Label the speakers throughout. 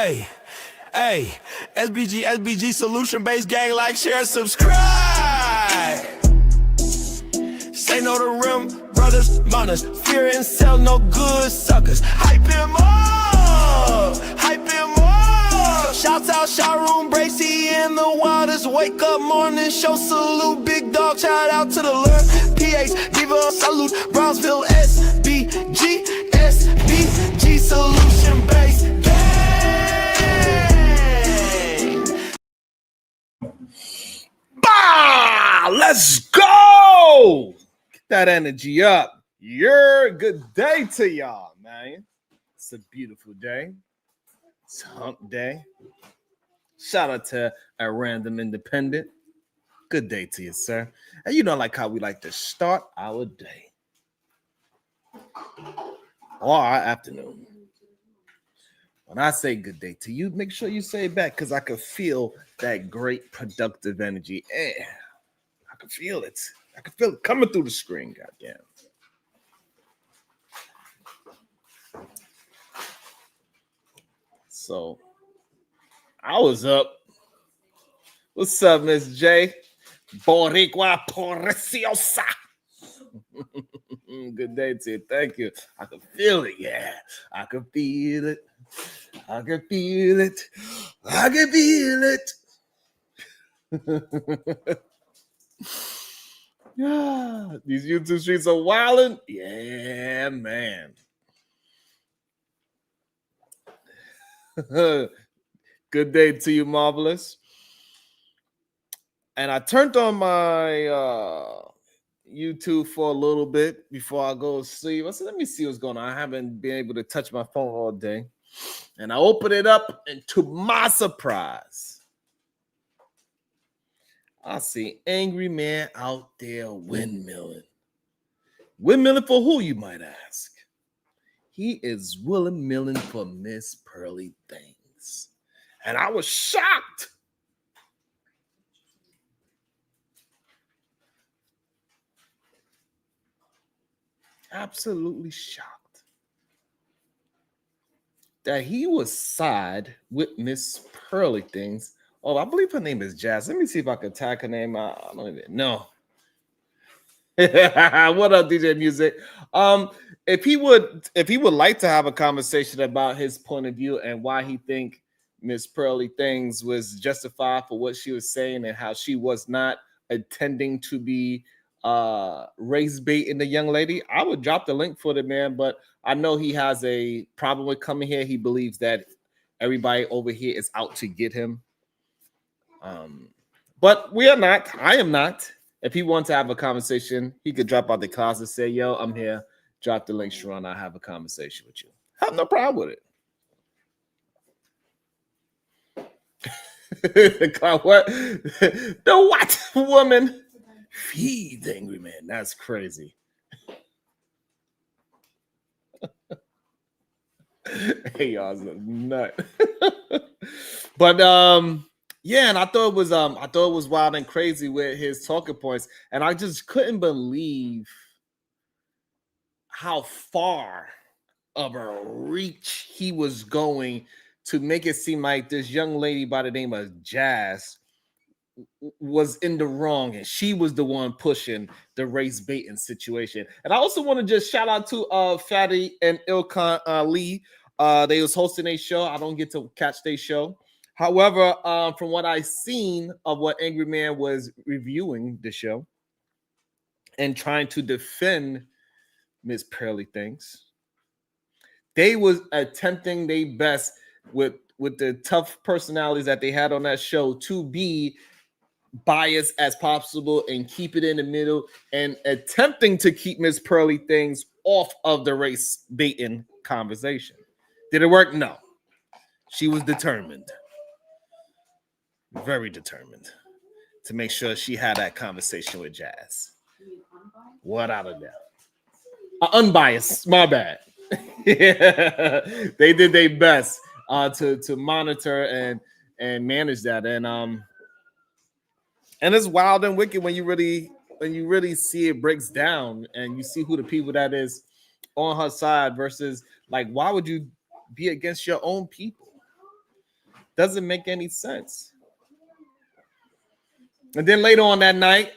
Speaker 1: Hey, hey, SBG solution based gang, like, share, subscribe. Say no to rim, brothers, mothers, fear and sell no good suckers. Hype him up, hype him up. Shouts out, showroom, Bracy in the waters. Wake up, morning show, salute, big dog, shout out to the Lord. PH, give a salute, Brownsville, SBG solution based gang.
Speaker 2: Bah! Let's go! Get that energy up. Good day to y'all, man. It's a beautiful day. It's hump day. Shout out to a random independent. Good day to you, sir. And you know, like how we like to start our day or our afternoon. When I say good day to you, make sure you say it back because I can feel that great productive energy. I can feel it. I can feel it coming through the screen, goddamn. So I was up. What's up, Miss J? Boricua Preciosa. Good day to you. Thank you. I can feel it. Yeah, I can feel it. I can feel it. I can feel it. Yeah, these YouTube streets are wilding. Yeah, man. Good day to you, Marvelous. And I turned on my YouTube for a little bit before I go to sleep. I said, let me see what's going on. I haven't been able to touch my phone all day. And I opened it up, and to my surprise, I see angry man out there windmilling. Windmilling for who, you might ask? He is windmilling for Miss Pearly Things. And I was shocked. Absolutely shocked that he was side with Miss Pearly Things. Oh, I believe her name is Jazz. Let me see if I can tag her name. I don't even know. What up, DJ Music? If he would like to have a conversation about his point of view and why he think Miss Pearly Things was justified for what she was saying and how she was not intending to be race bait in the young lady, I would drop the link for the man, but I know he has a problem with coming here. He believes that everybody over here is out to get him. But we are not. I am not. If he wants to have a conversation, he could drop out the class and say, yo, I'm here. Drop the link, Sharon. I'll have a conversation with you. I have no problem with it. What? The what woman? Feed the angry man. That's crazy. Hey, y'all's a nut. But yeah, and I thought it was wild and crazy with his talking points, and I just couldn't believe how far of a reach he was going to make it seem like this young lady by the name of Jazz was in the wrong, and she was the one pushing the race baiting situation. And I also want to just shout out to Fatty and Ilkan Lee. They was hosting a show. I don't get to catch their show. However, from what I seen of what Angry Man was reviewing the show and trying to defend Miss Pearly Things, they was attempting their best with the tough personalities that they had on that show to be biased as possible and keep it in the middle and attempting to keep Miss Pearly Things off of the race baiting conversation. Did it work? No. She was determined, very determined, to make sure she had that conversation with Jazz. Without a doubt. Unbiased, my bad. Yeah. They did their best to monitor and manage that. And it's wild and wicked when you really see it breaks down and you see who the people that is on her side versus, like, why would you be against your own people? Doesn't make any sense. And then later on that night,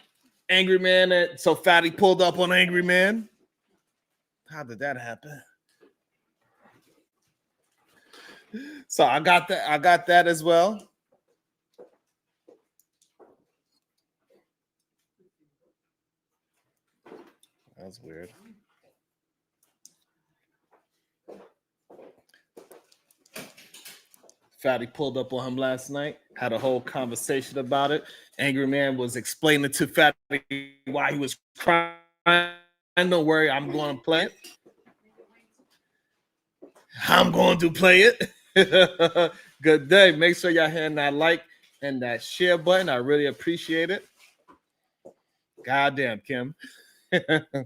Speaker 2: Angry Man, so Fatty pulled up on Angry Man. How did that happen? So I got that as well. That's weird. Fatty pulled up on him last night, had a whole conversation about it. Angry Man was explaining to Fatty why he was crying. Don't worry, I'm going to play it. I'm going to play it. Good day. Make sure y'all hitting that like and that share button. I really appreciate it. Goddamn, Kim. And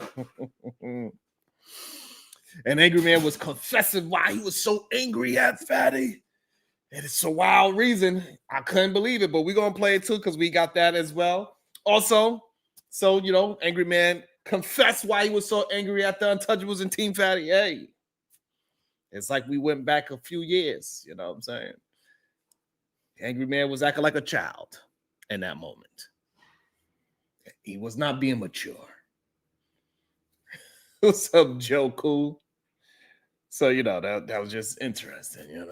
Speaker 2: Angry Man was confessing why he was so angry at Fatty. And it's a wild reason. I couldn't believe it, but we're going to play it too because we got that as well. Also, so, Angry Man confessed why he was so angry at the Untouchables and Team Fatty. Hey, it's like we went back a few years, you know what I'm saying? Angry Man was acting like a child in that moment. He was not being mature. What's up, Joe Cool? So, that was just interesting,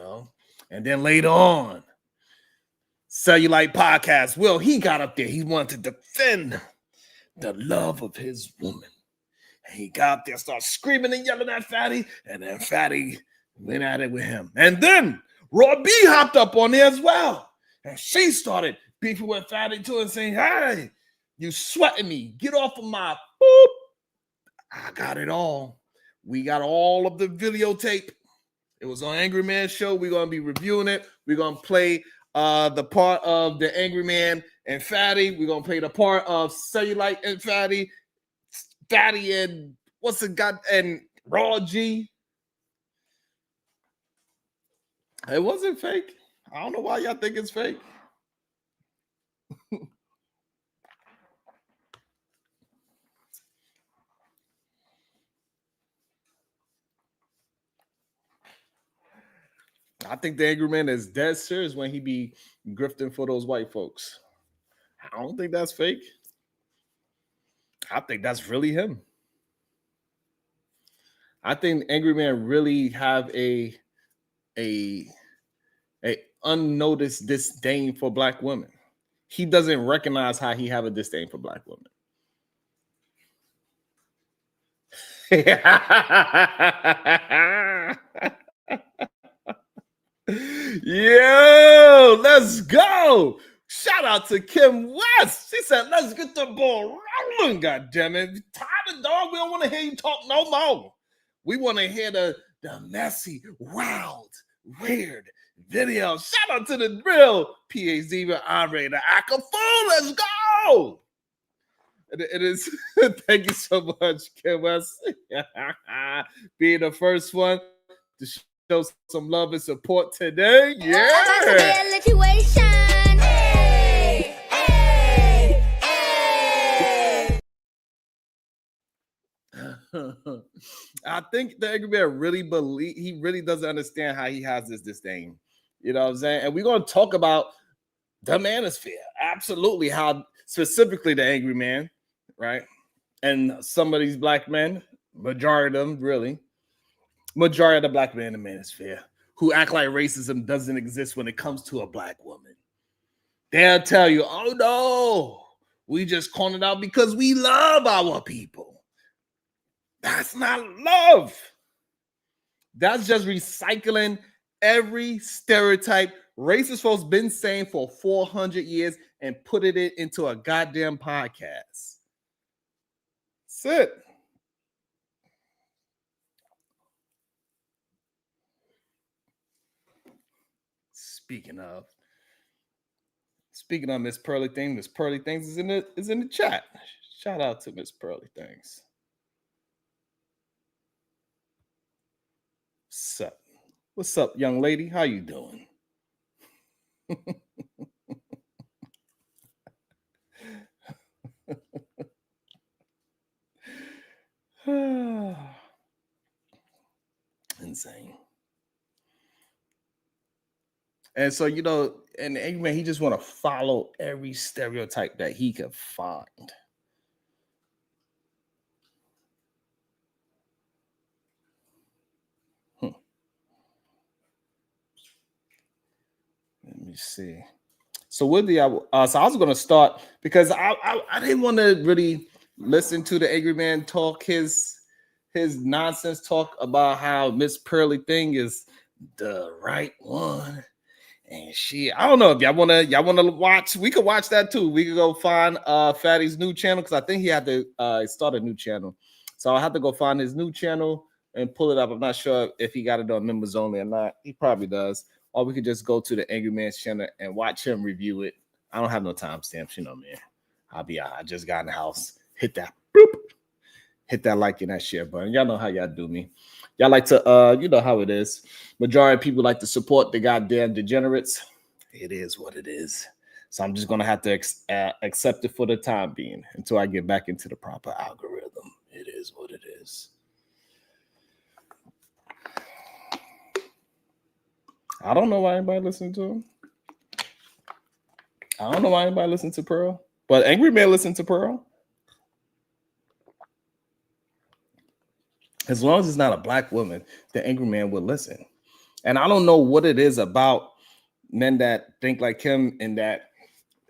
Speaker 2: And then later on, Cellulite Podcast, Will, he got up there. He wanted to defend the love of his woman. And he got up there, started screaming and yelling at Fatty, and then Fatty went at it with him. And then Raw B hopped up on there as well. And she started beefing with Fatty too and saying, hey, you sweating me. Get off of my boop. I got it all. We got all of the videotape. It was on Angry Man Show. We're going to be reviewing it. We're going to play the part of the Angry Man and Fatty. We're going to play the part of Cellulite and Fatty. Fatty and and Raw G. It wasn't fake. I don't know why y'all think it's fake. I think the Angry Man is dead serious when he be grifting for those white folks. I don't think that's fake. I think that's really him. I think Angry Man really have a unnoticed disdain for black women. He doesn't recognize how he have a disdain for black women. Yo, let's go. Shout out to Kim West. She said, let's get the ball rolling, God damn it. Tired of dog. We don't want to hear you talk no more. We want to hear the messy, wild, weird video. Shout out to the real PhD with Andre, the Acapulco. Let's go. It is. Thank you so much, Kim West, being the first one to show some love and support today. Yeah. Hey, hey, hey. I think the Angry Man really doesn't understand how he has this disdain. You know what I'm saying? And we're going to talk about the manosphere. Absolutely. How specifically the Angry Man, right? And some of these black men, majority of them, really, majority of the black men in the manosphere who act like racism doesn't exist when it comes to a black woman. They'll tell you, oh no, we just calling it out because we love our people. That's not love. That's just recycling every stereotype racist folks been saying for 400 years and putting it into a goddamn podcast. That's it. Speaking of Miss Pearly Things, Miss Pearly Things is in the chat. Shout out to Miss Pearly Things. What's up, young lady? How you doing? Insane. And so, and the angry man, he just want to follow every stereotype that he could find. Let me see. So what do so I was going to start because I didn't want to really listen to the angry man talk his nonsense talk about how Miss Pearly thing is the right one. And I don't know if y'all wanna watch. We could watch that too. We could go find Fatty's new channel because I think he had to start a new channel. So I'll have to go find his new channel and pull it up. I'm not sure if he got it on members only or not. He probably does. Or we could just go to the Angry Man's channel and watch him review it. I don't have no timestamps, man. I just got in the house. Hit that like and that share button. Y'all know how y'all do me. Y'all like to, you know how it is. Majority of people like to support the goddamn degenerates. It is what it is. So I'm just going to have to accept it for the time being until I get back into the proper algorithm. It is what it is. I don't know why anybody listens to him. I don't know why anybody listens to Pearl. But Angry Man listens to Pearl. As long as it's not a black woman, the angry man will listen. And I don't know what it is about men that think like him and that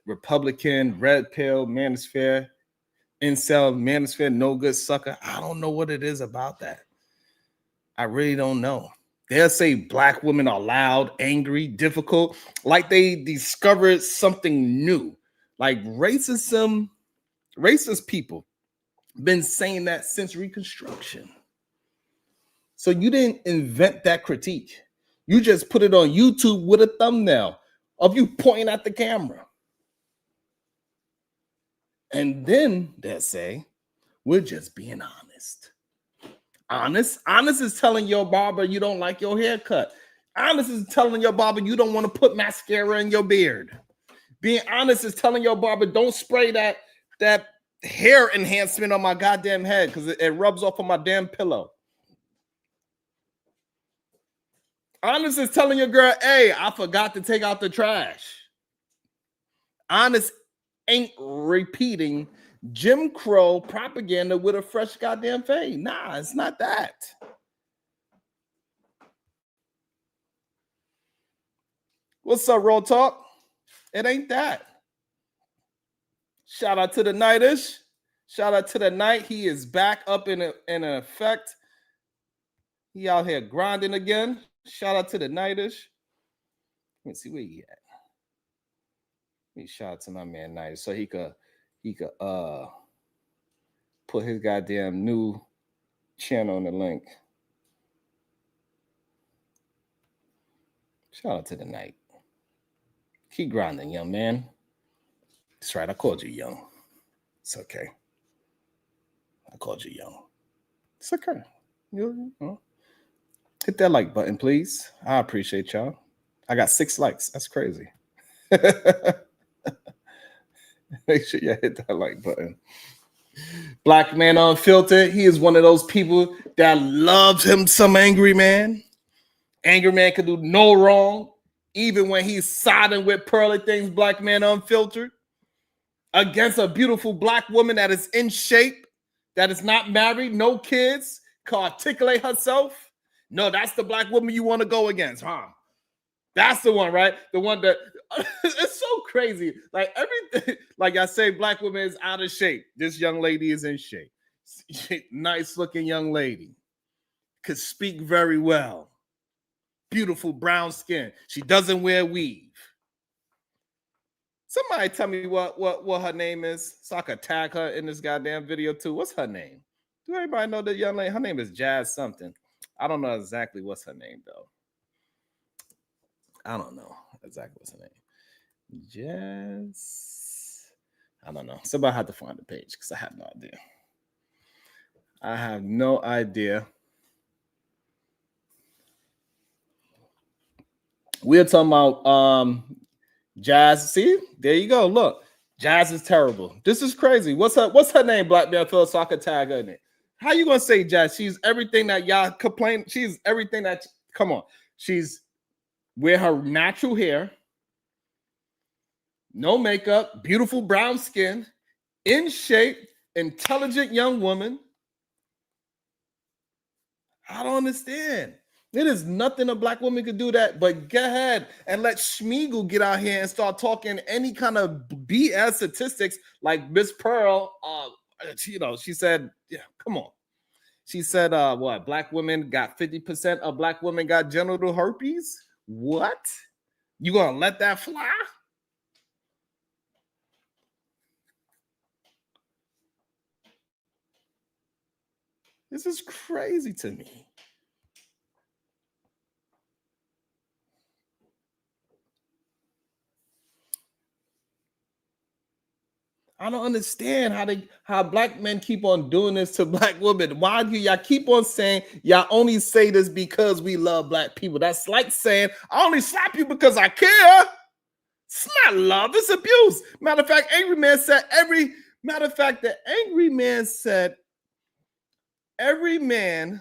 Speaker 2: Republican, red pill, manosphere, incel, manosphere, no good sucker. I don't know what it is about that. I really don't know. They'll say black women are loud, angry, difficult, like they discovered something new. Like racist people been saying that since Reconstruction. So you didn't invent that critique. You just put it on YouTube with a thumbnail of you pointing at the camera. And then they'll say, we're just being honest. Honest is telling your barber you don't like your haircut. Honest is telling your barber you don't want to put mascara in your beard. Being honest is telling your barber don't spray that hair enhancement on my goddamn head because it rubs off on my damn pillow. Honest is telling your girl, hey, I forgot to take out the trash. Honest ain't repeating Jim Crow propaganda with a fresh goddamn fade. Nah, it's not that. What's up, Roll Talk? It ain't that. Shout out to the Nightish. Shout out to the Night. He is back up in effect. He out here grinding again. Shout out to the Nightish. Let me see where he at. Let me shout out to my man Nightish so he could put his goddamn new channel in the link. Shout out to the Night. Keep grinding, young man. That's right. I called you young. It's okay. I called you young. It's okay. You know. Hit that like button, please. I appreciate y'all. I got 6 likes. That's crazy. Make sure you hit that like button. Black Man Unfiltered. He is one of those people that loves him some Angry Man. Angry Man can do no wrong, even when he's siding with pearly things. Black Man Unfiltered against a beautiful black woman that is in shape, that is not married, no kids, can articulate herself. No, that's the black woman you want to go against, huh? That's the one, right? The one that it's so crazy. Like everything, like I say, black woman is out of shape. This young lady is in shape. Nice looking young lady. Could speak very well. Beautiful brown skin. She doesn't wear weave. Somebody tell me what her name is so I could tag her in this goddamn video too. What's her name? Do everybody know that young lady? Her name is Jazz something. I don't know exactly what's her name, though. I don't know exactly what's her name. Jazz. I don't know. Somebody had to find the page because I have no idea. I have no idea. We're talking about Jazz. See, there you go. Look, Jazz is terrible. This is crazy. What's her name, Black Man Phil, so I could tag her in it? How you gonna say Jazz? She's everything that y'all complain. She's everything that. Come on, she's wear her natural hair, no makeup, beautiful brown skin, in shape, intelligent young woman. I don't understand. It is nothing a black woman could do that, but go ahead and let Schmiegel get out here and start talking any kind of BS statistics like Miss Pearl. She said, yeah, come on. She said, what? Black women got 50% of black women got genital herpes? What? You gonna let that fly? This is crazy to me. I don't understand how black men keep on doing this to black women. Why do y'all keep on saying y'all only say this because we love black people? That's like saying I only slap you because I care. It's not love, it's abuse. Matter of fact, the angry man said every man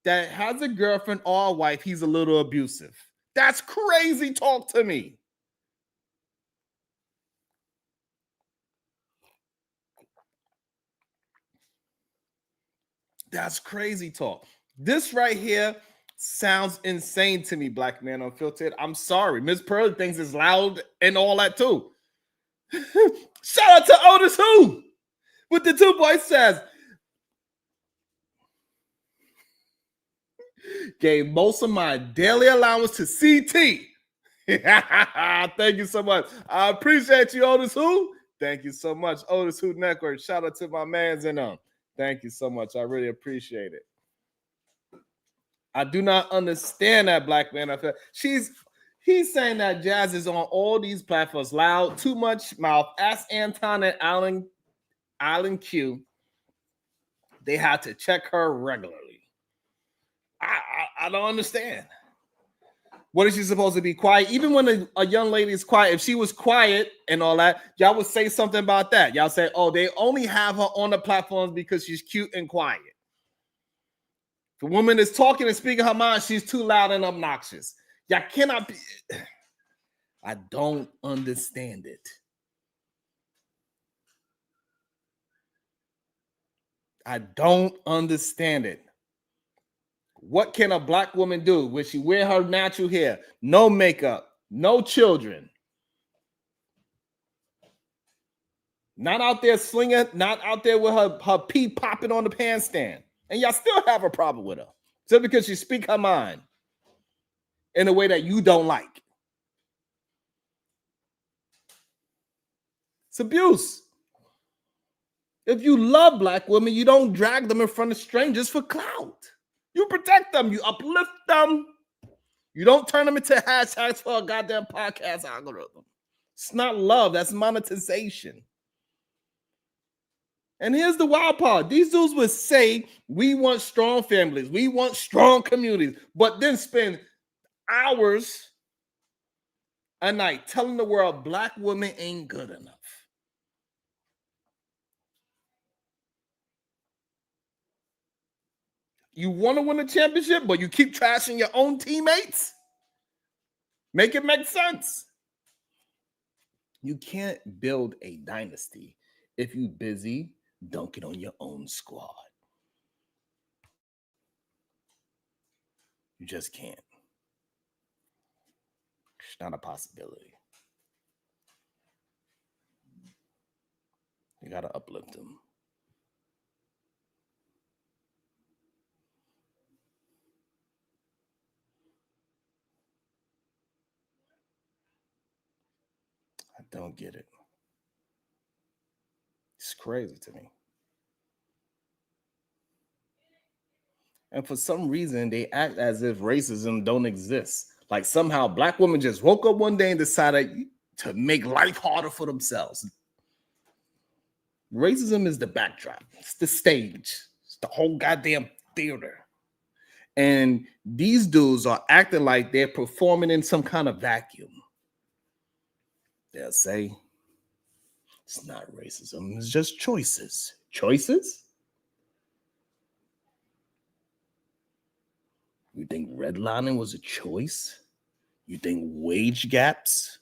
Speaker 2: that has a girlfriend or a wife, he's a little abusive. That's crazy talk to me. That's crazy talk. This right here sounds insane to me, Black Man Unfiltered. I'm sorry. Miss Pearl thinks it's loud and all that too. Shout out to Otis Who with the 2 boy says. Gave most of my daily allowance to CT. Thank you so much. I appreciate you, Otis Who. Thank you so much, Otis Who Network. Shout out to my mans and Thank you so much. I really appreciate it. I do not understand that, Black Man. He's saying that Jazz is on all these platforms. Loud, too much mouth. Ask Anton and Alan Q. They had to check her regularly. I don't understand. What is she supposed to be quiet? Even when a young lady is quiet, if she was quiet and all that, y'all would say something about that. Y'all say, oh, they only have her on the platforms because she's cute and quiet. If a woman is talking and speaking her mind, she's too loud and obnoxious. Y'all cannot be. I don't understand it. I don't understand it. What can a black woman do when she wear her natural hair, no makeup, no children, not out there slinging, not out there with her pee popping on the pan stand, and y'all still have a problem with her just because she speak her mind in a way that you don't like? It's abuse. If you love black women, you don't drag them in front of strangers for clout. You protect them. You uplift them. You don't turn them into hashtags for a goddamn podcast algorithm. It's not love. That's monetization. And here's the wild part. These dudes would say, we want strong families. We want strong communities. But then spend hours a night telling the world black women ain't good enough. You want to win a championship, but you keep trashing your own teammates? Make it make sense. You can't build a dynasty if you're busy dunking on your own squad. You just can't. It's not a possibility. You got to uplift them. I don't get it. It's crazy to me. And for some reason, they act as if racism don't exist. Like somehow black women just woke up one day and decided to make life harder for themselves. Racism is the backdrop. It's the stage. It's the whole goddamn theater. And these dudes are acting like they're performing in some kind of vacuum. They'll say, it's not racism, it's just choices. Choices? You think redlining was a choice? You think wage gaps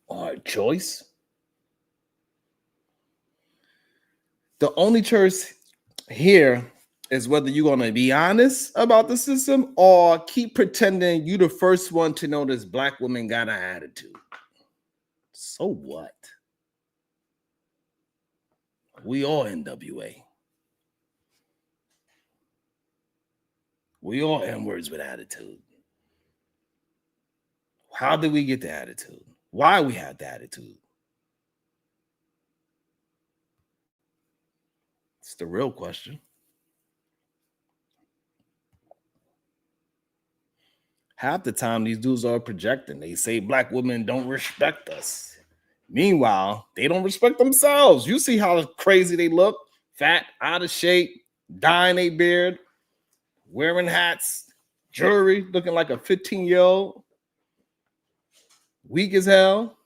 Speaker 2: are a choice? The only choice here is whether you're going to be honest about the system or keep pretending you the first one to know this black woman got an attitude. So what? We all NWA. We all N-words with attitude. How did we get the attitude? Why we had the attitude? It's the real question. Half the time, these dudes are projecting. They say black women don't respect us. Meanwhile, they don't respect themselves. You see how crazy they look? Fat, out of shape, dyeing a beard, wearing hats, jewelry, looking like a 15-year-old. Weak as hell.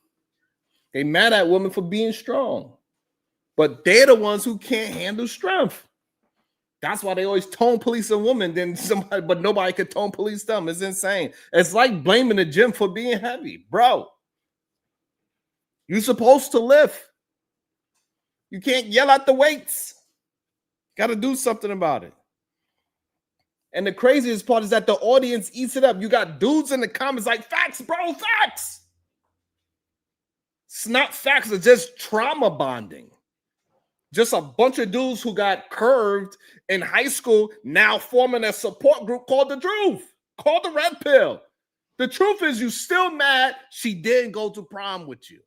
Speaker 2: They mad at women for being strong. But they're the ones who can't handle strength. That's why they always tone police a woman than somebody, but nobody could tone police them. It's insane. It's like blaming the gym for being heavy. Bro, you're supposed to lift. You can't yell at the weights. Got to do something about it. And the craziest part is that the audience eats it up. You got dudes in the comments like, facts, bro, facts. It's not facts, it's just trauma bonding. Just a bunch of dudes who got curved in high school now forming a support group called The Truth, called The Red Pill. The truth is you still mad she didn't go to prom with you.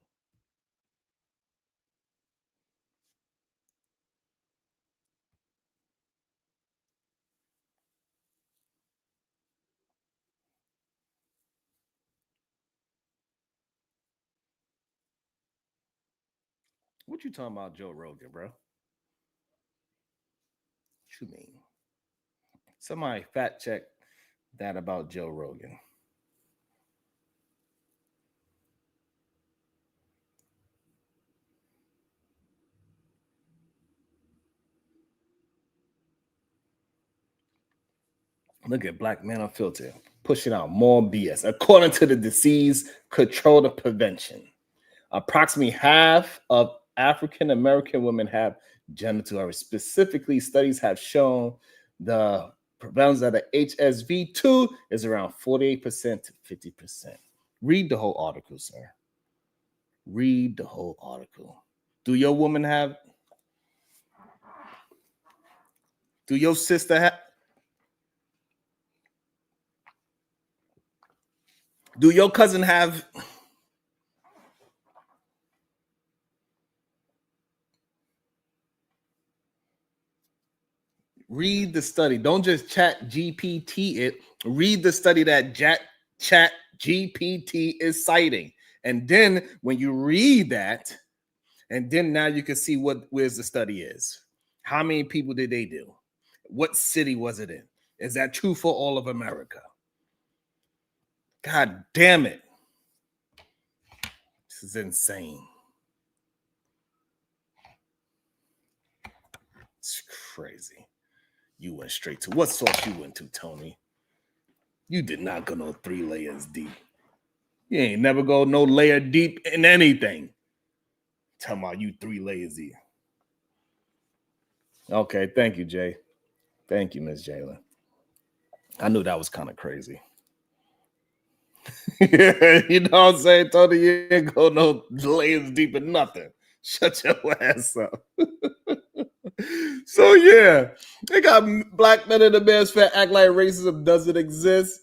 Speaker 2: What you talking about, Joe Rogan, bro? What you mean? Somebody fact check that about Joe Rogan. Look at Black Man Unfiltered pushing out more BS. According to the Disease Control and Prevention, approximately half of African American women have genital herpes. Specifically, studies have shown the prevalence of the HSV2 is around 48% to 50%. Read the whole article, sir. Read the whole article. Do your woman have? Do your sister have? Do your cousin have? Read the study. Don't just chat GPT it. Read the study that chat GPT is citing. And then when you read that, and then now you can see where's the study is. How many people did they do? What city was it in? Is that true for all of America? God damn it. This is insane. It's crazy. You went straight to what source you went to, Tony? You did not go no 3 layers deep. You ain't never go no layer deep in anything. Talking about you 3 layers deep. Okay, thank you, Jay. Thank you, Miss Jayla. I knew that was kind of crazy. You know what I'm saying, Tony? You ain't go no layers deep in nothing. Shut your ass up. So yeah, they got black men in the manosphere act like racism doesn't exist.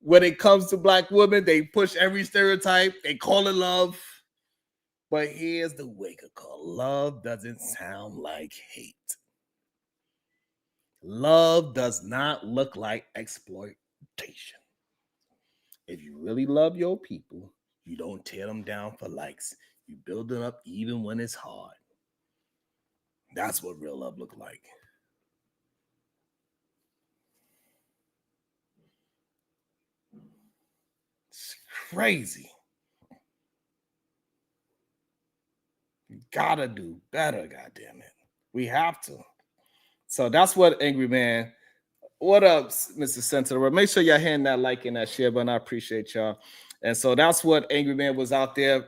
Speaker 2: When it comes to black women, they push every stereotype. They call it love. But here's the wake-up call. Love doesn't sound like hate. Love does not look like exploitation. If you really love your people, you don't tear them down for likes. You build them up even when it's hard. That's what real love look like. It's crazy. You gotta do better, goddamn it. We have to. So that's what Angry Man What up, Mr. Senator? Make sure y'all hand that like and that share button. I appreciate y'all. And so that's what Angry Man was out there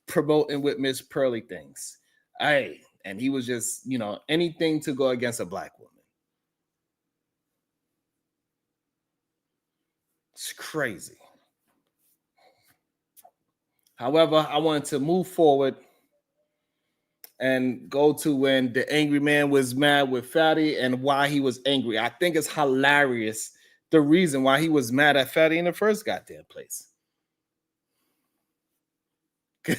Speaker 2: promoting with Miss Pearly things. Hey, and he was just, anything to go against a black woman. It's crazy. However, I wanted to move forward and go to when the Angry Man was mad with Fatty and why he was angry. I think it's hilarious the reason why he was mad at Fatty in the first goddamn place. You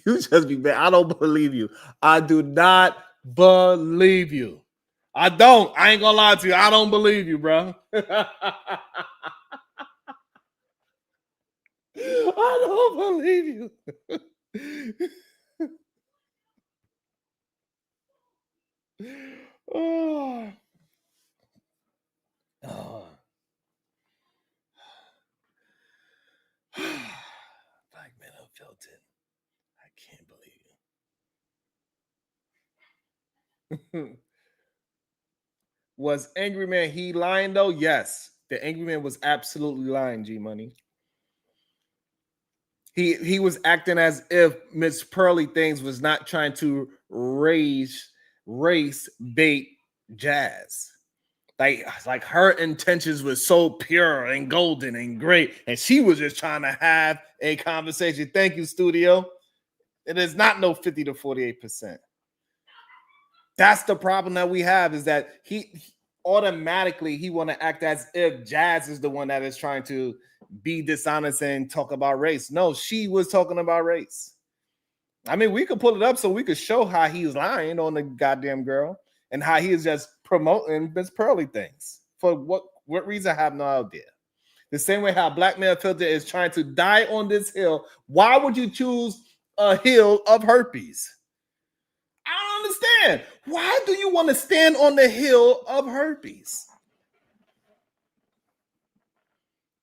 Speaker 2: just be mad. I don't believe you. I do not believe you. I don't. I ain't gonna lie to you. I don't believe you, bro. I don't believe you. Oh. Oh. Black men unfiltered. I can't believe it. Was Angry Man he lying though? Yes. The Angry Man was absolutely lying, G Money. He was acting as if Miss Pearly Things was not trying to race bait Jazz. Like her intentions were so pure and golden and great, and she was just trying to have a conversation. Thank you, studio. It is not no 50 to 48%. That's the problem that we have, is that he automatically he want to act as if Jazz is the one that is trying to be dishonest and talk about race. No, she was talking about race. I mean, we could pull it up so we could show how he's lying on the goddamn girl and how he is just promoting Miss Pearly Things. For what reason, I have no idea. The same way how Black Man Filter is trying to die on this hill. Why would you choose a hill of herpes? I don't understand. Why do you want to stand on the hill of herpes?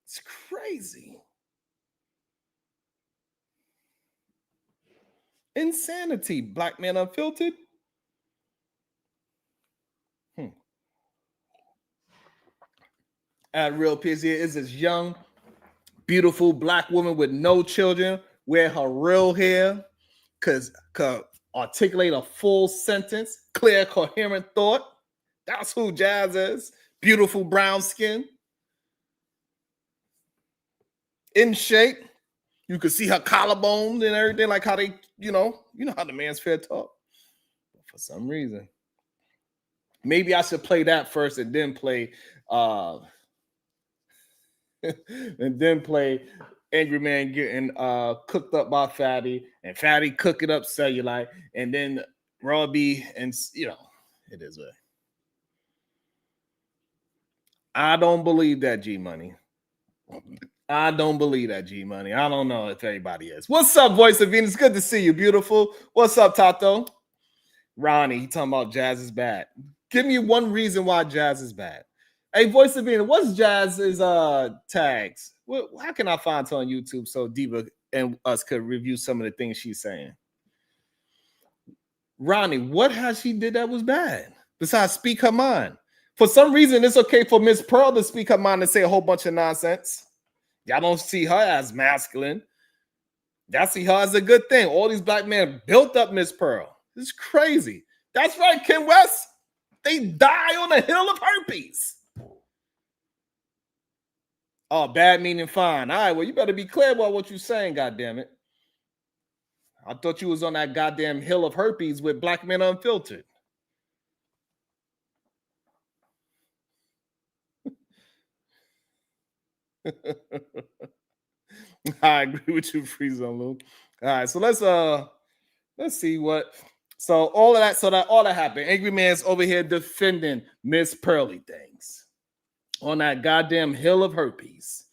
Speaker 2: It's crazy. Insanity, Black Man Unfiltered. At Real Piz here is this young, beautiful black woman with no children, wear her real hair, could articulate a full sentence, clear, coherent thought. That's who Jazz is. Beautiful brown skin. In shape. You could see her collarbones and everything, like how they, you know how the man's fair talk. But for some reason, maybe I should play that first and then play Angry Man getting cooked up by Fatty, and Fatty cooking up Cellulite, and then Robbie, and it is a. I don't believe that, G Money. I don't believe that, G Money. I don't know if anybody is. What's up, Voice of Venus? Good to see you, beautiful. What's up, Tato? Ronnie, he talking about Jazz is bad. Give me one reason why Jazz is bad. Hey, Voice of Venus, what's Jazz's tags? How can I find her on YouTube so Diva and us could review some of the things she's saying? Ronnie, what has she did that was bad besides speak her mind? For some reason, it's okay for Miss Pearl to speak her mind and say a whole bunch of nonsense. Y'all don't see her as masculine. Y'all see her as a good thing. All these black men built up Miss Pearl. It's crazy. That's right, Ken West. They die on the hill of herpes. Oh, bad meaning fine. All right, well, you better be clear about what you're saying, goddammit. I thought you was on that goddamn hill of herpes with Black Men Unfiltered. I agree with you, Free Zone Luke. All right, so let's see what. So all that happened. Angry Man's over here defending Miss Pearly Things on that goddamn hill of herpes.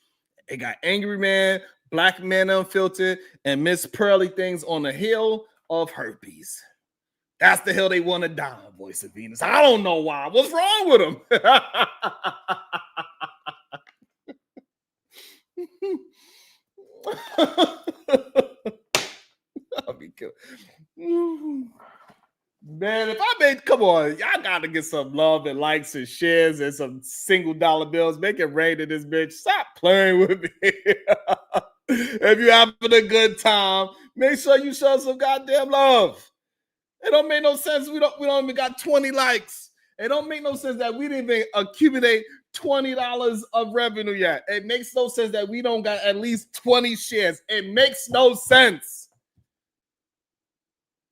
Speaker 2: It got Angry Man, Black Man Unfiltered, and Miss Pearly Things on the hill of herpes. That's the hill they want to die on, Voice of Venus. I don't know why. What's wrong with them? I'll be killed. Man, if I made, come on, y'all gotta get some love and likes and shares and some single dollar bills. Make it rain in this bitch. Stop playing with me. If you're having a good time, make sure you show some goddamn love. It don't make no sense. We don't even got 20 likes. It don't make no sense that we didn't even accumulate $20 of revenue yet. It makes no sense that we don't got at least 20 shares. It makes no sense.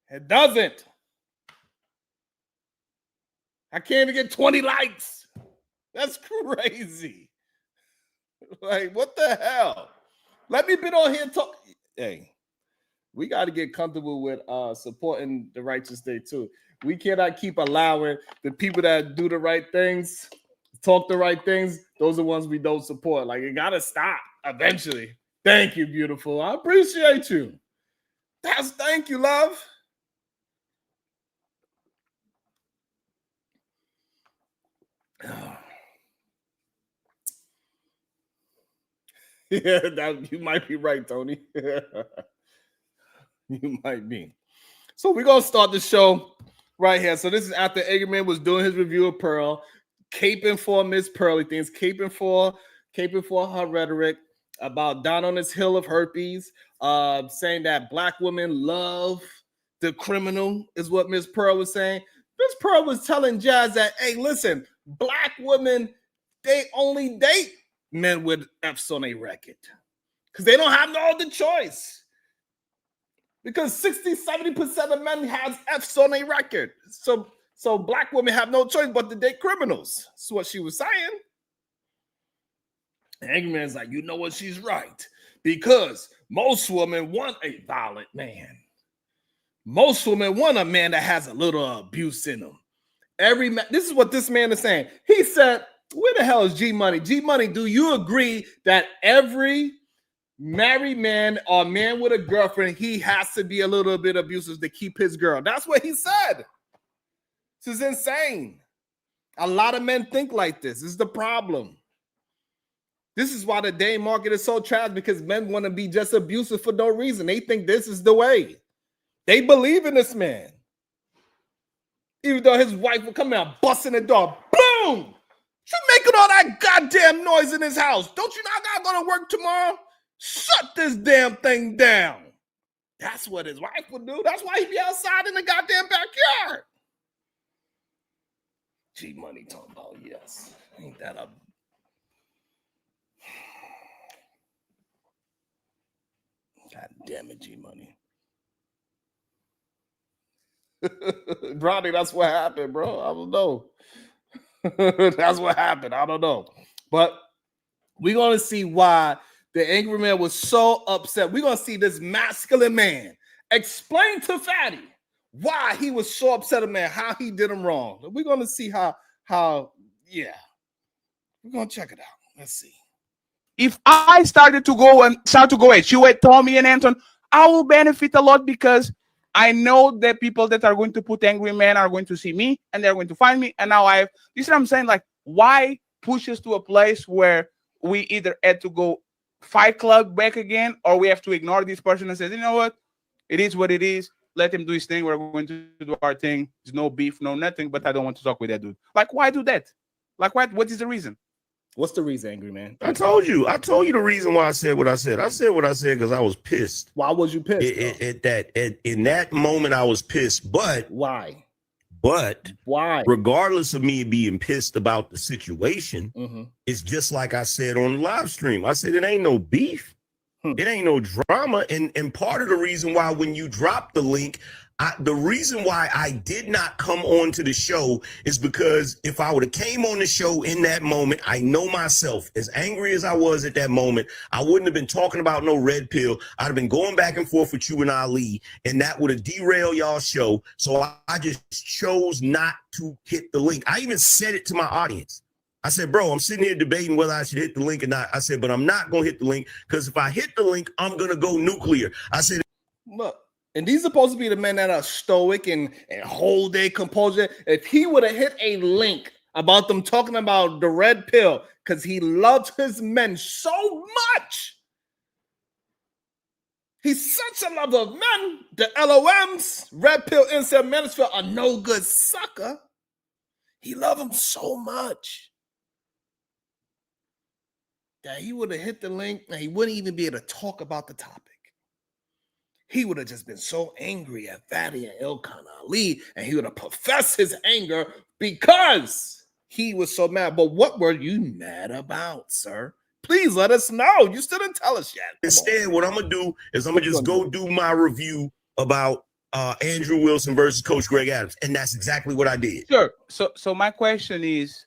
Speaker 2: It doesn't. I can't even get 20 likes. That's crazy. Like, what the hell? Let me be on here and talk. Hey, we got to get comfortable with supporting the righteous day too. We cannot keep allowing the people that do the right things, talk the right things. Those are the ones we don't support. Like, it got to stop eventually. Thank you, beautiful. I appreciate you. Thank you, love. Yeah, you might be right, Tony. You might be. So we're gonna start the show right here. So this is after Eggman was doing his review of Pearl, caping for Miss Pearly things, caping for her rhetoric about down on this hill of herpes, saying that black women love the criminal, is what Miss Pearl was saying. Miss Pearl was telling Jazz that, hey, listen, black women, they only date men with F's on their record because they don't have no other choice. Because 60-70% of men has F's on their record. So black women have no choice but to date criminals. That's what she was saying. And Eggman's like, you know what? She's right. Because most women want a violent man. Most women want a man that has a little abuse in him. Every man, this is what this man is saying. He said, where the hell is G Money? G Money, do you agree that every married man or man with a girlfriend, he has to be a little bit abusive to keep his girl? That's what he said. This is insane. A lot of men think like this. This is the problem. This is why the day market is so trash, because men want to be just abusive for no reason. They think this is the way. They believe in this man. Even though his wife will come out busting the door. Boom! You making all that goddamn noise in his house. Don't you know I gotta go to work tomorrow? Shut this damn thing down. That's what his wife would do. That's why he be outside in the goddamn backyard. G Money talking about, yes. Ain't that a... God damn it, G Money. Ronnie, that's what happened, bro. I don't know. That's what happened. I don't know. But we're going to see why the angry man was so upset. We're going to see this masculine man explain to Fatty why he was so upset at man, how he did him wrong. We're going to see how, yeah. We're going to check it out. Let's see.
Speaker 3: If I start to go at you at Tommy and Anton, I will benefit a lot because I know that people that are going to put angry men are going to see me and they're going to find me. And now this is what I'm saying, like, why push us to a place where we either had to go Fight Club back again, or we have to ignore this person and say, you know what? It is what it is. Let him do his thing. We're going to do our thing. There's no beef, no nothing, but I don't want to talk with that dude. Like, why do that? Like, what is the reason?
Speaker 2: What's the reason, angry man?
Speaker 4: I told you the reason why I said what I said. I said what I said because I was pissed.
Speaker 2: Why was you pissed?
Speaker 4: In that moment, I was pissed. But
Speaker 2: why?
Speaker 4: But
Speaker 2: why?
Speaker 4: Regardless of me being pissed about the situation, it's just like I said on the live stream. I said it ain't no beef. It ain't no drama. And part of the reason why when you drop the link, the reason why I did not come on to the show is because if I would have came on the show in that moment, I know myself, as angry as I was at that moment, I wouldn't have been talking about no red pill. I'd have been going back and forth with you and Ali, and that would have derailed y'all's show. So I just chose not to hit the link. I even said it to my audience. I said, bro, I'm sitting here debating whether I should hit the link or not. I said, but I'm not going to hit the link because if I hit the link, I'm going to go nuclear. I said,
Speaker 2: look, and these are supposed to be the men that are stoic and hold their composure. If he would have hit a link about them talking about the red pill because he loves his men so much, He's such a lover of men. The LOMs, red pill incel manosphere, a no good sucker. He loved him so much that he would have hit the link and he wouldn't even be able to talk about the topic. He would have just been so angry at Fatty and Ilkhan Ali, and he would have professed his anger because he was so mad. But what were you mad about, sir? Please let us know. You still didn't tell us yet.
Speaker 4: Instead, what I'm gonna do is I'm gonna just go do my review about Andrew Wilson versus Coach Greg Adams, and that's exactly what I did.
Speaker 3: Sure. So my question is,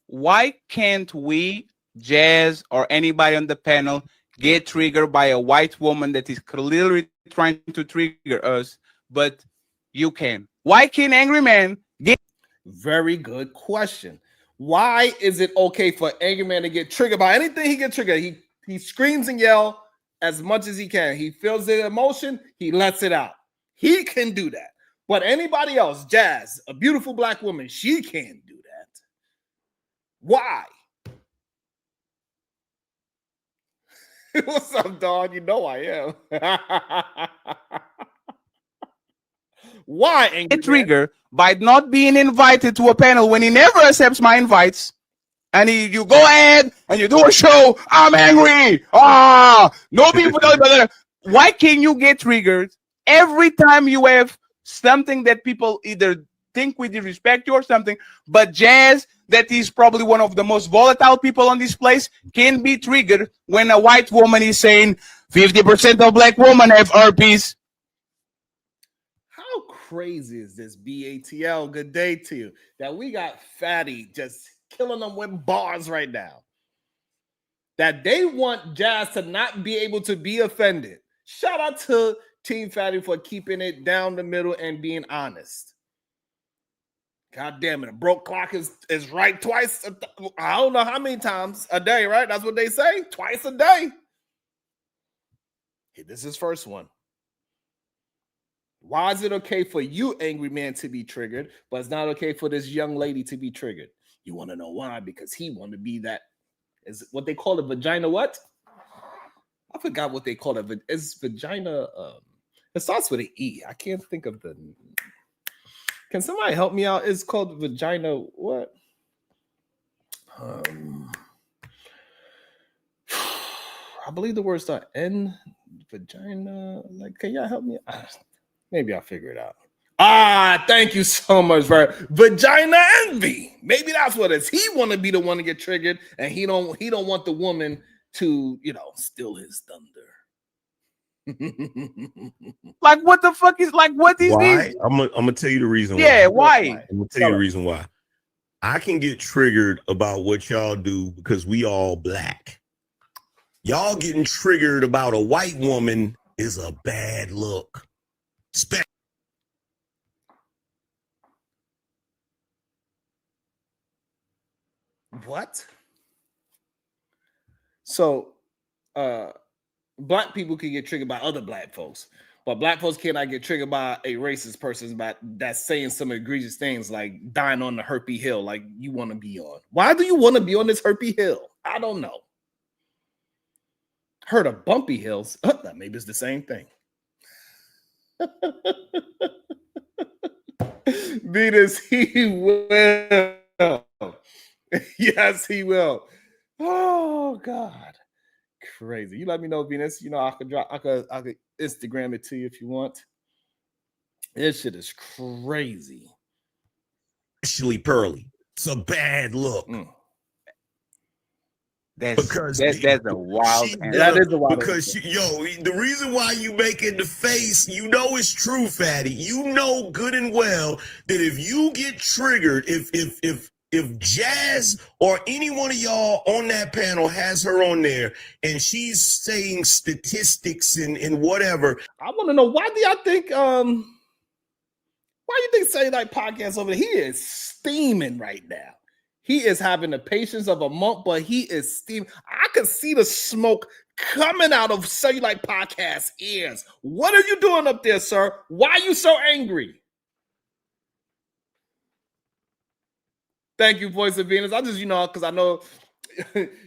Speaker 3: why can't we, Jazz, or anybody on the panel, get triggered by a white woman that is clearly trying to trigger us, but you can? Why can Angry Man get?
Speaker 2: Very good question. Why is it okay for Angry Man to get triggered by anything he gets triggered? He screams and yells as much as he can. He feels the emotion, he lets it out. He can do that. But anybody else, Jazz, a beautiful black woman, she can't do that. Why? What's up, dog? You know I am. Why, Angry
Speaker 3: Get triggered by not being invited to a panel when he never accepts my invites, and you go ahead and you do a show. I'm angry. No people. Why can you get triggered every time you have something that people either think we disrespect you or something? But Jazz, that is probably one of the most volatile people on this place, can be triggered when a white woman is saying 50% of black women have herpes.
Speaker 2: How crazy is this, BATL? Good day to you. That we got Fatty just killing them with bars right now. That they want Jazz to not be able to be offended. Shout out to Team Fatty for keeping it down the middle and being honest. God damn it. A broke clock is right twice. I don't know how many times a day, right? That's what they say. Twice a day. Hey, this is first one. Why is it okay for you, Angry Man, to be triggered, but it's not okay for this young lady to be triggered? You want to know why? Because he want to be that, is what they call it, vagina what? I forgot what they call it. It's vagina, it starts with an E. I can't think of the, can somebody help me out? It's called vagina what? I believe the words start N, vagina, like, can y'all help me? Maybe I'll figure it out. Thank you so much for vagina envy. Maybe that's what it is. He want to be the one to get triggered, and he don't want the woman to, steal his thunder.
Speaker 3: Like, what the fuck is, like, what is
Speaker 4: Why?
Speaker 3: this?
Speaker 4: I'm gonna tell you the reason why.
Speaker 3: Yeah, why?
Speaker 4: I'm gonna tell you the reason why. I can get triggered about what y'all do because we all black. Y'all getting triggered about a white woman is a bad look.
Speaker 2: What? So, black people can get triggered by other black folks, but black folks cannot get triggered by a racist person that's saying some egregious things like dying on the herpy hill, like you want to be on. Why do you want to be on this herpy hill? I don't know. Heard of bumpy hills. That maybe it's the same thing. Venus, he will. Yes, he will. Oh God, crazy. You let me know, Venus. I could Instagram it to you if you want. This shit is crazy.
Speaker 4: Especially Pearly. It's a bad look.
Speaker 3: That's a wild answer.
Speaker 2: That is a wild
Speaker 4: because the reason why you make it the face, it's true, Fatty. You know good and well that if you get triggered, if Jazz or any one of y'all on that panel has her on there and she's saying statistics and whatever,
Speaker 2: I want to know, why do y'all think Say Like podcast over there? He is steaming right now. He is having the patience of a monk, but he is steaming. I can see the smoke coming out of Cellulite Podcast ears. What are you doing up there, sir? Why are you so angry? Thank you, Voice of Venus. I just, because I know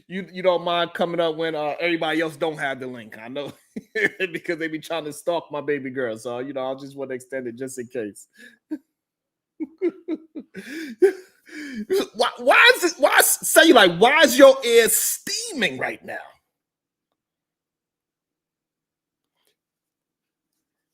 Speaker 2: you don't mind coming up when everybody else don't have the link. I know because they be trying to stalk my baby girl. So I just want to extend it just in case. Why is it? Why say like? Why is your ear steaming right now?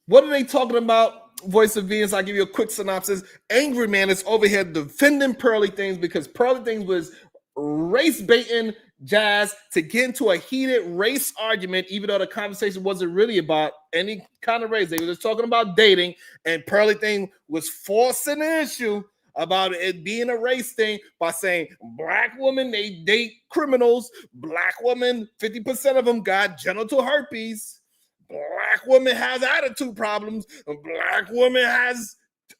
Speaker 2: What are they talking about? Voice of Venus. I'll give you a quick synopsis. Angry Man is over here defending Pearly Things because Pearly Things was race baiting Jazz to get into a heated race argument, even though the conversation wasn't really about any kind of race. They were just talking about dating, and Pearly Thing was forcing the issue about it being a race thing by saying black women, they date criminals. Black women, 50% of them got genital herpes. Black woman has attitude problems. A black woman has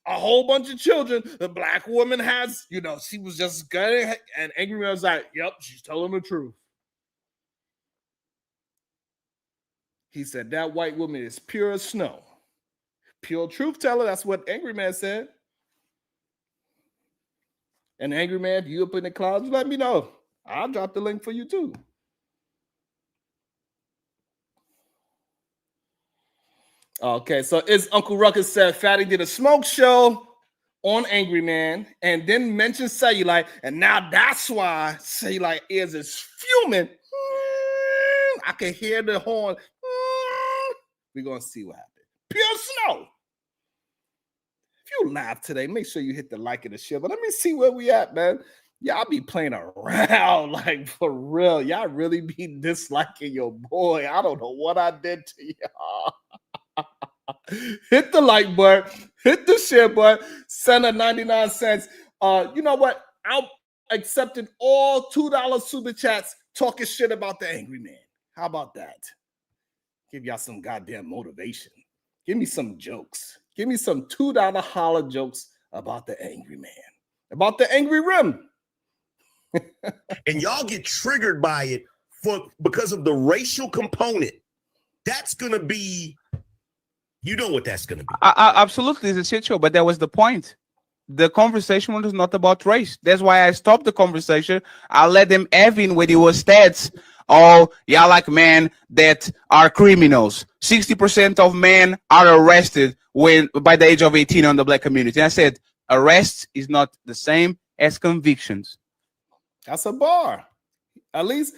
Speaker 2: a whole bunch of children. The black woman has, she was just gutting. And Angry Man was like, yep, she's telling the truth. He said, that white woman is pure as snow. Pure truth teller. That's what Angry Man said. And Angry Man, if you up in the clouds, let me know. I'll drop the link for you too. Okay, so it's Uncle Ruckus said Fatty did a smoke show on Angry Man and then mentioned Cellulite, and now that's why Cellulite ears is fuming. I can hear the horn. We're gonna see what happens. Pure snow. If you laugh today, make sure you hit the like and the share. But let me see where we at, man. Y'all be playing around like for real. Y'all really be disliking your boy. I don't know what I did to y'all. Hit the like button, hit the share button, send a 99 cents. You know what? I'm accepting all $2 super chats talking shit about the Angry Man. How about that? Give y'all some goddamn motivation. Give me some jokes. Give me some $2 holler jokes about the Angry Man, about the Angry Rim.
Speaker 4: And y'all get triggered by it because of the racial component. That's gonna be. You know what that's going to be.
Speaker 3: Absolutely, it's a shit show, but that was the point. The conversation was not about race. That's why I stopped the conversation. I let them have in with your stats. Oh, yeah, like men that are criminals. 60% of men are arrested by the age of 18 on the black community. And I said, arrests is not the same as convictions.
Speaker 2: That's a bar. At least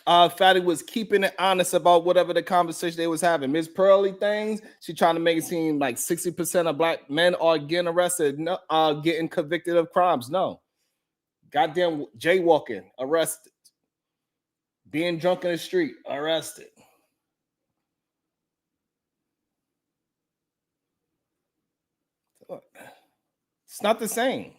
Speaker 2: Fatty was keeping it honest about whatever the conversation they was having. Miss Pearly Things, she trying to make it seem like 60% of black men are getting arrested, getting convicted of crimes. No. Goddamn jaywalking, arrested. Being drunk in the street, arrested. It's not the same.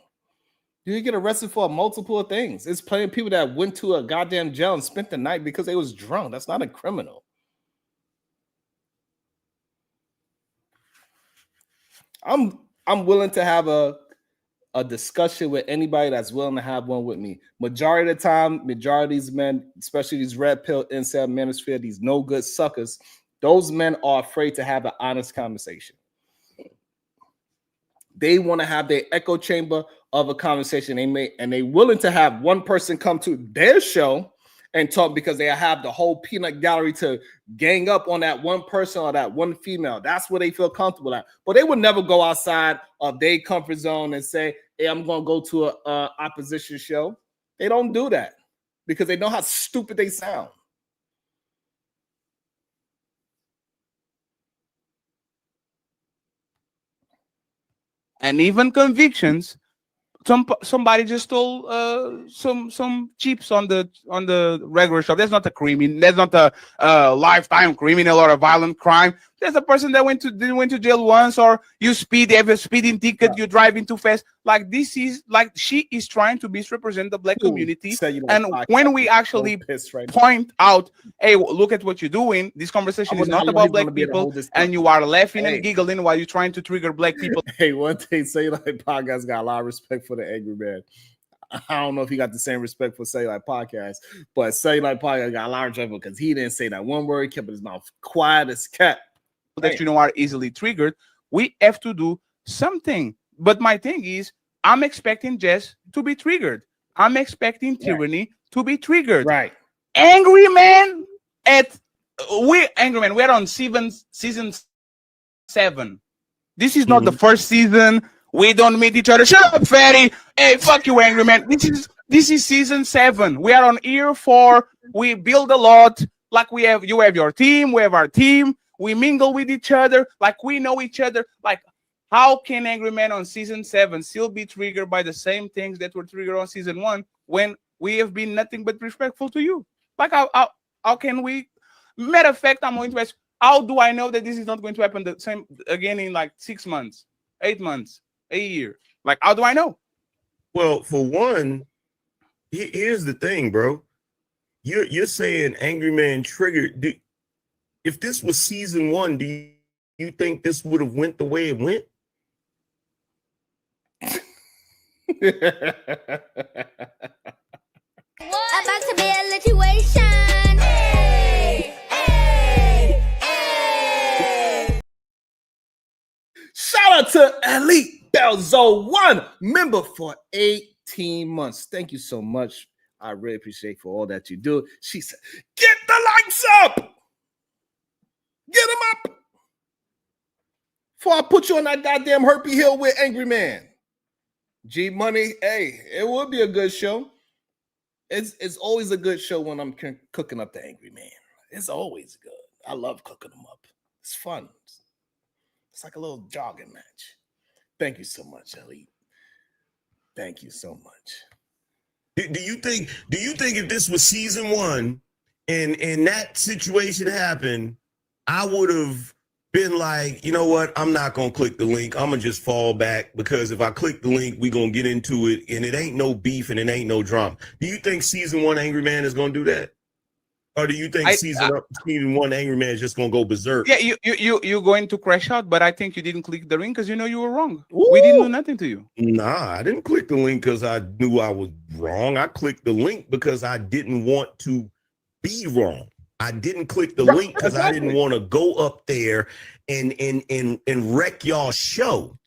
Speaker 2: You get arrested for multiple things. It's plenty of people that went to a goddamn jail and spent the night because they was drunk. That's not a criminal. I'm willing to have a discussion with anybody that's willing to have one with me. Majority of the time, majority of these men, especially these red pill incel manosphere, these no good suckers, those men are afraid to have an honest conversation. They want to have their echo chamber of a conversation and they willing to have one person come to their show and talk because they have the whole peanut gallery to gang up on that one person or that one female. That's where they feel comfortable at. But they would never go outside of their comfort zone and say, hey, I'm going to go to an opposition show. They don't do that because they know how stupid they sound.
Speaker 3: And even convictions, somebody just stole some chips on the regular shop. That's not a criminal. That's not a lifetime criminal or a violent crime. There's a person that went to jail once, or you have a speeding ticket, you're driving too fast. Like this is like she is trying to misrepresent the black community. And when we actually point out, hey, look at what you're doing. This conversation is not about black people, and you are laughing and giggling while you're trying to trigger black people.
Speaker 2: Hey, one thing, Cellulite Podcast got a lot of respect for the Angry Man. I don't know if he got the same respect for Cellulite Podcast, but Cellulite Podcast got a lot of respect because he didn't say that one word, kept his mouth quiet as cat.
Speaker 3: That are easily triggered. We have to do something. But my thing is, I'm expecting Jess to be triggered. I'm expecting tyranny to be triggered.
Speaker 2: Right.
Speaker 3: Angry Man Angry Man, we're on season 7. This is not the first season. We don't meet each other. Shut up, fatty. Hey, fuck you, Angry Man. This is season 7. We are on year 4. We build a lot. Like you have your team, we have our team. We mingle with each other. Like we know each other. Like, how can Angry Man on season 7 still be triggered by the same things that were triggered on season 1 when we have been nothing but respectful to you? Like, how can we? Matter of fact, I'm going to ask, how do I know that this is not going to happen the same again in like 6 months, 8 months, a year? Like, how do I know?
Speaker 4: Well, for one, here's the thing, bro. You're saying Angry Man triggered. If this was season 1, do you think this would have went the way it went?
Speaker 5: About to be a situation. Hey, hey, hey.
Speaker 2: Shout out to Elite Belzo 1 member for 18 months. Thank you so much. I really appreciate for all that you do. She said, get the lights up. Get them up. Before I put you on that goddamn Herpy Hill with Angry Man. G Money, hey, it would be a good show. It's always a good show when I'm cooking up the Angry Man. It's always good. I love cooking them up. It's fun. It's like a little jogging match. Thank you so much, Elite. Thank you so much.
Speaker 4: Do you think if this was season 1 and that situation happened, I would have been like, you know what? I'm not going to click the link. I'm going to just fall back, because if I click the link, we're going to get into it and it ain't no beef and it ain't no drama. Do you think season 1 Angry Man is going to do that? Or do you think season 1 Angry Man is just going to go berserk?
Speaker 3: Yeah, you're going to crash out, but I think you didn't click the link because you know you were wrong. Ooh. We didn't do nothing to you.
Speaker 4: Nah, I didn't click the link because I knew I was wrong. I clicked the link because I didn't want to be wrong. I didn't click the link because I didn't want to go up there and wreck y'all show.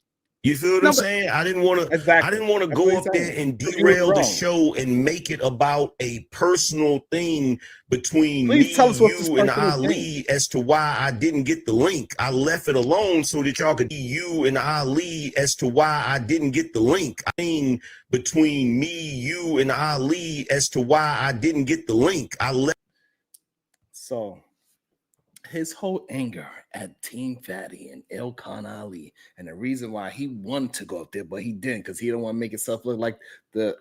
Speaker 4: You feel what I'm saying? I didn't want to. Exactly. I didn't want to go up there and derail the show and make it about a personal thing between me, you, and Ali as to why I didn't get the link. I left it alone so that y'all could see you and Ali as to why I didn't get the link. I mean, between me, you, and Ali as to why I didn't get the link. I left.
Speaker 2: So his whole anger at Team Fatty and Ilkhan Ali, and the reason why he wanted to go up there, but he didn't, because he don't want to make himself look like the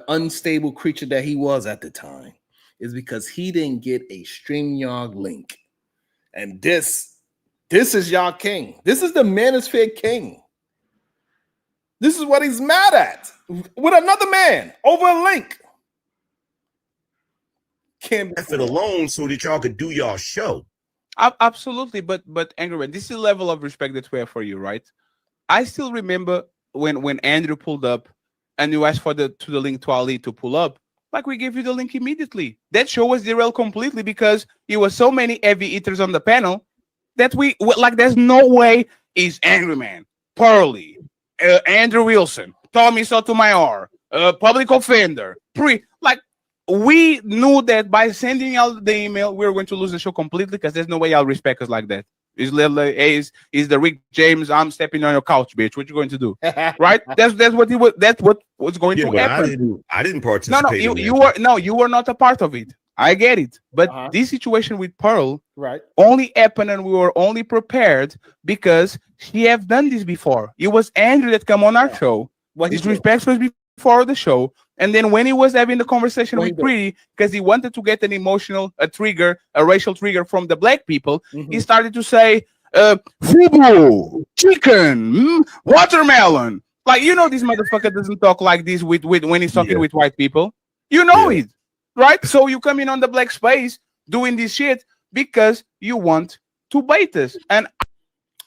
Speaker 2: unstable creature that he was at the time, is because he didn't get a StreamYard link. And this is y'all king. This is the Manosphere king. This is what he's mad at with another man over a link.
Speaker 4: Left it alone so that y'all could do y'all show.
Speaker 3: Absolutely, but Angry Man, this is the level of respect that we have for you, right? I still remember when Andrew pulled up and you asked for the link to Ali to pull up. Like, we gave you the link immediately. That show was derailed completely because there were so many heavy hitters on the panel that there's no way is Angry Man, Pearly, Andrew Wilson, Tommy Sotomayor, public offender, we knew that by sending out the email, we were going to lose the show completely, because there's no way y'all respect us like that. It's literally, is the Rick James, I'm stepping on your couch, bitch. What you going to do? Right? That's what was going to happen.
Speaker 4: I didn't participate.
Speaker 3: You were not a part of it. I get it. But this situation with Pearl only happened, and we were only prepared because she have done this before. It was Andrew that come on our show. His respect was before the show. And then when he was having the conversation with Pretty, because he wanted to get an emotional a racial trigger from the black people, he started to say, fubu, chicken, watermelon. Like, this motherfucker doesn't talk like this with when he's talking with white people. It, right? So you come in on the black space doing this shit because you want to bait us. And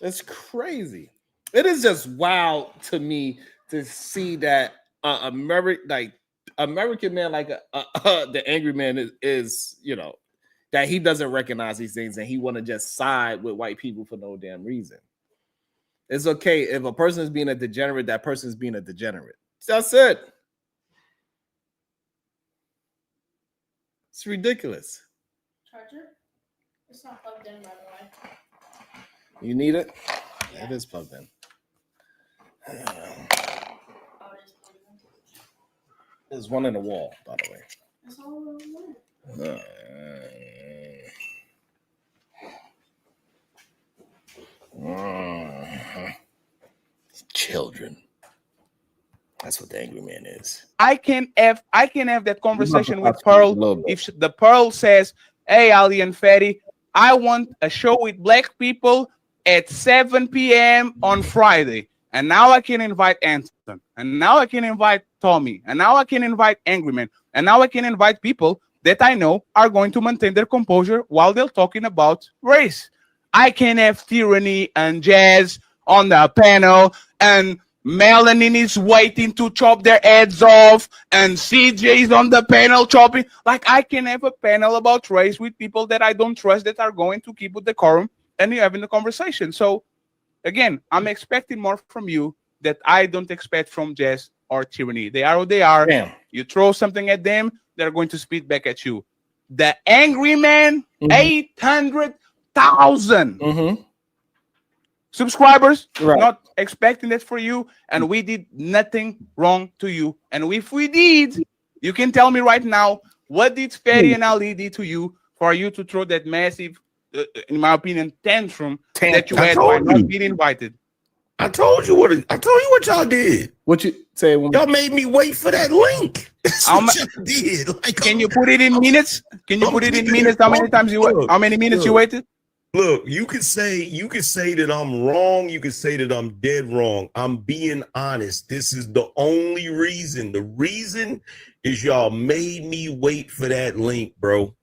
Speaker 2: it's crazy. It is just wild to me to see that American man like the Angry Man is that he doesn't recognize these things and he want to just side with white people for no damn reason. It's okay if a person is being a degenerate, that person is being a degenerate. That's it. It's ridiculous.
Speaker 6: Charger? It's not plugged in, by the way.
Speaker 2: You need it?
Speaker 6: Yeah.
Speaker 2: It is plugged in.
Speaker 6: Oh, it is plugged in.
Speaker 2: There's one in the wall, by the way.
Speaker 6: It's all over the
Speaker 2: Children. That's what the angry man is.
Speaker 3: I can have that conversation with
Speaker 2: ask you a
Speaker 3: Pearl.
Speaker 2: little bit.
Speaker 3: If the Pearl says, "Hey, Ali and Fatty, I want a show with black people at 7 p.m. on Friday," and now I can invite Anton, and now I can invite Tommy, and now I can invite Angry Man, and now I can invite people that I know are going to maintain their composure while they're talking about race. I can have Tyranny and Jazz on the panel, and Melanin is waiting to chop their heads off, and CJ is on the panel chopping. Like, I can have a panel about race with people that I don't trust that are going to keep with decorum and you're having the conversation. So, again, I'm expecting more from you that I don't expect from Jazz or Tyranny. They are who they are.
Speaker 2: Damn.
Speaker 3: You throw something at them, they're going to spit back at you. The Angry Man, 800,000 subscribers,
Speaker 2: Right.
Speaker 3: not expecting that for you, and we did nothing wrong to you. And if we did, you can tell me right now, what did Ferry and Ali do to you for you to throw that massive, in my opinion, tantrum that you
Speaker 4: I
Speaker 3: had by
Speaker 4: told
Speaker 3: not
Speaker 4: you.
Speaker 3: being invited?
Speaker 4: I told you what y'all did.
Speaker 2: What you say?
Speaker 4: Y'all made me wait for that link. That's
Speaker 3: How
Speaker 4: what y'all did. Like,
Speaker 3: Can you put it in minutes? Can you put it in minutes? How many times you? How many minutes you waited?
Speaker 4: Look, you could say that I'm wrong. You could say that I'm dead wrong. I'm being honest. This is the only reason. The reason is y'all made me wait for that link, bro.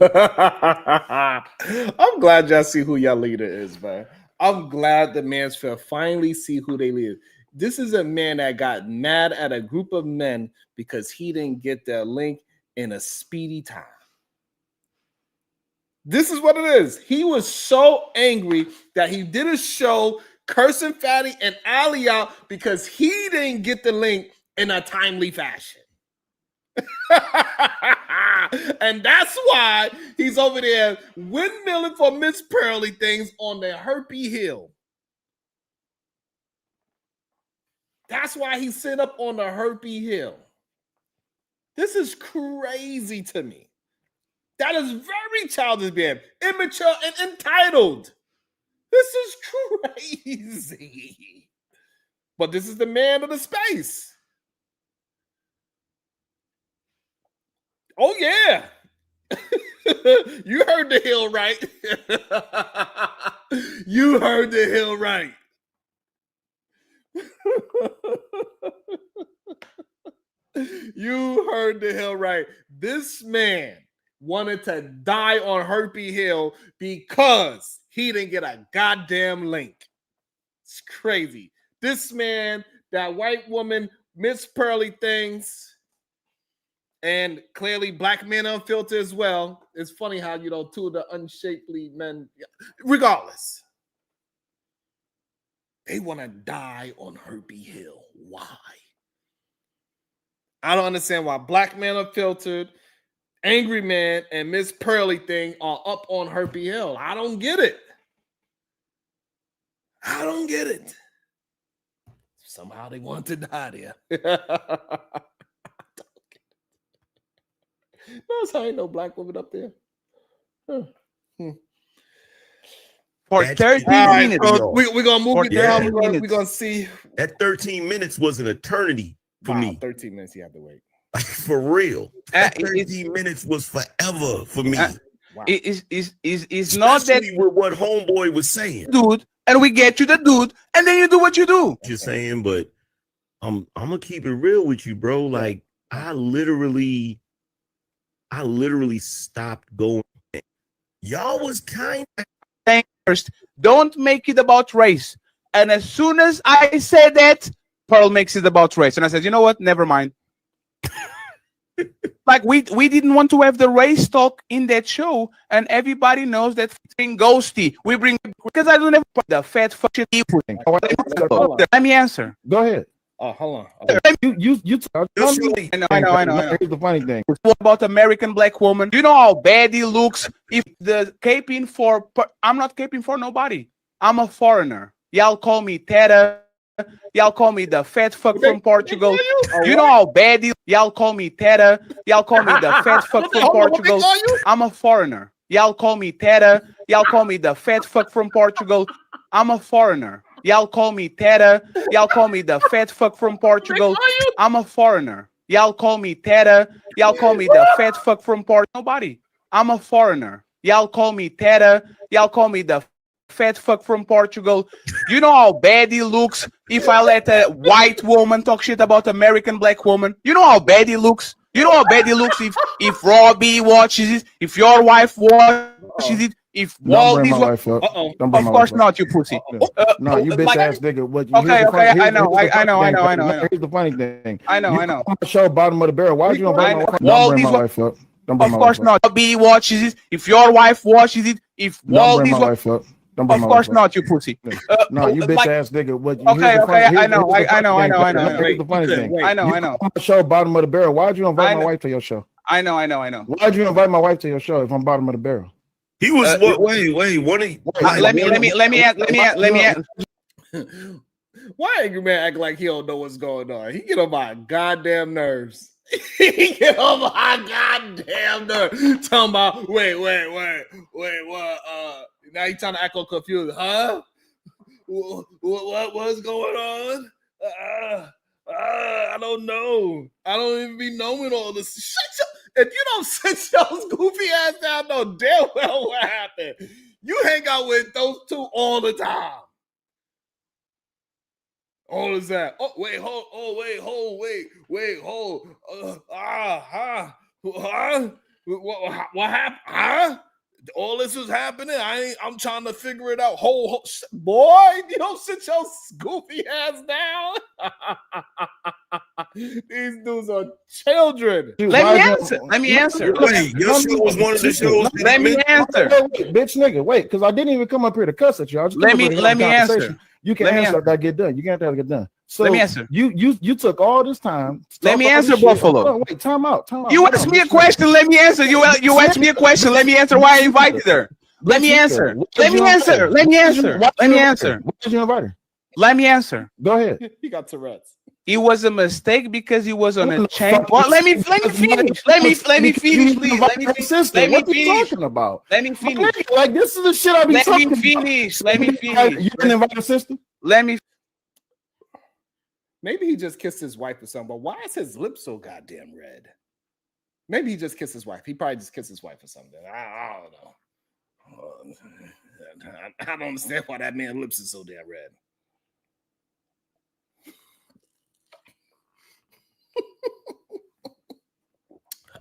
Speaker 2: I'm glad y'all see who y'all leader is, man. I'm glad the Mansfield finally see who they lead. This is a man that got mad at a group of men because he didn't get their link in a speedy time. This is what it is. He was so angry that he did a show cursing Fatty and Ali out because he didn't get the link in a timely fashion. And that's why he's over there windmilling for Miss Pearly things on the Herpy Hill. That's why he's sitting up on the Herpy Hill. This is crazy to me. That is very childish, man. Immature and entitled. This is crazy. But this is the man of the space. Oh, yeah. You heard the hill right. You heard the hill right. You heard the hill right. This man wanted to die on Herpy Hill because he didn't get a goddamn link. It's crazy. This man, that white woman, Miss Pearly things, and clearly black men unfiltered as well. It's funny how, you know, two of the unshapely men, regardless, they want to die on Herpy Hill. Why? I don't understand why black men unfiltered, Angry Man, and Miss Pearly thing are up on Herpy Hill. I don't get it. I don't get it. Somehow they want to die there. Notice how ain't no black woman up there. Huh.
Speaker 3: For
Speaker 4: That's
Speaker 3: 30
Speaker 4: right,
Speaker 3: minutes.
Speaker 4: bro.
Speaker 2: We're going to move
Speaker 3: For
Speaker 2: it down.
Speaker 3: 30
Speaker 2: We're
Speaker 3: minutes.
Speaker 2: going to see.
Speaker 4: That 13 minutes was an eternity for me.
Speaker 2: 13 minutes you have to wait.
Speaker 4: For real. That
Speaker 3: It's-
Speaker 4: 13 minutes was forever for me.
Speaker 2: Wow.
Speaker 3: It's not that
Speaker 4: Especially with what homeboy was saying.
Speaker 3: dude, and we get you the dude, and then you do what you do.
Speaker 4: Just saying, but I'm gonna keep it real with you, bro. Like I literally stopped going. Y'all was kind of
Speaker 3: First, don't make it about race. And as soon as I said that, Pearl makes it about race. And I said, you know what? Never mind. Like we didn't want to have the race talk in that show, and everybody knows that thing ghosty. We bring because I don't have the fat fuck shit. Let me answer.
Speaker 7: Go ahead.
Speaker 2: Oh, hold on.
Speaker 7: You
Speaker 3: I know.
Speaker 7: Here's the funny thing.
Speaker 3: What about American black woman? You know how bad he looks. If the caping for, I'm not caping for nobody. I'm a foreigner. Y'all call me Teta. Y'all call me the fat fuck from Portugal. You know how bad y'all call me Teta. Y'all call me the fat fuck from Portugal. I'm a foreigner. Y'all call me Teta. Y'all call me the fat fuck from Portugal. I'm a foreigner. Y'all call me Teta. Y'all call me the fat fuck from Portugal. I'm a foreigner. Y'all call me Teta. Y'all call me the fat fuck from Portugal. Nobody. I'm a foreigner. Y'all call me Teta. Y'all call me the fat fuck from Portugal. You know how bad he looks if I let a white woman talk shit about American black woman. You know how bad he looks. You know how bad he looks if Robbie watches it, if your wife watches it, if
Speaker 7: Don't bring
Speaker 3: Walt
Speaker 7: my
Speaker 3: is.
Speaker 7: wife up. Don't
Speaker 3: Of
Speaker 7: bring my
Speaker 3: course
Speaker 7: wife
Speaker 3: not, you pussy.
Speaker 7: No, you bitch
Speaker 3: like-
Speaker 7: ass nigga. What you?
Speaker 3: Okay, I know.
Speaker 7: Here's the funny thing.
Speaker 3: I know.
Speaker 7: On my show, bottom of the barrel. Why'd you invite my wife?
Speaker 3: Walt
Speaker 7: Don't bring
Speaker 3: is
Speaker 7: my wife up. Don't bring
Speaker 3: Of
Speaker 7: my
Speaker 3: course
Speaker 7: wife up.
Speaker 3: not. Robbie watches it, if your wife watches it, if
Speaker 7: Don't
Speaker 3: Walt
Speaker 7: bring
Speaker 3: is.
Speaker 7: my wife up. Don't bring
Speaker 3: Of
Speaker 7: my
Speaker 3: course
Speaker 7: wife up.
Speaker 3: not, you pussy.
Speaker 7: No, you bitch
Speaker 3: like-
Speaker 7: ass nigga. What?
Speaker 3: Okay, I know.
Speaker 7: Here's the funny thing.
Speaker 3: I know.
Speaker 7: On my show, bottom of the barrel. Why'd you invite
Speaker 3: I
Speaker 7: my
Speaker 3: know.
Speaker 7: wife to your show?
Speaker 3: I know.
Speaker 7: Why'd you invite my wife to your show if I'm bottom of the barrel?
Speaker 4: He was wait, one of
Speaker 3: Let me.
Speaker 2: Why angry man act like he don't know what's going on? He get on my goddamn nerves. He get on my goddamn nerves. Talking about wait, what? Now he trying to act all confused, huh? What's going on? I don't know. I don't even be knowing all this. Shut your, if you don't sit your goofy ass down, know damn well what happened. You hang out with those two all the time. All is that? Oh wait, hold. Oh wait, hold. What happened? Huh? All this is happening. I'm trying to figure it out. Boy, you don't sit your goofy ass down. These dudes are children.
Speaker 3: Let me answer.
Speaker 4: Wait, your show was one of the shows.
Speaker 3: Let me answer.
Speaker 7: Wait, bitch, nigga, wait, because I didn't even come up here to cuss at you. I just
Speaker 3: Let
Speaker 7: came up
Speaker 3: me
Speaker 7: here to have a
Speaker 3: answer.
Speaker 7: conversation. You can
Speaker 3: Let me
Speaker 7: answer after I get done. You can't have to get done. So
Speaker 3: Let me answer.
Speaker 7: You took all this time. to
Speaker 3: Let
Speaker 7: talk
Speaker 3: me
Speaker 7: all
Speaker 3: answer,
Speaker 7: this shit.
Speaker 3: Buffalo.
Speaker 7: Hold on, wait, time out.
Speaker 3: You
Speaker 7: Hold
Speaker 3: asked
Speaker 7: on,
Speaker 3: me a
Speaker 7: bitch,
Speaker 3: question. Let me answer. You asked me a question. Let me answer why I invited her. Let me answer. Let me answer. Let me answer. Let me answer.
Speaker 7: Why did you invite her?
Speaker 3: Let me answer.
Speaker 7: Go ahead.
Speaker 2: He got Tourette's.
Speaker 3: It was a mistake because he was on
Speaker 7: What
Speaker 3: a
Speaker 7: the
Speaker 3: chain.
Speaker 7: fuck
Speaker 3: Well,
Speaker 7: is-
Speaker 3: let me finish. Let me finish, please. Let me
Speaker 7: my sister.
Speaker 3: Let me
Speaker 7: What you
Speaker 3: finish.
Speaker 7: talking about?
Speaker 3: Let me
Speaker 7: My
Speaker 3: finish.
Speaker 7: nigga, like this is the shit I be
Speaker 3: Let
Speaker 7: talking
Speaker 3: me
Speaker 7: about.
Speaker 3: finish. Let me
Speaker 7: You
Speaker 3: finish.
Speaker 7: didn't invite your sister?
Speaker 3: Let me.
Speaker 2: Maybe he just kissed his wife or something, but why is his lips so goddamn red? Maybe he just kissed his wife. He probably just kissed his wife or something. I don't know. I don't understand why that man's lips is so damn red.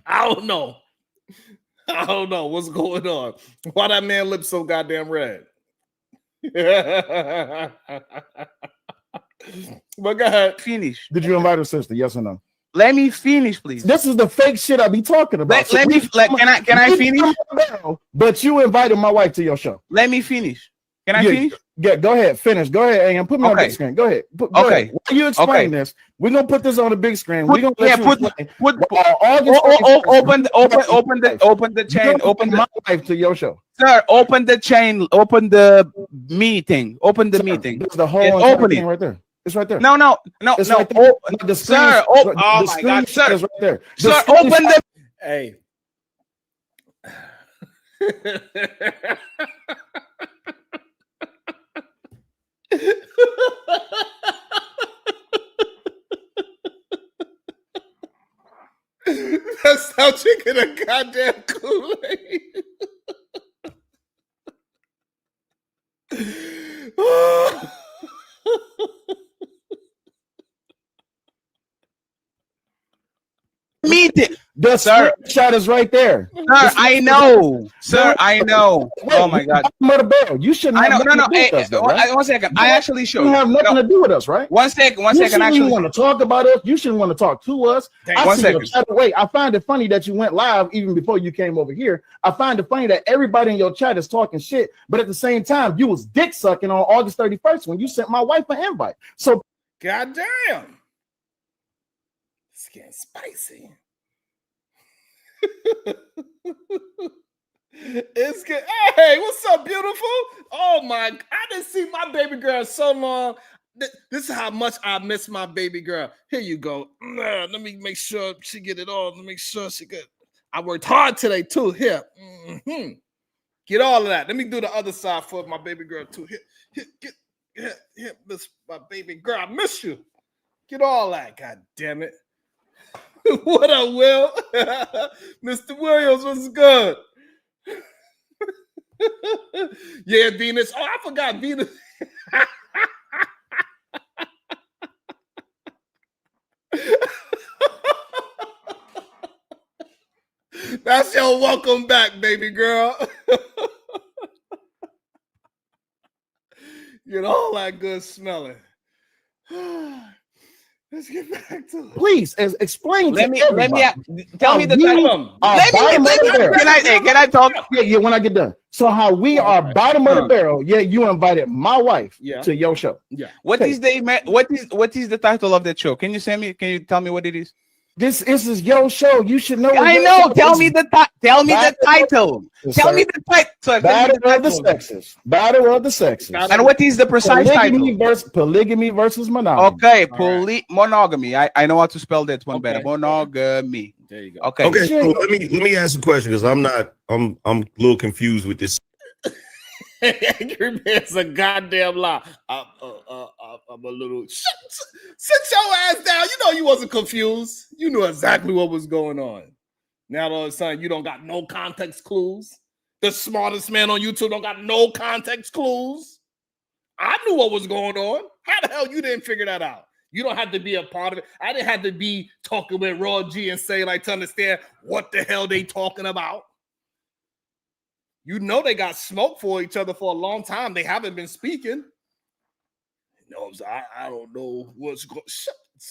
Speaker 2: I don't know. I don't know what's going on. Why that man lips so goddamn red? But go ahead.
Speaker 3: Finish.
Speaker 7: Did you invite her sister? Yes or no?
Speaker 3: Let me finish, please.
Speaker 7: This is the fake shit I be talking about.
Speaker 3: Can I finish?
Speaker 7: But you invited my wife to your show.
Speaker 3: Let me finish. Can I
Speaker 7: Yeah,
Speaker 3: finish?
Speaker 7: Yeah, go ahead, finish. Go ahead, and put me on the
Speaker 3: Okay.
Speaker 7: big screen. Go ahead. Go
Speaker 3: Okay.
Speaker 7: ahead. While you explain
Speaker 3: Okay.
Speaker 7: this, we're gonna put this on the big screen.
Speaker 3: Put-
Speaker 7: We're gonna let
Speaker 3: yeah,
Speaker 7: you
Speaker 3: put-
Speaker 7: explain.
Speaker 3: Open the chain. Open
Speaker 7: my
Speaker 3: the
Speaker 7: wife to your show.
Speaker 3: sir. Open the chain. Open the meeting. Open the meeting.
Speaker 7: There's the whole
Speaker 3: Yeah,
Speaker 7: entire
Speaker 3: open
Speaker 7: thing
Speaker 3: it.
Speaker 7: right there. It's right there.
Speaker 3: No.
Speaker 7: It's
Speaker 3: No.
Speaker 7: right there.
Speaker 3: Oh,
Speaker 7: The
Speaker 3: sir.
Speaker 7: screen-
Speaker 3: Oh my
Speaker 7: screen
Speaker 3: God, sir.
Speaker 7: is right there. The
Speaker 3: Sir,
Speaker 7: screen-
Speaker 3: open the.
Speaker 2: Hey. That's how you get a goddamn Kool-Aid.
Speaker 3: meeting.
Speaker 7: The
Speaker 3: Sir.
Speaker 7: screenshot is right there.
Speaker 3: Sir, I know. Sir, I know. Oh my God.
Speaker 7: Mother Barrel, you shouldn't
Speaker 3: I
Speaker 7: have
Speaker 3: know. No,
Speaker 7: nothing
Speaker 3: no.
Speaker 7: to do with
Speaker 3: Hey,
Speaker 7: us, though, right?
Speaker 3: one second. I actually
Speaker 7: You
Speaker 3: showed
Speaker 7: don't have
Speaker 3: you.
Speaker 7: nothing
Speaker 3: No,
Speaker 7: to do with us, right?
Speaker 3: one second.
Speaker 7: You shouldn't
Speaker 3: Actually,
Speaker 7: even want to talk about us. You shouldn't want to talk to us. I
Speaker 3: One
Speaker 7: see your
Speaker 3: second.
Speaker 7: chat. Wait, I find it funny that you went live even before you came over here. I find it funny that everybody in your chat is talking shit, but at the same time, you was dick sucking on August 31st when you sent my wife an invite. So,
Speaker 2: God damn. It's getting spicy. It's good. Hey, what's up, beautiful? Oh my, I didn't see my baby girl in so long. This is how much I miss my baby girl. Here you go. Let me make sure she get it all. Let me make sure she good. I worked hard today too. Here. Get all of that. Let me do the other side for my baby girl too. Here, miss my baby girl. I miss you. Get all that. God damn it. What up, Will? Mr. Williams, what's good? Yeah, Venus. Oh, I forgot Venus. That's your welcome back, baby girl. Get all that good smelling. Let's get back to it.
Speaker 7: please explain.
Speaker 3: Let
Speaker 7: to
Speaker 3: me
Speaker 7: everybody
Speaker 3: tell me the
Speaker 7: how we
Speaker 3: title.
Speaker 7: are
Speaker 3: Let
Speaker 7: bottom
Speaker 3: me.
Speaker 7: of the barrel.
Speaker 3: Can I talk?
Speaker 7: Yeah, when I get done. So how we are bottom of the barrel. Yeah, you invited my wife to your show.
Speaker 2: Yeah.
Speaker 3: What is the title of that show? Can you send me? Can you tell me what it is?
Speaker 7: This is your show. You should know.
Speaker 3: I know. Tell me the title. Tell me the title.
Speaker 7: Battle of the sexes. Battle of the sexes.
Speaker 3: And what is the precise title?
Speaker 7: Polygamy versus monogamy.
Speaker 3: Okay, monogamy. I know how to spell that one better. Monogamy.
Speaker 2: There you go.
Speaker 3: Okay.
Speaker 4: Okay, so let me ask a question because I'm a little confused with this.
Speaker 2: Angry man's a goddamn lie. I'm a little sit your ass down. You know you wasn't confused. You knew exactly what was going on. Now all of a sudden you don't got no context clues. The smartest man on YouTube don't got no context clues. I knew what was going on. How the hell you didn't figure that out? You don't have to be a part of it. I didn't have to be talking with Raw G and say like to understand what the hell they talking about. You know they got smoke for each other for a long time. They haven't been speaking. You know, I don't know what's going.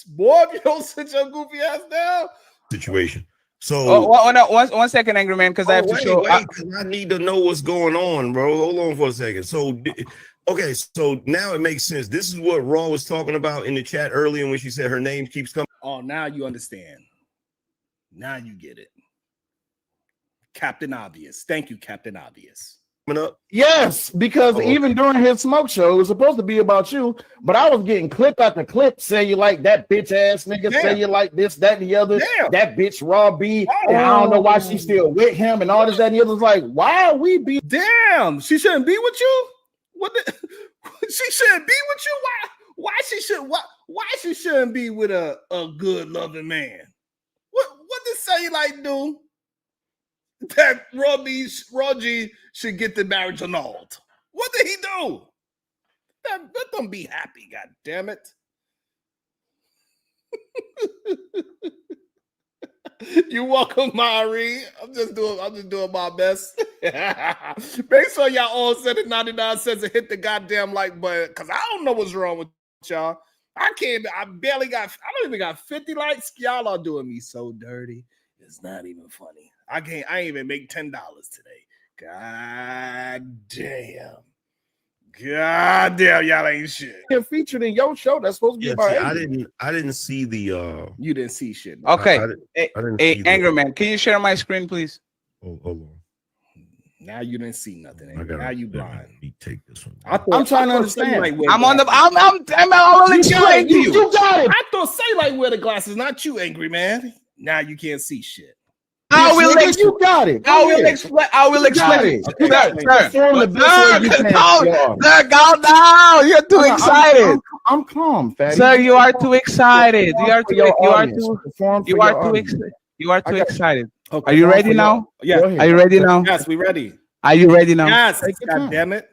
Speaker 2: Boy, if you don't sit your goofy ass down.
Speaker 4: Situation. So,
Speaker 3: one second, Angry Man, because I have to show.
Speaker 4: I need to know what's going on, bro. Hold on for a second. So, okay, so now it makes sense. This is what Raw was talking about in the chat earlier when she said her name keeps coming.
Speaker 2: Oh, now you understand. Now you get it. Captain Obvious. Thank you, Captain Obvious.
Speaker 4: Up.
Speaker 7: Yes, because even during his smoke show, it was supposed to be about you, but I was getting clip after clip say you like that bitch ass nigga, say you like this, that, and the other, that bitch Raw B, and I don't know why she's still with him, and all this, that, and the other. Like, why are we be?
Speaker 2: Damn, she shouldn't be with you. She shouldn't be with you. Why she shouldn't be with a good loving man? What did Say Like do? That Raw G should get the marriage annulled. What did he do? Let them be happy, god damn it. You welcome, Mari. I'm just doing my best. Make sure y'all all send it 99 cents and hit the goddamn like button. Cause I don't know what's wrong with y'all. I don't even got 50 likes. Y'all are doing me so dirty. It's not even funny. I ain't even make $10 today. God damn, y'all ain't shit.
Speaker 7: You're featured in your show. That's supposed to be about.
Speaker 4: I didn't see the.
Speaker 2: You didn't see shit.
Speaker 3: Okay.
Speaker 4: I didn't
Speaker 3: Hey,
Speaker 4: see
Speaker 3: Angry Man, can you share my screen, please?
Speaker 4: Hold on.
Speaker 2: Now you didn't see nothing. Now you blind.
Speaker 4: Take this one.
Speaker 7: I'm trying to understand.
Speaker 3: I'm on the. I'll explain to you.
Speaker 7: You got it.
Speaker 2: I thought Say Like wear the glasses, not you, Angry Man. Now you can't see shit.
Speaker 3: I will explain.
Speaker 7: You got it.
Speaker 3: I will explain. I will explain. Sir, go down. You're too excited.
Speaker 7: I'm calm, fatty.
Speaker 3: Sir, you are too excited. You are too excited.
Speaker 2: Okay.
Speaker 3: Are you ready now?
Speaker 2: Yeah.
Speaker 3: Are you ready now?
Speaker 2: Yes, we ready.
Speaker 3: Are you ready now?
Speaker 2: Yes. God damn it.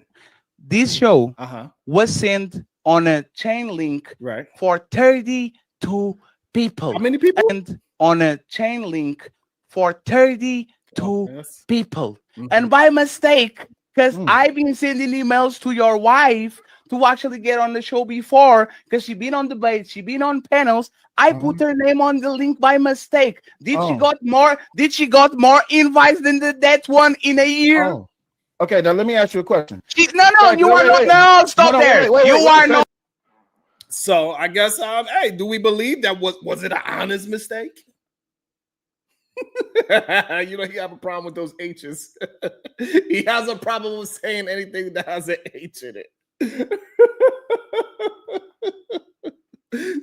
Speaker 3: This show
Speaker 2: Uh-huh.
Speaker 3: was sent on a chain link
Speaker 2: Right.
Speaker 3: for 32 people.
Speaker 2: How many people?
Speaker 3: And on a chain link for 32
Speaker 2: Yes.
Speaker 3: people.
Speaker 2: Mhm.
Speaker 3: And by mistake, because I've been sending emails to your wife to actually get on the show before, because she been on debates, she been on panels. I put her name on the link by mistake. Did she got more? Did she got more invites than that one in a year?
Speaker 7: Oh. Okay, now let me ask you a question.
Speaker 3: No, you are not. No, stop there. You are not.
Speaker 2: So I guess, hey, do we believe that was it an honest mistake? You know, he have a problem with those H's. He has a problem with saying anything that has an H in it.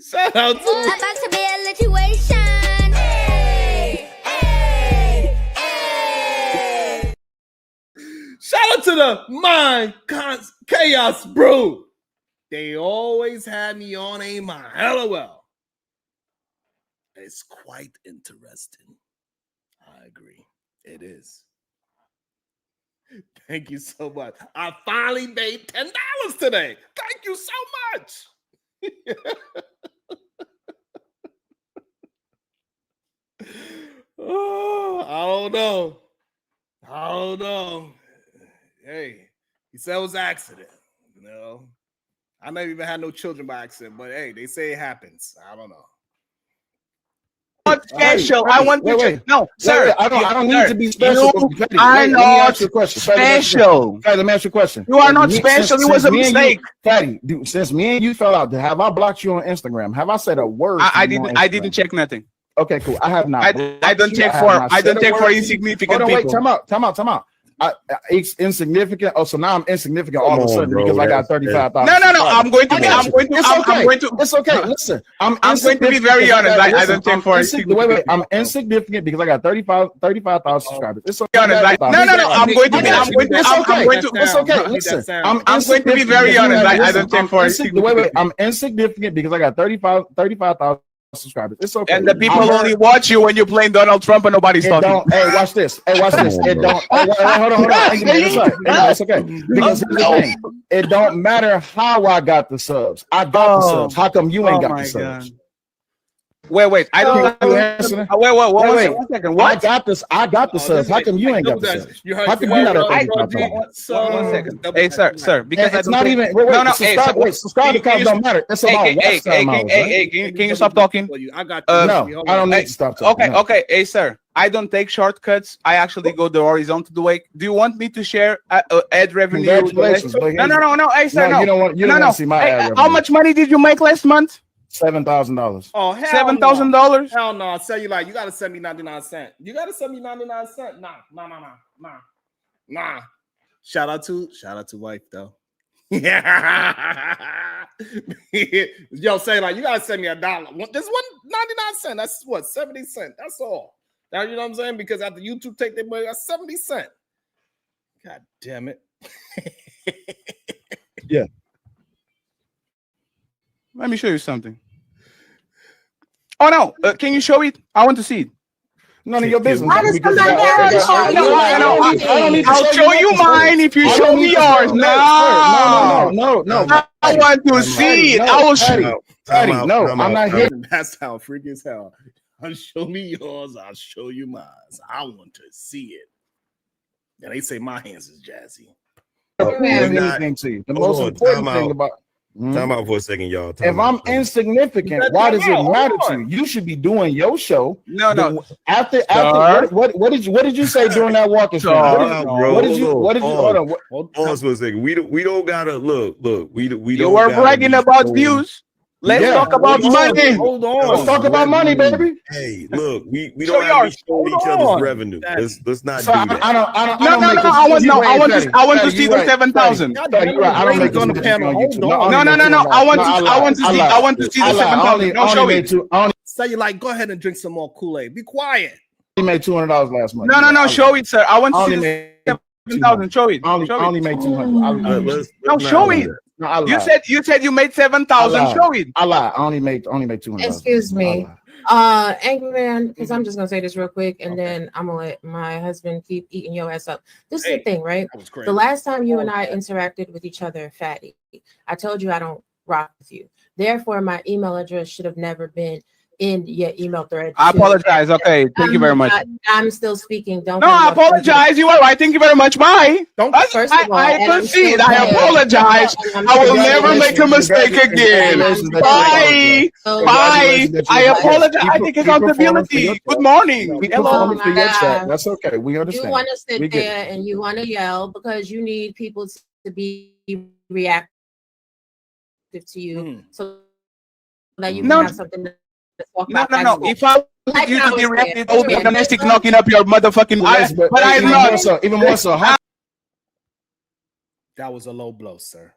Speaker 2: Shout out to
Speaker 5: About to be a situation. Hey, hey, hey.
Speaker 2: Shout out to the Mind Chaos Brew. They always had me on a mind. LOL. It's quite interesting. I agree. It is. Thank you so much. I finally made $10 today. Thank you so much. Oh, I don't know. Hey, he said it was an accident. You know, I never even had no children by accident, but hey, they say it happens. I don't know.
Speaker 3: Not special. I want to
Speaker 7: wait.
Speaker 3: No, sir.
Speaker 7: I don't need to be special.
Speaker 3: You are not special.
Speaker 7: Fatty, let me ask you a question.
Speaker 3: You are not special. It was a mistake.
Speaker 7: Fatty, since me and you fell out, have I blocked you on Instagram? Have I said a word?
Speaker 3: I didn't check nothing.
Speaker 7: Okay, cool. I have not.
Speaker 3: I don't check for insignificant people.
Speaker 7: Wait, time out. It's insignificant. Oh, so now I'm insignificant all of a sudden because I got 35,000.
Speaker 3: No. I'm going to.
Speaker 7: It's okay. Listen, I'm
Speaker 3: going to be very honest. I don't check for insignificant.
Speaker 7: Wait. I'm insignificant because I got 35,000 subscribers. It's okay.
Speaker 3: No. I'm going to.
Speaker 7: It's okay. Listen, I'm
Speaker 3: going to be very honest. I don't check for insignificant.
Speaker 7: Wait. I'm insignificant because I got 35,000 subscribers. It's okay.
Speaker 3: And the people only watch you when you're playing Donald Trump and nobody's talking.
Speaker 7: Hey, watch this. It don't. Hold on. It's okay. Because here's the thing. It don't matter how I got the subs. I got the subs. How come you ain't got the subs?
Speaker 3: Wait. I don't. Wait. 1 second. What?
Speaker 7: I got the subs. How come you ain't got the subs? How come you not at
Speaker 3: 1 second. Hey, sir. Because
Speaker 7: it's not even. Wait. Subscribe to don't matter. It's about watch time.
Speaker 3: Hey, can you stop talking?
Speaker 2: I got.
Speaker 7: No, I don't need to stop talking.
Speaker 3: Okay. Hey, sir. I don't take shortcuts. I actually go the horizontal way. Do you want me to share ad revenue?
Speaker 7: Congratulations.
Speaker 3: No. Hey, sir.
Speaker 7: No, you don't want to see my ad revenue.
Speaker 3: How much money did you make last month?
Speaker 7: $7,000.
Speaker 2: Oh, hell
Speaker 3: $7,000?
Speaker 2: Hell no. I'll tell you like, you got to send me 99 cents. You got to send me 99 cents. Nah. Shout out to wife though. Yeah. Yo, say like, you got to send me $1. There's 1.99 cents. That's what, 70 cents. That's all. Now, you know what I'm saying? Because after YouTube take their money, that's 70 cents. God damn it.
Speaker 7: Yeah.
Speaker 3: Let me show you something. Oh no! Can you show it? I want to see it.
Speaker 7: None of your business.
Speaker 5: Why does somebody
Speaker 3: I'll show you mine if you show me yours. No. I want to see it. I will show you.
Speaker 7: No, I'm not here.
Speaker 2: That's how freaky as hell. I'll show me yours. I'll show you mine. I want to see it. And they say my hands is jazzy.
Speaker 7: Anything to you. The most important thing about.
Speaker 4: Time out for a second, y'all.
Speaker 7: If I'm insignificant, why does it matter to you? You should be doing your show.
Speaker 3: No.
Speaker 7: After what did you say during that walking? What did you hold on?
Speaker 4: Pause for a second. We don't gotta look. We don't.
Speaker 3: You were bragging about views. Let's talk about money.
Speaker 7: Hold on. Let's talk about money, baby.
Speaker 4: Hey, look, we don't have to show each other's revenue. Let's not do that.
Speaker 3: I want to see the 7,000.
Speaker 7: I don't make on the panel.
Speaker 3: No. I want to see the 7,000. No, show it.
Speaker 2: So you like, go ahead and drink some more Kool-Aid. Be quiet.
Speaker 7: He made $200 last month.
Speaker 3: No, show it, sir. I want to see the 7,000. Show it.
Speaker 7: I only made 200.
Speaker 3: No, show it. No, you said you made 7,000. Show it.
Speaker 7: I lied. I only made 200.
Speaker 8: Excuse me, Angry Man, because I'm just gonna say this real quick, and then I'm gonna let my husband keep eating your ass up. This is the thing, right? The last time you and I interacted with each other, Fatty, I told you I don't rock with you. Therefore, my email address should have never been in your email thread.
Speaker 3: I apologize. Okay, thank you very much.
Speaker 8: I'm still speaking. Don't.
Speaker 3: No, I apologize. You are right. Thank you very much. Bye.
Speaker 8: First of all,
Speaker 3: I
Speaker 8: and I'm
Speaker 3: concede.
Speaker 8: still
Speaker 3: I apologize.
Speaker 8: I'm
Speaker 3: I will
Speaker 8: still
Speaker 3: never
Speaker 8: saying-
Speaker 3: make a mistake again. Bye. Bye. I apologize. I take accountability. Good morning.
Speaker 7: Keep
Speaker 3: Hello.
Speaker 7: performing for your chat. That's okay. We
Speaker 8: You
Speaker 7: understand.
Speaker 8: want to sit
Speaker 7: We get it.
Speaker 8: there and you want to yell because you need people to be reactive to you, so that you can have something to talk about.
Speaker 3: No. If I
Speaker 8: Like
Speaker 3: you
Speaker 8: I
Speaker 3: to be
Speaker 8: was
Speaker 3: reactive,
Speaker 8: saying,
Speaker 3: I will be domestic knocking up your motherfucking. But I'm
Speaker 7: even
Speaker 3: not.
Speaker 7: more so. Even more so. How
Speaker 2: That was a low blow, sir.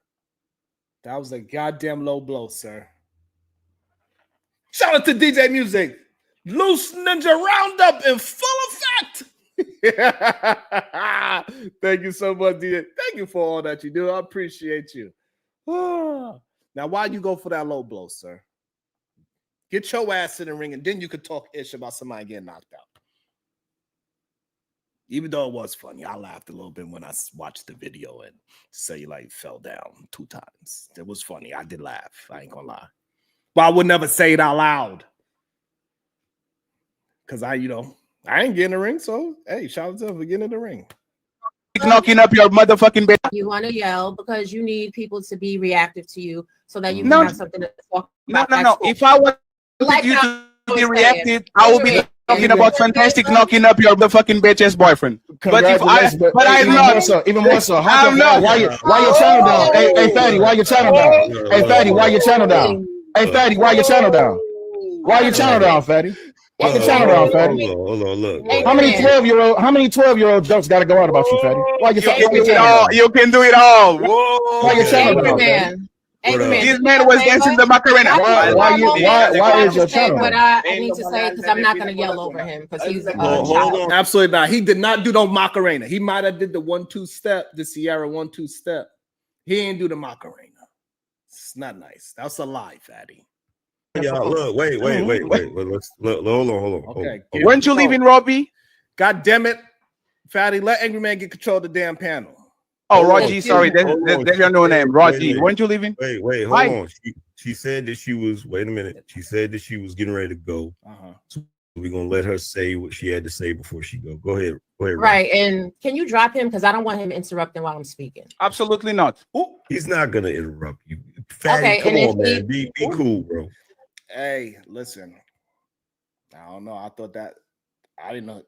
Speaker 2: That was a goddamn low blow, sir. Shout out to DJ Music. Loose Ninja Roundup in full effect. Thank you so much, DJ. Thank you for all that you do. I appreciate you. Now, why you go for that low blow, sir? Get your ass in the ring, and then you could talk ish about somebody getting knocked out. Even though it was funny, I laughed a little bit when I watched the video and say like fell down 2 times. It was funny. I did laugh. I ain't gonna lie. But I would never say it out loud. Cause I ain't getting in the ring. So hey, shout out to them for getting in the ring.
Speaker 3: Knocking up your motherfucking bed.
Speaker 8: You want to yell because you need people to be reactive to you, so that you can have something to talk about.
Speaker 3: No. If I want you to be reactive, I will be talking about fantastic knocking up your motherfucking bitch ass boyfriend. But if I'm not.
Speaker 7: Even more so. I'm not. Why your channel down? Hey, Fatty, why your channel down? Hey, Fatty, why your channel down? Hey, Fatty, why your channel down? Why your channel down, Fatty? Why your channel down, Fatty?
Speaker 4: Hold on, look.
Speaker 7: How many 12-year-old jokes got to go out about you, Fatty? Why your channel down?
Speaker 3: You can do it all. Whoa.
Speaker 7: Why your channel down?
Speaker 3: This man was dancing the Macarena.
Speaker 7: Why is your channel?
Speaker 8: What I need to say, because I'm not going to yell over him because he's a child.
Speaker 2: Absolutely not. He did not do no Macarena. He might have did the 1-2 step, the Sierra 1-2 step. He ain't do the Macarena. It's not nice. That's a lie, Fatty.
Speaker 4: Y'all, look, wait. Let's hold on.
Speaker 2: Okay.
Speaker 3: Weren't you leaving, Robbie?
Speaker 2: God damn it, Fatty. Let Angry Man get control of the damn panel.
Speaker 3: Oh, Roger, sorry. That's your new name, Roger. Weren't you leaving?
Speaker 4: Wait, hold on. She said that she was. Wait a minute. She said that she was getting ready to go. So we're gonna let her say what she had to say before she go. Go ahead.
Speaker 8: Right, and can you drop him because I don't want him interrupting while I'm speaking.
Speaker 3: Absolutely not.
Speaker 4: Ooh, he's not gonna interrupt you. Fatty, come on, man. Be cool, bro.
Speaker 2: Hey, listen. I don't know. I didn't know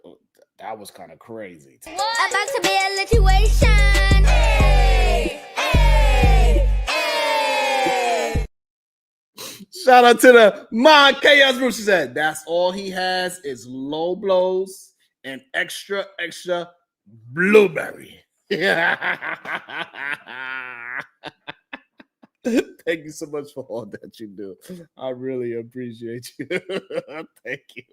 Speaker 2: that was kind of crazy.
Speaker 5: About to be a situation. Hey, hey, hey.
Speaker 2: Shout out to the Mon Chaos group. She said that's all he has is low blows and extra blueberry. Thank you so much for all that you do. I really appreciate you. Thank you.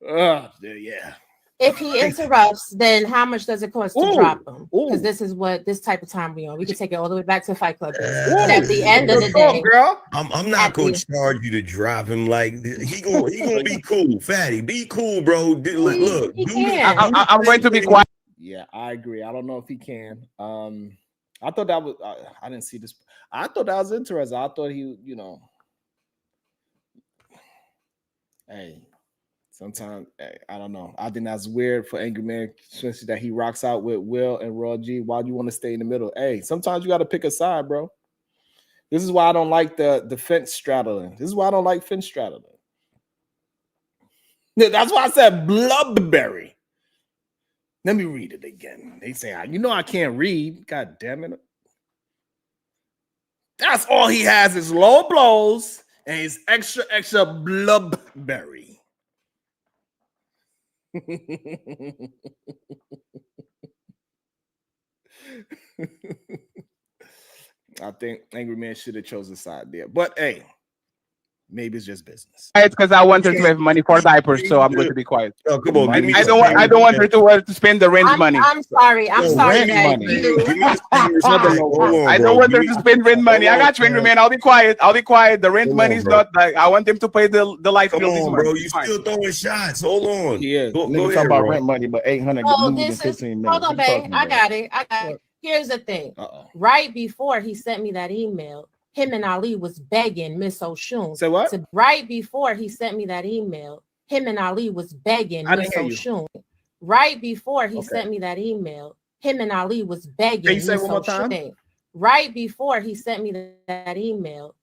Speaker 2: Oh, yeah.
Speaker 8: If he interrupts, then how much does it cost to drop him? Because this is what this type of time we on. We can take it all the way back to Fight Club. But at the end of the day,
Speaker 2: girl,
Speaker 4: I'm not gonna charge you to drop him. Like he gonna be cool. Fatty, be cool, bro. Look,
Speaker 3: I'm going to be quiet.
Speaker 2: Yeah, I agree. I don't know if he can. I thought that was. I didn't see this. I thought that was interesting. I thought he, hey. Sometimes I don't know. I think that's weird for Angry Man, especially that he rocks out with Will and Raw G. Why do you want to stay in the middle? Hey, sometimes you got to pick a side, bro. This is why I don't like the fence straddling. This is why I don't like fence straddling. That's why I said blueberry. Let me read it again. They say, I can't read. God damn it. That's all he has is low blows and his extra blueberry. I think Angry Man should have chosen a side there, but hey, maybe it's just business.
Speaker 3: It's because I want her to have money for diapers, so I'm going to be quiet.
Speaker 4: Oh, come on,
Speaker 3: I don't want her to spend the rent money.
Speaker 8: I'm sorry. I'm sorry.
Speaker 3: I don't want her to spend rent money. I got you, Angry Man. I'll be quiet. The rent money is not like I want them to pay the life bill.
Speaker 4: Come on, bro. You still throwing shots. Hold on.
Speaker 2: Yeah.
Speaker 4: Go
Speaker 7: talk
Speaker 4: ahead,
Speaker 7: about
Speaker 4: bro.
Speaker 7: rent money, but 800
Speaker 8: Oh,
Speaker 7: moves in
Speaker 8: this is
Speaker 7: 15 minutes.
Speaker 8: hold on, babe. I got it. Here's the thing. Right before he sent me that email, him and Ali was begging Miss Oshun.
Speaker 2: Say what?
Speaker 8: Right before he sent me that email, him and Ali was begging
Speaker 2: I
Speaker 8: Miss
Speaker 2: didn't hear you.
Speaker 8: Oshun. Right before he
Speaker 2: Okay.
Speaker 8: sent me that email, him and Ali was begging
Speaker 2: Can you say
Speaker 8: Miss
Speaker 2: one more time?
Speaker 8: Oshun. Right before he sent me that email,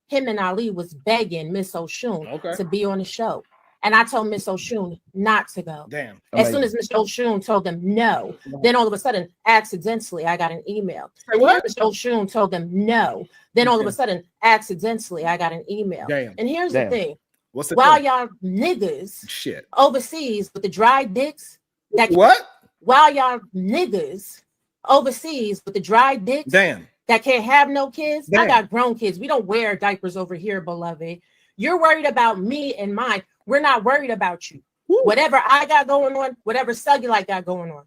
Speaker 8: him and Ali was begging Miss Oshun to be on the show. And I told Miss Oshun not to go.
Speaker 2: Damn.
Speaker 8: As soon as Miss Oshun told them no, then all of a sudden, accidentally, I got an email.
Speaker 2: Say what?
Speaker 8: Miss Oshun told them no. Then all of a sudden, accidentally, I got an email.
Speaker 2: Damn.
Speaker 8: And here's the thing.
Speaker 2: What's the
Speaker 8: while
Speaker 2: thing?
Speaker 8: y'all niggas
Speaker 2: Shit.
Speaker 8: overseas with the dry dicks, that
Speaker 2: what?
Speaker 8: While y'all niggas overseas with the dry dicks,
Speaker 2: damn,
Speaker 8: that can't have no kids.
Speaker 2: Damn.
Speaker 8: I got grown kids. We don't wear diapers over here, beloved. You're worried about me and mine. We're not worried about you. Woo. Whatever I got going on, whatever Cellulite got going on.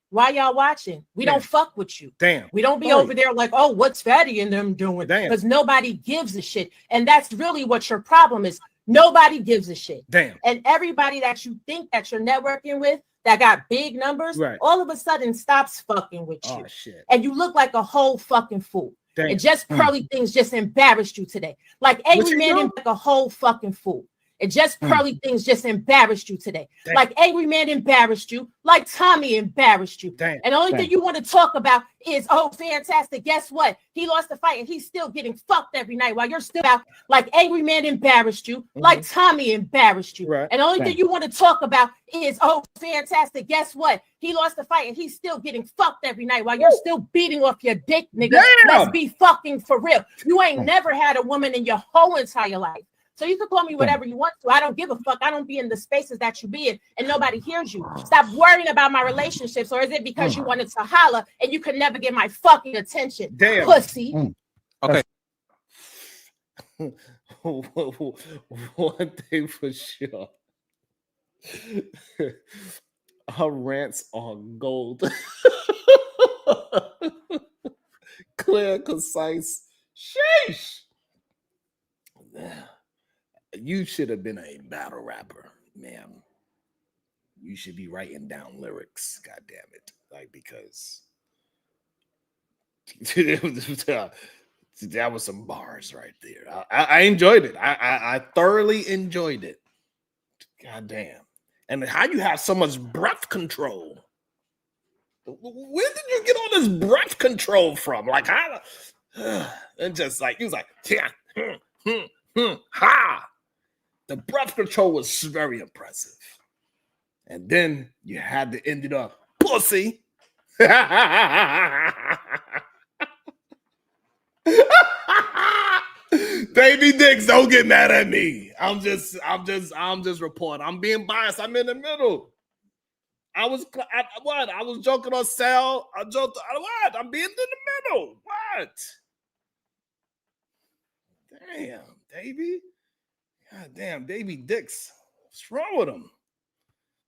Speaker 8: Why y'all watching? We don't fuck with you.
Speaker 2: Damn.
Speaker 8: We don't be over there like, oh, what's Fatty and them doing?
Speaker 2: Damn.
Speaker 8: Because nobody gives a shit. And that's really what your problem is. Nobody gives a shit.
Speaker 2: Damn.
Speaker 8: And everybody that you think that you're networking with that got big numbers, all of a sudden stops fucking with you.
Speaker 2: Oh, shit.
Speaker 8: And you look like a whole fucking fool.
Speaker 2: Damn.
Speaker 8: And just pearly things just embarrassed you today. Like Angry Man didn't like a whole fucking fool. And just pearly things just embarrassed you today.
Speaker 2: Damn.
Speaker 8: Like Angry Man embarrassed you, like Tommy embarrassed you.
Speaker 2: Damn.
Speaker 8: And the only thing you want to talk about is, oh, fantastic. Guess what? He lost the fight and he's still getting fucked every night while you're still out. Like Angry Man embarrassed you, like Tommy embarrassed you.
Speaker 2: Right.
Speaker 8: And the only thing you want to talk about is, oh, fantastic. Guess what? He lost the fight and he's still getting fucked every night while you're still beating off your dick, nigga.
Speaker 2: Damn.
Speaker 8: Let's be fucking for real. You ain't never had a woman in your whole entire life. So you can call me whatever you want to. I don't give a fuck. I don't be in the spaces that you be in and nobody hears you. Stop worrying about my relationships. Or is it because you wanted to holler and you could never get my fucking attention?
Speaker 2: Damn.
Speaker 8: Pussy.
Speaker 3: Okay.
Speaker 2: One thing for sure. Our rants are gold. Clear, concise. Sheesh. You should have been a battle rapper, ma'am. You should be writing down lyrics. God damn it. Like, because that was some bars right there. I enjoyed it. I thoroughly enjoyed it. God damn. And how you have so much breath control? Where did you get all this breath control from? Like, how? And just like, he was like, yeah, ha. The breath control was very impressive. And then you had to end it up, pussy. Baby dicks, don't get mad at me. I'm just reporting. I'm being biased. I'm in the middle. I was joking on Sal. I joked. What? I'm being in the middle. What? Damn, Davey. God damn, Davey Dix. What's wrong with him?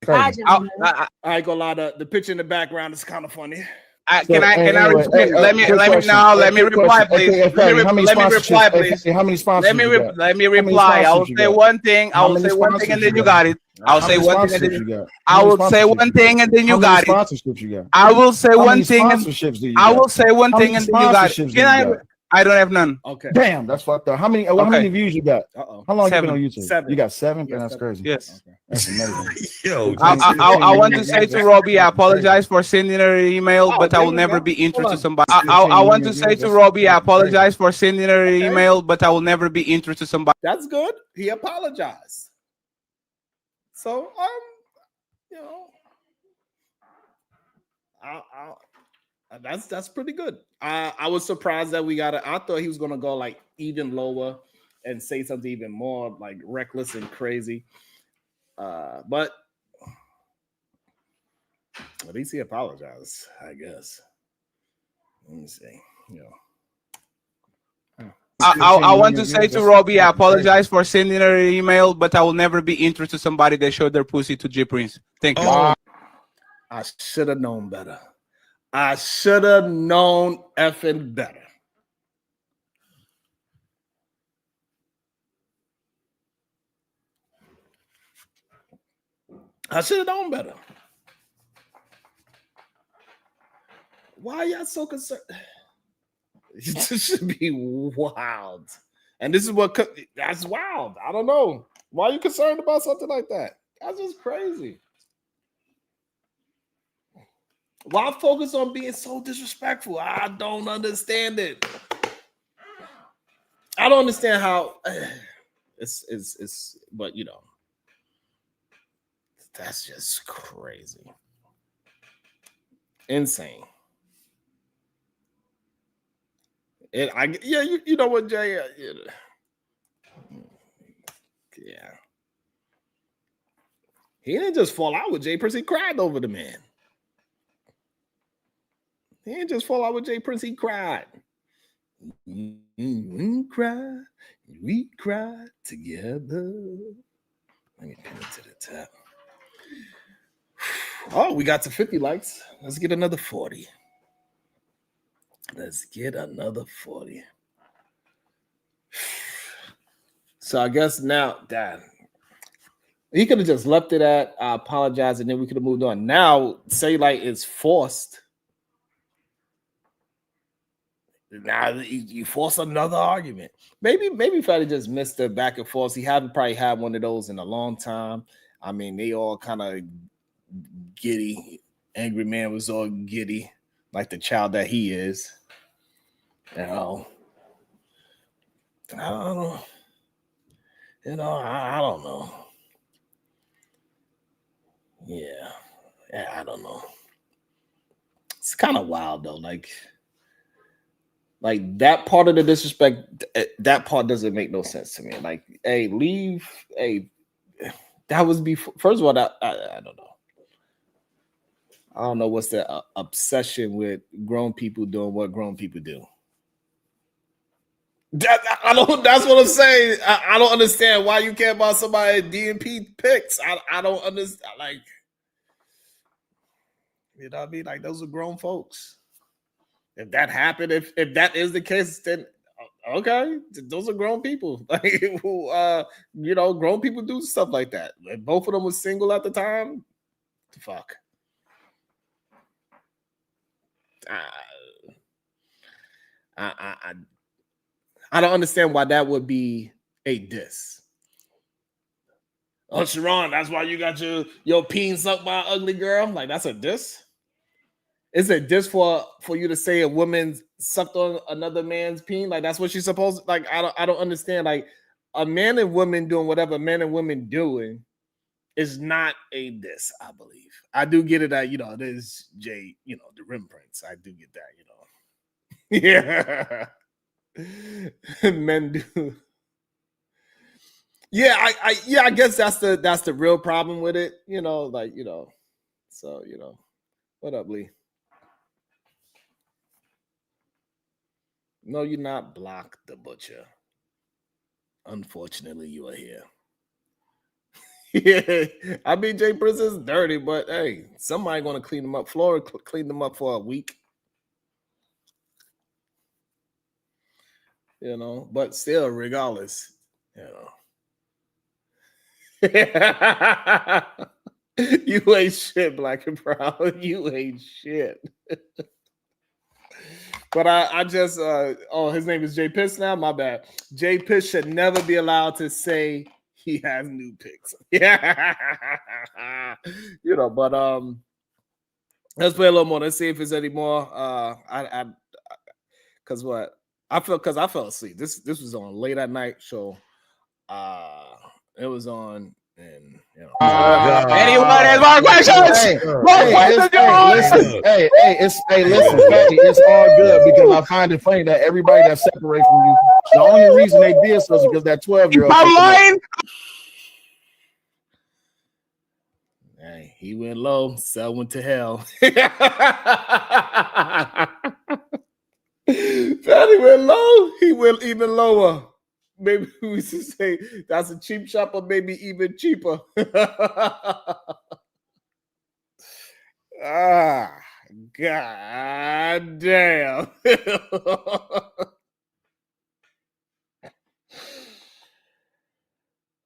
Speaker 2: I ain't gonna lie, the picture in the background is kind of funny.
Speaker 3: Let me reply, please. Let me reply. I will say one thing. I will say one thing, and then you got it. I'll say one thing, and then you. I will say one thing, and then you got it. I will say one thing. I will say one thing, and then you got it. I don't have none.
Speaker 7: Okay. Damn, that's fucked up. How many views you got? How long you been on YouTube?
Speaker 2: 7.
Speaker 7: You got 7?
Speaker 2: Yes,
Speaker 7: that's crazy.
Speaker 3: Yes.
Speaker 7: Okay. That's amazing.
Speaker 4: Yo,
Speaker 3: I want to say to Robbie, I apologize for sending her an email, but I will never be interested in somebody. I want to say to Robbie, I apologize for sending her an email, but I will never be interested in somebody.
Speaker 2: That's good. He apologized. So, you know, that's pretty good. I was surprised that we got it. I thought he was gonna go like even lower and say something even more like reckless and crazy. But at least he apologized, I guess. Let me see. You know.
Speaker 3: I want to say to Robbie, I apologize for sending her an email, but I will never be interested in somebody that showed their pussy to J Prince. Thank you.
Speaker 2: I should have known better. I should have known effing better. I should have known better. Why are y'all so concerned? This should be wild. And this is that's wild. I don't know. Why are you concerned about something like that? That's just crazy. Why focus on being so disrespectful? I don't understand it. I don't understand how it's but you know, that's just crazy. Insane. And you know what, Jay? Yeah. He didn't just fall out with Jay Prince. He cried over the man. He didn't just fall out with Jay Prince. He cried. We cry together. Let me pin it to the top. Oh, we got to 50 likes. Let's get another 40. Let's get another 40. So I guess now, Dad, he could have just left it at I apologize, and then we could have moved on. Now, say like it's forced. Now you force another argument. Maybe Fatty just missed the back and forth. He hadn't probably had one of those in a long time. I mean, they all kind of giddy. Angry Man was all giddy, like the child that he is. You know, I don't know. You know, I don't know. Yeah, I don't know. It's kind of wild though. Like that part of the disrespect, that part doesn't make no sense to me. Like, hey, leave. Hey, that was before. First of all, I don't know. I don't know what's the obsession with grown people doing what grown people do. I don't. That's what I'm saying. I don't understand why you care about somebody's DMP pics. I don't understand. Like, you know what I mean? Like, those are grown folks. If that happened, if that is the case, then okay, those are grown people. Like, who, you know, grown people do stuff like that. If both of them were single at the time, the fuck. I don't understand why that would be a diss. Oh, Sharon, that's why you got your peen sucked by an ugly girl. Like, that's a diss. Is it diss for you to say a woman sucked on another man's peen? Like, that's what she's supposed to, like, I don't understand. Like, a man and woman doing whatever man and women doing is not a diss, I believe. I do get it that, you know, it is Jay, you know, the Rim Prince. I do get that, you know. Yeah. Men do. Yeah, I guess that's the real problem with it, you know, like, you know. So, you know. What up, Lee? No, you're not Block the Butcher. Unfortunately, you are here. Yeah, I mean, Jay Prince is dirty, but hey, somebody gonna clean them up. Flora cleaned them up for a week. You know, but still, regardless, you know. You ain't shit, Black and Brown. You ain't shit. But I just his name is Jay Piss now. My bad. Jay Piss should never be allowed to say he has new picks. Yeah. You know, but let's play a little more. Let's see if there's any more. Cause what? I fell asleep. This was on late at night, so it was on. And you know,
Speaker 3: anyone has more questions?
Speaker 7: Listen, Fatty, it's all good because I find it funny that everybody that's separated from you, the only reason they did so is because that 12-year-old.
Speaker 2: Hey, he went low, Cell went to hell. Fatty went low, he went even lower. Maybe we should say that's a cheap shop, or maybe even cheaper. Ah, god damn.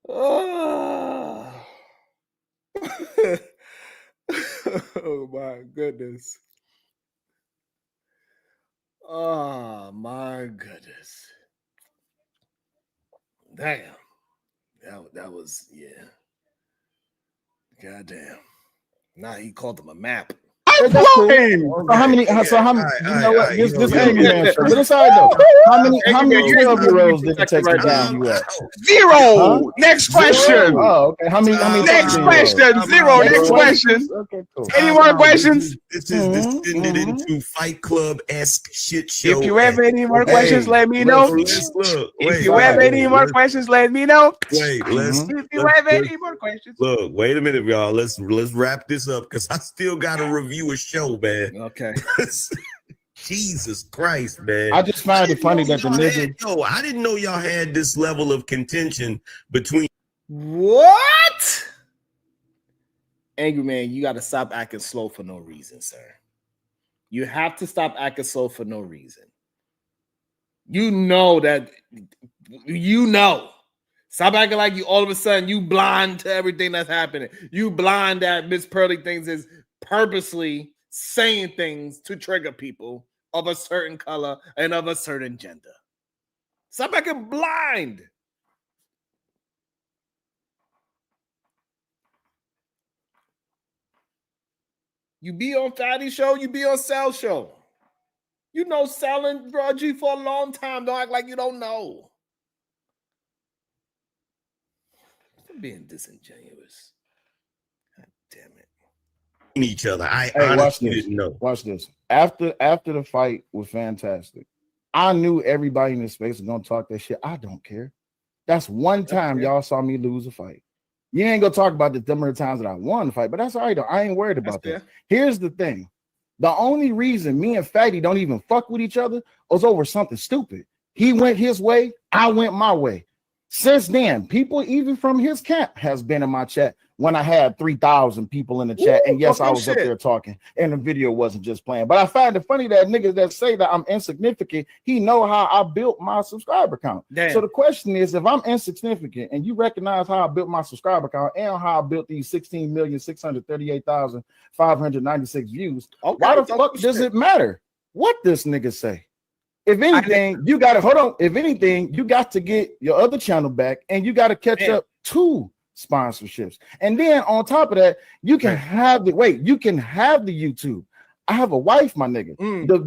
Speaker 2: Oh. Oh my goodness. Oh my goodness. Damn. That was goddamn. Now he called him a map.
Speaker 3: I'm
Speaker 7: That's cool.
Speaker 3: flying.
Speaker 7: So how many?
Speaker 4: Okay,
Speaker 7: So how many?
Speaker 4: all
Speaker 7: You
Speaker 4: right,
Speaker 7: know
Speaker 4: all
Speaker 7: what?
Speaker 4: right,
Speaker 7: This
Speaker 4: yo,
Speaker 7: angry
Speaker 4: yo.
Speaker 7: man show. But aside though, how many
Speaker 2: Angry Man, you're
Speaker 7: 12-year-olds did it
Speaker 2: protected
Speaker 7: take to
Speaker 2: right now.
Speaker 7: down you at?
Speaker 3: Zero.
Speaker 7: Huh?
Speaker 3: Next
Speaker 7: Zero?
Speaker 3: question.
Speaker 7: Oh, okay. How many
Speaker 3: Next
Speaker 7: 13-year-olds?
Speaker 3: question. Zero.
Speaker 7: Next
Speaker 3: Next question.
Speaker 7: Okay, cool.
Speaker 3: Any more questions?
Speaker 4: This is descended into Fight Club-esque shit show.
Speaker 3: If you have any more
Speaker 7: Okay.
Speaker 3: questions, let me know. If you have any more questions, let me know.
Speaker 4: Wait,
Speaker 3: If you have any more questions.
Speaker 4: Look, wait a minute, y'all. Let's wrap this up because I still got to review a show, man.
Speaker 2: Okay.
Speaker 4: Jesus Christ, man.
Speaker 7: I just find it funny that the nigga.
Speaker 4: I didn't know y'all had this level of contention between.
Speaker 2: What? Angry Man, you got to stop acting slow for no reason, sir. You have to stop acting slow for no reason. You know that. You know. Stop acting like you all of a sudden you blind to everything that's happening. You blind that Miss Pearly things is purposely saying things to trigger people of a certain color and of a certain gender. Stop acting blind. You be on Fatty show, you be on Sal show. You know Sal and Raw G for a long time. Don't act like you don't know. I'm being disingenuous. God damn it.
Speaker 4: Each other. I
Speaker 7: Hey, watch
Speaker 4: honestly
Speaker 7: this.
Speaker 4: didn't know.
Speaker 7: Watch this. After the fight was fantastic, I knew everybody in this space was gonna talk that shit. I don't care. That's one time y'all saw me lose a fight. You ain't gonna talk about the number of times that I won the fight, but that's all right though. I ain't worried about that. Here's the thing: the only reason me and Fatty don't even fuck with each other was over something stupid. He went his way, I went my way. Since then, people even from his camp has been in my chat when I had 3,000 people in the chat. And yes, I was up there talking and the video wasn't just playing. But I find it funny that niggas that say that I'm insignificant, he know how I built my subscriber count.
Speaker 2: Damn.
Speaker 7: So the question is, if I'm insignificant and you recognize how I built my subscriber count and how I built these 16,638,596 views, why the fuck does it matter what this nigga say? If anything, you got to hold on. If anything, you got to get your other channel back and you got to catch up to sponsorships. And then on top of that, you can have the YouTube. I have a wife, my nigga.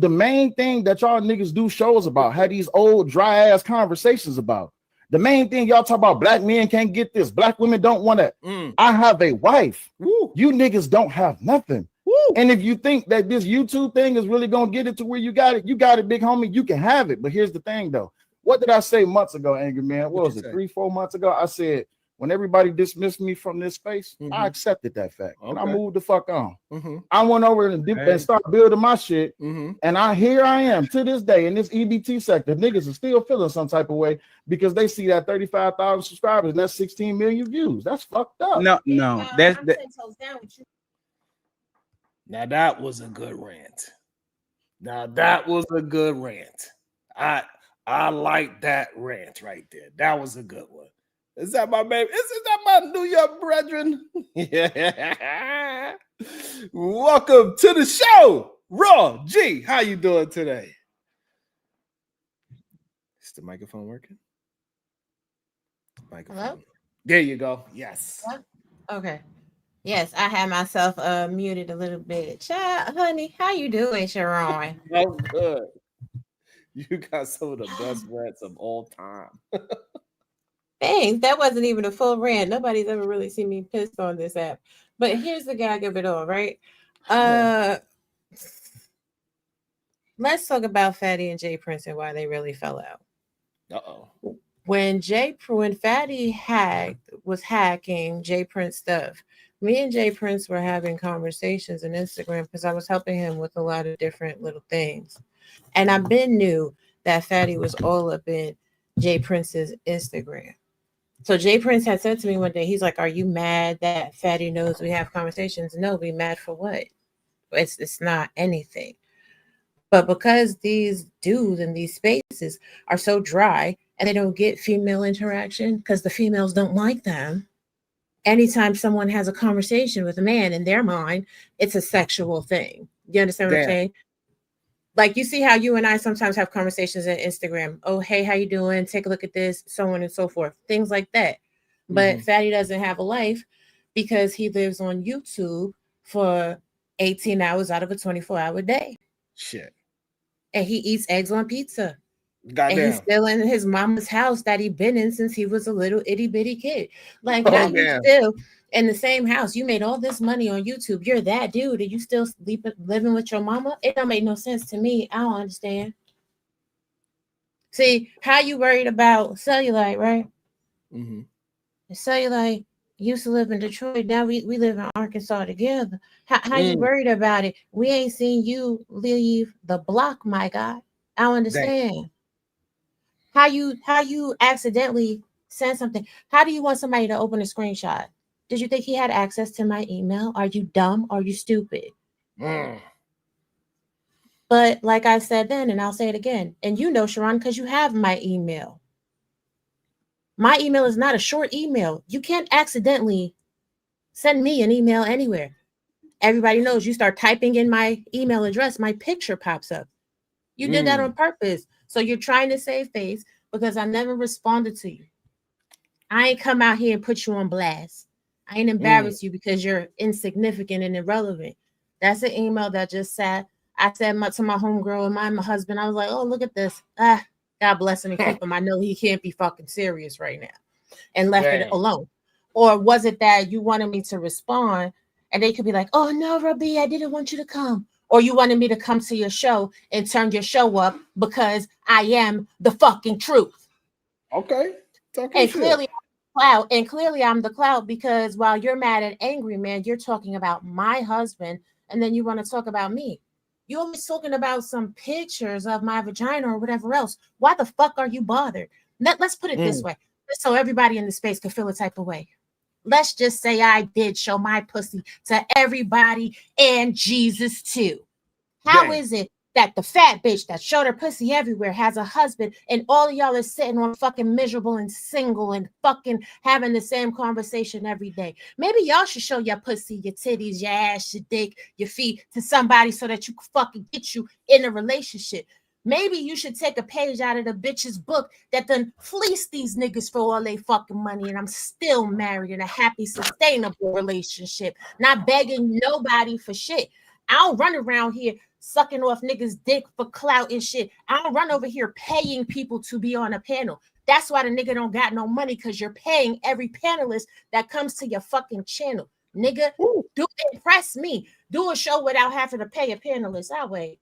Speaker 7: The main thing that y'all niggas do shows about, have these old dry ass conversations about. The main thing y'all talk about, black men can't get this, black women don't want that. I have a wife. You niggas don't have nothing. And if you think that this YouTube thing is really gonna get it to where you got it, big homie, you can have it. But here's the thing though. What did I say months ago, Angry Man? What was it, 3-4 months ago? I said, when everybody dismissed me from this space, I accepted that fact. And I moved the fuck on. I went over and started building my shit. And here I am to this day in this EBT sector. Niggas are still feeling some type of way because they see that 35,000 subscribers and that's 16 million views. That's fucked up.
Speaker 3: No.
Speaker 2: Now that was a good rant. I like that rant right there. That was a good one. Is that my baby? Is that my New York brethren? Yeah. Welcome to the show, Raw G. How you doing today? Is the microphone working? Microphone.
Speaker 9: Hello?
Speaker 2: There you go. Yes.
Speaker 9: Okay. Yes, I had myself muted a little bit. Child, honey, how you doing, Sharon?
Speaker 2: Oh, good. You got some of the best rants of all time.
Speaker 9: Thanks. That wasn't even a full rant. Nobody's ever really seen me pissed on this app. But here's the gag of it all, right? Let's talk about Fatty and Jay Prince and why they really fell out. When Fatty was hacking Jay Prince stuff, me and Jay Prince were having conversations on Instagram because I was helping him with a lot of different little things. And I knew that Fatty was all up in Jay Prince's Instagram. So Jay Prince had said to me one day, he's like, are you mad that Fatty knows we have conversations? No, be mad for what? It's not anything. But because these dudes in these spaces are so dry and they don't get female interaction because the females don't like them, anytime someone has a conversation with a man, in their mind, it's a sexual thing. You understand what I'm saying? Like, you see how you and I sometimes have conversations on Instagram. Oh, hey, how you doing? Take a look at this, so on and so forth. Things like that. But Fatty doesn't have a life because he lives on YouTube for 18 hours out of a 24-hour day.
Speaker 2: Shit.
Speaker 9: And he eats eggs on pizza.
Speaker 2: Goddamn.
Speaker 9: And he's still in his mama's house that he's been in since he was a little itty bitty kid. Like, how you still in the same house? You made all this money on YouTube. You're that dude, and you still living with your mama? It don't make no sense to me. I don't understand. See, how you worried about cellulite, right? Cellulite used to live in Detroit. Now we live in Arkansas together. How you worried about it? We ain't seen you leave the block, my guy. I don't understand. How you accidentally send something? How do you want somebody to open a screenshot? Did you think he had access to my email? Are you dumb? Are you stupid? But like I said then, and I'll say it again, and you know, Sharon, because you have my email. My email is not a short email. You can't accidentally send me an email anywhere. Everybody knows you start typing in my email address, my picture pops up. You did that on purpose. So you're trying to save face because I never responded to you. I ain't come out here and put you on blast. I ain't embarrass you because you're insignificant and irrelevant. That's an email that just sat. I said to my homegirl and my husband, I was like, oh, look at this. God bless him and keep him. I know he can't be fucking serious right now. And left it alone. Or was it that you wanted me to respond and they could be like, oh, no, Robbie, I didn't want you to come. Or you wanted me to come to your show and turn your show up because I am the fucking truth.
Speaker 2: Okay.
Speaker 9: And clearly I'm the clout because while you're mad and angry, man, you're talking about my husband and then you want to talk about me. You're always talking about some pictures of my vagina or whatever else. Why the fuck are you bothered? Let's put it this way, so everybody in the space can feel a type of way. Let's just say I did show my pussy to everybody and Jesus too. How is it that the fat bitch that showed her pussy everywhere has a husband and all of y'all are sitting on fucking miserable and single and fucking having the same conversation every day? Maybe y'all should show your pussy, your titties, your ass, your dick, your feet to somebody so that you can fucking get you in a relationship. Maybe you should take a page out of the bitch's book that done fleece these niggas for all they fucking money and I'm still married in a happy, sustainable relationship, not begging nobody for shit. I don't run around here sucking off niggas' dick for clout and shit. I don't run over here paying people to be on a panel. That's why the nigga don't got no money, because you're paying every panelist that comes to your fucking channel. Nigga, do impress me. Do a show without having to pay a panelist. I'll wait.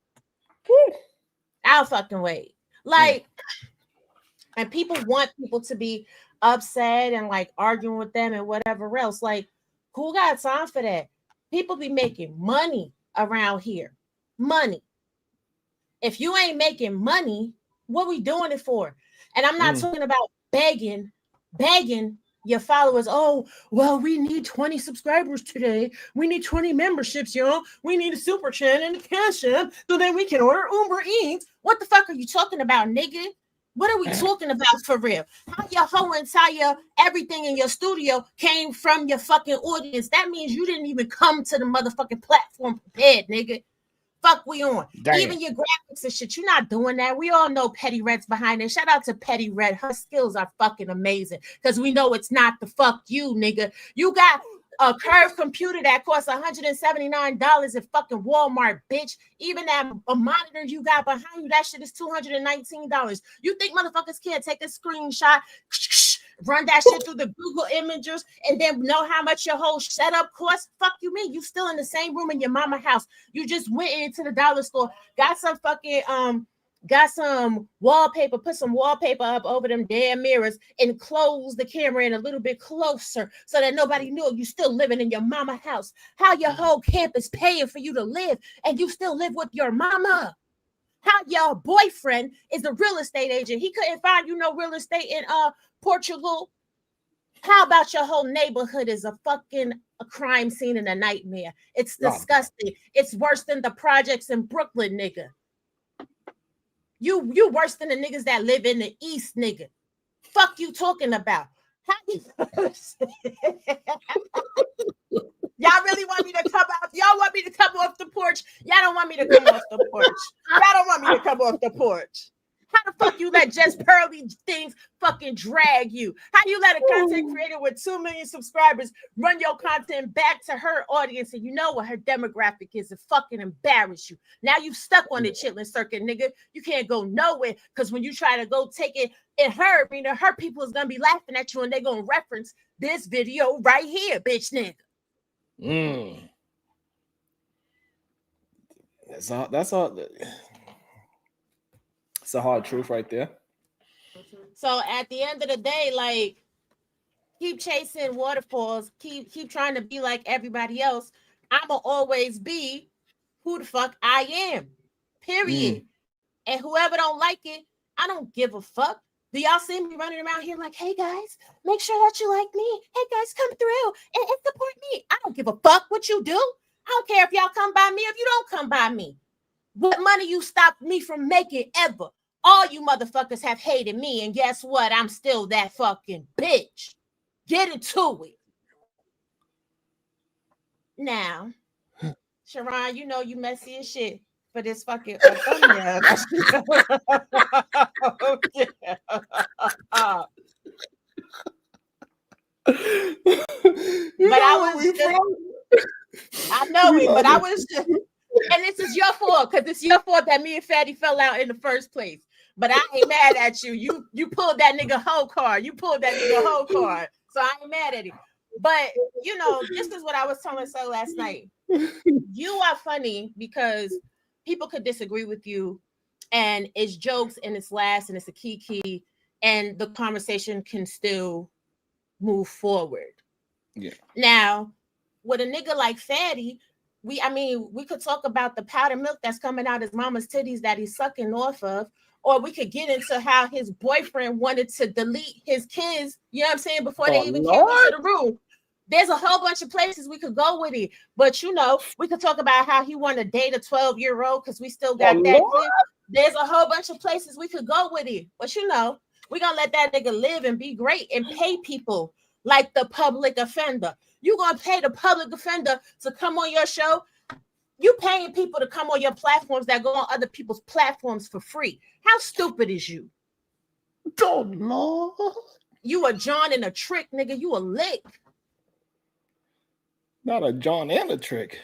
Speaker 9: I'll fucking wait. Like, and people want people to be upset and like arguing with them and whatever else. Like, who got time for that? People be making money around here. Money. If you ain't making money, what we doing it for? And I'm not talking about begging your followers. Oh, well, we need 20 subscribers today. We need 20 memberships, y'all. We need a super chat and a cash app so then we can order Uber Eats. What the fuck are you talking about, nigga? What are we talking about for real? How your whole entire everything in your studio came from your fucking audience? That means you didn't even come to the motherfucking platform prepared, nigga. Fuck we on. Damn. Even your graphics and shit, you're not doing that. We all know Petty Red's behind it. Shout out to Petty Red. Her skills are fucking amazing because we know it's not the fuck you, nigga. You got a curved computer that costs $179 at fucking Walmart, bitch. Even that a monitor you got behind you, that shit is $219. You think motherfuckers can't take a screenshot, run that shit through the Google Imagers, and then know how much your whole setup costs? Fuck you mean? You still in the same room in your mama house. You just went into the dollar store, got some fucking got some wallpaper, put some wallpaper up over them damn mirrors and close the camera in a little bit closer so that nobody knew you still living in your mama house. How your whole campus paying for you to live and you still live with your mama. How your boyfriend is a real estate agent. He couldn't find you no real estate in Portugal. How about your whole neighborhood is a crime scene and a nightmare? It's disgusting. It's worse than the projects in Brooklyn, nigga. You worse than the niggas that live in the East, nigga. Fuck you talking about?
Speaker 8: Y'all really want me to come out? Y'all want me to come off the porch? Y'all don't want me to come off the porch. Y'all don't want me to come off the porch. How the fuck you let just pearly things fucking drag you? How you let a content creator with 2 million subscribers run your content back to her audience and you know what her demographic is and fucking embarrass you? Now you stuck on the chitlin circuit, nigga. You can't go nowhere because when you try to go take it in her arena, her people is gonna be laughing at you and they're gonna reference this video right here, bitch nigga.
Speaker 2: That's all. It's a hard truth right there.
Speaker 8: So at the end of the day, like, keep chasing waterfalls, keep trying to be like everybody else. I'ma always be who the fuck I am. Period. And whoever don't like it, I don't give a fuck. Do y'all see me running around here like, hey guys, make sure that you like me. Hey guys, come through and support me. I don't give a fuck what you do. I don't care if y'all come by me, if you don't come by me. What money you stopped me from making ever? All you motherfuckers have hated me, and guess what? I'm still that fucking bitch. Get into it. Now, Sharon, you know you messy as shit for this fucking thumbnail. But I was just, I know it, but I was just, and this is your fault because it's your fault that me and Fatty fell out in the first place. But I ain't mad at you. You pulled that nigga whole card. You pulled that nigga whole card. So I ain't mad at it. But you know, this is what I was telling so last night. You are funny because people could disagree with you, and it's jokes and it's laughs and it's a kiki, and the conversation can still move forward.
Speaker 2: Yeah.
Speaker 8: Now, with a nigga like Fatty, we could talk about the powder milk that's coming out his mama's titties that he's sucking off of, or we could get into how his boyfriend wanted to delete his kids, you know what I'm saying, before they even came into the room. There's a whole bunch of places we could go with it. But, you know, we could talk about how he wanted to date a 12-year-old because we still got that clip. There's a whole bunch of places we could go with it. But, you know, we're going to let that nigga live and be great and pay people like the public offender. You going to pay the public offender to come on your show? You paying people to come on your platforms that go on other people's platforms for free. How stupid is you?
Speaker 7: Don't know.
Speaker 8: You a John and a trick, nigga. You a lick.
Speaker 2: Not a John and a trick.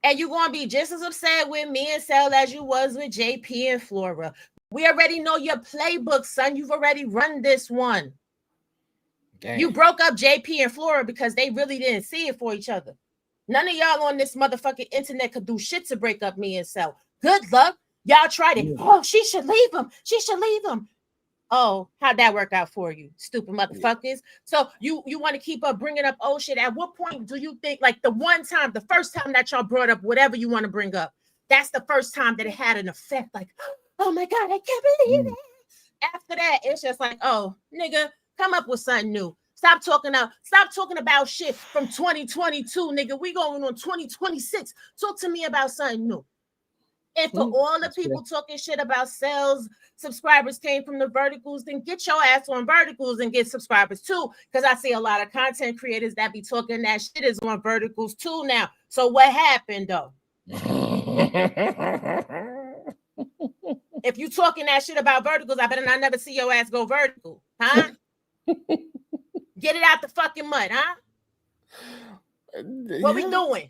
Speaker 8: And you're going to be just as upset with me and Sel as you was with JP and Flora. We already know your playbook, son. You've already run this one. Dang. You broke up JP and Flora because they really didn't see it for each other. None of y'all on this motherfucking internet could do shit to break up me and Sel. Good luck. Y'all tried it. Oh, she should leave him. She should leave him. Oh, how'd that work out for you, stupid motherfuckers? So you want to keep up bringing up old shit. At what point do you think, like the first time that y'all brought up whatever you want to bring up, that's the first time that it had an effect? Like, oh my God, I can't believe it. After that, it's just like, oh, nigga, come up with something new. Stop talking about shit from 2022, nigga. We going on 2026. Talk to me about something new. And for all the people talking shit about sales, subscribers came from the verticals, then get your ass on verticals and get subscribers too. Because I see a lot of content creators that be talking that shit is on verticals too now. So what happened though? If you talking that shit about verticals, I better not never see your ass go vertical, huh? Get it out the fucking mud, huh? What we doing?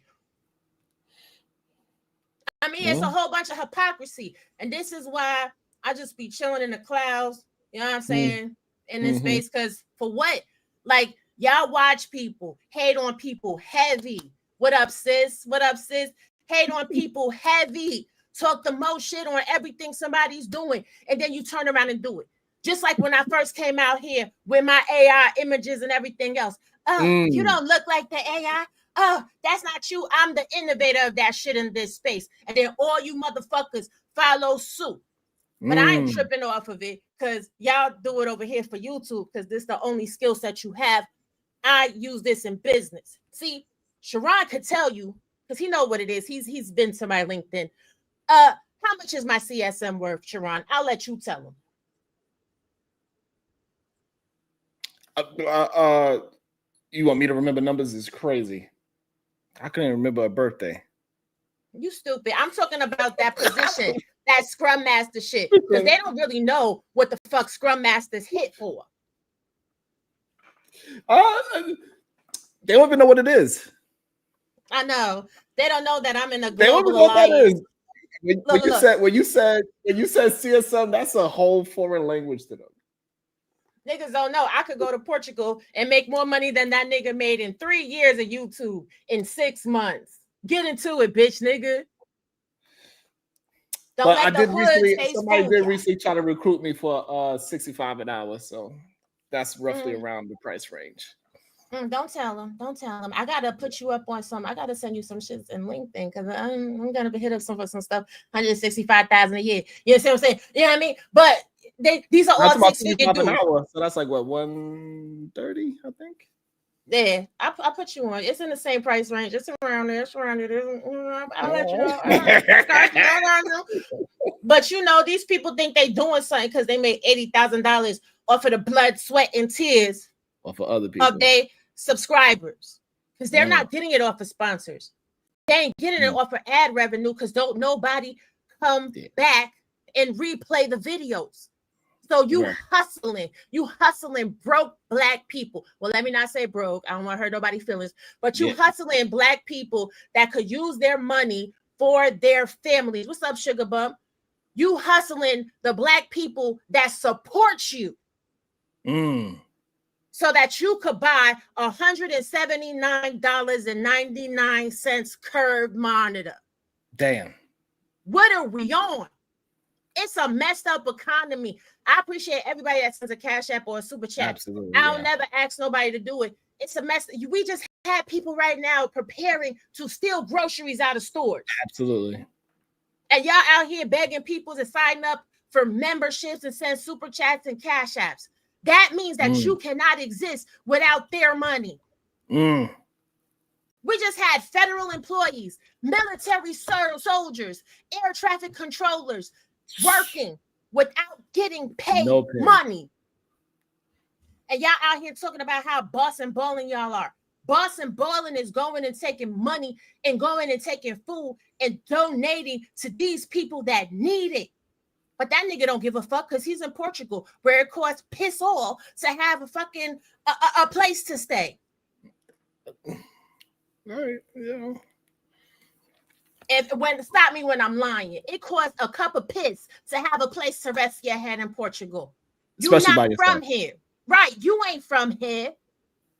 Speaker 8: I mean, it's a whole bunch of hypocrisy. And this is why I just be chilling in the clouds, you know what I'm saying, in this space. Because for what? Like, y'all watch people, hate on people heavy. What up, sis? What up, sis? Hate on people heavy. Talk the most shit on everything somebody's doing. And then you turn around and do it. Just like when I first came out here with my AI images and everything else. Oh, you don't look like the AI. Oh, that's not you. I'm the innovator of that shit in this space. And then all you motherfuckers follow suit. But I ain't tripping off of it because y'all do it over here for YouTube because this is the only skill set you have. I use this in business. See, Sharon could tell you because he know what it is. He's been to my LinkedIn. How much is my CSM worth, Sharon? I'll let you tell him.
Speaker 2: You want me to remember numbers? Is crazy. I couldn't remember a birthday.
Speaker 8: You stupid. I'm talking about that position, that Scrum Master shit. Because they don't really know what the fuck Scrum Master's hit for.
Speaker 2: They don't even know what it is.
Speaker 8: I know. They don't know that I'm in a
Speaker 2: They don't
Speaker 8: global
Speaker 2: even know what that
Speaker 8: alliance.
Speaker 2: is. When you said CSM, that's a whole foreign language to them.
Speaker 8: Niggas don't know. I could go to Portugal and make more money than that nigga made in 3 years of YouTube in 6 months. Get into it, bitch, nigga. Don't let the hood
Speaker 2: somebody did recently try to recruit me for $65 an hour, so that's roughly around the price range.
Speaker 8: Don't tell them. Don't tell them. I gotta put you up on some. I gotta send you some shits in LinkedIn because I'm gonna hit up some stuff. 165,000 a year. You know what I'm saying? You know what I mean? But these are all 6-figure dudes.
Speaker 2: So that's like what, 130, I think.
Speaker 8: Yeah, I put you on. It's in the same price range. It's around there. It's around there. I'll let you know. But you know, these people think they doing something because they made $80,000 off of the blood, sweat, and tears
Speaker 2: off of other people,
Speaker 8: of their subscribers, because they're not getting it off of sponsors. They ain't getting it off of ad revenue because don't nobody come back and replay the videos. So you hustling broke Black people. Well, let me not say broke. I don't want to hurt nobody's feelings, but you hustling Black people that could use their money for their families. What's up, Sugar Bump? You hustling the Black people that support you. So that you could buy $179.99 curved monitor.
Speaker 2: Damn.
Speaker 8: What are we on? It's a messed up economy. I appreciate everybody that sends a Cash App or a Super Chat.
Speaker 2: Absolutely.
Speaker 8: I'll never ask nobody to do it. It's a mess. We just had people right now preparing to steal groceries out of stores.
Speaker 2: Absolutely.
Speaker 8: And y'all out here begging people to sign up for memberships and send Super Chats and Cash Apps. That means that you cannot exist without their money. We just had federal employees, military soldiers, air traffic controllers working without getting paid money. And y'all out here talking about how boss and balling y'all are. Boss and balling is going and taking money and going and taking food and donating to these people that need it. But that nigga don't give a fuck because he's in Portugal, where it costs piss all to have a fucking a place to stay.
Speaker 2: All right, yeah.
Speaker 8: Stop me when I'm lying. It costs a cup of piss to have a place to rest your head in Portugal. You're not from here, right? You ain't from here.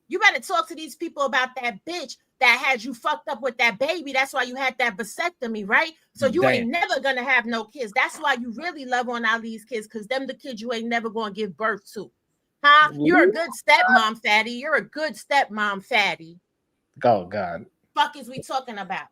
Speaker 8: You better talk to these people about that bitch that had you fucked up with that baby. That's why you had that vasectomy, right? So you ain't never gonna have no kids. That's why you really love on all these kids, because them the kids you ain't never gonna give birth to. Huh? You're a good stepmom, fatty. You're a good stepmom, fatty.
Speaker 2: Oh, God.
Speaker 8: Fuck is we talking about?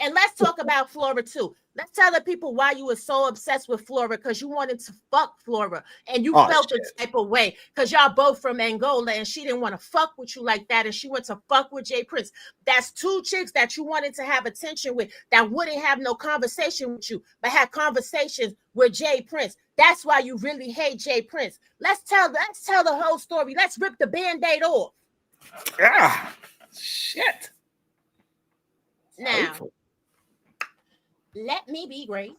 Speaker 8: And let's talk about Flora too. Let's tell the people why you were so obsessed with Flora, because you wanted to fuck Flora and you felt the type of way because y'all both from Angola and she didn't want to fuck with you like that and she went to fuck with Jay Prince. That's two chicks that you wanted to have attention with that wouldn't have no conversation with you, but had conversations with Jay Prince. That's why you really hate Jay Prince. Let's tell the whole story. Let's rip the Band-Aid off.
Speaker 2: Shit.
Speaker 8: Now, let me be great.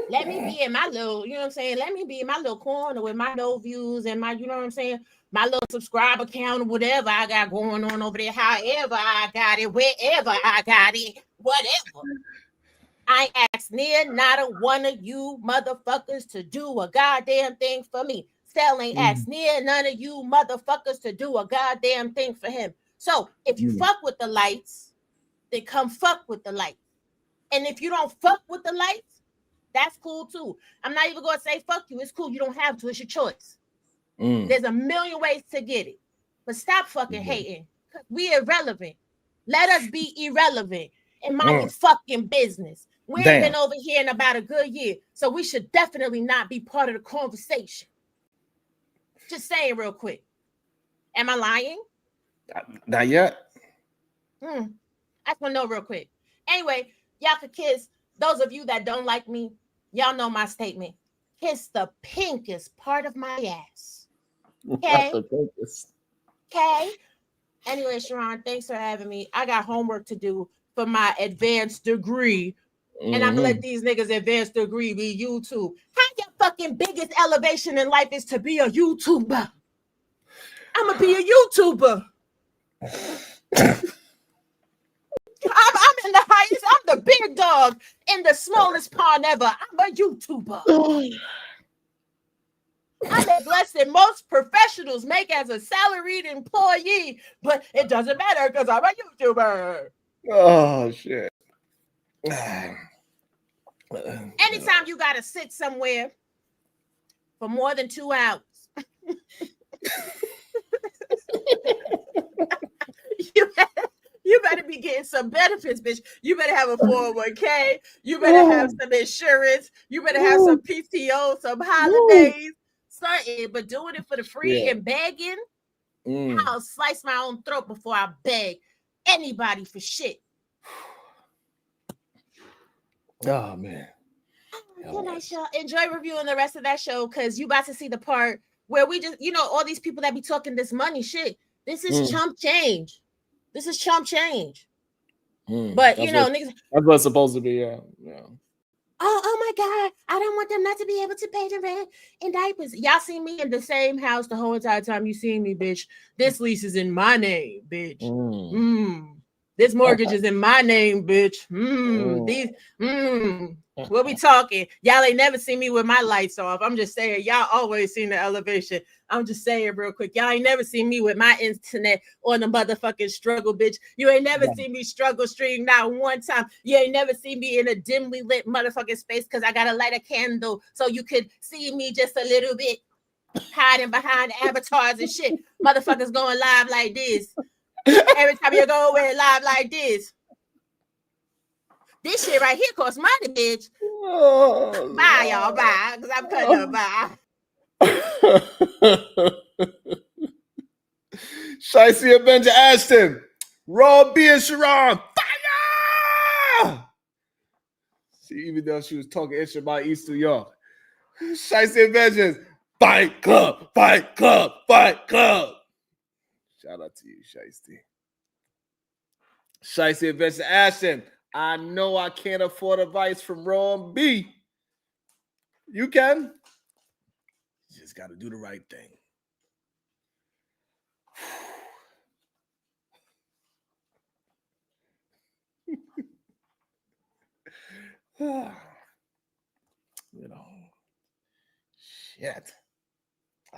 Speaker 8: Let me be in my little, you know what I'm saying? Let me be in my little corner with my no views and my, you know what I'm saying? My little subscriber count or whatever I got going on over there. However I got it, wherever I got it, whatever. I asked near not a one of you motherfuckers to do a goddamn thing for me. Still ain't asked near none of you motherfuckers to do a goddamn thing for him. So if you fuck with the lights, then come fuck with the lights. And if you don't fuck with the lights, that's cool too. I'm not even going to say fuck you. It's cool. You don't have to. It's your choice. There's a million ways to get it. But stop fucking hating. We irrelevant. Let us be irrelevant and mind your fucking business. We ain't been over here in about a good year. So we should definitely not be part of the conversation. Just saying real quick. Am I lying?
Speaker 2: Not yet.
Speaker 8: I just want to know real quick. Anyway, y'all could kiss. Those of you that don't like me, y'all know my statement. Kiss the pinkest part of my ass. Okay? Okay? Anyway, Sharon, thanks for having me. I got homework to do for my advanced degree. And I'm gonna let these niggas advanced degree be YouTube. How your fucking biggest elevation in life is to be a YouTuber? I'm gonna be a YouTuber. I'm in the highest, I'm the big dog in the smallest pond ever. I'm a YouTuber. I make less than most professionals make as a salaried employee, but it doesn't matter because I'm a YouTuber.
Speaker 2: Oh shit.
Speaker 8: Anytime you gotta sit somewhere for more than 2 hours, you better be getting some benefits, bitch. You better have a 401k. You better have some insurance. You better have some PTO, some holidays. Something, but doing it for the free and begging, I'll slice my own throat before I beg anybody for shit.
Speaker 2: Oh man.
Speaker 8: Can I enjoy reviewing the rest of that show? Because you about to see the part where we just, all these people that be talking this money shit. This is chump change. This is chump change. But niggas,
Speaker 2: that's what's supposed to be. Yeah.
Speaker 8: Oh my God, I don't want them not to be able to pay the rent and diapers. Y'all see me in the same house the whole entire time you seen me, bitch. This lease is in my name, bitch. This mortgage is in my name, bitch. What we talking? Y'all ain't never seen me with my lights off. I'm just saying, y'all always seen the elevation. I'm just saying real quick. Y'all ain't never seen me with my internet on the motherfucking struggle, bitch. You ain't never seen me struggle stream not one time. You ain't never seen me in a dimly lit motherfucking space because I gotta light a candle so you could see me just a little bit hiding behind avatars and shit. Motherfuckers going live like this. Every time you go away live like this. This shit right here costs money, bitch. Bye, y'all. Bye. Because I'm cutting up. Bye.
Speaker 2: Shicey Avenger Ashton. Raw B and Sharon. Fire! See, even though she was talking extra about East New York. Shicey Avengers. Fight club. Fight club. Fight club. Shout out to you, Shicey. Shicey Avenger Ashton. I know I can't afford advice from Raw B. You can. You just got to do the right thing. Shit.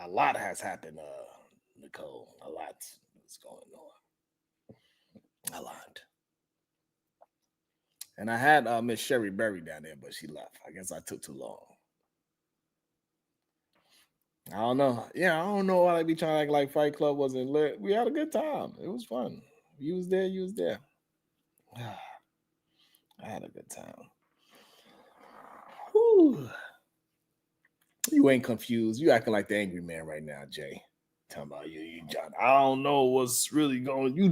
Speaker 2: A lot has happened, Nicole. A lot is going on. A lot. And I had Miss Sherry Berry down there, but she left. I guess I took too long. I don't know. Yeah, I don't know why they be trying to act like Fight Club wasn't lit. We had a good time. It was fun. You was there, you was there. I had a good time. Whew. You ain't confused. You acting like the angry man right now, Jay. Talking about you, John. I don't know what's really going on. You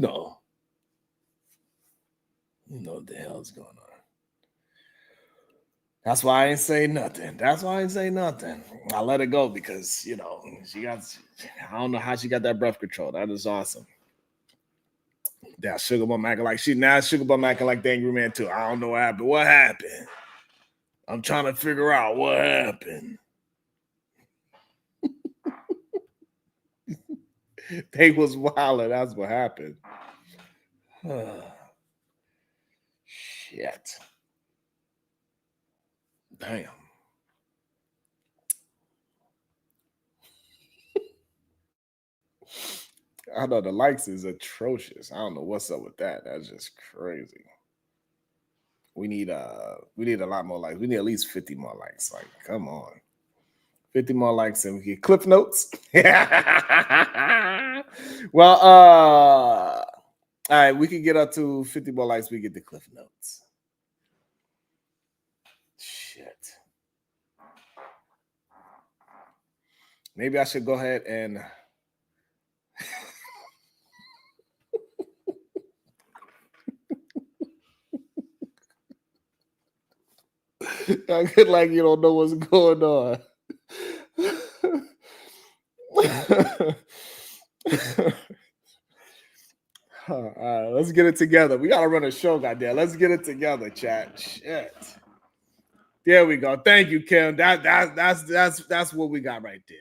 Speaker 2: know what the hell's going on. That's why I ain't say nothing. I let it go because, she got, I don't know how she got that breath control. That is awesome. That Sugar Bum acting like Sugar Bum acting like the angry man too. I don't know what happened. What happened? I'm trying to figure out what happened. They was wilding. That's what happened. Shit. Damn. I know the likes is atrocious. I don't know what's up with that. That's just crazy. We need a lot more likes. We need at least 50 more likes. Like, come on. 50 more likes and we get clip notes. Well, all right, we can get up to 50 more likes. We get the cliff notes. Shit. Maybe I should go ahead and I get like you don't know what's going on. Let's get it together. We gotta run a show, goddamn. Let's get it together, chat. Shit. There we go. Thank you, Kim. That's what we got right there.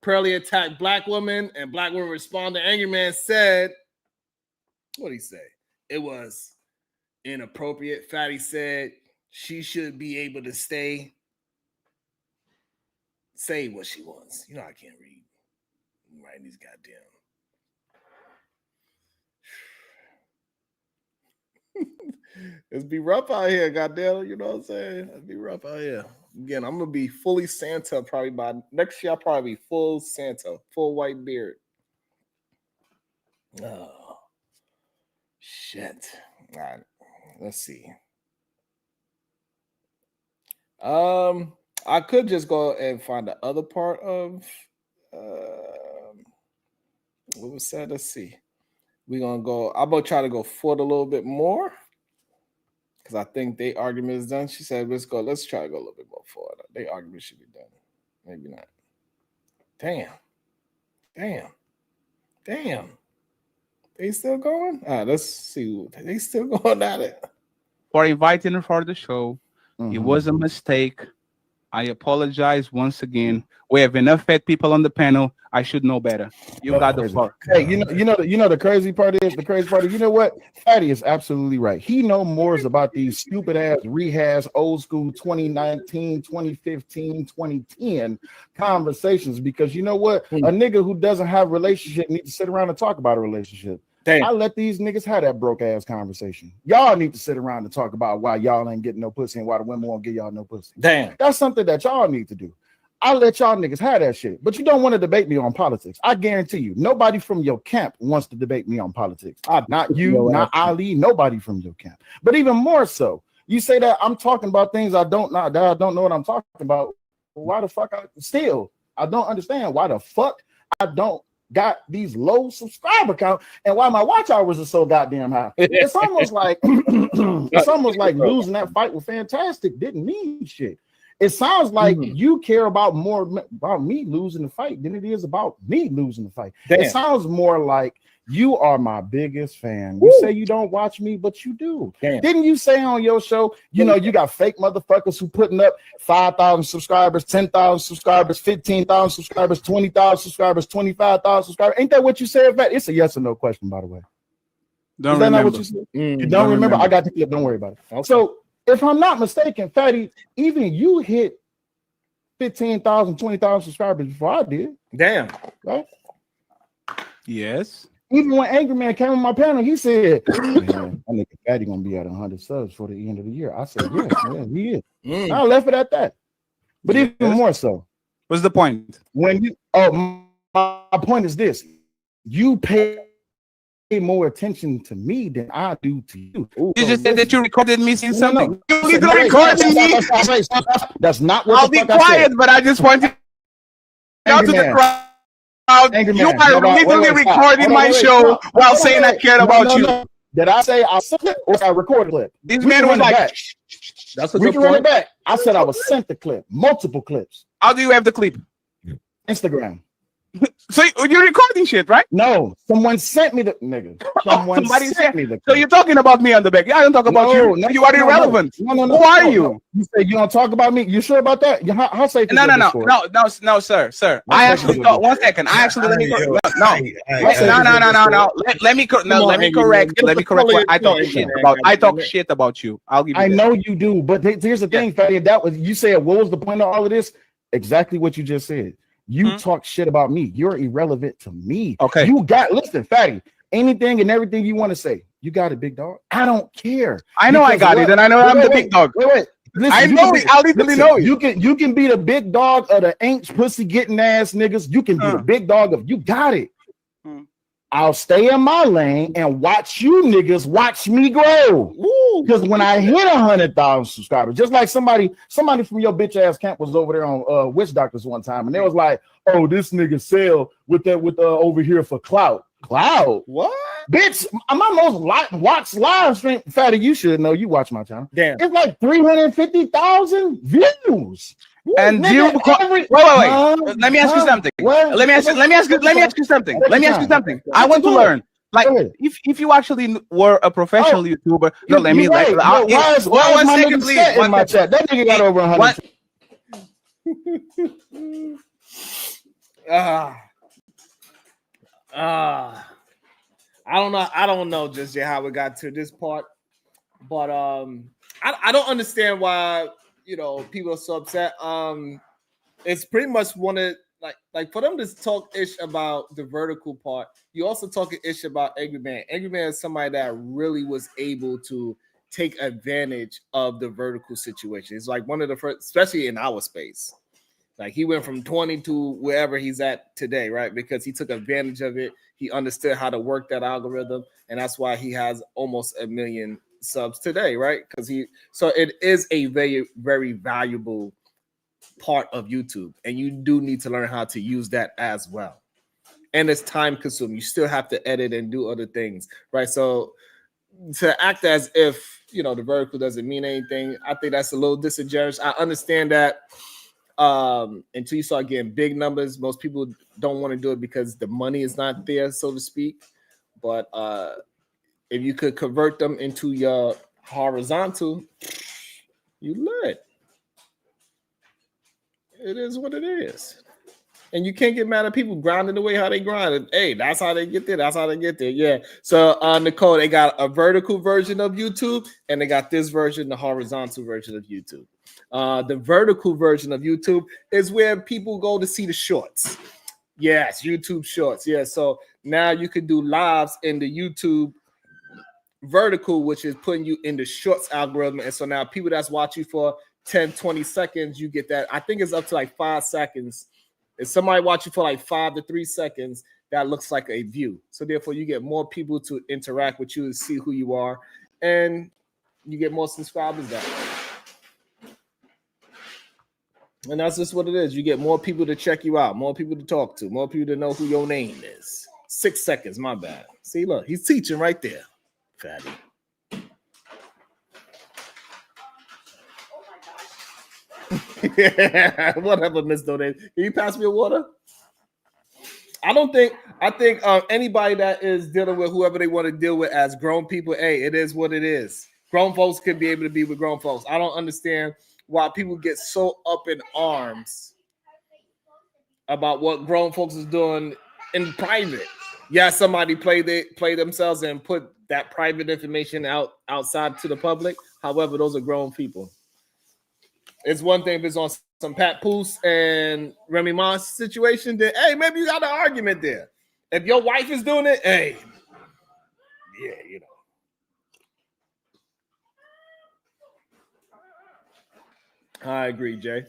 Speaker 2: Pearly attacked black woman, and black woman responded. Angry man said, what did he say? It was inappropriate. Fatty said she should be able to say what she wants. You know I can't read. I'm writing these goddamn. It's be rough out here, goddamn. You know what I'm saying? It'd be rough out here. Again, I'm gonna be fully Santa probably by next year. I'll probably be full Santa, full white beard. Oh shit. All right, let's see. I could just go and find the other part of what was said. Let's see. We're gonna go. I'm gonna try to go forward a little bit more. Because I think their argument is done. She said, let's try to go a little bit more forward. Their argument should be done. Maybe not. Damn. They still going? All right, let's see. They still going at it.
Speaker 3: For inviting her for the show. It was a mistake. I apologize once again. We have enough fat people on the panel. I should know better. You got the fuck.
Speaker 7: Hey, you know the crazy part is you know what? Fatty is absolutely right. He know more about these stupid ass rehash old school 2019, 2015, 2010 conversations because you know what? A nigga who doesn't have a relationship needs to sit around and talk about a relationship.
Speaker 2: Damn.
Speaker 7: I let these niggas have that broke ass conversation. Y'all need to sit around and talk about why y'all ain't getting no pussy and why the women won't give y'all no pussy.
Speaker 2: Damn.
Speaker 7: That's something that y'all need to do. I let y'all niggas have that shit, but you don't want to debate me on politics. I guarantee you, nobody from your camp wants to debate me on politics. Not you, not Ali, nobody from your camp. But even more so, you say that I'm talking about things I don't know what I'm talking about. Why the fuck I don't understand why the fuck I don't got these low subscriber count and why my watch hours are so goddamn high. It's almost like losing that fight with Fantastic didn't mean shit. It sounds like you care about more about me losing the fight than it is about me losing the fight. Damn. It sounds more like you are my biggest fan. You say you don't watch me, but you do. Damn. Didn't you say on your show, you know, you got fake motherfuckers who putting up 5,000 subscribers, 10,000 subscribers, 15,000 subscribers, 20,000 subscribers, 25,000 subscribers? Ain't that what you said, Vet? It's a yes or no question, by the way.
Speaker 3: Don't
Speaker 7: Is that
Speaker 3: remember.
Speaker 7: not what you said? You don't remember? I got the clip. Don't worry about it. Okay. So, if I'm not mistaken, Fatty, even you hit 15,000, 20,000 subscribers before I did.
Speaker 2: Damn.
Speaker 7: Right?
Speaker 3: Yes.
Speaker 7: Even when Angry Man came on my panel, he said, man, I think Fatty gonna be at 100 subs for the end of the year. I said, yes, man, he is. I left it at that. But even more so.
Speaker 3: What's the point?
Speaker 7: When you my point is this: you pay more attention to me than I do to you.
Speaker 3: You just said that you recorded me saying something. You need to record me.
Speaker 7: That's not what
Speaker 3: I'll be quiet, but I just pointed out to the crowd. You are legally recording my show while saying I cared about you.
Speaker 7: Did I say I sent it or I recorded clip?
Speaker 3: This man was like,
Speaker 7: that's what we can run it back. I said I was sent the clip, multiple clips.
Speaker 3: How do you have the clip?
Speaker 7: Instagram.
Speaker 3: So you're recording shit, right?
Speaker 7: No, someone sent me the nigga.
Speaker 3: Somebody sent me the clip. So you're talking about me on the back. Yeah, I don't talk about you.
Speaker 7: No,
Speaker 3: you are irrelevant.
Speaker 7: No.
Speaker 3: Who are you?
Speaker 7: You say you don't talk about me. You sure about that? How safe?
Speaker 3: No, sir. I actually thought 1 second. I actually let me Let me correct what I talk shit about. I talk shit about you. I'll give you.
Speaker 7: I know you do, but here's the thing, Fatty. That was you said. What was the point of all of this? Exactly what you just said. You talk shit about me. You're irrelevant to me.
Speaker 3: Okay.
Speaker 7: Listen, Fatty, anything and everything you want to say. You got it, big dog. I don't care.
Speaker 3: I know I got it, and I know I'm the big dog.
Speaker 7: Wait. Listen,
Speaker 3: I know it. I'll legally know it.
Speaker 7: You can be the big dog of the ain't pussy getting ass niggas. You can be the big dog of you got it. I'll stay in my lane and watch you niggas watch me grow. Because when I hit 100,000 subscribers, just like somebody from your bitch ass camp was over there on Witch Doctors one time, and they was like, "Oh, this nigga sell with over here for clout." Clout?
Speaker 2: What?
Speaker 7: Bitch, my most watched live stream. Fatty, you should know. You watch my channel.
Speaker 2: Damn,
Speaker 7: it's like 350,000 views.
Speaker 3: And wait. Let me ask you something. Let me ask you something. I want to learn. Like if you actually were a professional YouTuber, no, let me
Speaker 7: right.
Speaker 3: like
Speaker 7: Why is
Speaker 3: one
Speaker 7: my
Speaker 3: second,
Speaker 7: nigga
Speaker 3: please.
Speaker 7: Stat in my chat? That nigga got over 100.
Speaker 2: I don't know just yet how we got to this part, but I don't understand why people are so upset. It's pretty much one of like for them to talk ish about the vertical part. You also talking ish about Angry Man. Angry Man is somebody that really was able to take advantage of the vertical situation. It's like one of the first, especially in our space. Like he went from 20 to wherever he's at today, right? Because he took advantage of it. He understood how to work that algorithm, and that's why he has almost 1 million subs today, right? Because so it is a very, very valuable part of YouTube, and you do need to learn how to use that as well. And it's time consuming. You still have to edit and do other things, right? So to act as if the vertical doesn't mean anything, I think that's a little disingenuous. I understand that until you start getting big numbers, most people don't want to do it because the money is not there, so to speak. But if you could convert them into your horizontal, you learn. It is what it is. And you can't get mad at people grinding the way how they grind. Hey, that's how they get there. That's how they get there. Yeah. So Nicole, they got a vertical version of YouTube, and they got this version, the horizontal version of YouTube. The vertical version of YouTube is where people go to see the shorts. Yes, YouTube shorts. Yeah. So now you can do lives in the YouTube vertical, which is putting you in the shorts algorithm. And so now people that's watching for 10, 20 seconds, you get that. I think it's up to like 5 seconds. If somebody watching for like 5 to 3 seconds, that looks like a view. So therefore, you get more people to interact with you and see who you are, and you get more subscribers that way. And that's just what it is. You get more people to check you out, more people to talk to, more people to know who your name is. 6 seconds, my bad. See, look, he's teaching right there, fatty. Yeah, whatever, Miss Donate. Can you pass me a water? I think anybody that is dealing with whoever they want to deal with as grown people, hey, it is what it is. Grown folks could be able to be with grown folks. I don't understand why people get so up in arms about what grown folks is doing in private. Yeah, somebody play themselves and put that private information outside to the public. However, those are grown people. It's one thing if it's on some Pat Poose and Remy Ma's situation, then hey, maybe you got an argument there. If your wife is doing it, hey, yeah, I agree, Jay.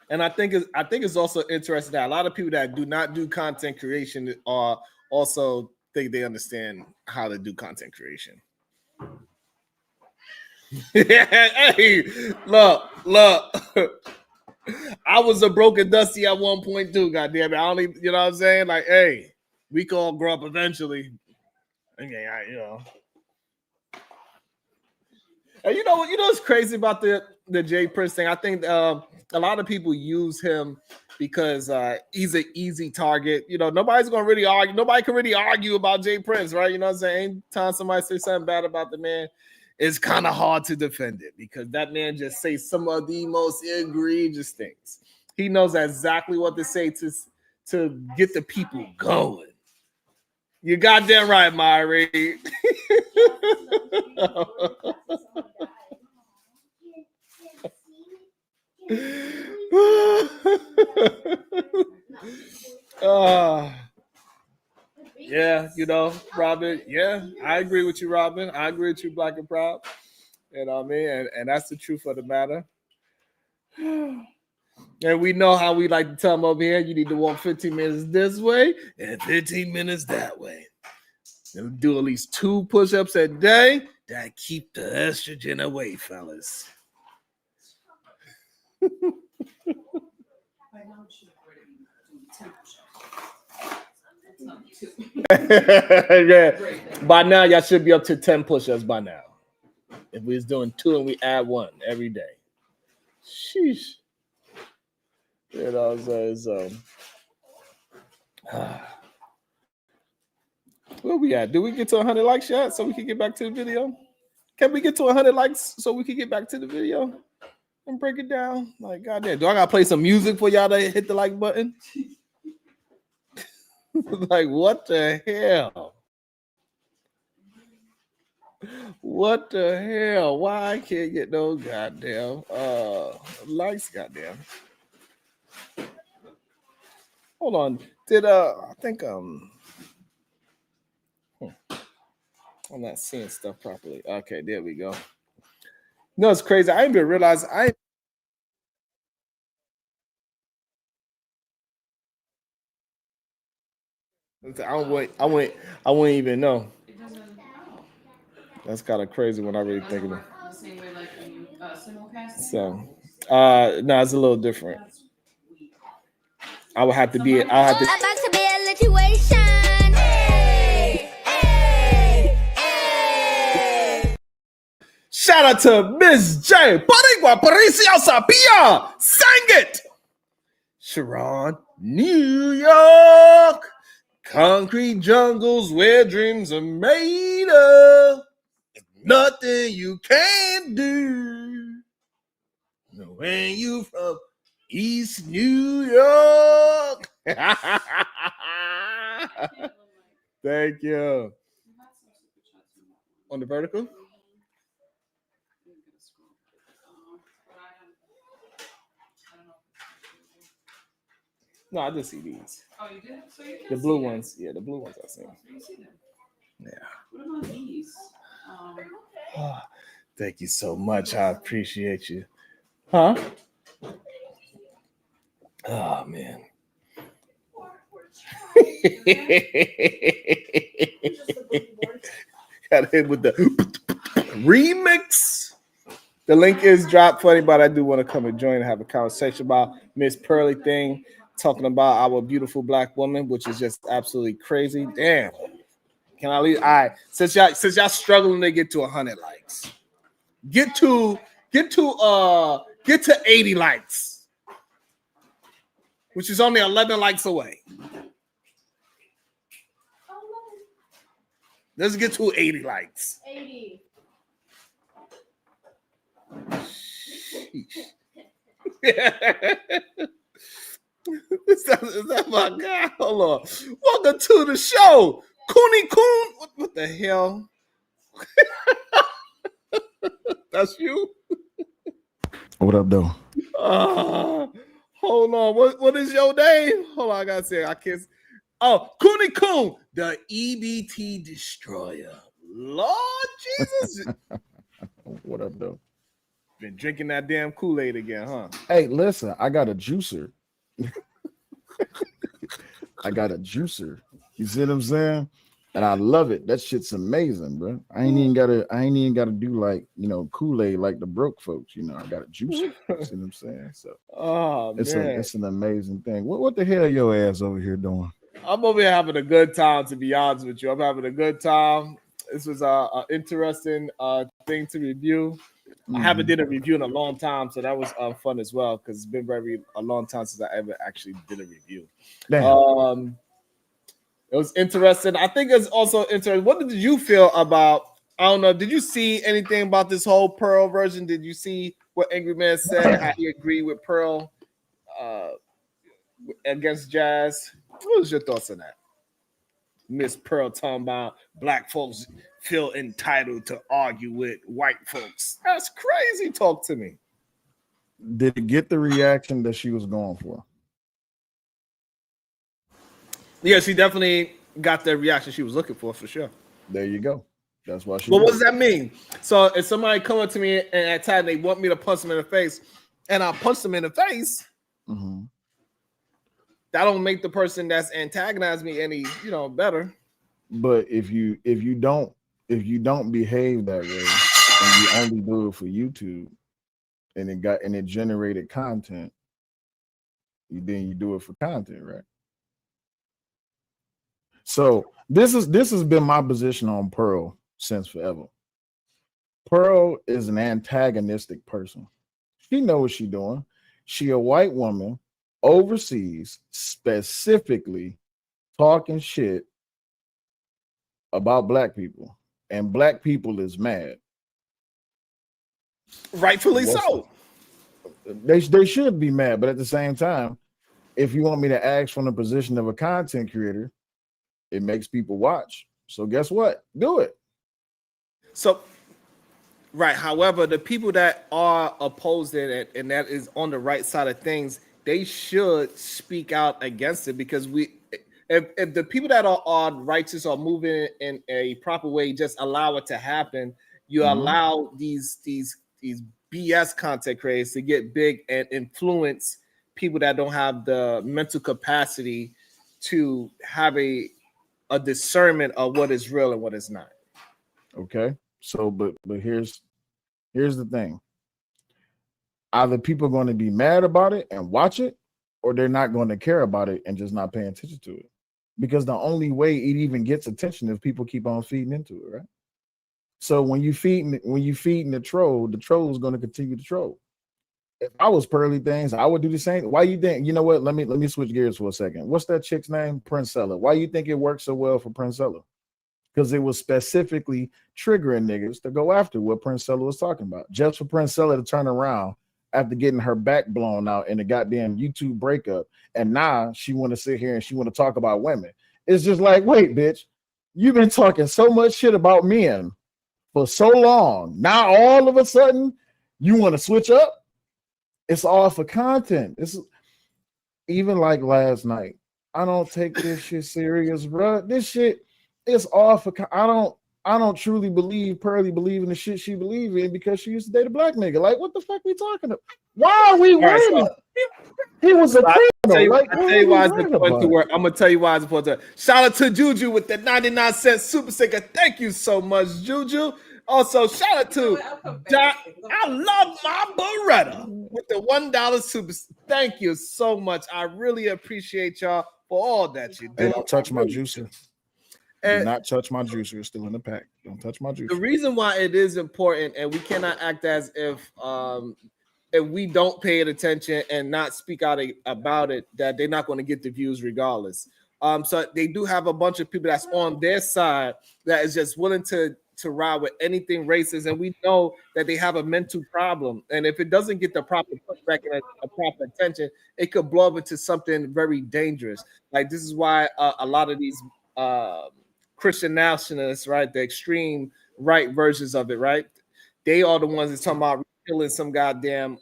Speaker 2: And I think it's also interesting that a lot of people that do not do content creation are also think they understand how to do content creation. Hey, look. I was a broken dusty at one point too. Goddamn it! I only, you know what I'm saying? Like, hey, we can all grow up eventually. Okay, And you know what's crazy about the Jay Prince thing? I think a lot of people use him because he's an easy target. Nobody's gonna really argue. Nobody can really argue about Jay Prince, right? You know what I'm saying? Anytime somebody says something bad about the man, it's kind of hard to defend it because that man just says some of the most egregious things. He knows exactly what to say to get the people going. You goddamn right, Myri. Yeah, Robin. Yeah, I agree with you, Robin. I agree with you, Black and Proud. You know what I mean? And that's the truth of the matter. And we know how we like to tell them over here, you need to walk 15 minutes this way and 15 minutes that way. And do at least 2 push-ups a day. That keep the estrogen away, fellas. Yeah. By now, y'all should be up to 10 push-ups by now. If we was doing 2 and we add 1 every day. Sheesh. You know what I'm saying? So Where we at? Do we get to 100 likes yet so we can get back to the video? Can we get to 100 likes so we can get back to the video and break it down? Like, goddamn, do I gotta play some music for y'all to hit the like button? Like, what the hell? What the hell? Why I can't get no goddamn likes? Goddamn. Hold on. Did I think I'm not seeing stuff properly. Okay, there we go. No, it's crazy. I didn't even realize I wouldn't even know. That's kind of crazy when I really think of it.
Speaker 10: The same way like when you simulcast.
Speaker 2: So no, it's a little different. I would have to be
Speaker 5: About to be a situation. Hey, hey, hey.
Speaker 2: Shout out to Miss J. Parigua Parisio Sapia. Sang it. Sharon, New York. Concrete jungles where dreams are made of. Nothing you can't do. When you from East New York. Thank you. On the vertical? No, I just see these.
Speaker 10: Oh, you did? So you
Speaker 2: The blue ones. Yeah, the blue ones I see.
Speaker 10: You see them.
Speaker 2: Yeah.
Speaker 10: What about these?
Speaker 2: Thank you so much. I appreciate you. Huh? Oh, man. Got hit with the remix. The link is dropped for anybody. I do want to come and join and have a conversation about Miss Pearly thing, talking about our beautiful black woman, which is just absolutely crazy. Damn. Can I leave? All right. Since y'all struggling to get to 100 likes, get to 80 likes, which is only 11 likes away. Let's get to 80 likes.
Speaker 6: 80.
Speaker 2: Is that my guy? Hold on. Welcome to the show. Cooney Coon. What the hell? That's you?
Speaker 7: What up, though?
Speaker 2: Hold on. What is your name? Hold on. I gotta say, I can't. Oh, Cooney Coon, the EBT destroyer. Lord Jesus.
Speaker 7: What up, though?
Speaker 2: Been drinking that damn Kool-Aid again, huh?
Speaker 7: Hey, listen, I got a juicer. I got a juicer. You see what I'm saying? And I love it. That shit's amazing, bro. I ain't even gotta do like, Kool-Aid like the broke folks. I got a juicer. You see what I'm saying? So it's an amazing thing. What the hell your ass over here doing?
Speaker 2: I'm over here having a good time, to be honest with you. I'm having a good time. This was an interesting thing to review. I haven't did a review in a long time, so that was fun as well, because it's been a long time since I ever actually did a review. It was interesting. I think it's also interesting. What did you feel about? I don't know. Did you see anything about this whole Pearl version? Did you see what Angry Man said? How he agreed with Pearl against Jazz? What was your thoughts on that? Miss Pearl talking about black folks feel entitled to argue with white folks. That's crazy. Talk to me.
Speaker 7: Did it get the reaction that she was going for?
Speaker 2: Yeah, she definitely got the reaction she was looking for sure.
Speaker 7: There you go. That's why she.
Speaker 2: But what does that mean? So if somebody come up to me and at time they want me to punch them in the face, and I punch them in the face, that don't make the person that's antagonized me any, better.
Speaker 7: But if you don't behave that way and you only do it for YouTube and it generated content, then you do it for content, right? So this has been my position on Pearl since forever. Pearl is an antagonistic person. She knows what she's doing. She a white woman overseas, specifically talking shit about black people, and black people is mad.
Speaker 2: Rightfully so.
Speaker 7: They should be mad, but at the same time, if you want me to ask from the position of a content creator, it makes people watch. So guess what? Do it.
Speaker 2: So, right. However, the people that are opposing it and that is on the right side of things, they should speak out against it, because if the people that are righteous or moving in a proper way just allow it to happen, you allow these BS content creators to get big and influence people that don't have the mental capacity to have a discernment of what is real and what is not.
Speaker 7: Okay. So, but here's the thing. Either people are going to be mad about it and watch it, or they're not going to care about it and just not paying attention to it. Because the only way it even gets attention is people keep on feeding into it, right? So when you feeding the troll is going to continue to troll. If I was Pearly Things, I would do the same. Why you think? You know what? Let me switch gears for a second. What's that chick's name? Princella. Why you think it worked so well for Princella? Because it was specifically triggering niggas to go after what Princella was talking about. Just for Princella to turn around after getting her back blown out in the goddamn YouTube breakup, and now she want to sit here and she want to talk about women. It's just like, wait, bitch, you've been talking so much shit about men for so long. Now all of a sudden you want to switch up? It's all for content. It's even like last night. I don't take this shit serious, bro. This shit is all for. I don't truly believe Pearly believe in the shit she believe in because she used to date a black nigga. Like, what the fuck we talking about? Why are we worried? He was a criminal.
Speaker 2: I'm gonna tell you why it's important to work. I'm gonna tell you why it's important to work. Shout out to Juju with the 99-cent super sticker. Thank you so much, Juju. Also, shout out to I love my Beretta with the $1 super. Thank you so much. I really appreciate y'all for all that you do.
Speaker 7: Hey, don't touch my juicer. Do not touch my juicer. It's still in the pack. Don't touch my juicer.
Speaker 2: The reason why it is important, and we cannot act as if we don't pay it attention and not speak out about it, that they're not going to get the views regardless. So they do have a bunch of people that's on their side that is just willing to ride with anything racist, and we know that they have a mental problem, and if it doesn't get the proper pushback and a proper attention, it could blow up into something very dangerous. Like, this is why a lot of these Christian nationalists, right, the extreme right versions of it, right, they are the ones that's talking about repealing some goddamn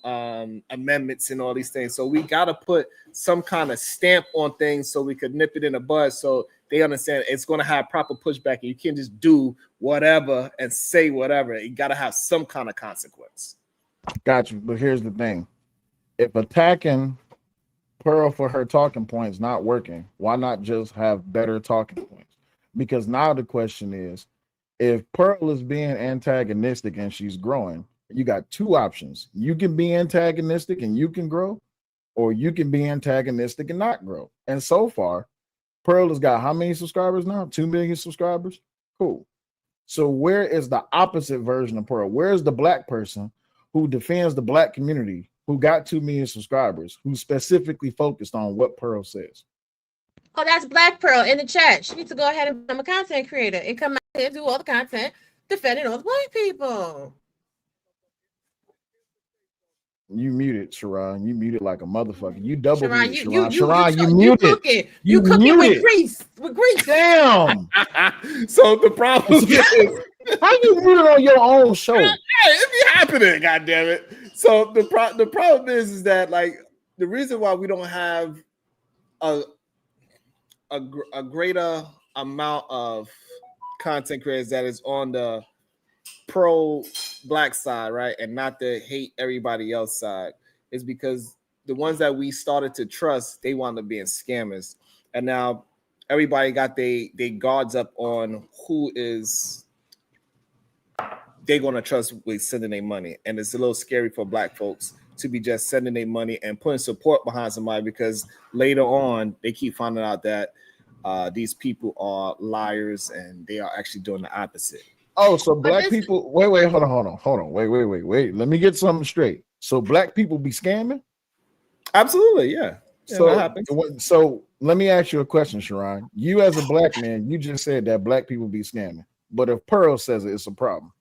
Speaker 2: amendments and all these things. So we got to put some kind of stamp on things so we could nip it in the bud, so they understand it's going to have proper pushback, and you can't just do whatever and say whatever. You got to have some kind of consequence.
Speaker 7: Got you. But here's the thing. If attacking Pearl for her talking points not working, why not just have better talking points? Because now the question is, if Pearl is being antagonistic and she's growing, you got two options. You can be antagonistic and you can grow, or you can be antagonistic and not grow. And so far, Pearl has got how many subscribers now? 2 million subscribers? Cool. So where is the opposite version of Pearl? Where is the black person who defends the black community, who got 2 million subscribers, who specifically focused on what Pearl says?
Speaker 8: Oh, that's Black Pearl in the chat. She needs to go ahead and become a content creator and come out here and do all the content defending all the black people.
Speaker 7: You muted, Sharon. You muted like a motherfucker. You double
Speaker 8: Sharon,
Speaker 7: muted,
Speaker 8: you
Speaker 7: Sharon. You muted.
Speaker 8: You cook it with grease. With grease.
Speaker 7: Damn.
Speaker 2: So the problem is,
Speaker 7: how you muted on your own show?
Speaker 2: Hey, it be happening, goddamn it. So the problem is that, like, the reason why we don't have a greater amount of content creators that is on the pro black side, right, and not the hate everybody else side, is because the ones that we started to trust, they wound up being scammers, and now everybody got they guards up on who is they're gonna trust with sending their money, and it's a little scary for black folks to be just sending their money and putting support behind somebody, because later on they keep finding out that these people are liars and they are actually doing the opposite.
Speaker 7: Oh, so black people, wait, hold on. Wait. Let me get something straight. So black people be scamming?
Speaker 2: Absolutely, yeah.
Speaker 7: So let me ask you a question, Sharon. You as a black man, you just said that black people be scamming. But if Pearl says it, it's a problem.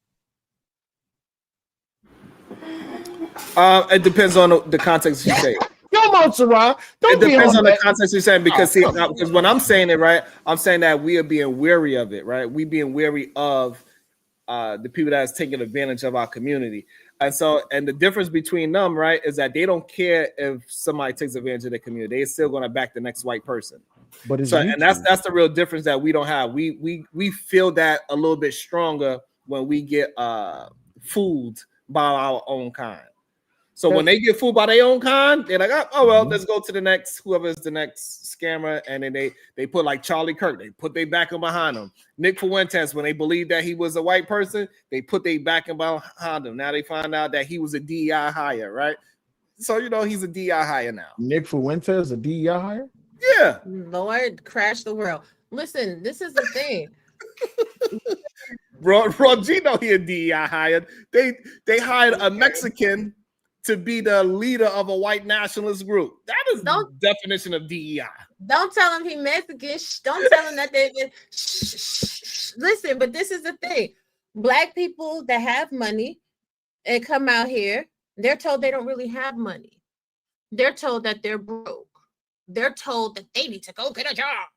Speaker 2: It depends on the context you say.
Speaker 7: Come on, Sharon. Don't
Speaker 2: It depends on the
Speaker 7: that.
Speaker 2: context you're saying, because
Speaker 7: Oh,
Speaker 2: because when I'm saying it, right, I'm saying that we are being wary of it, right? We being wary of the people that's taking advantage of our community. And so, and the difference between them, right, is that they don't care if somebody takes advantage of their community. They're still going to back the next white person.
Speaker 7: But it's
Speaker 2: so,
Speaker 7: YouTube.
Speaker 2: and that's the real difference that we don't have. We feel that a little bit stronger when we get fooled by our own kind. So when they get fooled by their own kind, they're like, oh well, let's go to the next, whoever is the next scammer. And then they put like Charlie Kirk, they put their backing behind him. Nick Fuentes, when they believed that he was a white person, they put their backing behind him. Now they find out that he was a DEI hire, right? So, you know, he's a DEI hire now.
Speaker 7: Nick Fuentes, a DEI hire?
Speaker 2: Yeah.
Speaker 8: Lord, crash the world. Listen, this is the thing.
Speaker 2: Bro, Gino, he a DEI hired. They hired a Mexican to be the leader of a white nationalist group. That is the definition of DEI.
Speaker 8: Don't tell him he Mexican. Don't tell him that they listen, but this is the thing. Black people that have money and come out here, they're told they don't really have money. They're told that they're broke. They're told that they need to go get a job.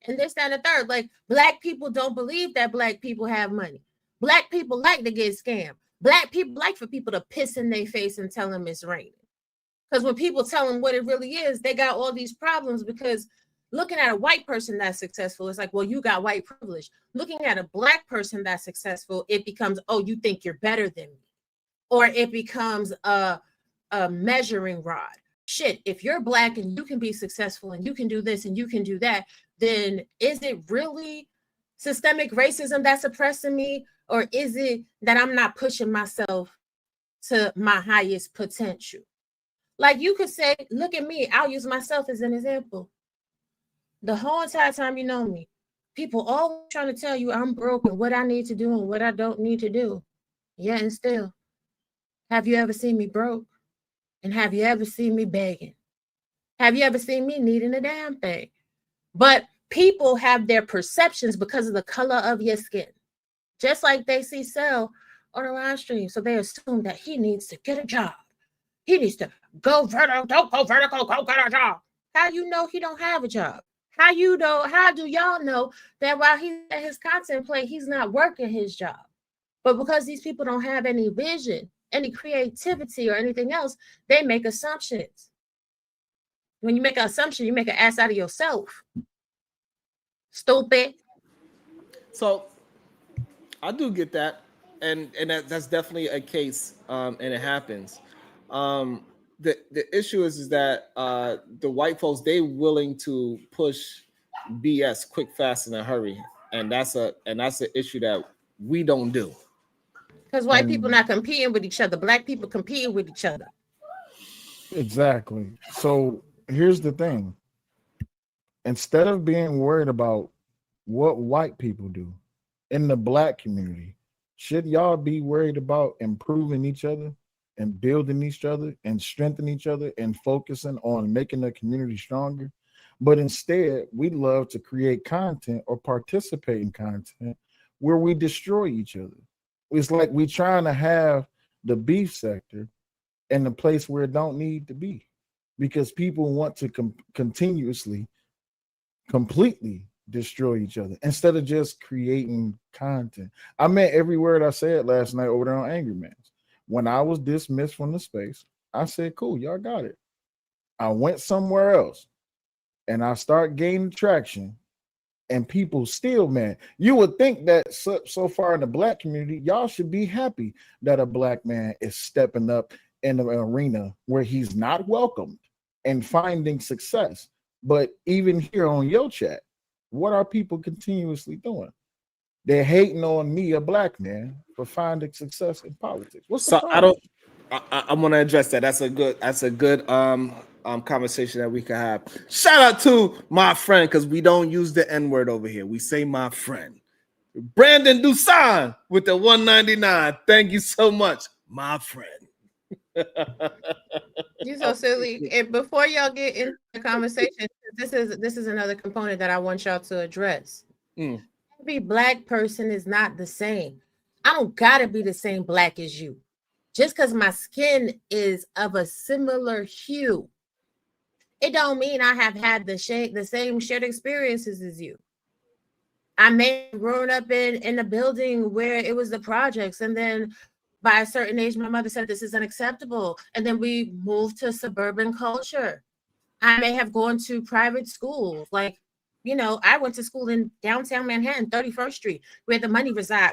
Speaker 8: And this, that, and the third. Like, black people don't believe that black people have money. Black people like to get scammed. Black people like for people to piss in their face and tell them it's raining. Because when people tell them what it really is, they got all these problems, because looking at a white person that's successful, it's like, well, you got white privilege. Looking at a black person that's successful, it becomes, oh, you think you're better than me. Or it becomes a measuring rod. Shit, if you're black and you can be successful and you can do this and you can do that, then is it really systemic racism that's oppressing me? Or is it that I'm not pushing myself to my highest potential? Like, you could say, look at me. I'll use myself as an example. The whole entire time you know me, people always trying to tell you I'm broken, what I need to do and what I don't need to do. Yeah, and still, have you ever seen me broke? And have you ever seen me begging? Have you ever seen me needing a damn thing? But people have their perceptions because of the color of your skin. Just like they see Sel on a live stream. So they assume that he needs to get a job. He needs to go vertical, don't go vertical, go get a job. How you know he don't have a job? How do y'all know that while he's at his content play, he's not working his job? But because these people don't have any vision, any creativity or anything else, they make assumptions. When you make an assumption, you make an ass out of yourself. Stupid.
Speaker 2: So I do get that, and that's definitely a case, and it happens. The issue is that the white folks, they willing to push BS quick, fast, in a hurry, and that's an issue that we don't do.
Speaker 8: Because white people not competing with each other, black people competing with each other.
Speaker 7: Exactly. So here's the thing. Instead of being worried about what white people do in the black community, should y'all be worried about improving each other and building each other and strengthening each other and focusing on making the community stronger? But instead, we love to create content or participate in content where we destroy each other. It's like we trying to have the beef sector in the place where it don't need to be, because people want to continuously, completely destroy each other instead of just creating content. I meant every word I said last night over there on Angry Man's. When I was dismissed from the space, I said, cool, y'all got it. I went somewhere else and I start gaining traction, and people still, man, you would think that so far in the black community, y'all should be happy that a black man is stepping up in an arena where he's not welcomed and finding success. But even here on your chat, what are people continuously doing? They're hating on me, a black man, for finding success in politics. What's the problem?
Speaker 2: I'm gonna address that. That's a good conversation that we can have. Shout out to my friend, because we don't use the N-word over here. We say my friend. Brandon Dusan with the 199. Thank you so much, my friend.
Speaker 9: You so silly. And before y'all get into the conversation, this is another component that I want y'all to address. Every black person is not the same. I don't gotta be the same black as you. Just because my skin is of a similar hue, it don't mean I have had the same shared experiences as you. I may have grown up in a building where it was the projects, and then by a certain age, my mother said this is unacceptable, and then we moved to suburban culture. I may have gone to private schools, like, you know, I went to school in downtown Manhattan, 31st Street, where the money reside.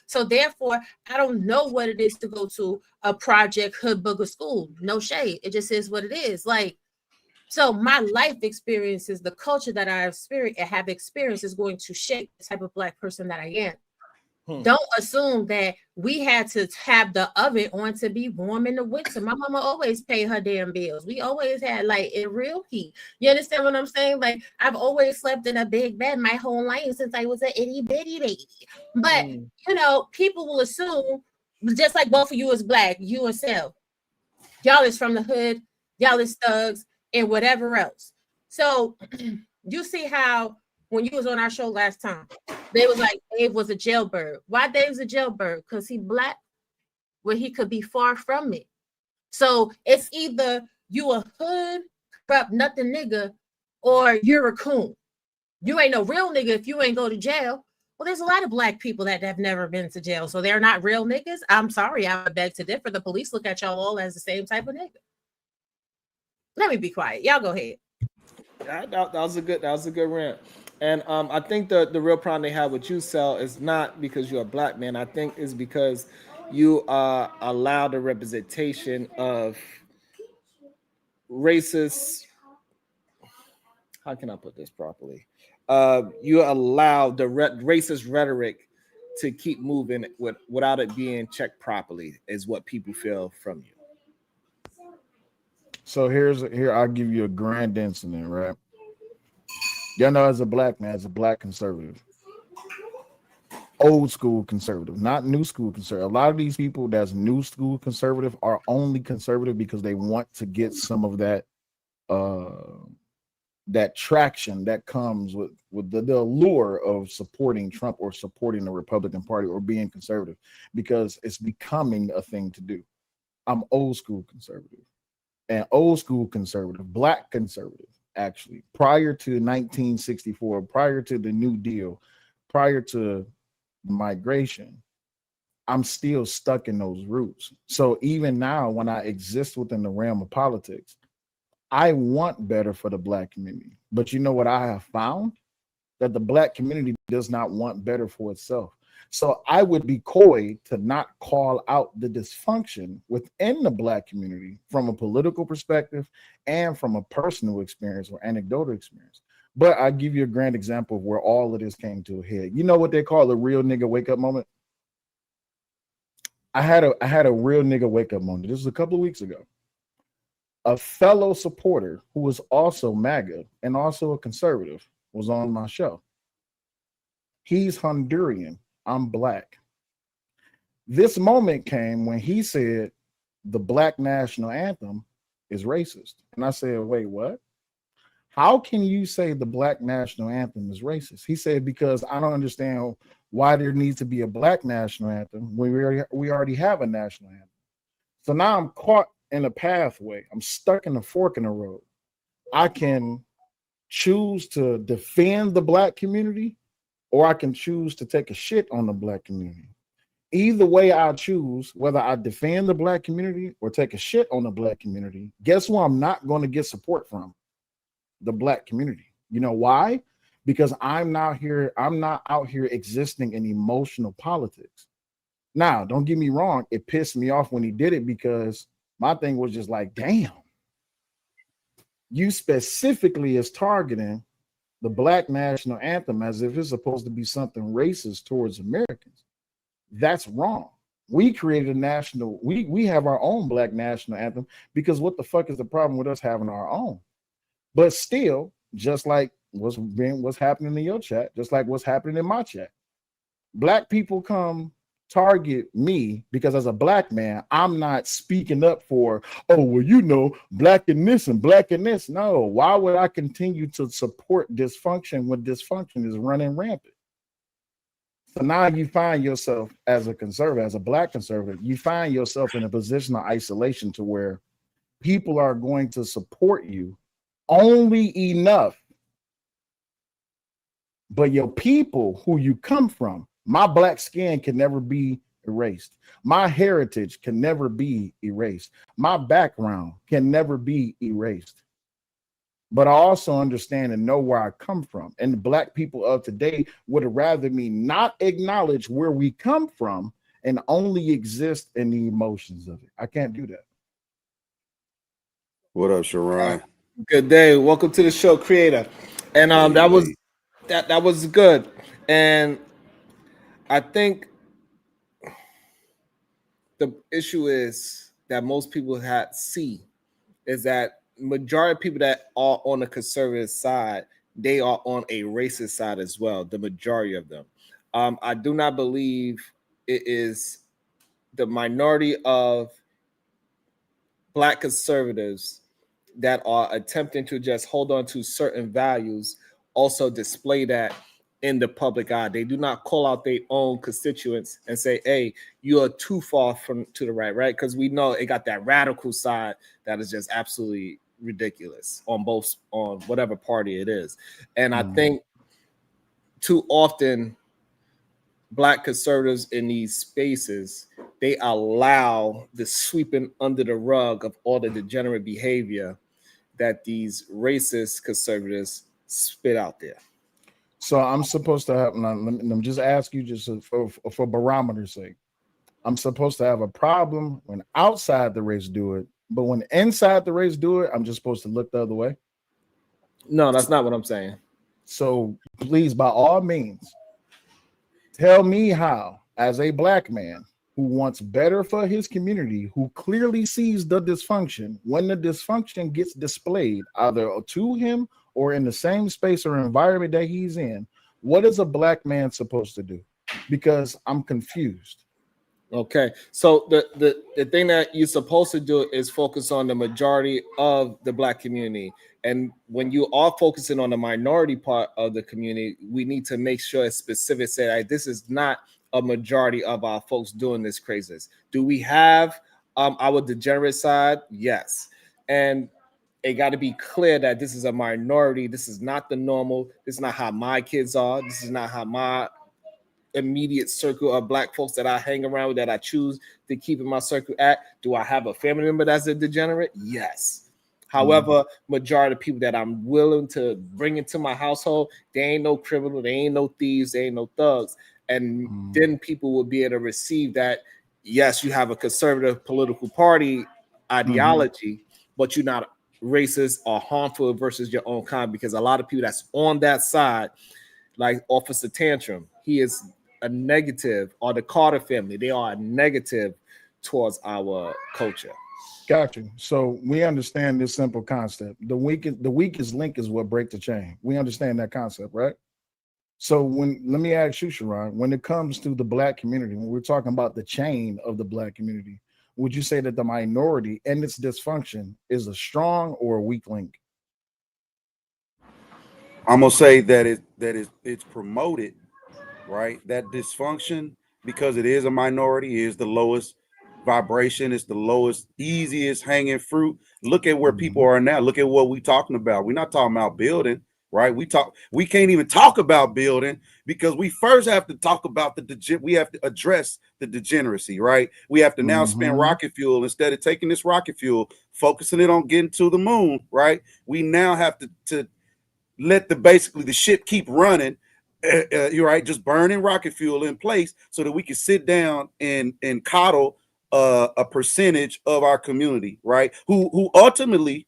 Speaker 9: So therefore, I don't know what it is to go to a project hood booger school. No shade. It just is what it is. Like, so my life experiences, the culture that I have experienced is going to shape the type of black person that I am. Don't assume that we had to have the oven on to be warm in the winter. My mama always paid her damn bills. We always had like a real heat. You understand what I'm saying? Like, I've always slept in a big bed my whole life since I was an itty bitty baby. But you know, people will assume, just like both of you is black, you and Sel, y'all is from the hood, y'all is thugs and whatever else. So you see how when you was on our show last time, they was like Dave was a jailbird. Why Dave's a jailbird? Because he black, where he could be far from it. So it's either you a hood, crap, nothing nigga, or you're a coon. You ain't no real nigga if you ain't go to jail. Well, there's a lot of black people that have never been to jail, so they're not real niggas. I'm sorry, I beg to differ. The police look at y'all all as the same type of nigga. Let me be quiet. Y'all go ahead.
Speaker 2: That was a good rant. And I think the real problem they have with you, Sel, is not because you're a black man. I think is because you allow the representation of racist. How can I put this properly? You allow the racist rhetoric to keep moving without it being checked properly, is what people feel from you.
Speaker 7: So here I'll give you a grand incident, right? Y'all know, as a black man, as a black conservative, old school conservative, not new school conservative. A lot of these people that's new school conservative are only conservative because they want to get some of that that traction that comes with the allure of supporting Trump or supporting the Republican Party or being conservative, because it's becoming a thing to do. I'm old school conservative. And old school conservative, black conservative, actually, prior to 1964, prior to the New Deal, prior to migration, I'm still stuck in those roots. So even now, when I exist within the realm of politics, I want better for the black community. But you know what I have found? That the black community does not want better for itself. So I would be coy to not call out the dysfunction within the black community from a political perspective and from a personal experience or anecdotal experience. But I'll give you a grand example of where all of this came to a head. You know what they call a real nigga wake up moment? I had a real nigga wake up moment. This was a couple of weeks ago. A fellow supporter who was also MAGA and also a conservative was on my show. He's Honduran. I'm black. This moment came when he said the Black national anthem is racist. And I said, wait, what? How can you say the Black national anthem is racist? He said, because I don't understand why there needs to be a Black national anthem when we already have a national anthem. So now I'm caught in a pathway. I'm stuck in a fork in the road. I can choose to defend the black community, or I can choose to take a shit on the black community. Either way I choose, whether I defend the black community or take a shit on the black community, guess what I'm not going to get support from? The black community. You know why? Because I'm not out here existing in emotional politics. Now, don't get me wrong, it pissed me off when he did it, because my thing was just like, damn, you specifically is targeting the Black national anthem as if it's supposed to be something racist towards Americans. That's wrong. We created a national, we have our own Black national anthem, because what the fuck is the problem with us having our own? But still, just like what's happening in your chat, just like what's happening in my chat, black people come target me because as a black man, I'm not speaking up for, oh, well, you know, black in this and black in this. No, why would I continue to support dysfunction when dysfunction is running rampant? So now you find yourself as a conservative, as a black conservative, you find yourself in a position of isolation to where people are going to support you only enough. But your people who you come from, my black skin can never be erased. My heritage can never be erased. My background can never be erased. But I also understand and know where I come from. And the black people of today would rather me not acknowledge where we come from and only exist in the emotions of it. I can't do that.
Speaker 11: What up, Sharon?
Speaker 2: Good day. Welcome to the show, Creator. And that was good. And I think the issue is that most people see is that majority of people that are on the conservative side, they are on a racist side as well. The majority of them. I do not believe it is the minority of black conservatives that are attempting to just hold on to certain values also display that in the public eye. They do not call out their own constituents and say, hey, you are too far from to the right, right? Because we know it got that radical side that is just absolutely ridiculous on whatever party it is. And I think too often black conservatives in these spaces, they allow the sweeping under the rug of all the degenerate behavior that these racist conservatives spit out there.
Speaker 7: So I'm supposed to have, let me just ask you just for barometer's sake. I'm supposed to have a problem when outside the race do it, but when inside the race do it, I'm just supposed to look the other way?
Speaker 2: No, that's not what I'm saying.
Speaker 7: So please, by all means, tell me how, as a black man who wants better for his community, who clearly sees the dysfunction, when the dysfunction gets displayed either to him or in the same space or environment that he's in, what is a black man supposed to do? Because I'm confused.
Speaker 2: Okay, so the thing that you're supposed to do is focus on the majority of the black community. And when you are focusing on the minority part of the community, we need to make sure it's specific. Say, like, this is not a majority of our folks doing this craziness. Do we have our degenerate side? Yes. And it got to be clear that this is a minority. This is not the normal. This is not how my kids are. This is not how my immediate circle of black folks that I hang around with, that I choose to keep in my circle at. Do I have a family member that's a degenerate? Yes. However, majority of people that I'm willing to bring into my household, they ain't no criminal, they ain't no thieves, they ain't no thugs. And then people will be able to receive that, yes, you have a conservative political party ideology, but you're not racist or harmful versus your own kind, because a lot of people that's on that side, like Officer Tantrum, he is a negative, or the Carter family, they are a negative towards our culture.
Speaker 7: Got you. So we understand this simple concept. The weakest link is what breaks the chain. We understand that concept, right? So let me ask you, Sharon, when it comes to the black community, when we're talking about the chain of the black community, would you say that the minority and its dysfunction is a strong or a weak link?
Speaker 11: I'm gonna say that it's promoted, right? That dysfunction, because it is a minority, is the lowest vibration. It's the lowest, easiest hanging fruit. Look at where people are now. Look at what we're talking about. We're not talking about building, right? We can't even talk about building because we first have to talk about we have to address the degeneracy, right? We have to now spend rocket fuel instead of taking this rocket fuel, focusing it on getting to the moon, right? We now have to let basically the ship keep running. You're right, just burning rocket fuel in place so that we can sit down and coddle a percentage of our community, right? Who ultimately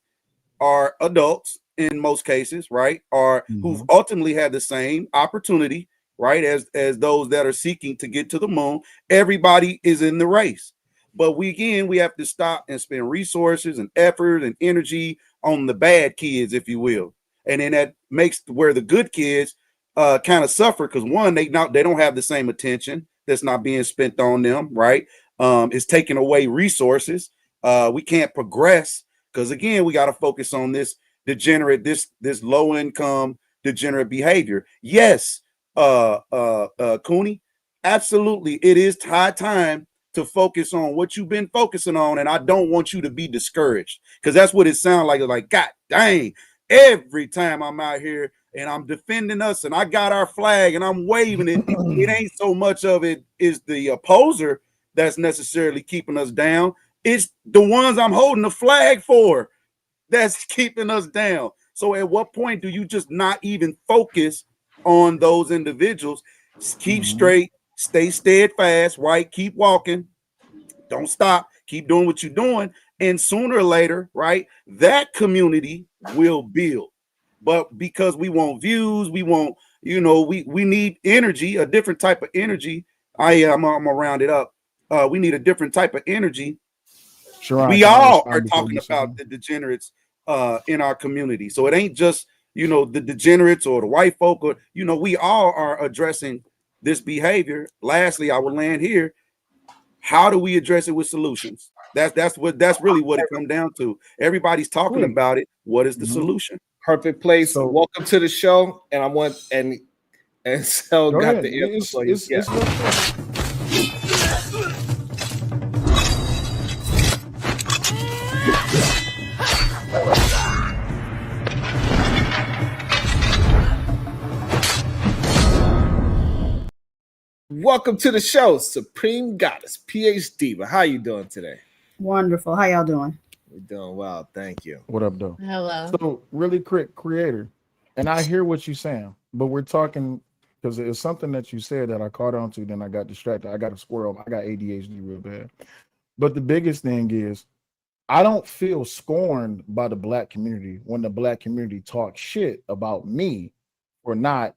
Speaker 11: are adults in most cases, right? Or who've ultimately had the same opportunity, right? As those that are seeking to get to the moon. Everybody is in the race. But we have to stop and spend resources and effort and energy on the bad kids, if you will. And then that makes where the good kids kind of suffer, because one, they don't have the same attention. that's not being spent on them, right? It's taking away resources. We can't progress because again, we got to focus on this degenerate, this low income degenerate behavior. Yes, Cooney, absolutely, it is high time to focus on what you've been focusing on, and I don't want you to be discouraged because that's what it sounds like. It's like, God dang, every time I'm out here and I'm defending us and I got our flag and I'm waving it, it ain't so much of it is the opposer that's necessarily keeping us down. It's the ones I'm holding the flag for that's keeping us down. So at what point do you just not even focus on those individuals? Keep straight, stay steadfast, right? Keep walking, don't stop, keep doing what you're doing. And sooner or later, right, that community will build. But because we want views, we want, you know, we need energy, a different type of energy. I'm gonna round it up. We need a different type of energy.
Speaker 7: Sure,
Speaker 11: we all are talking about the degenerates in our community. So it ain't just, you know, the degenerates or the white folk, or, you know, we all are addressing this behavior. Lastly, I will land here. How do we address it with solutions? That's really what it comes down to. Everybody's talking about it. What is the solution?
Speaker 2: Perfect place. So, welcome to the show. And I want and so
Speaker 7: go
Speaker 2: got
Speaker 7: ahead.
Speaker 2: the
Speaker 7: It's
Speaker 2: welcome to the show, Supreme Goddess, PhD. But how you doing today?
Speaker 12: Wonderful. How y'all doing?
Speaker 2: We're doing well, thank you.
Speaker 7: What up, though?
Speaker 9: Hello.
Speaker 7: So really quick, creator, and I hear what you're saying, but we're talking because it's something that you said that I caught on to, then I got distracted. I got a squirrel. I got ADHD real bad. But the biggest thing is I don't feel scorned by the black community when the black community talks shit about me for not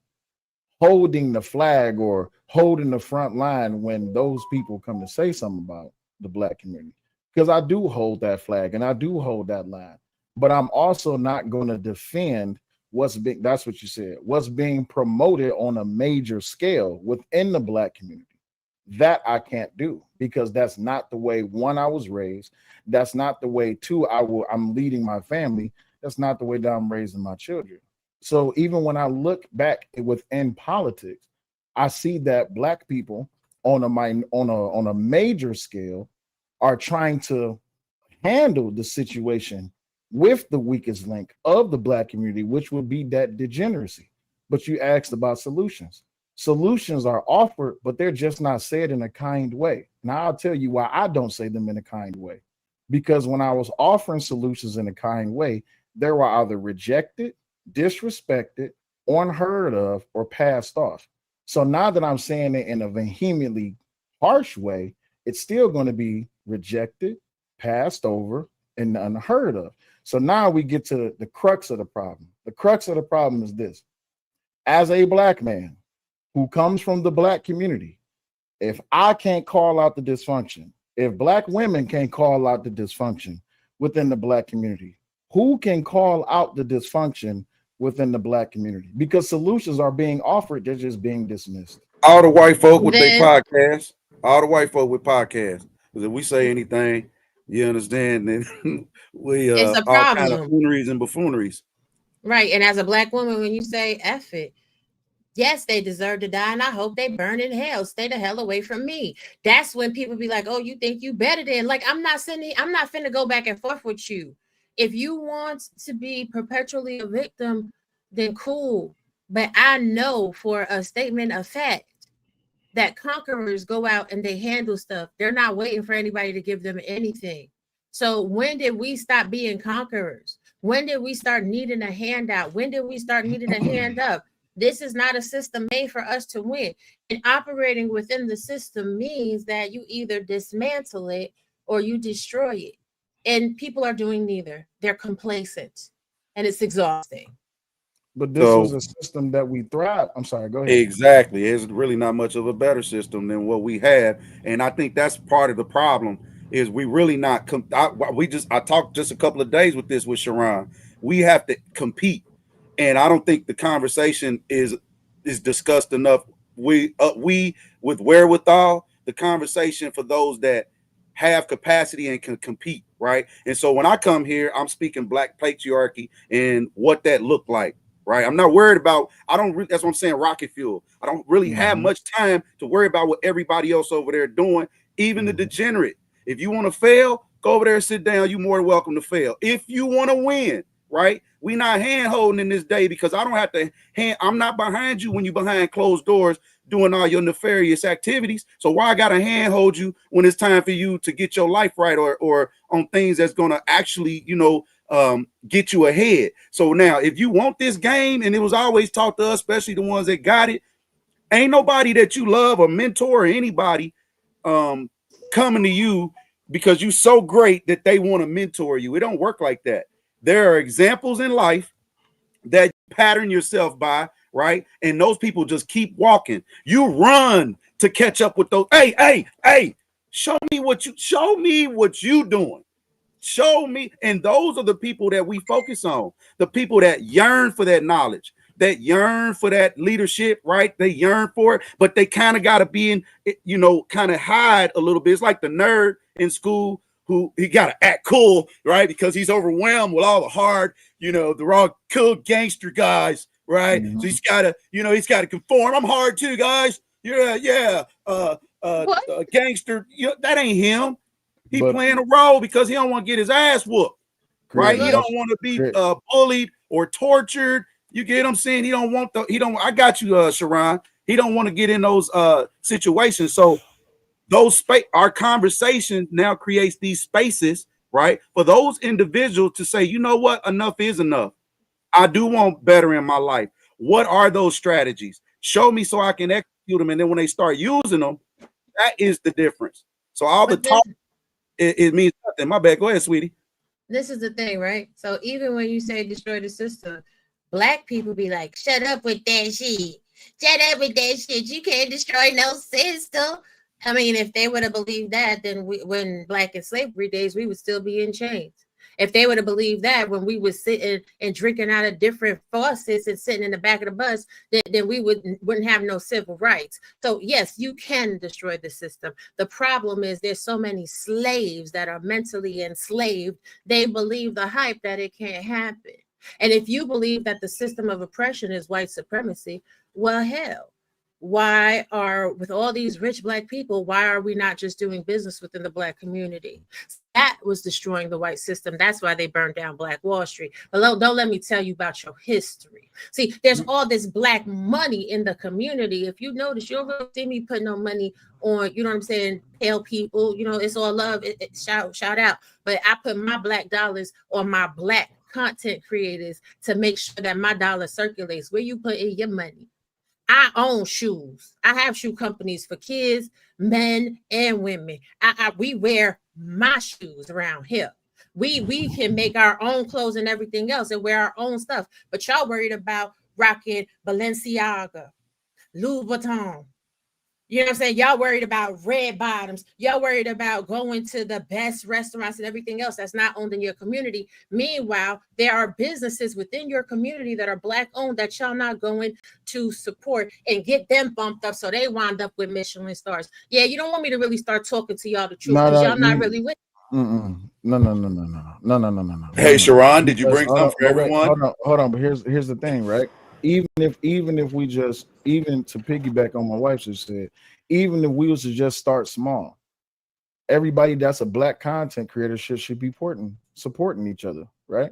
Speaker 7: holding the flag or holding the front line when those people come to say something about the black community. Because I do hold that flag and I do hold that line, but I'm also not going to defend what's being, that's what you said, what's being promoted on a major scale within the black community. That I can't do because that's not the way, one, I was raised. That's not the way, two, I'm leading my family. That's not the way that I'm raising my children. So even when I look back within politics, I see that black people on a major scale are trying to handle the situation with the weakest link of the black community, which would be that degeneracy. But you asked about solutions. Solutions are offered, but they're just not said in a kind way. Now I'll tell you why I don't say them in a kind way. Because when I was offering solutions in a kind way, they were either rejected, disrespected, unheard of, or passed off. So now that I'm saying it in a vehemently harsh way, it's still going to be rejected, passed over, and unheard of. So now we get to the crux of the problem. The crux of the problem is this. As a black man who comes from the black community, if I can't call out the dysfunction, if black women can't call out the dysfunction within the black community, who can call out the dysfunction within the black community? Because solutions are being offered, they're just being dismissed.
Speaker 11: All the white folk with their podcasts, all the white folk with podcasts. Because if we say anything, you understand, then we
Speaker 9: it's a
Speaker 11: all
Speaker 9: problem.
Speaker 11: kind of fooleries and buffooneries.
Speaker 9: Right. And as a black woman, when you say F it, yes, they deserve to die, and I hope they burn in hell. Stay the hell away from me. That's when people be like, oh, you think you better than, like, I'm not finna go back and forth with you. If you want to be perpetually a victim, then cool. But I know for a statement of fact that conquerors go out and they handle stuff. They're not waiting for anybody to give them anything. So when did we stop being conquerors? When did we start needing a handout? When did we start needing a hand up? This is not a system made for us to win. And operating within the system means that you either dismantle it or you destroy it. And people are doing neither. They're complacent and it's exhausting.
Speaker 7: But this was a system that we thrive. I'm sorry, go ahead.
Speaker 11: Exactly. It's really not much of a better system than what we have. And I think that's part of the problem is we really not. I talked just a couple of days with Sharon. We have to compete. And I don't think the conversation is discussed enough we with wherewithal, the conversation for those that have capacity and can compete, right? And so when I come here, I'm speaking Black patriarchy and what that looked like, right? I'm not worried about, that's what I'm saying, rocket fuel. I don't really have much time to worry about what everybody else over there doing, even the degenerate. If you want to fail, go over there and sit down. You're more than welcome to fail. If you want to win, right? We not hand holding in this day, because I don't have to I'm not behind you when you behind closed doors doing all your nefarious activities. So why I gotta hand hold you when it's time for you to get your life right, or on things that's gonna actually, get you ahead. So now, if you want this game, and it was always taught to us, especially the ones that got it, ain't nobody that you love or mentor or anybody coming to you because you so great that they want to mentor you. It don't work like that. There are examples in life that you pattern yourself by, right? And those people just keep walking. You run to catch up with those. Hey, show me what you doing. Show me. And those are the people that we focus on. The people that yearn for that knowledge, that yearn for that leadership, right? They yearn for it, but they kind of got to be in, kind of hide a little bit. It's like the nerd in school who he got to act cool, right? Because he's overwhelmed with all the hard, the raw, cool gangster guys, right? So he's got to conform. I'm hard too, guys. Yeah. Gangster, that ain't him. He playing a role because he don't want to get his ass whooped, right? He don't want to be bullied or tortured. You get what I'm saying? I got you, Sharon. He don't want to get in those situations. So our conversation now creates these spaces, right? For those individuals to say, you know what? Enough is enough. I do want better in my life. What are those strategies? Show me so I can execute them. And then when they start using them, that is the difference. So all the talk, it means nothing. My bad. Go ahead, sweetie.
Speaker 9: This is the thing, right? So even when you say destroy the system, Black people be like, shut up with that shit. Shut up with that shit. You can't destroy no system. I mean, if they would have believed that, then when Black and slavery days, we would still be in chains. If they would have believed that when we were sitting and drinking out of different faucets and sitting in the back of the bus, then we wouldn't have no civil rights. So yes, you can destroy the system. The problem is there's so many slaves that are mentally enslaved. They believe the hype that it can't happen. And if you believe that the system of oppression is white supremacy, well, hell, with all these rich Black people, why are we not just doing business within the Black community? That was destroying the white system. That's why they burned down Black Wall Street. But don't let me tell you about your history. See, there's all this Black money in the community. If you notice, you don't really see me put no money on, you know what I'm saying, pale people. It's all love. Shout out. But I put my Black dollars on my Black content creators to make sure that my dollar circulates. Where you put in your money? I own shoes. I have shoe companies for kids, men, and women. We wear my shoes around here. We can make our own clothes and everything else and wear our own stuff. But y'all worried about rocking Balenciaga, Louis Vuitton. You know what I'm saying? Y'all worried about red bottoms. Y'all worried about going to the best restaurants and everything else that's not owned in your community. Meanwhile, there are businesses within your community that are Black owned that y'all not going to support and get them bumped up so they wind up with Michelin stars. Yeah, you don't want me to really start talking to y'all the truth because y'all not really with
Speaker 7: No.
Speaker 11: Hey, Sharon, did you bring something for everyone?
Speaker 7: Hold on. But here's the thing, right? Even if we just, even to piggyback on my wife just said, even if we was to just start small, everybody that's a Black content creator should be supporting each other, right?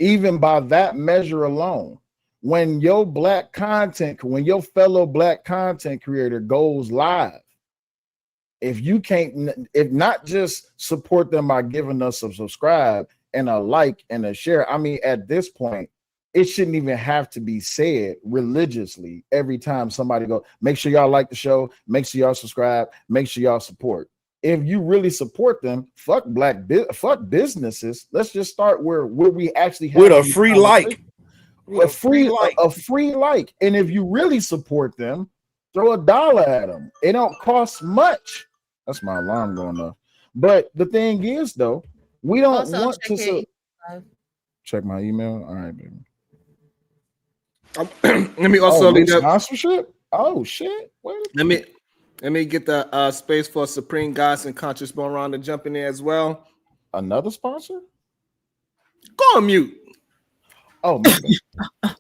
Speaker 7: Even by that measure alone, when your fellow Black content creator goes live, if not just support them by giving us a subscribe and a like and a share, I mean, at this point, it shouldn't even have to be said religiously every time somebody go, make sure y'all like the show, make sure y'all subscribe, make sure y'all support. If you really support them, fuck businesses. Let's just start where we actually have
Speaker 11: with a free like.
Speaker 7: A free like. And if you really support them, throw $1 at them. It don't cost much. That's my alarm going off. But the thing is, though, we don't
Speaker 9: also
Speaker 7: want to check my email. All right, baby.
Speaker 2: Let me also leave that
Speaker 7: sponsorship. Oh shit!
Speaker 2: Let me get the space for Supreme Gods and Conscious Moron to jump in there as well.
Speaker 7: Another sponsor?
Speaker 2: Go on mute.
Speaker 7: Oh my bad.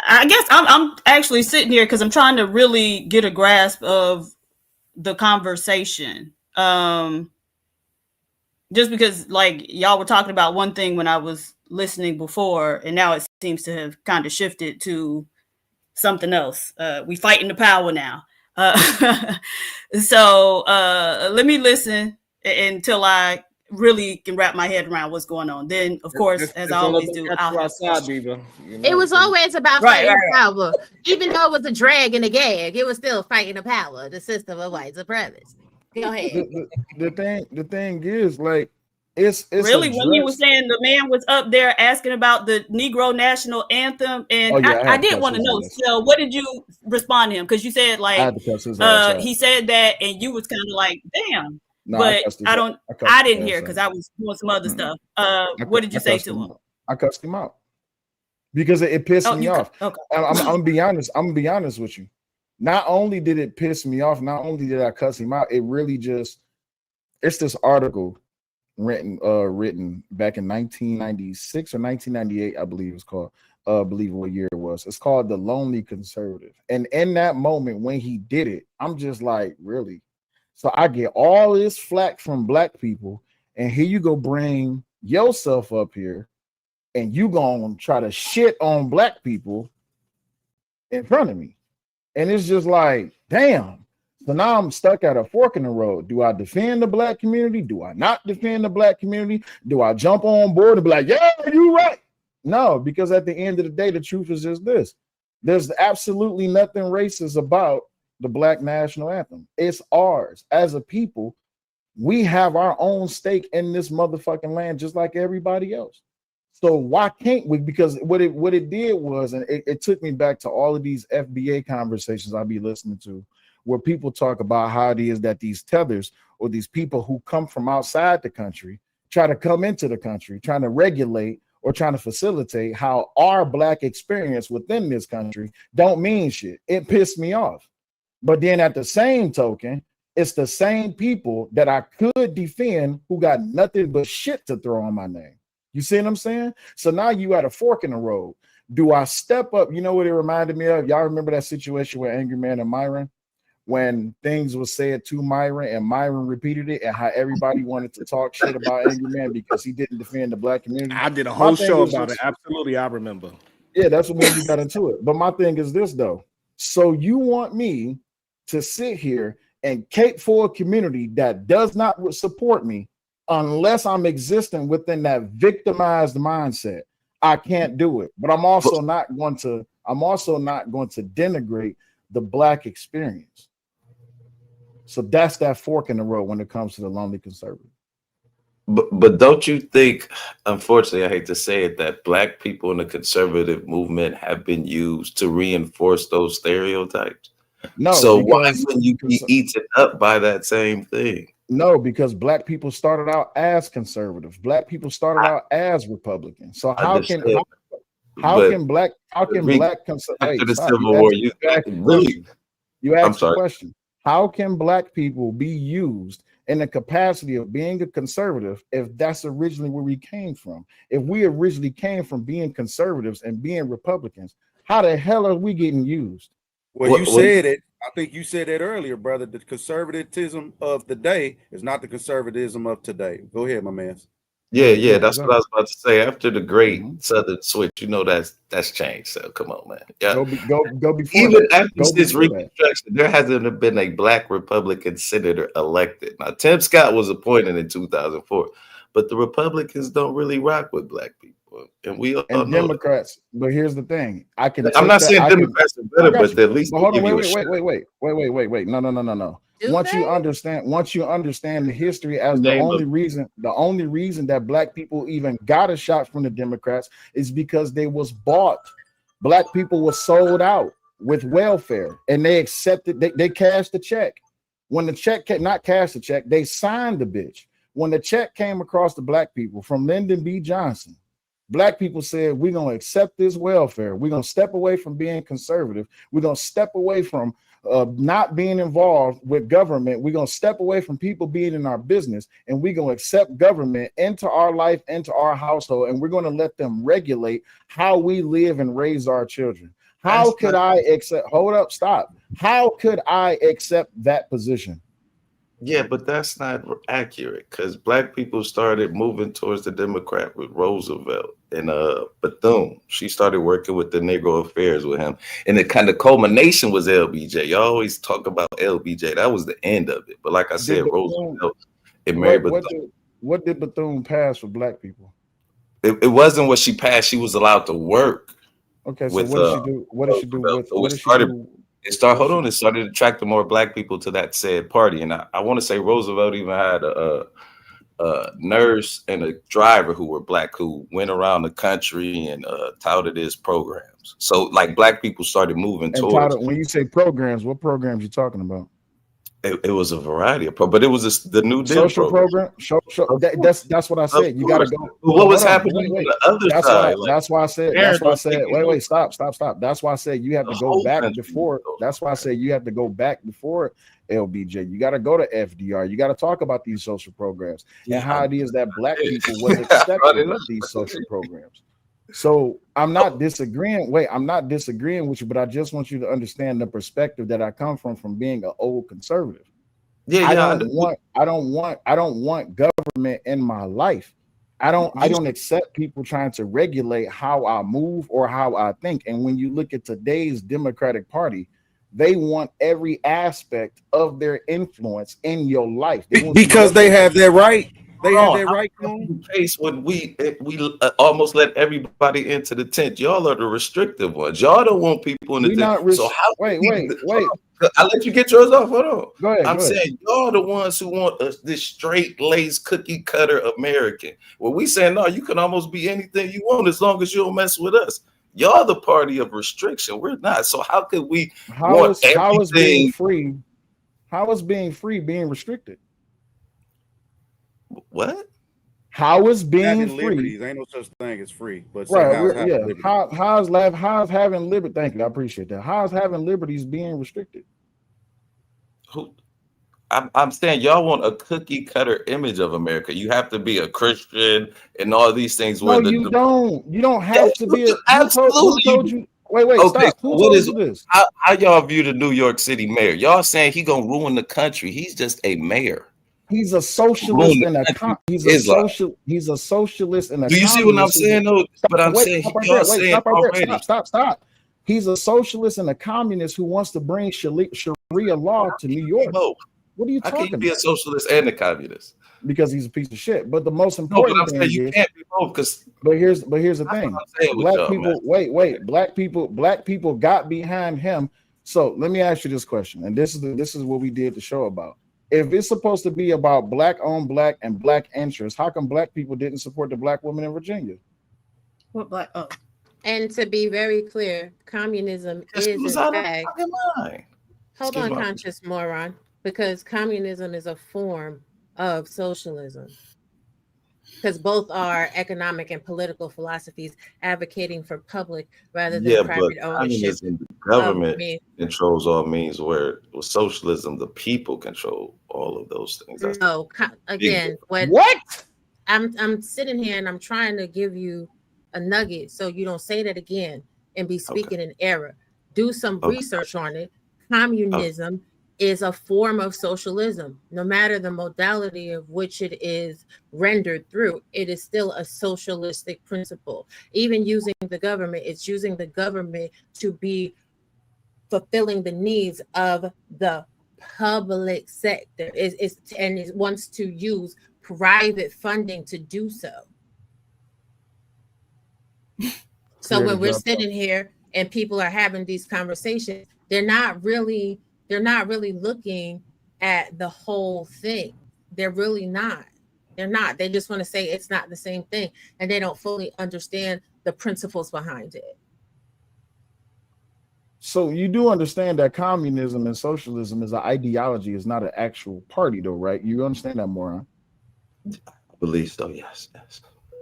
Speaker 13: I guess I'm actually sitting here because I'm trying to really get a grasp of the conversation. Just because like y'all were talking about one thing when I was listening before, and now it seems to have kind of shifted to something else. We fighting the power now. So let me listen until I really can wrap my head around what's going on. Then, of course, as I always do, I'll
Speaker 2: outside, Beaver.
Speaker 9: It was always about fighting the power. Even though it was a drag and a gag, it was still fighting the power, the system of white supremacy. Go ahead.
Speaker 7: The thing is, like, it's
Speaker 13: really when he was saying the man was up there asking about the Negro national anthem, and I did want to know. So, what did you respond to him? Because you said like he said that, and you was kind of like, damn. No, but I didn't hear because I was doing some other stuff. What did you say to him?
Speaker 7: I cussed him out because it pissed me off. Okay. I'm gonna be honest. I'm gonna be honest with you. Not only did it piss me off, not only did I cuss him out, it really just it's this article written back in 1996 or 1998, I believe it's called. I believe what year it was. It's called The Lonely Conservative. And in that moment when he did it, I'm just like, really? So I get all this flack from black people, and here you go bring yourself up here, and you gonna try to shit on black people in front of me. And it's just like, damn. So now I'm stuck at a fork in the road. Do I defend the black community? Do I not defend the black community? Do I jump on board and be like, yeah, you right? No, because at the end of the day, the truth is just this. There's absolutely nothing racist about the Black National Anthem. It's ours. As a people, we have our own stake in this motherfucking land, just like everybody else. So why can't we? Because what it did was, and it took me back to all of these FBA conversations I'll be listening to, where people talk about how it is that these tethers or these people who come from outside the country try to come into the country, trying to regulate or trying to facilitate how our black experience within this country don't mean shit. It pissed me off. But then at the same token, it's the same people that I could defend who got nothing but shit to throw on my name. You see what I'm saying? So now you at a fork in the road. Do I step up? You know what it reminded me of? Y'all remember that situation with Angry Man and Myron? When things was said to Myron and Myron repeated it, and how everybody wanted to talk shit about Angry Man because he didn't defend the black community.
Speaker 2: I did a whole show about it. Absolutely, I remember.
Speaker 7: Yeah, that's when we got into it. But my thing is this, though. So you want me to sit here and cape for a community that does not support me unless I'm existing within that victimized mindset? I can't do it. But I'm also not going to denigrate the black experience. So that's that fork in the road when it comes to the lonely conservative.
Speaker 14: But don't you think, unfortunately, I hate to say it, that black people in the conservative movement have been used to reinforce those stereotypes?
Speaker 7: No.
Speaker 14: So why wouldn't you be eaten up by that same thing?
Speaker 7: No, because black people started out as conservatives. Black people started out as Republicans. So how can black conservatives
Speaker 14: after the Civil War?
Speaker 7: You asked the question. How can black people be used in the capacity of being a conservative if that's originally where we came from? If we originally came from being conservatives and being Republicans, how the hell are we getting used?
Speaker 11: Well, you said it. I think you said that earlier, brother. The conservatism of the day is not the conservatism of today. Go ahead, my man.
Speaker 14: Yeah, that's what I was about to say. After the great Southern switch, you know that's changed. So come on, man. Yeah,
Speaker 7: go before.
Speaker 14: Even after this Reconstruction, there hasn't been a black Republican senator elected. Now, Tim Scott was appointed in 2004, but the Republicans don't really rock with black people, and we all know
Speaker 7: Democrats. That. But here's the thing:
Speaker 14: I'm not saying Democrats are better, but at least
Speaker 7: hold on, wait. No. Once you understand the history as the only reason that black people even got a shot from the Democrats is because they was bought. Black people were sold out with welfare, and they accepted. They cashed the check. When the check not cashed the check, they signed the bitch. When the check came across the black people from Lyndon B. Johnson, Black people said, we're going to accept this welfare. We're going to step away from being conservative. We're going to step away from not being involved with government. We're going to step away from people being in our business, and we're going to accept government into our life, into our household, and we're going to let them regulate how we live and raise our children. How could I accept? Hold up, stop. How could I accept that position?
Speaker 14: Yeah, but that's not accurate because Black people started moving towards the Democrat with Roosevelt and Bethune. She started working with the Negro Affairs with him, and the kind of culmination was LBJ. You always talk about LBJ. That was the end of it. But like I said, Roosevelt and Mary Bethune.
Speaker 7: What did Bethune pass for Black people?
Speaker 14: It wasn't what she passed. She was allowed to work.
Speaker 7: Okay, so what did she do? What did she do with? What did she do?
Speaker 14: It started attracting more Black people to that said party. And I want to say Roosevelt even had a nurse and a driver who were Black who went around the country and touted his programs. So like Black people started moving towards.
Speaker 7: When you say programs, what programs you talking about?
Speaker 14: It was a variety of programs, but it was the New Deal
Speaker 7: social program. That's what I said. You got to go.
Speaker 14: What was happening on the other side?
Speaker 7: That's why I said. That's why I said. Wait. Stop. That's why I said you have to go back before. That's why I said you have to go back before LBJ. You got to go to FDR. You got to talk about these social programs and how it is that Black people was accepted with these social programs. So I'm not disagreeing. I'm not disagreeing with you, but I just want you to understand the perspective that I come from being an old conservative. I don't want government in my life. I don't accept people trying to regulate how I move or how I think. And when you look at today's Democratic Party, they want every aspect of their influence in your life.
Speaker 11: Because they have that right. They have that right.
Speaker 14: Case when we almost let everybody into the tent. Y'all are the restrictive ones. Y'all don't want people in the tent. So how?
Speaker 7: Wait.
Speaker 14: I'll let you get yours off. Hold on.
Speaker 7: Go ahead.
Speaker 14: I'm saying y'all the ones who want this straight laced cookie cutter American. Well, we saying no. You can almost be anything you want as long as you don't mess with us. Y'all the party of restriction. We're not. So how could we?
Speaker 7: How is being free? How is being free being restricted?
Speaker 14: What?
Speaker 7: How is being free?
Speaker 11: Liberties. Ain't no such thing as free, but
Speaker 7: how's having liberty? Thank you, I appreciate that. How's having liberties being restricted?
Speaker 14: I'm saying y'all want a cookie cutter image of America. You have to be a Christian and all these things.
Speaker 7: No, you don't. You don't have to be.
Speaker 14: Absolutely.
Speaker 7: Who told you? Wait,
Speaker 14: okay,
Speaker 7: stop. Who told you this?
Speaker 14: How y'all view the New York City mayor? Y'all saying he gonna ruin the country? He's just a mayor.
Speaker 7: He's a socialist and he's a socialist and a.
Speaker 14: Do you see what I'm saying though? But I'm saying
Speaker 7: stop. He's a socialist and a communist who wants to bring Sharia law to New York. What are you talking about? How can
Speaker 14: you be a socialist and a communist?
Speaker 7: Because he's a piece of shit. But the most important thing
Speaker 14: you can't be both. Because
Speaker 7: but here's the thing. Black people got behind him. So let me ask you this question, and this is what we did the show about. If it's supposed to be about Black on Black and Black interests, how come Black people didn't support the Black woman in Virginia?
Speaker 8: What Black? Oh.
Speaker 9: And to be very clear, communism is in fact. Hold on, conscious moron, because communism is a form of socialism. Because both are economic and political philosophies advocating for public rather than private ownership.
Speaker 14: The government controls all means, where with socialism, the people control all of those things.
Speaker 9: No, again, what I'm sitting here and I'm trying to give you a nugget so you don't say that again and be speaking in error. Do some research on it. Communism is a form of socialism. No matter the modality of which it is rendered through, it is still a socialistic principle. Even using the government, it's using the government to be fulfilling the needs of the public sector. It wants to use private funding to do so. So when we're sitting here and people are having these conversations, they're not really looking at the whole thing. They're really not. They're not. They just want to say it's not the same thing, and they don't fully understand the principles behind it.
Speaker 7: So you do understand that communism and socialism is an ideology, is not an actual party, though, right? You understand that, moron?
Speaker 14: I believe so. Yes.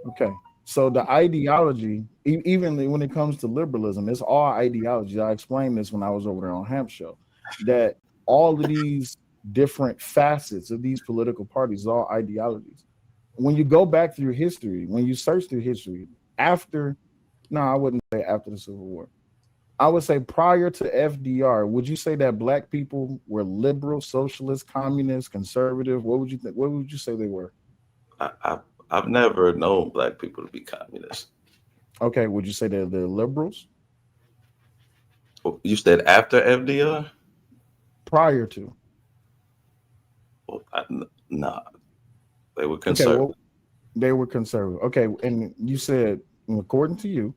Speaker 7: Okay. So the ideology, even when it comes to liberalism, it's all ideology. I explained this when I was over there on Hamp Show, that all of these different facets of these political parties are all ideologies. When you go back through history, when you search through history, I wouldn't say after the Civil War. I would say prior to FDR, would you say that black people were liberal, socialist, communist, conservative? What would you think? What would you say they were?
Speaker 14: I've never known black people to be communists.
Speaker 7: Okay, would you say they're liberals?
Speaker 14: You said after FDR?
Speaker 7: Prior to?
Speaker 14: Nah, they were conservative.
Speaker 7: Okay, they were conservative. Okay, and you said, according to you,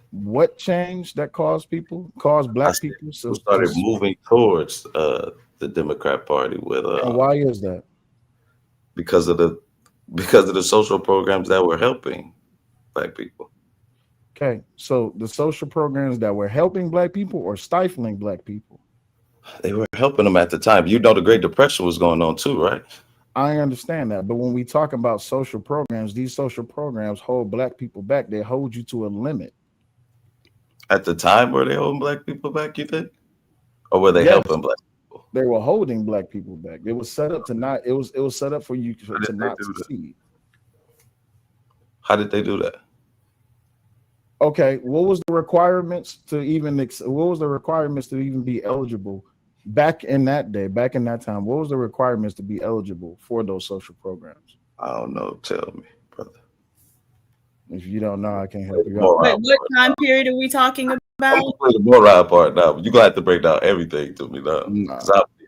Speaker 7: what changed that caused black people
Speaker 14: to started moving towards the Democrat Party with
Speaker 7: and why is that?
Speaker 14: Because of the social programs that were helping black people.
Speaker 7: Okay, so the social programs that were helping black people or stifling black people?
Speaker 14: They were helping them at the time. You know, the Great Depression was going on too, right?
Speaker 7: I understand that, but when we talk about social programs, these social programs hold black people back. They hold you to a limit.
Speaker 14: At the time, were they holding black people back, you think? Or were they helping black people?
Speaker 7: They were holding black people back. It was set up to not, it was set up for you to not succeed.
Speaker 14: How did they do that?
Speaker 7: Okay, what was the requirements to even be eligible back in that day, back in that time? What was the requirements to be eligible for those social programs?
Speaker 14: I don't know. Tell me, brother.
Speaker 7: If you don't know, I can't help you out.
Speaker 13: Wait, what time period are we talking about?
Speaker 14: I'm gonna play the moral part now, but you're gonna have to break down everything to me now.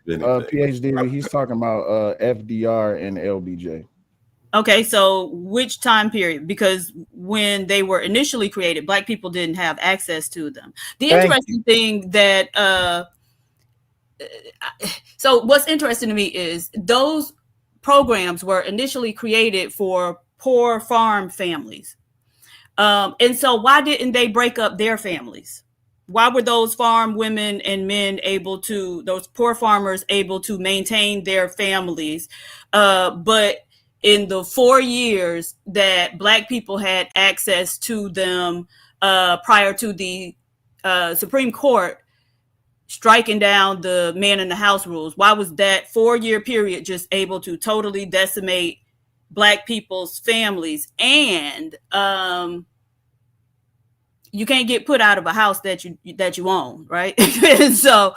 Speaker 7: PhD, he's talking about FDR and LBJ.
Speaker 13: Okay, so which time period? Because when they were initially created, black people didn't have access to them. The interesting thing that so what's interesting to me is those programs were initially created for poor farm families. And so why didn't they break up their families? Why were those farm women and men those poor farmers able to maintain their families? But in the 4 years that black people had access to them prior to the Supreme Court striking down the man in the house rules, why was that 4-year period just able to totally decimate black people's families? And you can't get put out of a house that you own, right? So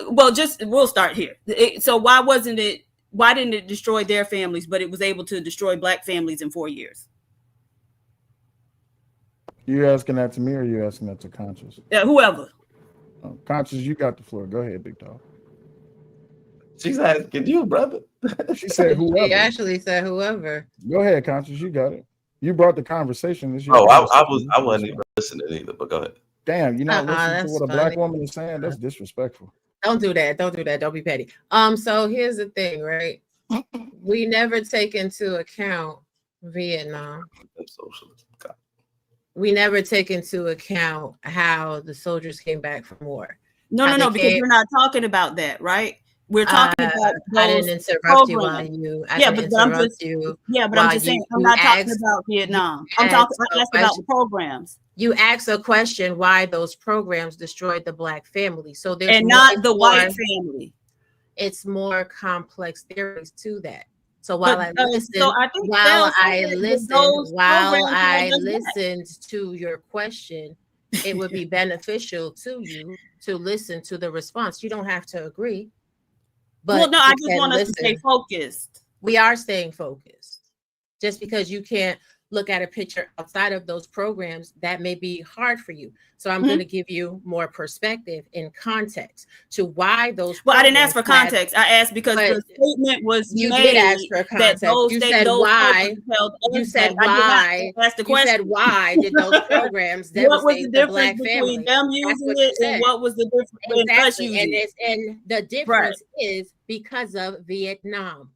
Speaker 13: we'll start here. So why didn't it destroy their families, but it was able to destroy black families in 4 years?
Speaker 7: You asking that to me or you asking that to Conscious?
Speaker 13: Yeah, whoever.
Speaker 7: Conscious, you got the floor. Go ahead, big dog.
Speaker 14: She's asking you, brother.
Speaker 7: She said whoever.
Speaker 9: She actually said whoever.
Speaker 7: Go ahead, Conscious, you got it. You brought the conversation.
Speaker 14: I wasn't even listening either, but go ahead.
Speaker 7: Damn, you're not listening to what a black woman is saying? That's disrespectful.
Speaker 9: Don't do that. Don't be petty. So here's the thing, right? We never take into account Vietnam. We never take into account how the soldiers came back from war.
Speaker 13: No, because we're not talking about that, right? We're talking about
Speaker 9: I didn't interrupt you while you. I'm just
Speaker 13: saying I'm not talking about Vietnam. I asked about the programs.
Speaker 9: You asked a question why those programs destroyed the blac family. So there's
Speaker 13: and not the white family.
Speaker 9: It's more complex theories to that. So while I listened to your question, it would be beneficial to you to listen to the response. You don't have to agree. But
Speaker 13: I just want us to stay focused.
Speaker 9: We are staying focused. Just because you can't look at a picture outside of those programs, that may be hard for you. So I'm going to give you more perspective in context to why those.
Speaker 13: Well, I didn't ask for context. I asked because the statement was
Speaker 9: you
Speaker 13: made
Speaker 9: did ask for context. You said why. You said why. You said why did those programs devastate
Speaker 13: what was the difference
Speaker 9: the
Speaker 13: between them using it and what was the difference between us using it?
Speaker 9: And the difference is because of Vietnam.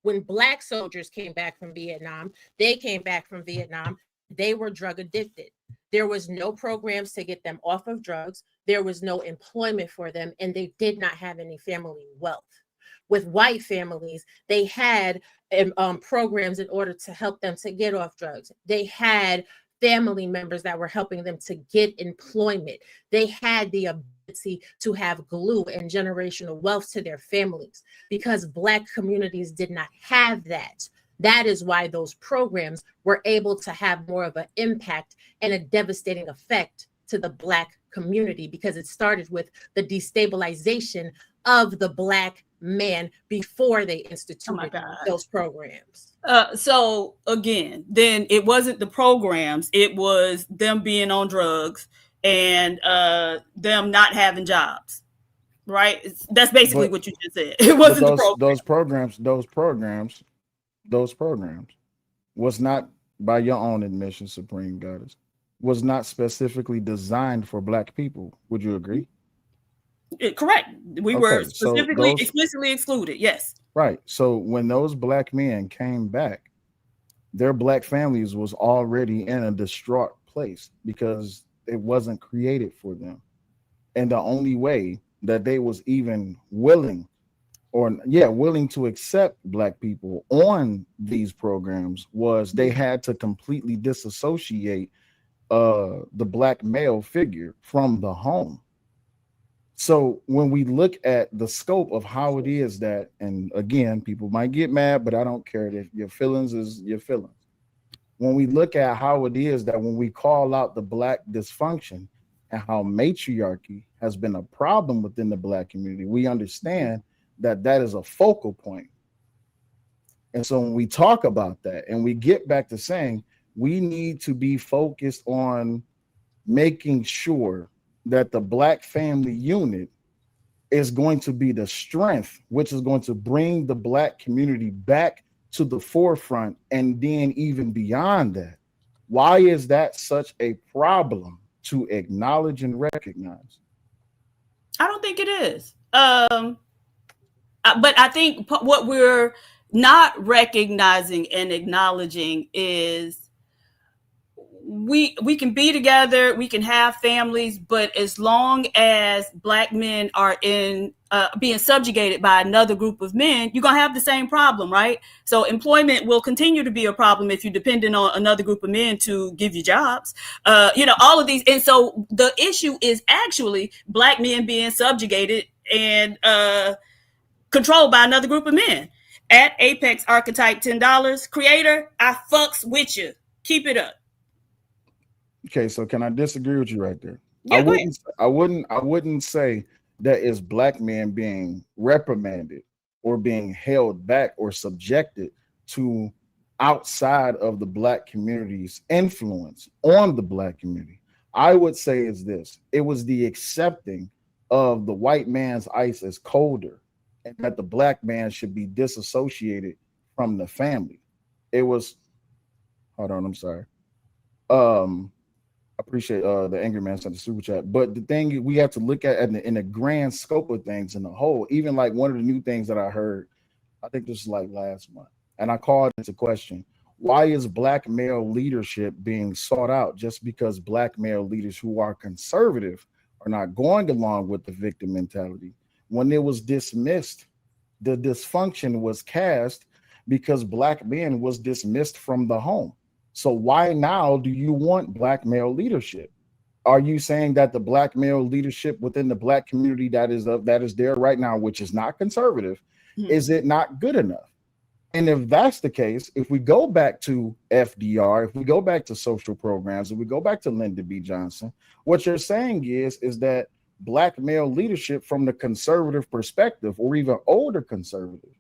Speaker 9: When black soldiers came back from Vietnam, they were drug addicted. There was no programs to get them off of drugs. There was no employment for them, and they did not have any family wealth. With white families, they had
Speaker 8: programs in order to help them to get off drugs. They had family members that were helping them to get employment. They had the ability to have glue and generational wealth to their families, because Black communities did not have that. That is why those programs were able to have more of an impact and a devastating effect to the Black community, because it started with the destabilization of the Black man before they instituted those programs.
Speaker 13: So again, then it wasn't the programs, it was them being on drugs and them not having jobs, right? That's basically what you just said. It wasn't
Speaker 7: those programs was not, by your own admission, Supreme Goddess, was not specifically designed for Black people. Would you agree?
Speaker 13: Correct. We were specifically explicitly excluded. Yes.
Speaker 7: Right. So when those Black men came back, their Black families was already in a distraught place because it wasn't created for them. And the only way that they was even willing to accept Black people on these programs was they had to completely disassociate the Black male figure from the home. So when we look at the scope of how it is that, and again, people might get mad, but I don't care. If your feelings is your feelings. When we look at how it is that when we call out the Black dysfunction and how matriarchy has been a problem within the Black community, we understand that that is a focal point. And so when we talk about that and we get back to saying we need to be focused on making sure that the Black family unit is going to be the strength, which is going to bring the Black community back to the forefront, and then even beyond that. Why is that such a problem to acknowledge and recognize?
Speaker 13: I don't think it is. But I think what we're not recognizing and acknowledging is we can be together, we can have families, but as long as Black men are in being subjugated by another group of men, you're gonna have the same problem, right? So employment will continue to be a problem if you're dependent on another group of men to give you jobs. All of these, and so the issue is actually Black men being subjugated and controlled by another group of men. At Apex Archetype $10, creator, I fucks with you. Keep it up.
Speaker 7: Okay, so can I disagree with you right there?
Speaker 13: Yeah,
Speaker 7: I wouldn't say that it's Black men being reprimanded or being held back or subjected to outside of the Black community's influence on the Black community. I would say is this: it was the accepting of the white man's ice as colder, and that the Black man should be disassociated from the family. It was, hold on, I'm sorry. I appreciate the angry man sent the super chat, but the thing we have to look at in the grand scope of things in the whole, even like one of the new things that I heard, I think this is like last month, and I called into question, why is Black male leadership being sought out just because Black male leaders who are conservative are not going along with the victim mentality? When it was dismissed, the dysfunction was cast because Black men was dismissed from the home. So why now do you want Black male leadership? Are you saying that the Black male leadership within the Black community that is there right now, which is not conservative, is it not good enough? And if that's the case, if we go back to FDR, if we go back to social programs, if we go back to Lyndon B. Johnson, what you're saying is that Black male leadership from the conservative perspective, or even older conservative,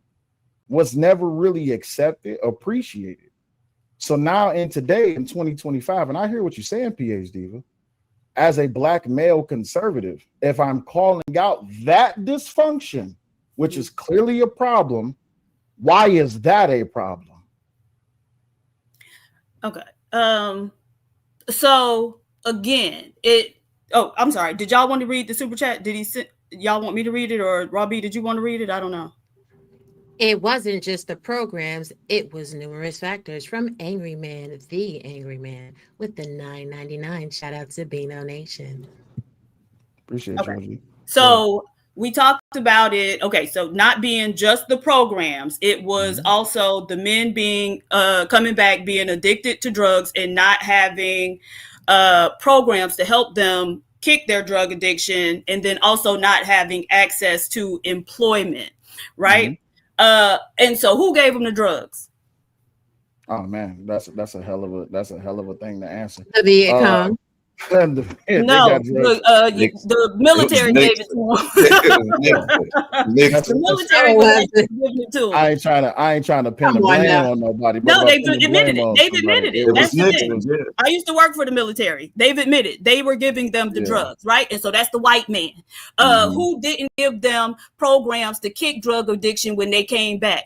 Speaker 7: was never really accepted, appreciated. So now in 2025, and I hear what you're saying, PH Diva, as a Black male conservative, if I'm calling out that dysfunction, which is clearly a problem, why is that a problem?
Speaker 13: Okay. So again, I'm sorry. Did y'all want to read the super chat? Y'all want me to read it, or Robbie, did you want to read it? I don't know.
Speaker 9: It wasn't just the programs, it was numerous factors. From Angry Man, the Angry Man, with the $9.99. Shout out to Beano Nation.
Speaker 7: Appreciate you.
Speaker 13: So we talked about it. Okay, so not being just the programs, it was also the men being coming back, being addicted to drugs and not having programs to help them kick their drug addiction, and then also not having access to employment, right? And so who gave them the drugs?
Speaker 7: Oh man, that's a hell of a thing to answer.
Speaker 9: The Vietcong.
Speaker 13: No, the military gave it to him. The military gave it to him.
Speaker 7: I ain't trying to pin the blame on nobody. But
Speaker 13: no, they've admitted it. They've admitted it. That's the thing. I used to work for the military. They've admitted they were giving them the drugs, right? And so that's the white man who didn't give them programs to kick drug addiction when they came back.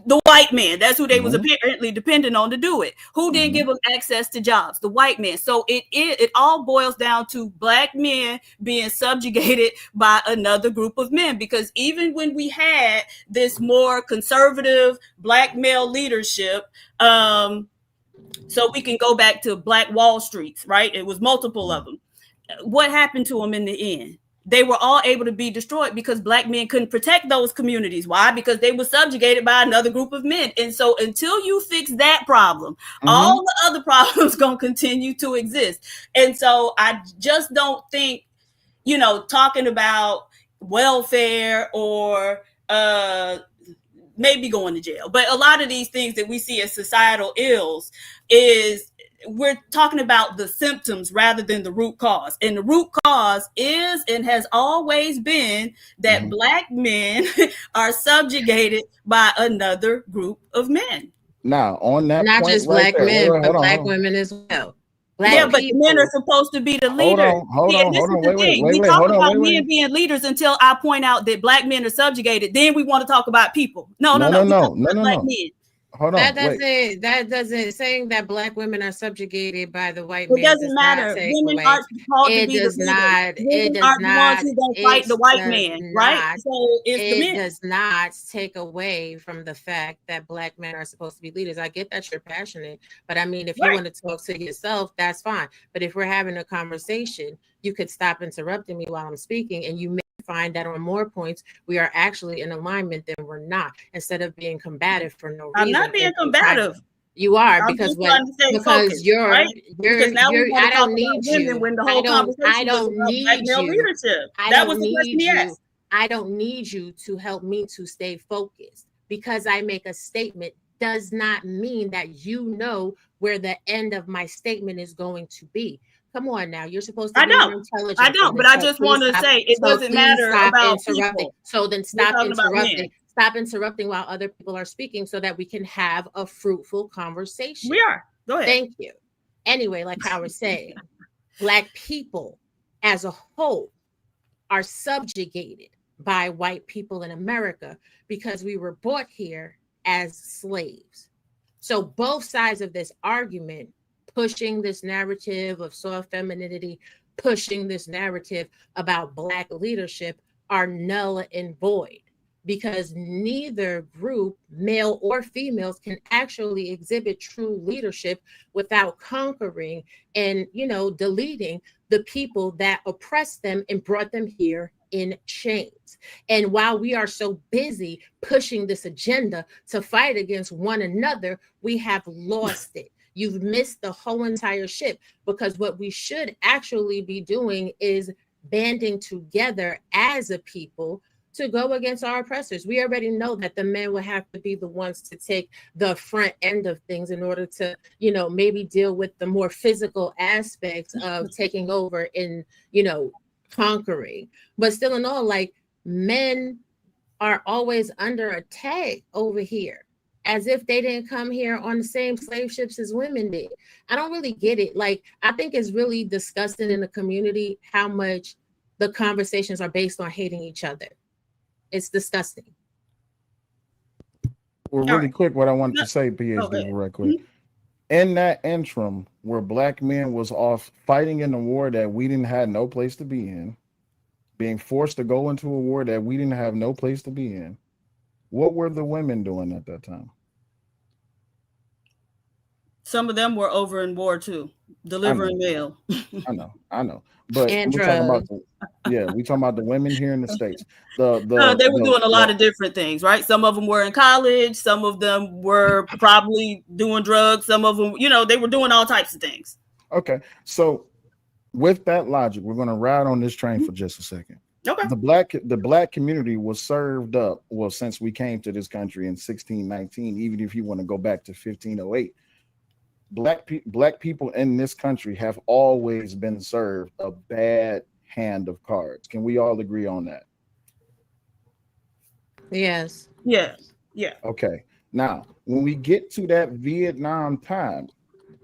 Speaker 13: The white man, that's who they was apparently dependent on to do it. Who didn't give them access to jobs? The white man. So it all boils down to black men being subjugated by another group of men, because even when we had this more conservative black male leadership, so we can go back to Black Wall Streets, right? It was multiple of them. What happened to them in the end? They were all able to be destroyed because black men couldn't protect those communities. Why? Because they were subjugated by another group of men. And so until you fix that problem, all the other problems going to continue to exist. And so I just don't think, talking about welfare or maybe going to jail, but a lot of these things that we see as societal ills is we're talking about the symptoms rather than the root cause. And the root cause is and has always been that black men are subjugated by another group of men.
Speaker 7: Now, on that
Speaker 9: not
Speaker 7: point
Speaker 9: just
Speaker 7: right
Speaker 9: black men,
Speaker 7: there,
Speaker 9: but black women as well.
Speaker 13: Black but men are supposed to be the leaders.
Speaker 7: Hold on.
Speaker 13: We talk about men being leaders until I point out that black men are subjugated. Then we want to talk about people. No. Black men.
Speaker 7: Hold on.
Speaker 9: That doesn't saying that black women are subjugated by the white man.
Speaker 13: It doesn't matter. Women aren't called to be the leaders. Women are the ones who don't fight the white man, right? So it's the men. It
Speaker 9: does not take away from the fact that black men are supposed to be leaders. I get that you're passionate, but I mean, if you want to talk to yourself, that's fine. But if we're having a conversation, you could stop interrupting me while I'm speaking, and you may find that on more points we are actually in alignment than we're not, instead of being combative for no reason.
Speaker 13: I'm not being combative.
Speaker 9: You are, because you're I don't need you. I don't need you. I don't need you to help me to stay focused. Because I make a statement does not mean that you know where the end of my statement is going to be. Come on now, you're supposed to be more intelligent.
Speaker 13: I don't, but I just want to say it doesn't matter about people.
Speaker 9: So then stop interrupting. Stop interrupting while other people are speaking so that we can have a fruitful conversation.
Speaker 13: We are. Go ahead.
Speaker 9: Thank you. Anyway, like I was saying, black people as a whole are subjugated by white people in America because we were brought here as slaves. So both sides of this argument, pushing this narrative of soft femininity, pushing this narrative about black leadership, are null and void, because neither group, male or females, can actually exhibit true leadership without conquering and, deleting the people that oppressed them and brought them here in chains. And while we are so busy pushing this agenda to fight against one another, we have lost it. You've missed the whole entire ship, because what we should actually be doing is banding together as a people to go against our oppressors. We already know that the men will have to be the ones to take the front end of things in order to, maybe deal with the more physical aspects of taking over and, conquering. But still in all, like, men are always under attack over here, as if they didn't come here on the same slave ships as women did. I don't really get it. Like, I think it's really disgusting in the community how much the conversations are based on hating each other. It's disgusting.
Speaker 7: Well, really quick, what I wanted to say, PhD, real quick. In that interim where black men was off fighting in a war that we didn't have no place to be in, being forced to go into a war that we didn't have no place to be in, what were the women doing at that time?
Speaker 13: Some of them were over in war too, delivering mail.
Speaker 7: I know. But we're talking about we talking about the women here in the States.
Speaker 13: They were doing a lot of different things, right? Some of them were in college, some of them were probably doing drugs, some of them, they were doing all types of things.
Speaker 7: Okay. So with that logic, we're gonna ride on this train for just a second.
Speaker 13: Okay.
Speaker 7: The black community was served up, since we came to this country in 1619, even if you want to go back to 1508. Black people in this country have always been served a bad hand of cards. Can we all agree on that?
Speaker 9: Yes.
Speaker 13: Yeah. Yeah.
Speaker 7: Okay. Now, when we get to that Vietnam time,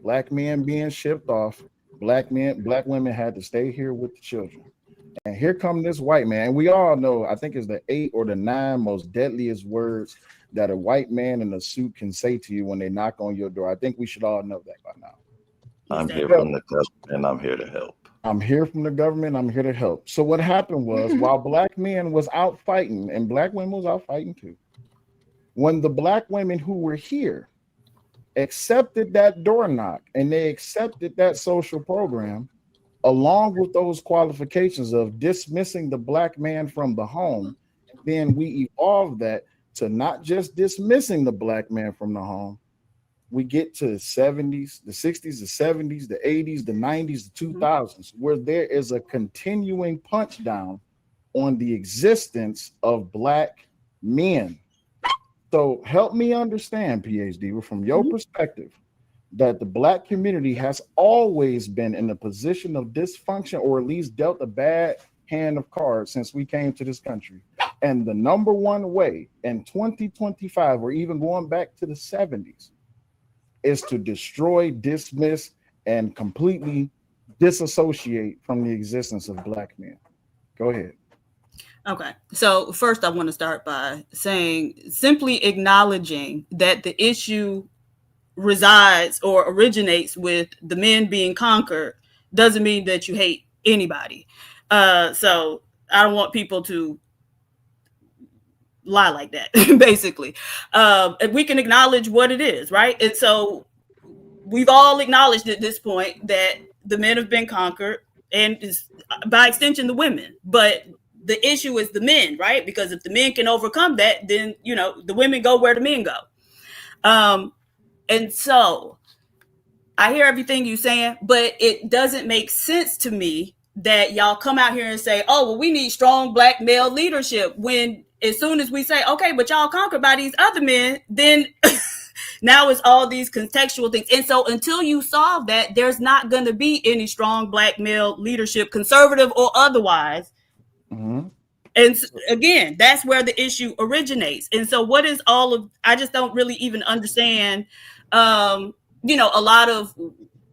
Speaker 7: black men being shipped off, black women had to stay here with the children. And here come this white man. And we all know, I think it's the 8 or the 9 most deadliest words that a white man in a suit can say to you when they knock on your door. I think we should all know that by now.
Speaker 14: I'm here from the government and I'm here to help.
Speaker 7: I'm here from the government. I'm here to help. So what happened was, while black men was out fighting and black women was out fighting too, when the black women who were here accepted that door knock and they accepted that social program, along with those qualifications of dismissing the black man from the home, then we evolved that to not just dismissing the black man from the home. We get to the 70s, the 60s, the 70s, the 80s, the 90s, the 2000s, where there is a continuing punch down on the existence of black men. So help me understand, PhD, from your perspective, that the black community has always been in a position of dysfunction, or at least dealt a bad hand of cards since we came to this country. And the number one way in 2025, or even going back to the 70s, is to destroy, dismiss, and completely disassociate from the existence of black men. Go ahead.
Speaker 13: Okay. So first I want to start by saying, simply acknowledging that the issue resides or originates with the men being conquered doesn't mean that you hate anybody. So I don't want people to lie like that, basically. And we can acknowledge what it is, right? And so we've all acknowledged at this point that the men have been conquered, and by extension the women. But the issue is the men, right? Because if the men can overcome that, then the women go where the men go. And so I hear everything you're saying, but it doesn't make sense to me that y'all come out here and say, oh, well, we need strong black male leadership, when as soon as we say, okay, but y'all conquered by these other men, then now it's all these contextual things. And so until you solve that, there's not going to be any strong black male leadership, conservative or otherwise. Mm-hmm. And again, that's where the issue originates. And so what is I just don't really even understand, a lot of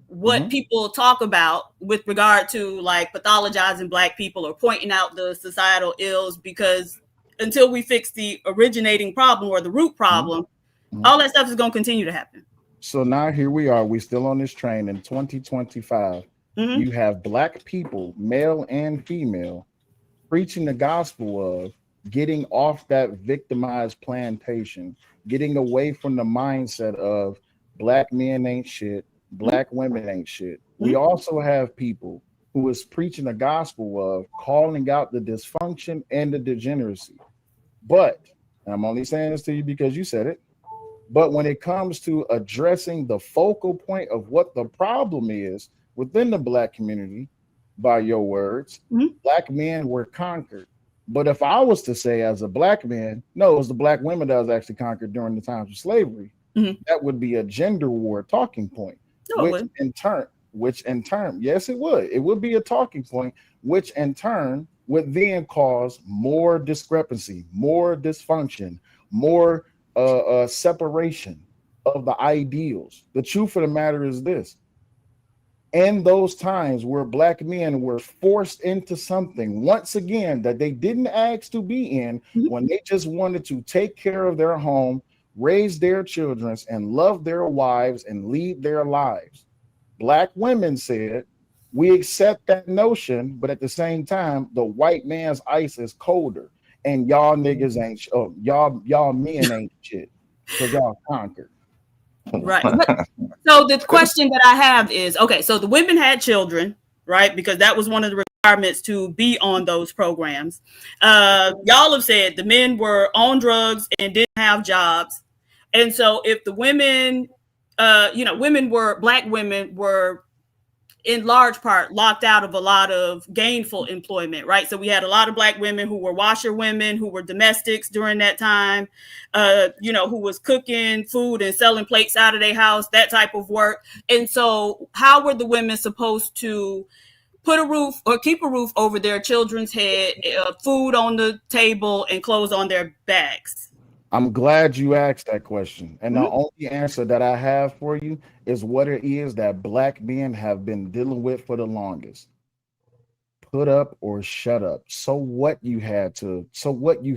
Speaker 13: what people talk about with regard to like pathologizing black people or pointing out the societal ills, because until we fix the originating problem or the root problem, all that stuff is going to continue to happen.
Speaker 7: So now here we are. We're still on this train in 2025. You have black people, male and female, preaching the gospel of getting off that victimized plantation, getting away from the mindset of black men ain't shit, black women ain't shit. We also have people who is preaching the gospel of calling out the dysfunction and the degeneracy. But, and I'm only saying this to you because you said it, but when it comes to addressing the focal point of what the problem is within the black community, by your words, black men were conquered. But if I was to say as a black man, no, it was the black women that was actually conquered during the times of slavery, that would be a gender war talking point, which in turn, yes, it would be a talking point, which in turn would then cause more discrepancy, more dysfunction, more separation of the ideals. The truth of the matter is this: in those times where black men were forced into something, once again, that they didn't ask to be in, when they just wanted to take care of their home, raise their children, and love their wives and lead their lives, black women said, we accept that notion, but at the same time, the white man's ice is colder, and y'all niggas ain't, y'all men ain't shit, because y'all conquered.
Speaker 13: Right. So the question that I have is, okay, so the women had children, right? Because that was one of the requirements to be on those programs. Y'all have said the men were on drugs and didn't have jobs. And so if the women, black women were in large part locked out of a lot of gainful employment, right? So we had a lot of black women who were washerwomen, who were domestics during that time, who was cooking food and selling plates out of their house, that type of work. And so how were the women supposed to put a roof or keep a roof over their children's head, food on the table, and clothes on their backs?
Speaker 7: I'm glad you asked that question. And the only answer that I have for you is what it is that black men have been dealing with for the longest. Put up or shut up. So what you had to do what you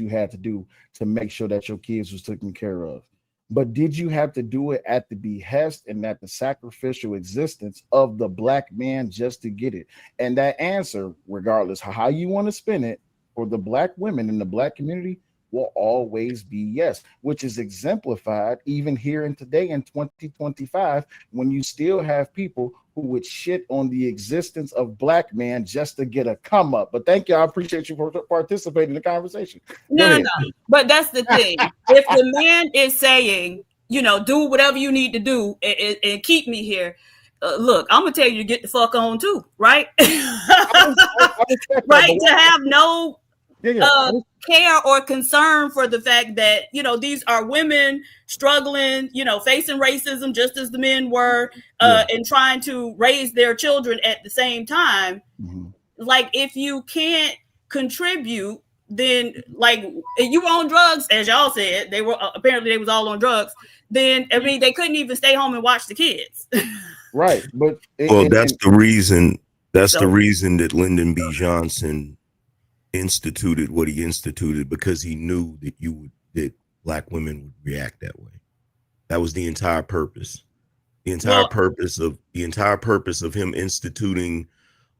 Speaker 7: had to do to make sure that your kids was taken care of. But did you have to do it at the behest and at the sacrificial existence of the black man just to get it? And that answer, regardless of how you want to spin it, for the black women in the black community, will always be yes, which is exemplified even here in today in 2025, when you still have people who would shit on the existence of black man just to get a come up. But thank you. I appreciate you for participating in the conversation.
Speaker 13: No. But that's the thing. If the man is saying, do whatever you need to do and keep me here, look, I'm gonna tell you to get the fuck on too, right? Right, to have no care or concern for the fact that these are women struggling, facing racism just as the men were, and trying to raise their children at the same time. Like, if you can't contribute, then, like, you were on drugs, as y'all said, they were apparently they was all on drugs, then I mean they couldn't even stay home and watch the kids.
Speaker 7: Right. But
Speaker 4: that's the reason that Lyndon B. Johnson instituted what he instituted, because he knew that black women would react that way. That was the entire purpose. The entire purpose of him instituting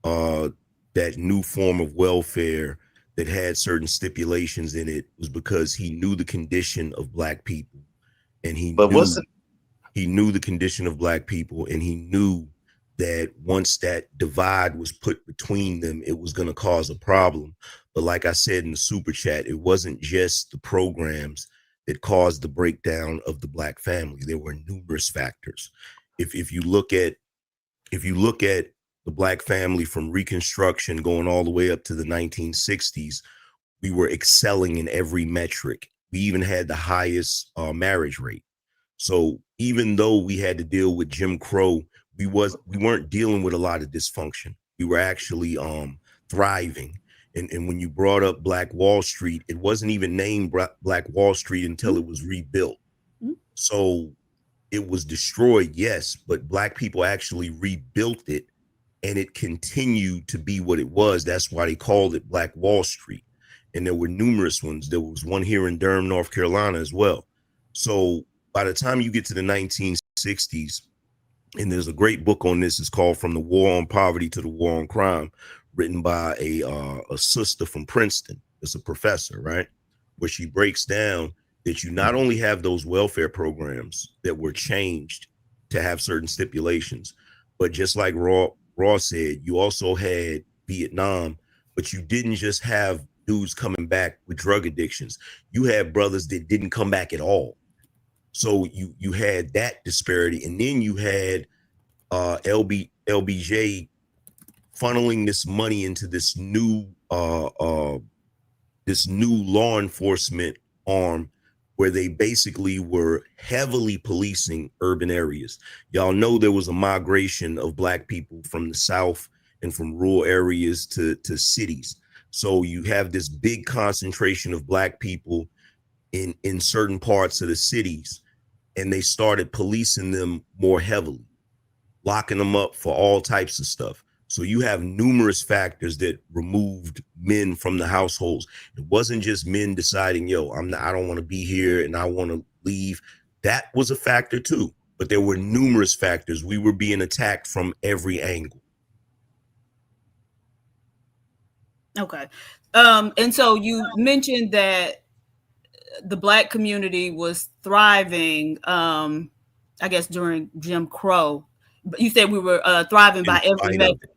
Speaker 4: that new form of welfare that had certain stipulations in it was because he knew the condition of black people, and he knew the condition of black people, and he knew that once that divide was put between them, it was going to cause a problem. But like I said in the super chat, it wasn't just the programs that caused the breakdown of the black family. There were numerous factors. If you look at the black family from Reconstruction going all the way up to the 1960s, we were excelling in every metric. We even had the highest marriage rate. So even though we had to deal with Jim Crow, we weren't dealing with a lot of dysfunction. We were actually thriving. And when you brought up Black Wall Street, it wasn't even named Black Wall Street until it was rebuilt. So it was destroyed, yes, but black people actually rebuilt it, and it continued to be what it was. That's why they called it Black Wall Street. And there were numerous ones. There was one here in Durham, North Carolina as well. So by the time you get to the 1960s, and there's a great book on this, it's called From the War on Poverty to the War on Crime, written by a sister from Princeton. It's a professor, right? Where she breaks down that you not only have those welfare programs that were changed to have certain stipulations, but just like Raw said, you also had Vietnam, but you didn't just have dudes coming back with drug addictions. You had brothers that didn't come back at all. So you had that disparity, and then you had LBJ funneling this money into this new law enforcement arm, where they basically were heavily policing urban areas. Y'all know there was a migration of black people from the South and from rural areas to cities. So you have this big concentration of black people in certain parts of the cities, and they started policing them more heavily, locking them up for all types of stuff. So you have numerous factors that removed men from the households. It wasn't just men deciding, I don't want to be here and I want to leave. That was a factor too, but there were numerous factors. We were being attacked from every angle.
Speaker 13: Okay. And so you mentioned that the Black community was thriving, I guess during Jim Crow. But you said we were thriving by every metric.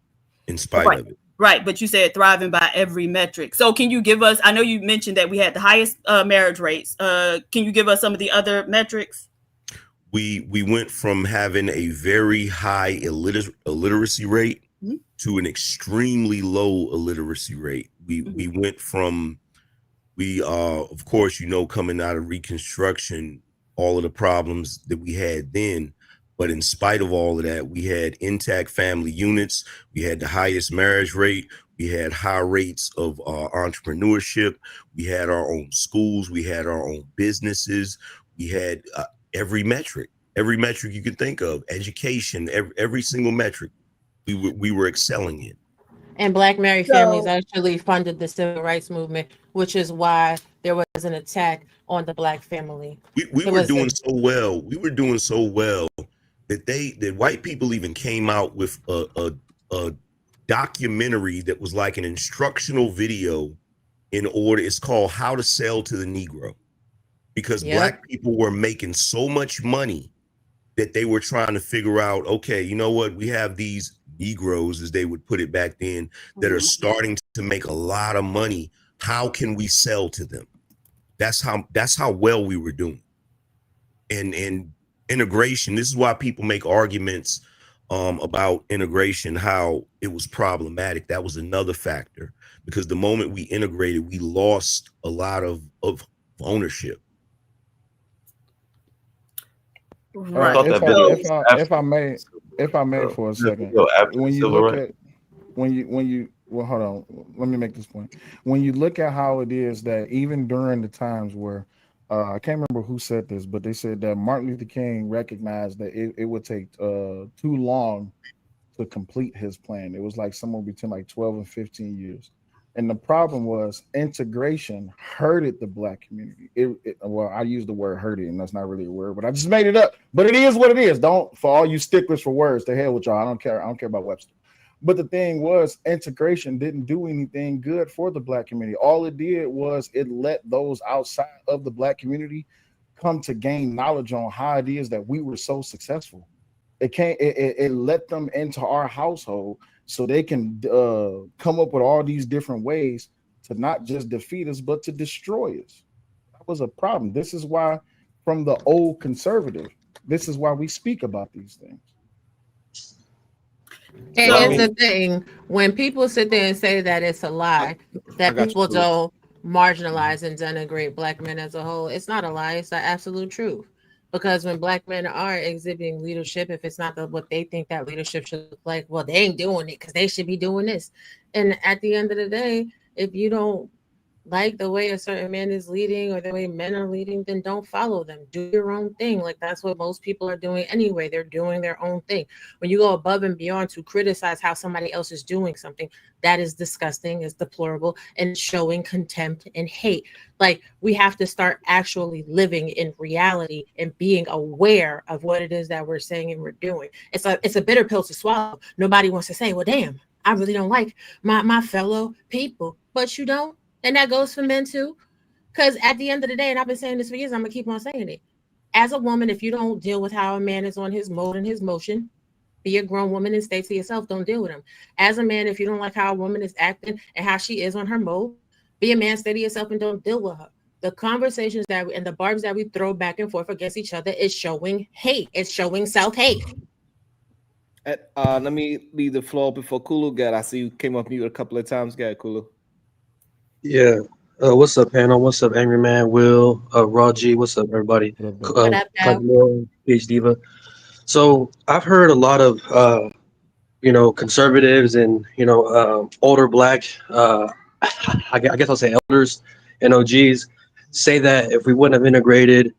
Speaker 4: In spite of it.
Speaker 13: Right, but you said thriving by every metric. So can you give us, I know you mentioned that we had the highest marriage rates. Can you give us some of the other metrics?
Speaker 4: We went from having a very high illiteracy rate to an extremely low illiteracy rate. We went from, of course, coming out of Reconstruction, all of the problems that we had then. But in spite of all of that, we had intact family units. We had the highest marriage rate. We had high rates of entrepreneurship. We had our own schools. We had our own businesses. We had every metric you could think of, education, every single metric we were excelling in.
Speaker 9: And Black married families actually funded the civil rights movement, which is why there was an attack on the Black family.
Speaker 4: We were doing so well. We were doing so well that white people even came out with a documentary that was like an instructional video it's called How to Sell to the Negro, because Black people were making so much money that they were trying to figure out, okay, you know what? We have these Negroes, as they would put it back then, that are starting to make a lot of money. How can we sell to them? That's how well we were doing. And integration, this is why people make arguments about integration, how it was problematic. That was another factor, because the moment we integrated, we lost a lot of ownership.
Speaker 3: Right. If I may for a second, when you look at well, hold on, let me make this point. When you look at how it is that even during the times where I can't remember who said this, but they said that Martin Luther King recognized that it would take too long to complete his plan. It was like somewhere between like 12 and 15 years. And the problem was integration hurted the Black community. Well, I use the word hurted, and that's not really a word, but I just made it up. But it is what it is. Don't, for all you sticklers for words, to hell with y'all. I don't care about Webster. But the thing was, integration didn't do anything good for the Black community. All it did was it let those outside of the Black community come to gain knowledge on how it is that we were so successful. It let them into our household so they can come up with all these different ways to not just defeat us, but to destroy us. That was a problem. This is why, from the old conservative, this is why we speak about these things.
Speaker 9: And it's a thing when people sit there and say that it's a lie, that people don't marginalize and denigrate Black men as a whole. It's not a lie, it's the absolute truth. Because when Black men are exhibiting leadership, if it's not what they think that leadership should look like, well, they ain't doing it because they should be doing this. And at the end of the day, if you don't like the way a certain man is leading or the way men are leading, then don't follow them. Do your own thing. Like that's what most people are doing anyway. They're doing their own thing. When you go above and beyond to criticize how somebody else is doing something, that is disgusting, is deplorable, and showing contempt and hate. Like we have to start actually living in reality and being aware of what it is that we're saying and we're doing. It's a bitter pill to swallow. Nobody wants to say, well, damn, I really don't like my fellow people, but you don't. And that goes for men too. Because at the end of the day, and I've been saying this for years, I'm going to keep on saying it. As a woman, if you don't deal with how a man is on his mode and his motion, be a grown woman and stay to yourself. Don't deal with him. As a man, if you don't like how a woman is acting and how she is on her mode, be a man, stay to yourself and don't deal with her. The conversations and the barbs that we throw back and forth against each other is showing hate. It's showing self-hate.
Speaker 2: Let me leave the floor before Kulu got. I see you came up mute a couple of times. Got Kulu.
Speaker 15: Yeah. What's up, panel? What's up, Angry Man, Will, Raw G? What's up, everybody?
Speaker 9: What up,
Speaker 15: PH Diva. So I've heard a lot of, conservatives and, older Black, I guess I'll say elders and OGs say that if we wouldn't have integrated,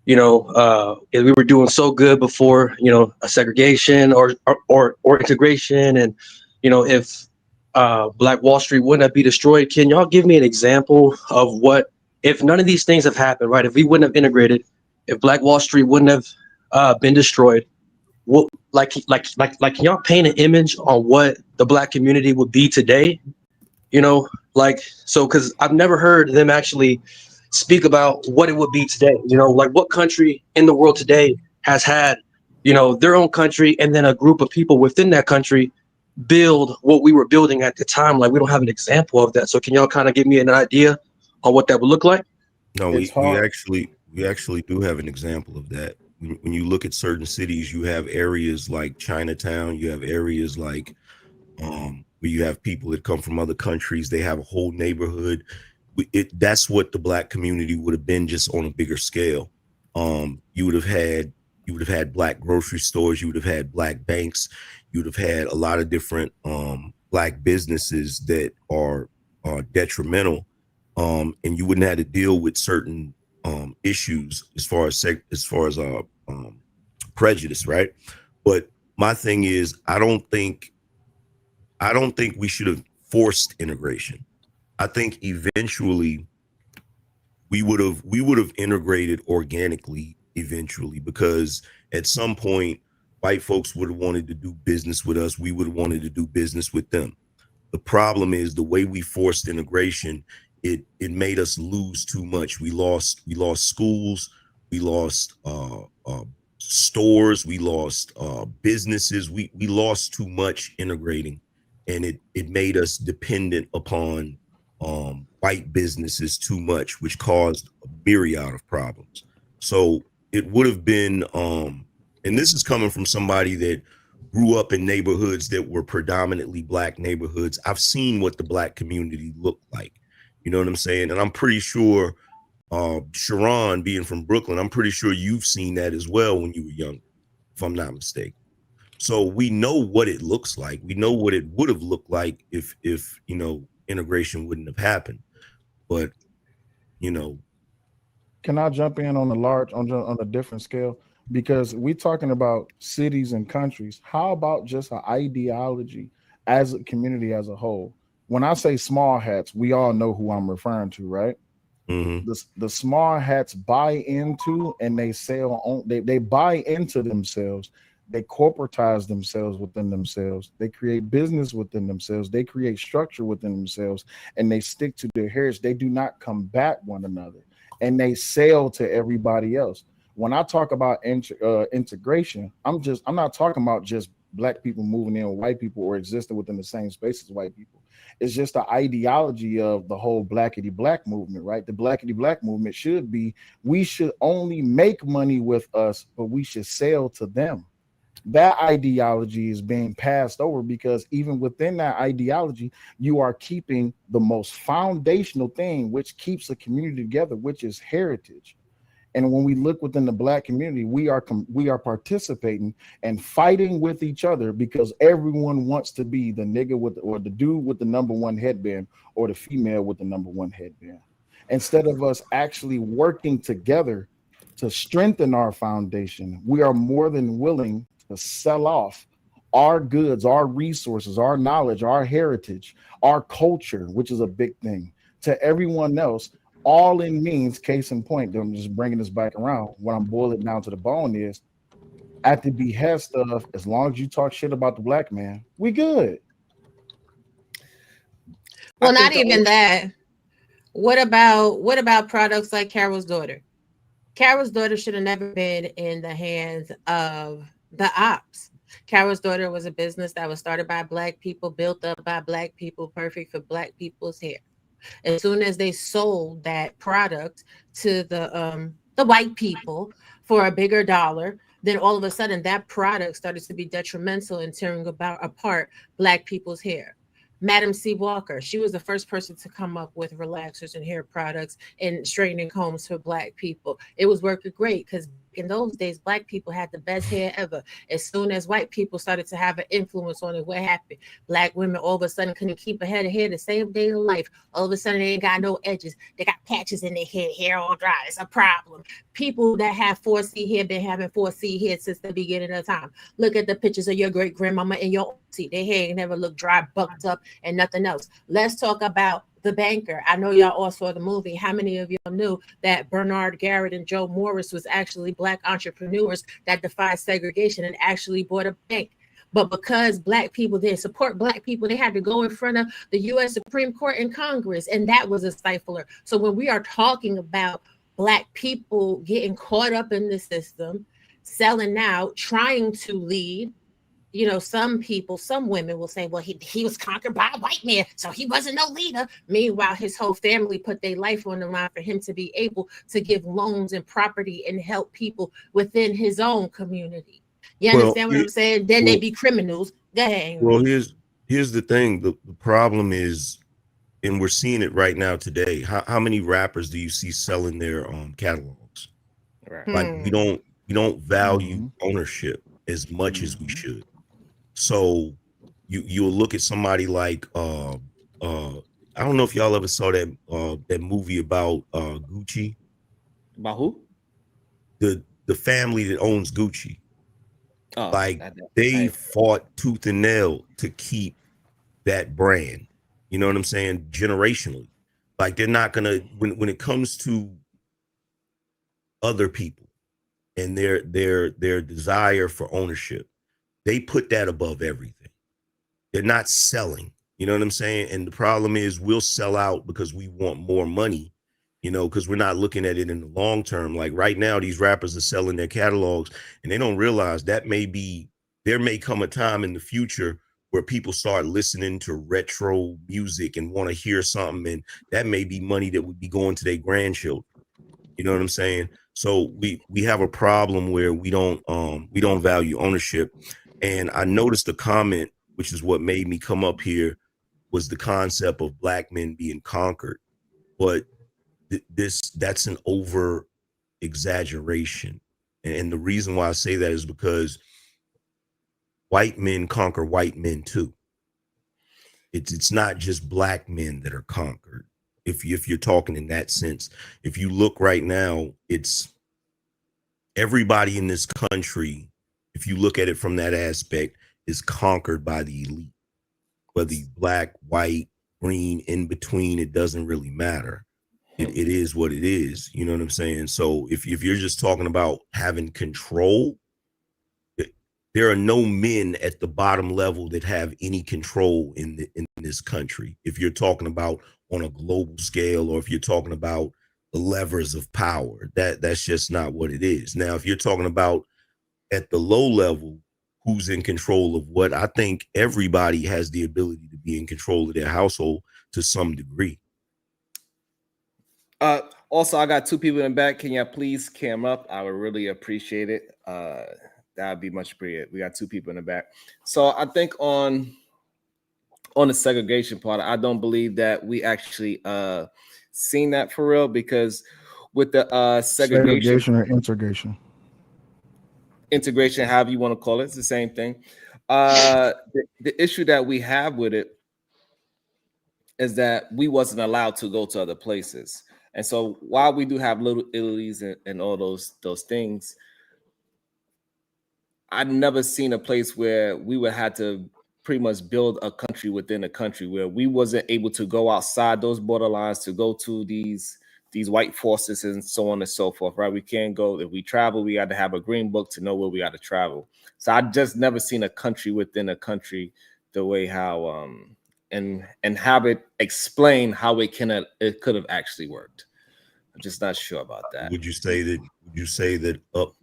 Speaker 15: if we were doing so good before, a segregation or integration, and, if Black Wall Street wouldn't have been destroyed. Can y'all give me an example of what, if none of these things have happened, right? If we wouldn't have integrated, if Black Wall Street wouldn't have been destroyed, what, can y'all paint an image on what the Black community would be today? Because I've never heard them actually, speak about what it would be today. You know, like what country in the world today has had, you know, their own country, and then a group of people within that country build what we were building at the time. Like we don't have an example of that. So can y'all kind of give me an idea on what that would look like?
Speaker 4: No, we actually do have an example of that. When you look at certain cities, you have areas like Chinatown, you have areas like where you have people that come from other countries. They have a whole neighborhood. That's what the Black community would have been, just on a bigger scale. You would have had Black grocery stores, you would have had Black banks, you would have had a lot of different Black businesses that are detrimental, and you wouldn't have to deal with certain issues as far as prejudice, right? But my thing is, I don't think we should have forced integration. I think eventually we would have integrated organically eventually, because at some point white folks would have wanted to do business with us. We would have wanted to do business with them. The problem is the way we forced integration, it made us lose too much. We lost schools, we lost stores, we lost businesses. We lost too much integrating, and it made us dependent upon white businesses too much, which caused a myriad of problems. So it would have been, and this is coming from somebody that grew up in neighborhoods that were predominantly Black neighborhoods. I've seen what the Black community looked like. You know what I'm saying? And I'm pretty sure, Sharon, being from Brooklyn, I'm pretty sure you've seen that as well when you were young, if I'm not mistaken. So we know what it looks like. We know what it would have looked like if you know, integration wouldn't have happened. But, you know.
Speaker 7: Can I jump in on a different scale? Because we're talking about cities and countries. How about just an ideology as a community as a whole? When I say small hats, we all know who I'm referring to, right? Mm-hmm. The small hats buy into, and they sell on. They buy into themselves. They corporatize themselves within themselves. They create business within themselves. They create structure within themselves, and they stick to their heritage. They do not combat one another, and they sell to everybody else. When I talk about integration, I'm not talking about just Black people moving in with white people or existing within the same space as white people. It's just the ideology of the whole Blackity Black movement, right? The Blackity Black movement should be, we should only make money with us, but we should sell to them. That ideology is being passed over, because even within that ideology, you are keeping the most foundational thing which keeps a community together, which is heritage. And when we look within the Black community, we are participating and fighting with each other, because everyone wants to be the nigga or the dude with the number one headband, or the female with the number one headband, instead of us actually working together to strengthen our foundation. We are more than willing to sell off our goods, our resources, our knowledge, our heritage, our culture, which is a big thing, to everyone else. All in means, case in point, I'm just bringing this back around. When I'm boiling it down to the bone is, at the behest of, as long as you talk shit about the Black man, we good.
Speaker 9: Well, not even that. What about products like Carol's Daughter? Carol's Daughter should have never been in the hands of the ops. Carol's Daughter was a business that was started by Black people, built up by Black people, perfect for Black people's hair. As soon as they sold that product to the white people for a bigger dollar, then all of a sudden that product started to be detrimental in tearing apart Black people's hair. Madam C. Walker, she was the first person to come up with relaxers and hair products and straightening combs for Black people. It was working great because in those days, Black people had the best hair ever. As soon as white people started to have an influence on it, what happened? Black women all of a sudden couldn't keep a head of hair to save their life. All of a sudden, they ain't got no edges. They got patches in their hair all dry. It's a problem. People that have 4C hair been having 4C hair since the beginning of time. Look at the pictures of your great grandmama and your auntie. Their hair ain't never looked dry, bucked up, and nothing else. Let's talk about The Banker. I know y'all all saw the movie. How many of y'all knew that Bernard Garrett and Joe Morris was actually Black entrepreneurs that defied segregation and actually bought a bank?
Speaker 8: But because Black people didn't support Black people, they had to go in front of the U.S. Supreme Court and Congress, and that was a stifler. So when we are talking about Black people getting caught up in the system, selling out, trying to lead, you know, some people, some women will say, well, he was conquered by a white man, so he wasn't no leader. Meanwhile, his whole family put their life on the line for him to be able to give loans and property and help people within his own community. You understand what I'm saying? Then they be criminals. Go ahead.
Speaker 4: Well, here's the thing. The problem is, and we're seeing it right now today. How many rappers do you see selling their catalogs? Right. Like we don't value ownership as much as we should. So you'll look at somebody like I don't know if y'all ever saw that movie about Gucci.
Speaker 2: About who?
Speaker 4: The family that owns Gucci. Oh, like they fought tooth and nail to keep that brand. You know what I'm saying? Generationally. Like they're not gonna when it comes to other people and their desire for ownership, they put that above everything. They're not selling, you know what I'm saying? And the problem is we'll sell out because we want more money, you know, because we're not looking at it in the long term. Like right now, these rappers are selling their catalogs and they don't realize that there may come a time in the future where people start listening to retro music and want to hear something. And that may be money that would be going to their grandchildren. You know what I'm saying? So we have a problem where we don't value ownership. And I noticed a comment, which is what made me come up here, was the concept of Black men being conquered. But that's an over exaggeration. And the reason why I say that is because white men conquer white men too. It's not just Black men that are conquered. If you're talking in that sense, if you look right now, it's everybody in this country. If you look at it from that aspect, is conquered by the elite, whether you Black, white, green, in between, it doesn't really matter. It is what it is. You know what I'm saying? So if you're just talking about having control, there are no men at the bottom level that have any control in this country. If you're talking about on a global scale, or if you're talking about the levers of power, that's just not what it is. Now, if you're talking about at the low level, who's in control of what, I think everybody has the ability to be in control of their household to some degree.
Speaker 2: Also, I got two people in the back. Can y'all please cam up? I would really appreciate it. That would be much appreciated. We got two people in the back. So I think on the segregation part, I don't believe that we actually seen that for real, because with the segregation
Speaker 16: or
Speaker 2: integration, however you want to call it, it's the same thing. The issue that we have with it is that we wasn't allowed to go to other places. And so while we do have little Italy's and all those things, I've never seen a place where we would have to pretty much build a country within a country, where we wasn't able to go outside those borderlines to go to these white forces and so on and so forth, right? We can't go. If we travel, we got to have a green book to know where we got to travel. So I just never seen a country within a country the way how and have it explain how it could have actually worked. I'm just not sure about that.
Speaker 4: Would you say that up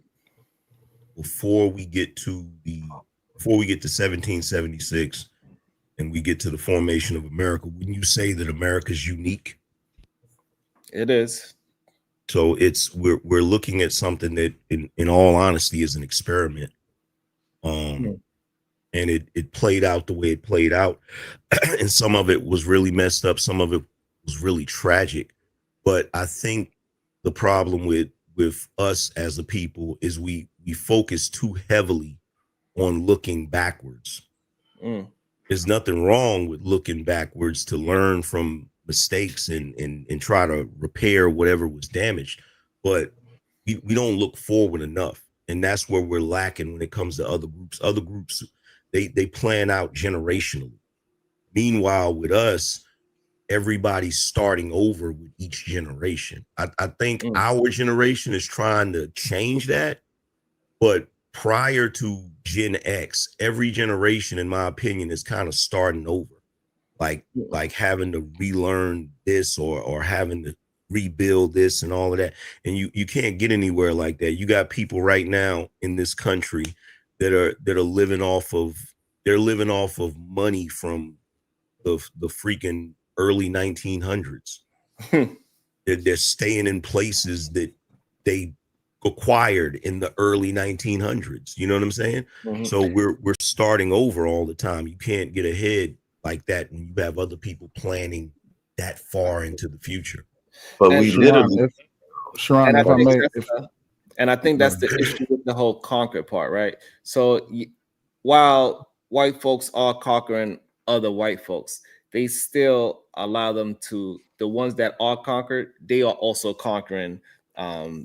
Speaker 4: before we get to 1776 and we get to the formation of America, wouldn't you say that America's unique?
Speaker 2: It is.
Speaker 4: So we're looking at something that in all honesty is an experiment. And it played out the way it played out. And some of it was really messed up. Some of it was really tragic. But I think the problem with us as a people is we focus too heavily on looking backwards. There's nothing wrong with looking backwards to learn from mistakes and try to repair whatever was damaged. But we don't look forward enough. And that's where we're lacking when it comes to other groups. Other groups, they plan out generationally. Meanwhile, with us, everybody's starting over with each generation. I think our generation is trying to change that, but prior to Gen X, every generation, in my opinion, is kind of starting over, like having to relearn this or having to rebuild this and all of that. And you can't get anywhere like that. You got people right now in this country that are living off of money from the freaking early 1900s. They're staying in places that they acquired in the early 1900s. You know what I'm saying? Mm-hmm. So we're starting over all the time. You can't get ahead like that when you have other people planning that far into the future.
Speaker 14: But we literally,
Speaker 2: Sharon, and I think that's the issue with the whole conquer part, right? So while white folks are conquering other white folks, they still allow them to, the ones that are conquered, they are also conquering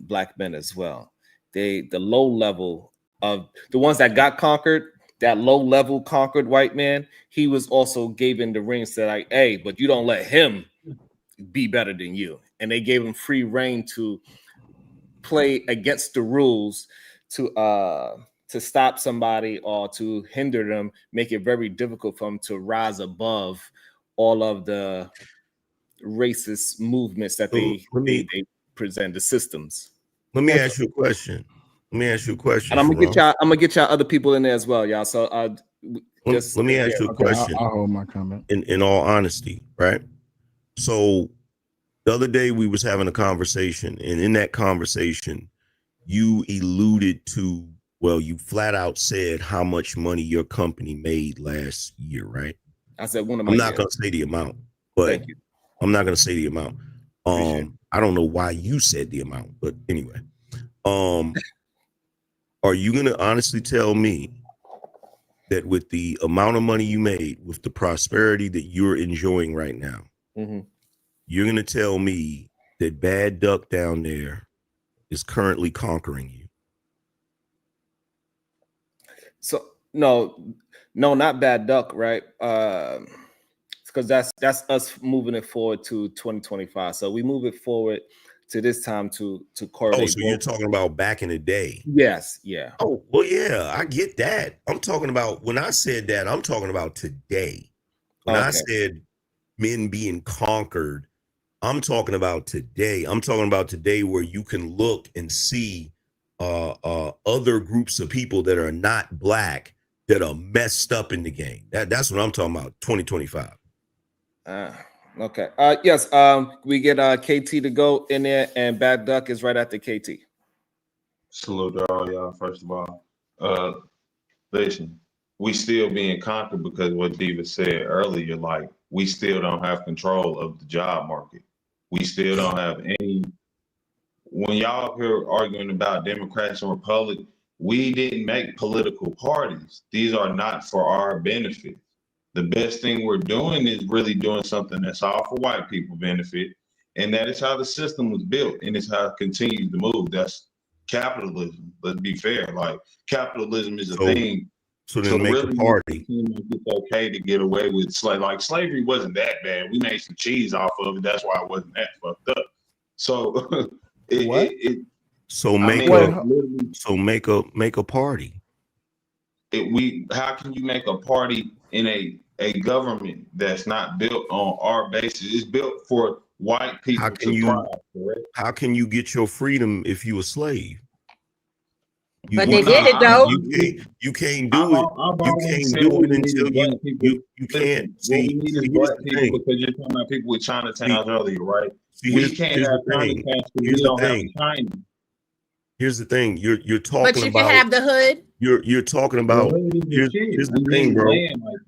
Speaker 2: black men as well. The low level of the ones that got conquered, that low level conquered white man, he was also given the rings to like, hey, but you don't let him be better than you. And they gave him free reign to play against the rules to stop somebody or to hinder them, make it very difficult for them to rise above all of the racist movements that they present, the systems.
Speaker 4: Let me ask you a question. And
Speaker 2: I'm gonna get y'all other people in there as well, y'all. So
Speaker 4: let me ask you a question.
Speaker 7: I'll hold my comment.
Speaker 4: In all honesty, right? So the other day we was having a conversation, and in that conversation, you alluded to, well, you flat out said how much money your company made last year, right?
Speaker 2: I said one of my.
Speaker 4: I'm not gonna say the amount, but I'm not gonna say the amount. I don't know why you said the amount, but anyway, are you gonna honestly tell me that with the amount of money you made, with the prosperity that you're enjoying right now, you're gonna tell me that Bad Duck down there is currently conquering you?
Speaker 2: So no, not Bad Duck, right? Because that's us moving it forward to 2025. So we move it forward to this time to correlate.
Speaker 4: Oh, so you're talking about back in the day?
Speaker 2: Yes, yeah.
Speaker 4: Oh, well, yeah, I get that. I'm talking about, when I said that, I'm talking about today. When I said men being conquered, I'm talking about today. I'm talking about today where you can look and see other groups of people that are not black that are messed up in the game. That's what I'm talking about, 2025.
Speaker 2: Okay. Yes. We get KT to go in there, and Bad Duck is right after KT.
Speaker 16: Salute to all y'all, first of all. Listen, we still being conquered because what Diva said earlier, like, we still don't have control of the job market. We still don't have any. When y'all here arguing about Democrats and Republicans, we didn't make political parties. These are not for our benefit. The best thing we're doing is really doing something that's all for white people benefit. And that is how the system was built, and it's how it continues to move. That's capitalism. Let's be fair. Like, capitalism is a thing.
Speaker 4: So then make a party.
Speaker 16: It's okay to get away with slavery. Like, slavery wasn't that bad. We made some cheese off of it. That's why it wasn't that fucked up. So
Speaker 4: make a party.
Speaker 16: How can you make a party in a government that's not built on our basis? It's built for white people to thrive. Correct?
Speaker 4: How can you get your freedom if you a slave?
Speaker 9: But they did it though.
Speaker 4: You can't do it. You can't do it until you can't see.
Speaker 16: Because you're talking about people with Chinatowns earlier, right? We can't have Chinatowns because we don't have China.
Speaker 4: Here's the thing. You're talking about.
Speaker 9: But you can have the hood.
Speaker 4: You're talking about. Here's the thing, bro.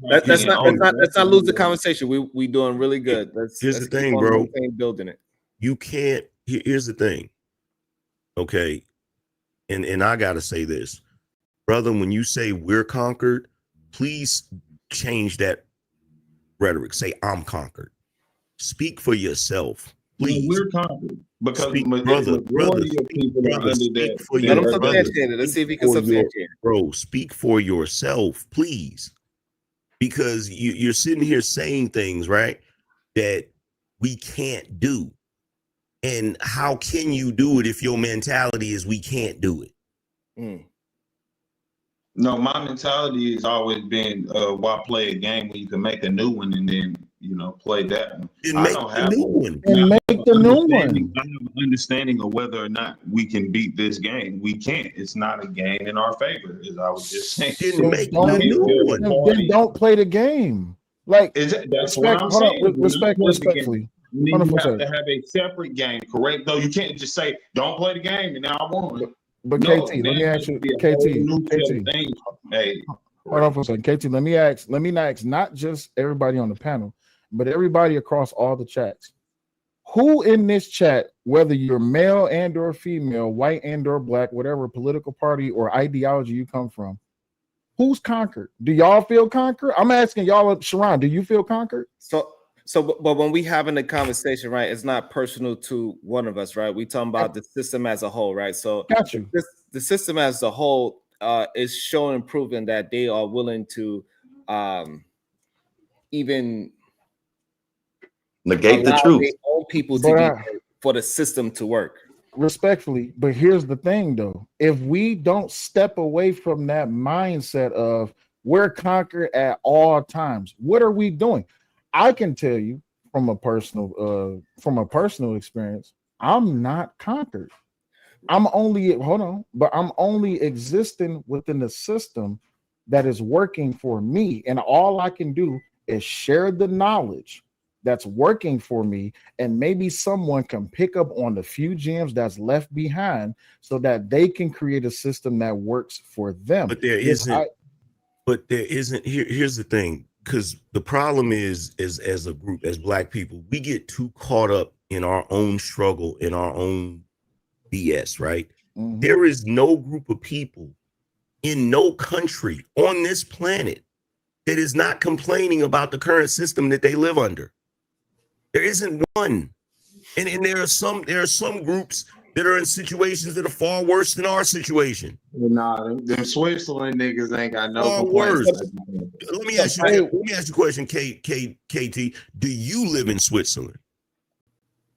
Speaker 2: Let's not lose the conversation. We doing really good.
Speaker 4: Here's the thing, bro.
Speaker 2: Building it.
Speaker 4: You can't. Here's the thing. Okay. And I gotta say this, brother, when you say we're conquered, please change that rhetoric. Say I'm conquered. Speak for yourself, please.
Speaker 16: We're conquered because the majority of people are under that.
Speaker 2: Let's see if he can substantiate it.
Speaker 4: Bro, speak for yourself, please. Because you're sitting here saying things, right, that we can't do. And how can you do it if your mentality is we can't do it?
Speaker 16: No, my mentality has always been why play a game when you can make a new one and then play that one. I don't have
Speaker 7: and make the new one.
Speaker 16: I have an understanding of whether or not we can beat this game. We can't. It's not a game in our favor, as I was just saying.
Speaker 7: Then don't play the game. Like
Speaker 16: that's what I'm saying.
Speaker 7: Respectfully.
Speaker 16: You have to have a separate game, correct? No, you can't just say don't play the game and now I won.
Speaker 7: But KT, let me ask you, KT.
Speaker 16: Hey,
Speaker 7: hold on for a second, KT. Let me ask not just everybody on the panel, but everybody across all the chats. Who in this chat, whether you're male and or female, white and or black, whatever political party or ideology you come from, who's conquered? Do y'all feel conquered? I'm asking y'all, Sharon, do you feel conquered?
Speaker 2: But when we having a conversation, right, it's not personal to one of us, right? We talking about the system as a whole, right? So
Speaker 7: got you.
Speaker 2: The system as a whole is showing and proving that they are willing to even
Speaker 14: negate the truth.
Speaker 2: Their own people to for the system to work.
Speaker 7: Respectfully, but here's the thing, though: if we don't step away from that mindset of we're conquered at all times, what are we doing? I can tell you from a personal experience, I'm not conquered. I'm only existing within the system that is working for me, and all I can do is share the knowledge that's working for me, and maybe someone can pick up on the few gems that's left behind so that they can create a system that works for them.
Speaker 4: But there isn't. Here's the thing. Because the problem is as a group, as Black people, we get too caught up in our own struggle, in our own BS, right? Mm-hmm. There is no group of people in no country on this planet that is not complaining about the current system that they live under. There isn't one. And there are some groups that are in situations that are far worse than our situation.
Speaker 16: Nah, them Switzerland niggas ain't got no
Speaker 4: worse. Let me ask you a question, KT. Do you live in Switzerland?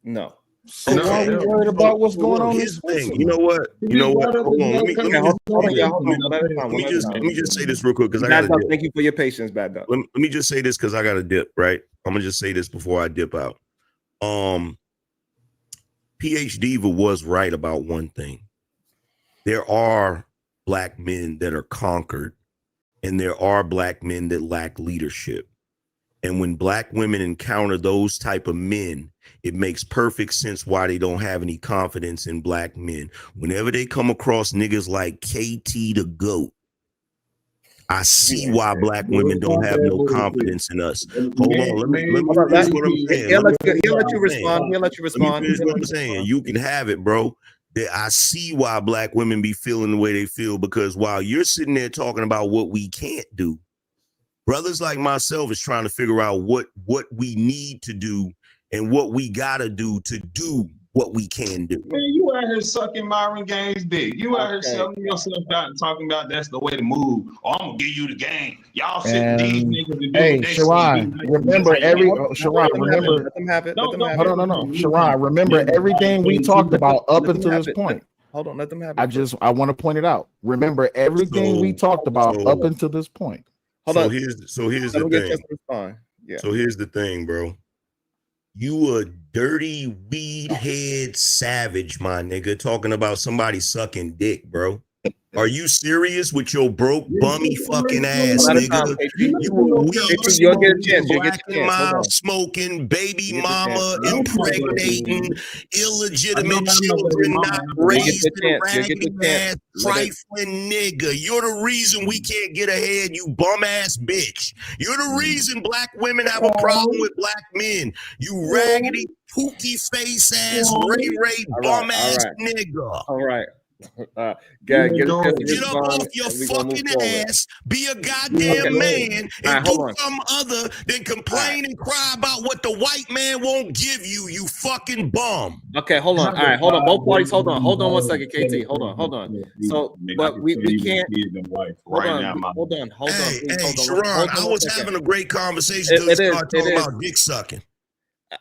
Speaker 2: No.
Speaker 7: So why are we worried about what's going on in
Speaker 4: Switzerland? You know what? Hold on. Let me just say this real quick because I got to dip.
Speaker 2: Thank you for your patience, Bad Dog.
Speaker 4: Let me just say this because I got to dip, right? I'm gonna just say this before I dip out. PH Diva was right about one thing. There are Black men that are conquered, and there are Black men that lack leadership. And when Black women encounter those type of men, it makes perfect sense why they don't have any confidence in Black men. Whenever they come across niggas like KT the GOAT, I see why Black women don't have no confidence in us. Hold on, let me finish what I'm saying.
Speaker 2: He'll let you respond. He'll let you respond.
Speaker 4: Let me finish what I'm saying. You can have it, bro. I see why Black women be feeling the way they feel, because while you're sitting there talking about what we can't do, brothers like myself is trying to figure out what we need to do and what we gotta do to do what we can do.
Speaker 16: Man, you out here sucking Myron Gaines' dick. You out here selling yourself out and talking about that's the way to move. Oh, I'm gonna give you the game. Y'all sit these niggas and do
Speaker 7: hey, Sharon, remember Sharon, remember everything we talked about up until this point.
Speaker 2: Hold on, let them have it.
Speaker 7: I want to point it out. Remember everything we talked about up until this point.
Speaker 4: Hold on. Here's the thing. So here's the thing, bro. You a dirty weed head savage, my nigga, talking about somebody sucking dick, bro. Are you serious with your broke bummy fucking ass, nigga? You a weed smoking, baby mama impregnating, illegitimate children not raised in raggedy ass, trifling nigga. You're the reason we can't get ahead, you bum ass bitch. You're the reason Black women have a problem with Black men. You raggedy, pookie face ass, ray bum ass nigga.
Speaker 2: All right.
Speaker 4: Get up off your fucking ass, be a goddamn man, and do something other than complain and cry about what the white man won't give you, you fucking bum.
Speaker 2: Okay, hold on. All right, hold on. Both parties, hold on 1 second, KT. Hold on. So, but we can't. Hold on.
Speaker 4: Hey, Sharon, I was having a great conversation until you started talking about dick sucking.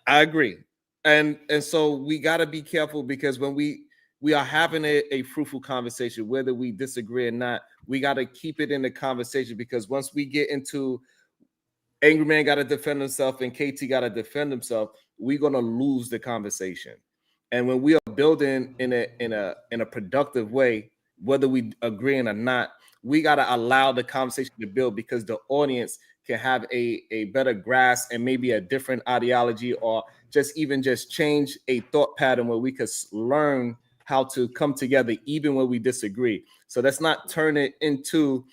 Speaker 2: I agree, and so we got to be careful because when we we are having a fruitful conversation, whether we disagree or not. We got to keep it in the conversation, because once we get into Angry Man got to defend himself and KT got to defend himself, we're gonna lose the conversation. And when we are building in a productive way, whether we agree or not, we got to allow the conversation to build, because the audience can have a better grasp and maybe a different ideology, or just change a thought pattern where we could learn how to come together even when we disagree. So let's not turn it into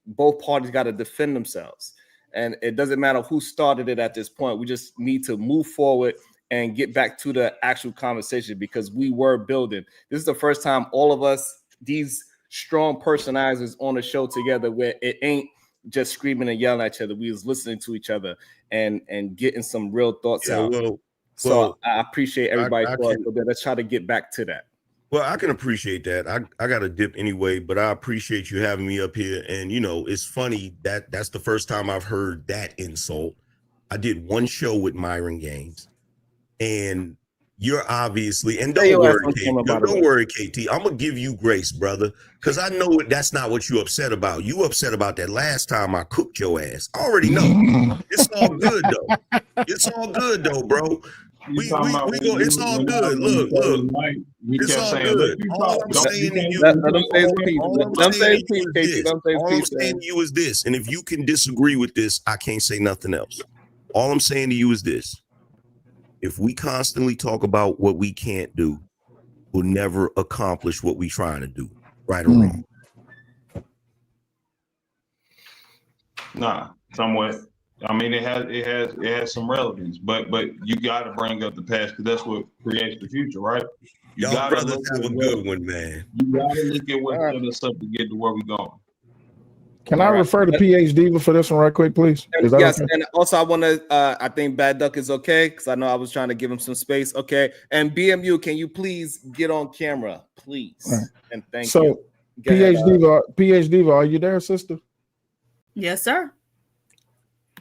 Speaker 2: both parties got to defend themselves. And it doesn't matter who started it at this point. We just need to move forward and get back to the actual conversation, because we were building. This is the first time all of us, these strong personalities, on the show together, where it ain't just screaming and yelling at each other. We was listening to each other and getting some real thoughts out. So I appreciate everybody's thoughts, but let's try to get back to that.
Speaker 4: Well, I can appreciate that. I got to dip anyway, but I appreciate you having me up here. And, you know, it's funny that that's the first time I've heard that insult. I did one show with Myron Gaines, and you're obviously, and don't worry, KT, I'm going to give you grace, brother, because I know that's not what you're upset about. You upset about that last time I cooked your ass. I already know. It's all good, though. It's all good, though, bro. We go. It's all good. Look. It's all good. All I'm saying to you is this, and if you can disagree with this, I can't say nothing else. All I'm saying to you is this: if we constantly talk about what we can't do, we'll never accomplish what we're trying to do, right or wrong.
Speaker 16: Nah, somewhat. I mean, it has some relevance, but you got to bring up the past, because that's what creates the future, right?
Speaker 4: Y'all brothers have a good one, man.
Speaker 16: You got to look at what set us up to get to where we're going.
Speaker 7: Can I refer to PhD for this one right quick, please?
Speaker 2: Yes, okay? And also I want to, I think Bad Duck is okay, because I know I was trying to give him some space. Okay, and BMU, can you please get on camera, please? Right. And thank you.
Speaker 7: So, PhD, are you there, sister?
Speaker 13: Yes, sir.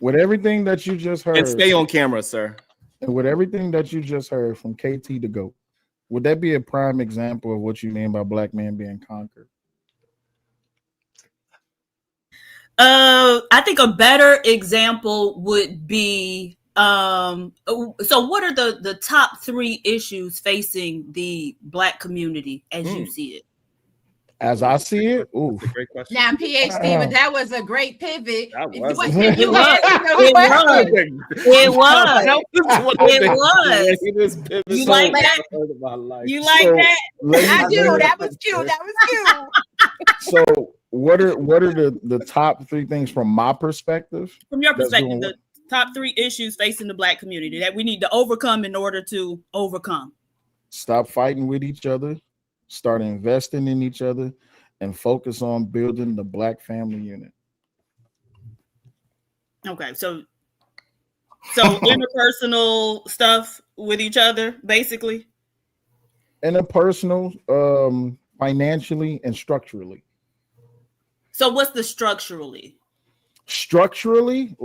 Speaker 7: With everything that you just heard,
Speaker 2: and stay on camera, sir.
Speaker 7: And with everything that you just heard from KT to GOAT, would that be a prime example of what you mean by black men being conquered?
Speaker 13: I think a better example would be so what are the top 3 issues facing the black community as you see it?
Speaker 7: As I see it, ooh.
Speaker 2: Great question.
Speaker 8: Now, PhD, but that was a great pivot.
Speaker 13: It was. You like that? You like that?
Speaker 8: I do. That was cute. That was cute.
Speaker 7: So, what are the top 3 things from my perspective?
Speaker 13: From your perspective, the top 3 issues facing the black community that we need to overcome in order to overcome.
Speaker 7: Stop fighting with each other. Start investing in each other, and focus on building the black family unit.
Speaker 13: Okay, so interpersonal stuff with each other, basically.
Speaker 7: Interpersonal, financially, and structurally.
Speaker 13: So what's the structurally?
Speaker 7: Structurally,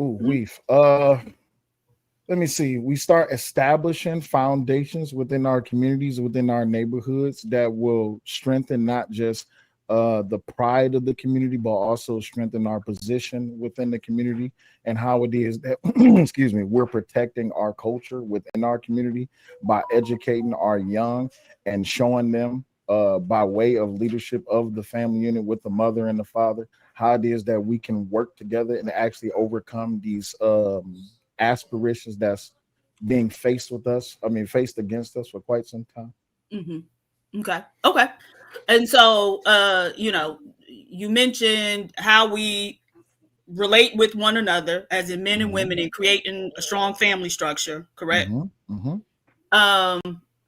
Speaker 7: let me see. We start establishing foundations within our communities, within our neighborhoods, that will strengthen not just the pride of the community, but also strengthen our position within the community, and how it is that, excuse me, we're protecting our culture within our community by educating our young and showing them by way of leadership of the family unit with the mother and the father, how it is that we can work together and actually overcome these aspirations that's being faced against us for quite some time.
Speaker 13: Mm-hmm. Okay. And so, you mentioned how we relate with one another as in men and women and creating a strong family structure, correct?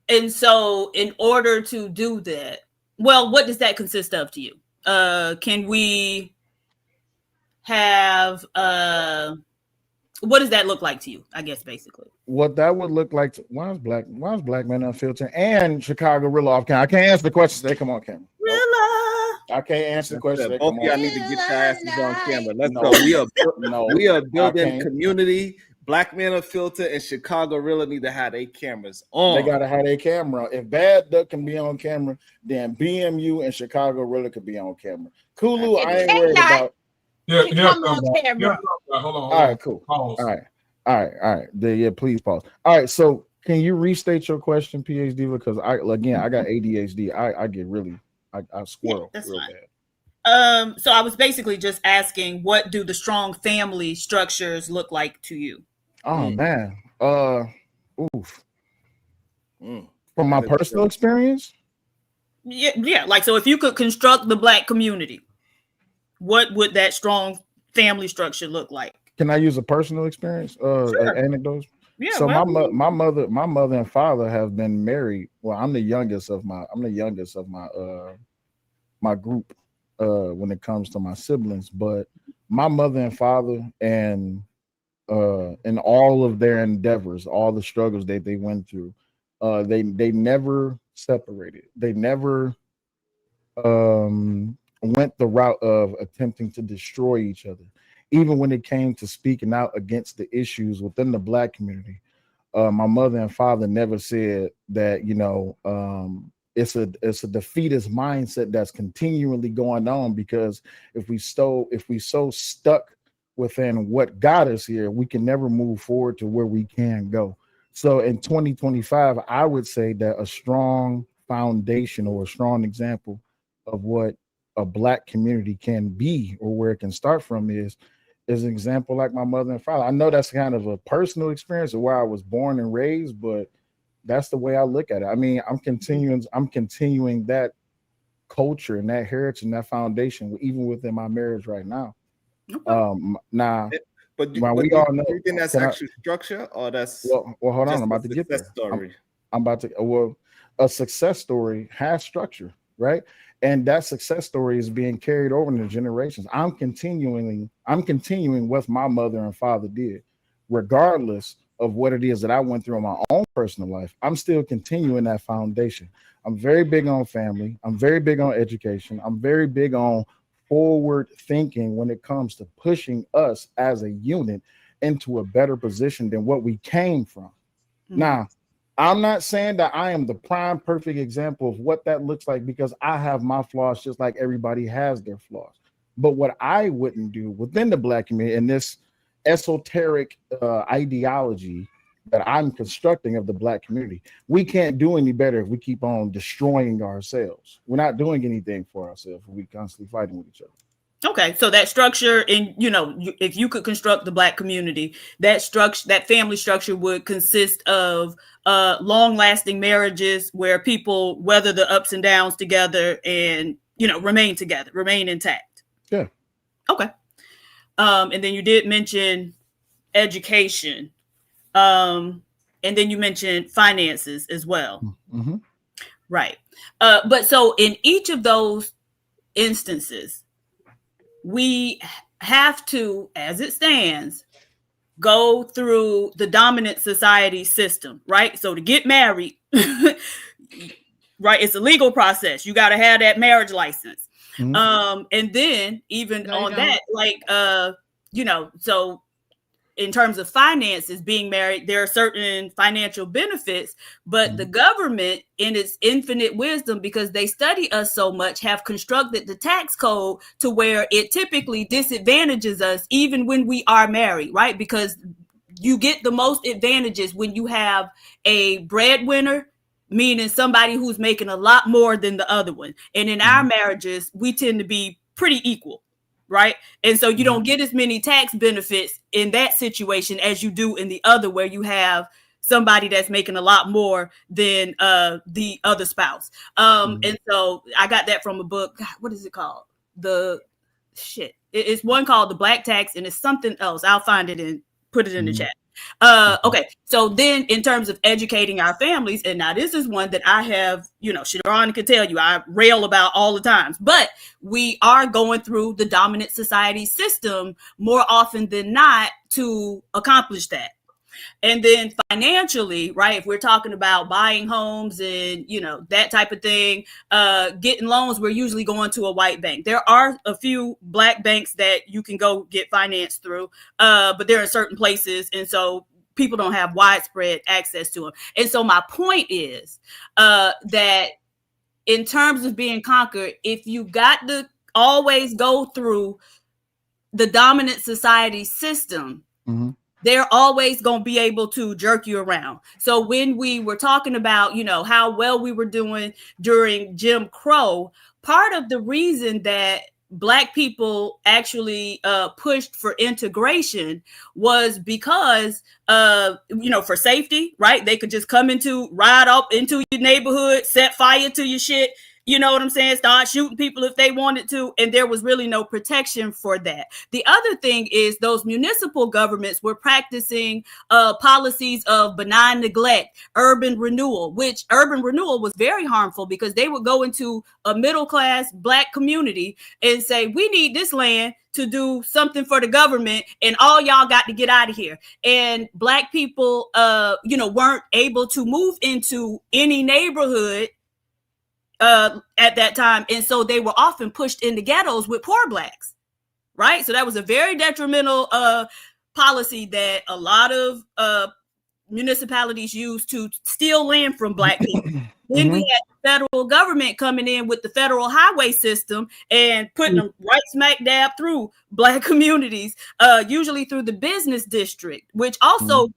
Speaker 13: And so in order to do that, well, what does that consist of to you? Can we have, what does that look like to you? I guess basically.
Speaker 7: What that would look like. Why is black men unfiltered and Chicago Rilla off camera? I can't answer the questions. They come on camera.
Speaker 13: Rilla.
Speaker 7: I can't answer the question.
Speaker 2: Both of y'all need to get your asses on camera. Let's go. We are building community. Black men are filtered, and Chicago really need to have their cameras on.
Speaker 7: They gotta have their camera. If Bad Duck can be on camera, then BMU and Chicago really could be on camera. Kulu, I ain't worried about.
Speaker 8: Come on camera.
Speaker 17: Hold on.
Speaker 7: All right, cool. Pause. All right. Yeah, please pause. All right, so can you restate your question, PhD? Because I got ADHD. I get really I squirrel real bad.
Speaker 13: So I was basically just asking, what do the strong family structures look like to you?
Speaker 7: Oh man. Oof. From my personal experience?
Speaker 13: Yeah. Like, so if you could construct the Black community, what would that strong family structure look like?
Speaker 7: Can I use a personal experience?
Speaker 13: Sure.
Speaker 7: Anecdotes?
Speaker 13: Yeah.
Speaker 7: So my mother and father have been married. Well, I'm the youngest of my my group when it comes to my siblings, but my mother and father and in all of their endeavors, all the struggles that they went through, they never separated. They never went the route of attempting to destroy each other. Even when it came to speaking out against the issues within the Black community, my mother and father never said that, it's a defeatist mindset that's continually going on, because if we so stuck within what got us here, we can never move forward to where we can go. So in 2025, I would say that a strong foundation or a strong example of what a Black community can be, or where it can start from, is an example like my mother and father. I know that's kind of a personal experience of where I was born and raised, but that's the way I look at it. I mean, I'm continuing that culture and that heritage and that foundation even within my marriage right now. Now,
Speaker 2: but
Speaker 7: we all know.
Speaker 2: You think that's actual structure, or that's
Speaker 7: well? Hold on, I'm about to get there.
Speaker 2: Story.
Speaker 7: I'm about to. Well, a success story has structure, right? And that success story is being carried over into generations. I'm continuing what my mother and father did, regardless of what it is that I went through in my own personal life. I'm still continuing that foundation. I'm very big on family. I'm very big on education. I'm very big on forward thinking when it comes to pushing us as a unit into a better position than what we came from. Now, I'm not saying that I am the prime perfect example of what that looks like, because I have my flaws just like everybody has their flaws. But what I wouldn't do within the Black community and this esoteric ideology that I'm constructing of the Black community, we can't do any better if we keep on destroying ourselves. We're not doing anything for ourselves if we constantly fighting with each other.
Speaker 13: Okay, so that structure, and if you could construct the Black community, that family structure would consist of long-lasting marriages where people weather the ups and downs together and remain together, remain intact.
Speaker 7: Yeah.
Speaker 13: Okay. And then you did mention education, and then you mentioned finances as well.
Speaker 7: Mm-hmm.
Speaker 13: Right. But so in each of those instances, we have to, as it stands, go through the dominant society system, right? So to get married, right, it's a legal process. You got to have that marriage license. Mm-hmm. And then even on that, so in terms of finances, being married, there are certain financial benefits, but the government, in its infinite wisdom, because they study us so much, have constructed the tax code to where it typically disadvantages us even when we are married, right? Because you get the most advantages when you have a breadwinner, meaning somebody who's making a lot more than the other one. And in our marriages, we tend to be pretty equal. Right. And so you don't get as many tax benefits in that situation as you do in the other, where you have somebody that's making a lot more than the other spouse. And so I got that from a book. God, what is it called? It's one called The Black Tax, and it's something else. I'll find it and put it in the chat. Okay. So then in terms of educating our families, and now this is one that I have, Sharon can tell you, I rail about all the times, but we are going through the dominant society system more often than not to accomplish that. And then financially, right, if we're talking about buying homes and, you know, that type of thing, getting loans, we're usually going to a white bank. There are a few black banks that you can go get financed through, but they're in certain places. And so people don't have widespread access to them. And so my point is that in terms of being conquered, if you got to always go through the dominant society system, they're always going to be able to jerk you around. So when we were talking about, you know, how well we were doing during Jim Crow, part of the reason that Black people actually pushed for integration was because, you know, for safety, right? They could just ride up into your neighborhood, set fire to your shit. You know what I'm saying? Start shooting people if they wanted to. And there was really no protection for that. The other thing is those municipal governments were practicing policies of benign neglect, urban renewal, which urban renewal was very harmful because they would go into a middle class Black community and say, we need this land to do something for the government, and all y'all got to get out of here. And Black people, you know, weren't able to move into any neighborhood at that time. And so they were often pushed into ghettos with poor Blacks, right? So that was a very detrimental policy that a lot of municipalities used to steal land from Black people. Then we had the federal government coming in with the federal highway system and putting them right smack dab through Black communities, usually through the business district, which also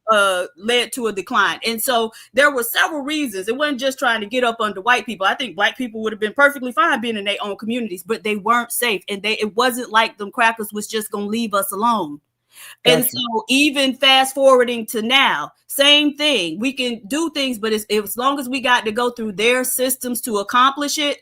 Speaker 13: led to a decline. And so there were several reasons. It wasn't just trying to get up under white people. I think Black people would have been perfectly fine being in their own communities, but they weren't safe. And it wasn't like them crackers was just going to leave us alone. Gotcha. And so even fast forwarding to now, same thing. We can do things, but as long as we got to go through their systems to accomplish it,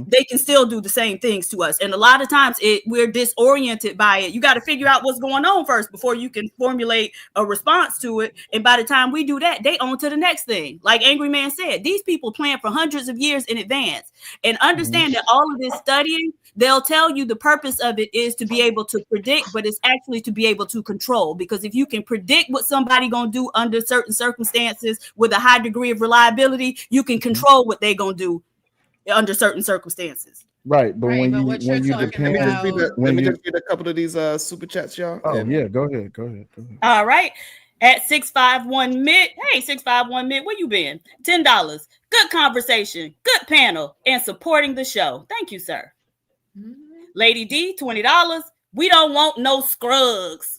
Speaker 13: they can still do the same things to us. And a lot of times we're disoriented by it. You got to figure out what's going on first before you can formulate a response to it. And by the time we do that, they on to the next thing. Like Angry Man said, these people plan for hundreds of years in advance. And understand that all of this studying, they'll tell you the purpose of it is to be able to predict, but it's actually to be able to control. Because if you can predict what somebody gonna do under certain circumstances with a high degree of reliability, you can control what they gonna do under certain circumstances.
Speaker 7: Right, but when you depend,
Speaker 2: let me just read a couple of these super chats, y'all.
Speaker 7: Oh yeah, go ahead.
Speaker 13: All right. At 651 mid. Hey, 651 mid, where you been? $10. Good conversation, good panel, and supporting the show. Thank you, sir. Lady D, $20. We don't want no scruggs.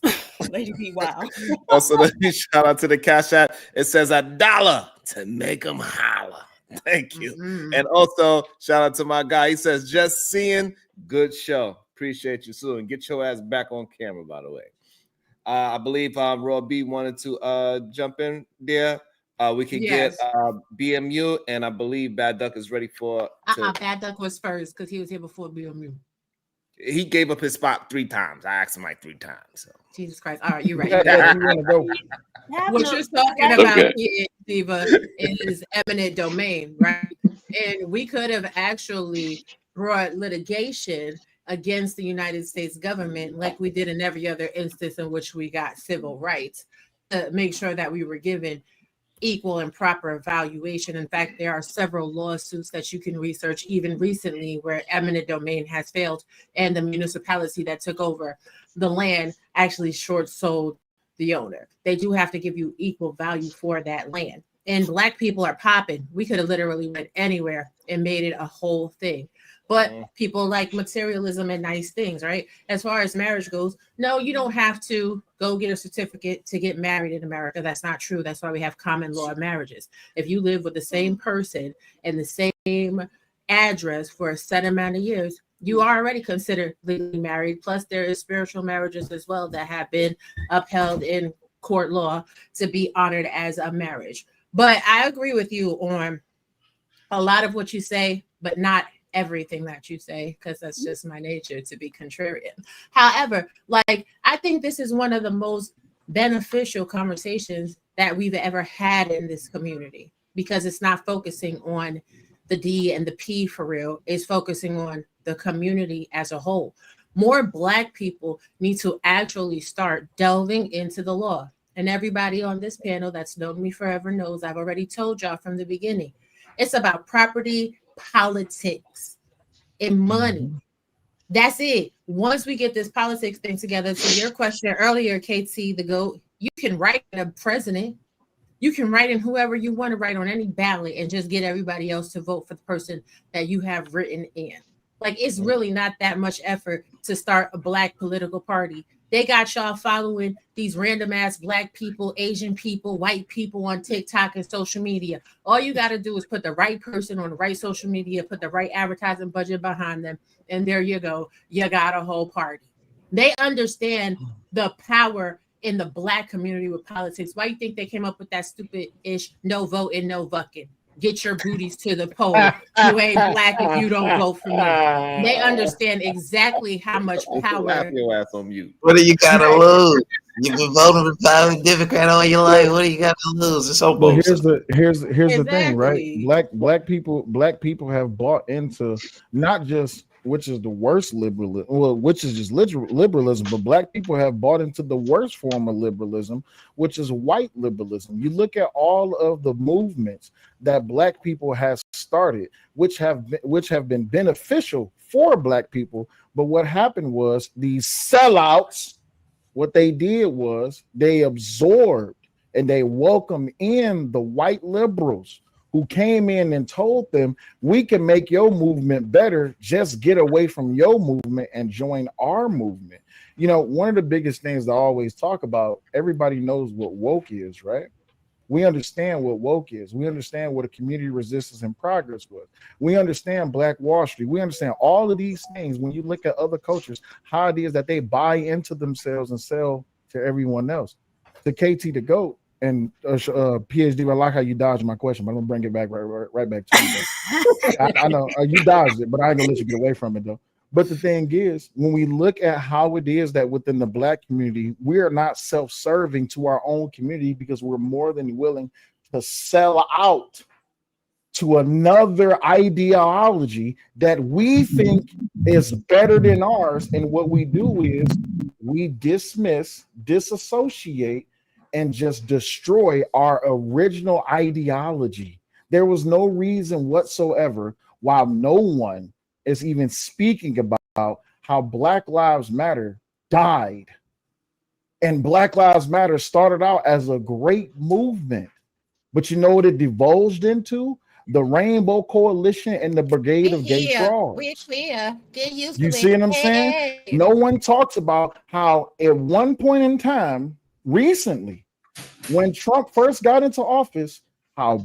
Speaker 13: Lady D, wow.
Speaker 2: Also, let me shout out to the Cash App. It says $1 to make them holler. Thank you. And also shout out to my guy. He says, just seeing, good show. Appreciate you, Sue. And get your ass back on camera, by the way. I believe Roy B wanted to jump in there. We can get BMU, and I believe Bad Duck is ready for.
Speaker 8: Bad Duck was first because he was here before BMU.
Speaker 2: He gave up his spot 3 times. I asked him like 3 times. So.
Speaker 8: Jesus Christ! All right, you're right. What you're talking about here, Diva, is eminent domain, right? And we could have actually brought litigation against the United States government like we did in every other instance in which we got civil rights to make sure that we were given equal and proper evaluation. In fact, there are several lawsuits that you can research even recently where eminent domain has failed and the municipality that took over the land actually short sold the owner. They do have to give you equal value for that land. And Black people are popping. We could have literally went anywhere and made it a whole thing. But people like materialism and nice things, right? As far as marriage goes, no, you don't have to go get a certificate to get married in America. That's not true. That's why we have common law marriages. If you live with the same person and the same address for a set amount of years, you are already considered legally married. Plus, there is spiritual marriages as well that have been upheld in court law to be honored as a marriage. But I agree with you on a lot of what you say, but not everything that you say, because that's just my nature to be contrarian. However, like, I think this is one of the most beneficial conversations that we've ever had in this community, because it's not focusing on the D and the P for real. It's focusing on the community as a whole. More Black people need to actually start delving into the law. And everybody on this panel that's known me forever knows I've already told y'all from the beginning. It's about property, politics, and money. That's it. Once we get this politics thing together, to your question earlier, KT, the GOAT, you can write in a president. You can write in whoever you want to write on any ballot and just get everybody else to vote for the person that you have written in. Like, it's really not that much effort to start a Black political party. They got y'all following these random ass Black people, Asian people, white people on TikTok and social media. All you got to do is put the right person on the right social media, put the right advertising budget behind them, and there you go. You got a whole party. They understand the power in the Black community with politics. Why you think they came up with that stupid-ish no vote and no bucking? Get your booties to the poll. You ain't Black if you don't vote for me. They understand exactly how much power.
Speaker 2: Laugh your ass on mute.
Speaker 14: What do you got to lose? You've been voting Republican, Democrat all your life. What do you got to lose? It's so
Speaker 7: here's the thing, right? Black people have bought into not just, which is the worst liberalism, well, which is just liberalism, but Black people have bought into the worst form of liberalism, which is white liberalism. You look at all of the movements that Black people have started, which have been beneficial for Black people, but what happened was these sellouts, what they did was they absorbed and they welcomed in the white liberals who came in and told them, we can make your movement better, just get away from your movement and join our movement. You know, one of the biggest things I always talk about, everybody knows what woke is, right? We understand what woke is. We understand what a community resistance and progress was. We understand Black Wall Street. We understand all of these things. When you look at other cultures, how it is that they buy into themselves and sell to everyone else. To KT the GOAT, and PhD, I like how you dodged my question, but I'm gonna bring it back right back to you. I know you dodged it, but I ain't gonna let you get away from it though. But the thing is, when we look at how it is that within the Black community, we are not self-serving to our own community because we're more than willing to sell out to another ideology that we think is better than ours. And what we do is we dismiss, disassociate, and just destroy our original ideology. There was no reason whatsoever why no one is even speaking about how Black Lives Matter died. And Black Lives Matter started out as a great movement. But you know what it divulged into? The Rainbow Coalition and the Brigade of Gay Frauds. You see what I'm saying? No one talks about how at one point in time, recently, when Trump first got into office, how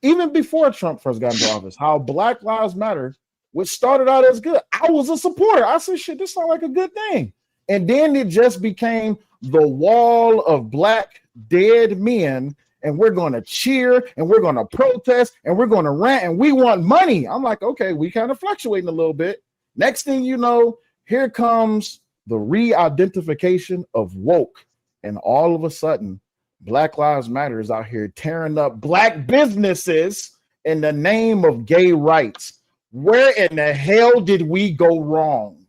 Speaker 7: even before Trump first got into office, how Black Lives Matter, which started out as good. I was a supporter. I said, shit, this sounds like a good thing. And then it just became the wall of Black dead men, and we're going to cheer, and we're going to protest, and we're going to rant, and we want money. I'm like, okay, we kind of fluctuating a little bit. Next thing you know, here comes the re-identification of woke. And all of a sudden, Black Lives Matter is out here tearing up Black businesses in the name of gay rights. Where in the hell did we go wrong?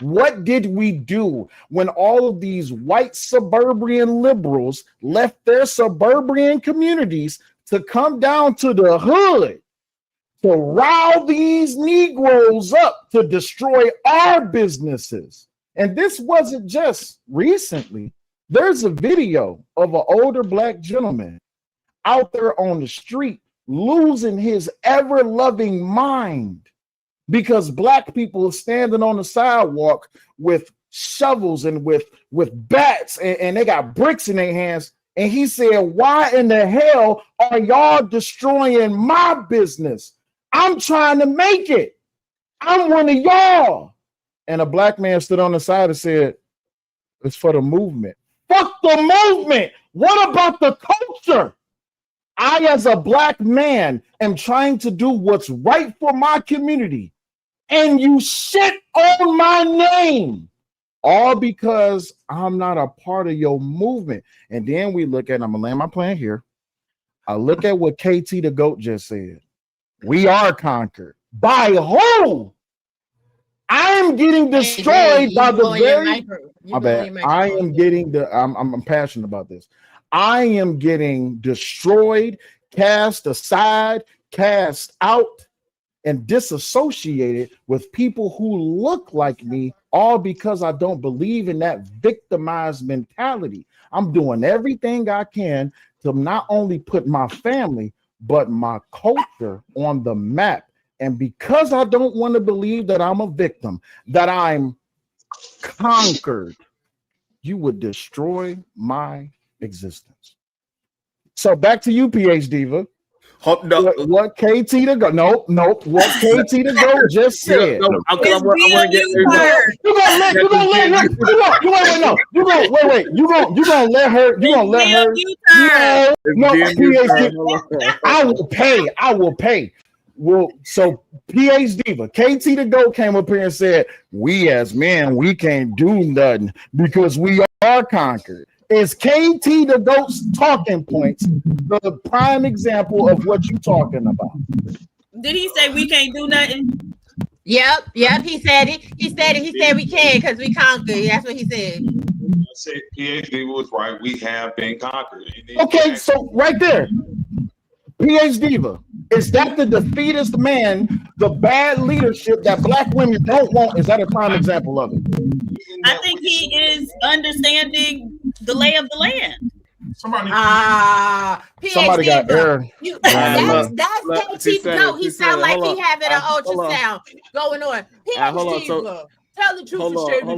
Speaker 7: What did we do when all of these white suburban liberals left their suburban communities to come down to the hood to rile these Negroes up to destroy our businesses? And this wasn't just recently. There's a video of an older Black gentleman out there on the street losing his ever-loving mind because Black people are standing on the sidewalk with shovels and with bats and they got bricks in their hands. And he said, why in the hell are y'all destroying my business? I'm trying to make it. I'm one of y'all. And a Black man stood on the side and said, it's for the movement. Fuck the movement. What about the culture? I, as a Black man, am trying to do what's right for my community. And you shit on my name. All because I'm not a part of your movement. And then we look at, I'm going to land my plan here. I look at what KT the GOAT just said. We are conquered. By who? I am getting destroyed by the very. My bad. I am getting I'm passionate about this. I am getting destroyed, cast aside, cast out, and disassociated with people who look like me, all because I don't believe in that victimized mentality. I'm doing everything I can to not only put my family, but my culture on the map. And because I don't want to believe that I'm a victim, that I'm conquered, you would destroy my existence. So back to you, PH Diva. What KT to go? Nope. What KT to go just said.
Speaker 2: You gonna let
Speaker 7: her. No, PH. I will pay. Well, so PH Diva, KT to go came up here and said, we as men, we can't do nothing because we are conquered. Is KT the GOAT's talking points the prime example of what you're talking about?
Speaker 13: Did he say we can't do nothing?
Speaker 8: Yep. He said it. He said we can because we conquered. That's what he said.
Speaker 16: I said PhD was right. We have been conquered.
Speaker 7: Okay, so right there, PH Diva, is that the defeatist man, the bad leadership that black women don't want? Is that a prime example of it?
Speaker 13: I think he is understanding the lay of the land.
Speaker 7: Somebody
Speaker 8: got
Speaker 7: error.
Speaker 8: That's KT go. He sound like he having an ultrasound going on. PH Diva. Tell the truth and share the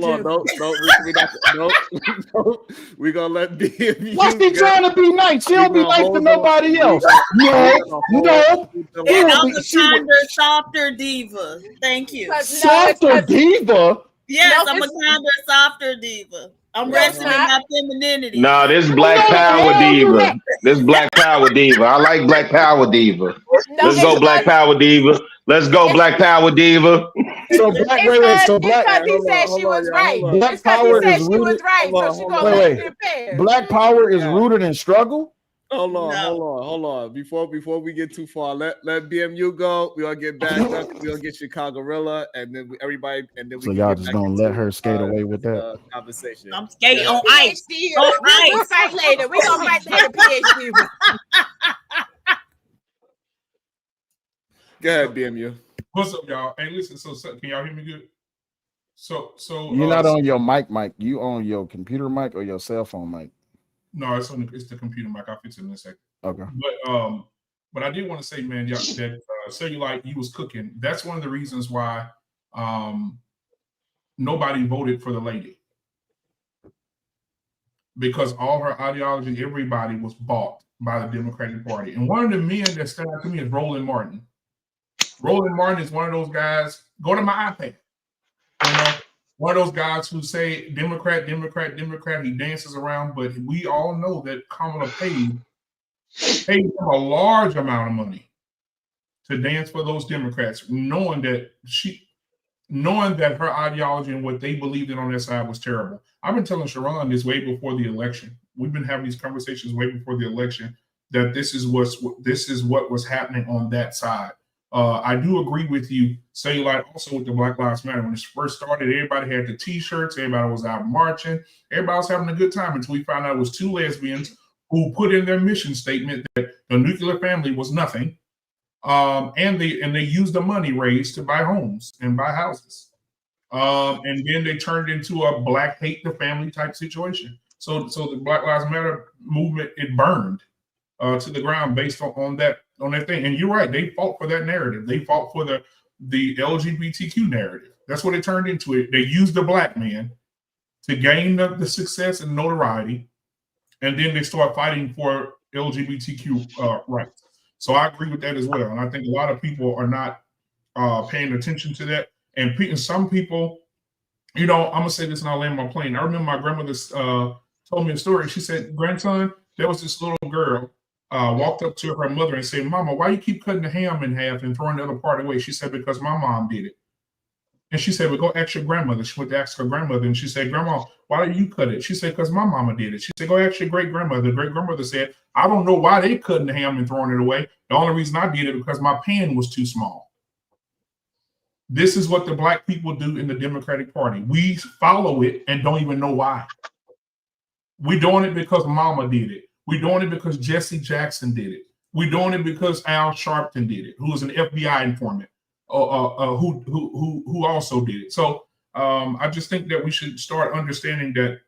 Speaker 2: No. We're gonna let BMU.
Speaker 7: What's he trying to be nice? She don't be nice to nobody else. No.
Speaker 13: And I'm a kinder, softer diva. Thank you.
Speaker 7: Softer diva?
Speaker 13: Yes, I'm a kinder, softer diva. I'm resting in my femininity.
Speaker 14: No, this is Black Power Diva. This is Black Power Diva. I like Black Power Diva. Let's go Black Power Diva. Let's go Black Power Diva.
Speaker 7: So Black, so Black.
Speaker 8: He said she was right.
Speaker 7: Black Power is rooted. Black Power is rooted in struggle.
Speaker 2: Hold on. Before we get too far, let BMU go. We're gonna get back up. We're gonna get Chicago-rilla, and then everybody, and then we.
Speaker 7: So y'all just gonna let her skate away with that
Speaker 2: conversation?
Speaker 13: I'm skating on ice.
Speaker 8: We'll fight later. We gonna fight later, PhD.
Speaker 2: Go ahead, BMU.
Speaker 17: What's up, y'all? Hey, listen. So can y'all hear me good? So
Speaker 7: you're not on your mic. You on your computer mic or your cell phone mic?
Speaker 17: No, it's the computer mic. I'll fix it in a second.
Speaker 7: Okay.
Speaker 17: But I did want to say, man, that Cellulite, you was cooking. That's one of the reasons why nobody voted for the lady. Because all her ideology, everybody was bought by the Democratic Party. And one of the men that stood out to me is Roland Martin. Roland Martin is one of those guys, go to my iPad. You know, one of those guys who say Democrat. He dances around, but we all know that Kamala paid him a large amount of money to dance for those Democrats, knowing that her ideology and what they believed in on their side was terrible. I've been telling Sharon this way before the election. We've been having these conversations way before the election that this is what was happening on that side. I do agree with you, Cellulite, also with the Black Lives Matter. When it first started, everybody had the T-shirts, everybody was out marching, everybody was having a good time until we found out it was two lesbians who put in their mission statement that the nuclear family was nothing, and they used the money raised to buy homes and buy houses, and then they turned into a black hate the family type situation. So the Black Lives Matter movement, it burned to the ground based on that thing. And you're right, they fought for that narrative. They fought for the LGBTQ narrative. That's what it turned into. It. They used the black man to gain the success and notoriety, and then they start fighting for LGBTQ rights. So I agree with that as well. And I think a lot of people are not paying attention to that. And some people, I'm gonna say this and I'll land my plane. I remember my grandmother told me a story. She said, grandson, there was this little girl walked up to her mother and said, Mama, why you keep cutting the ham in half and throwing the other part away? She said, because my mom did it. And she said, well, go ask your grandmother. She went to ask her grandmother, and she said, Grandma, why did you cut it? She said, because my mama did it. She said, go ask your great-grandmother. Great-grandmother said, I don't know why they cutting the ham and throwing it away. The only reason I did it because my pan was too small. This is what the black people do in the Democratic Party. We follow it and don't even know why. We're doing it because Mama did it. We're doing it because Jesse Jackson did it. We're doing it because Al Sharpton did it, who was an FBI informant, who also did it. So I just think that we should start understanding that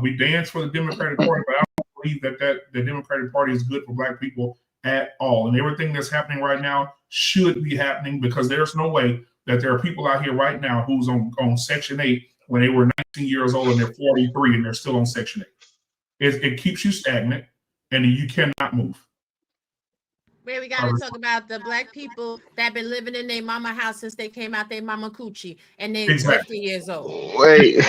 Speaker 17: we dance for the Democratic Party, but I don't believe that the Democratic Party is good for black people at all. And everything that's happening right now should be happening, because there's no way that there are people out here right now who's on Section 8 when they were 19 years old and they're 43 and they're still on Section 8. It keeps you stagnant and you cannot move.
Speaker 8: Where we got to talk about the black people that been living in their mama house since they came out their mama coochie and they're 50 years old.
Speaker 14: Wait,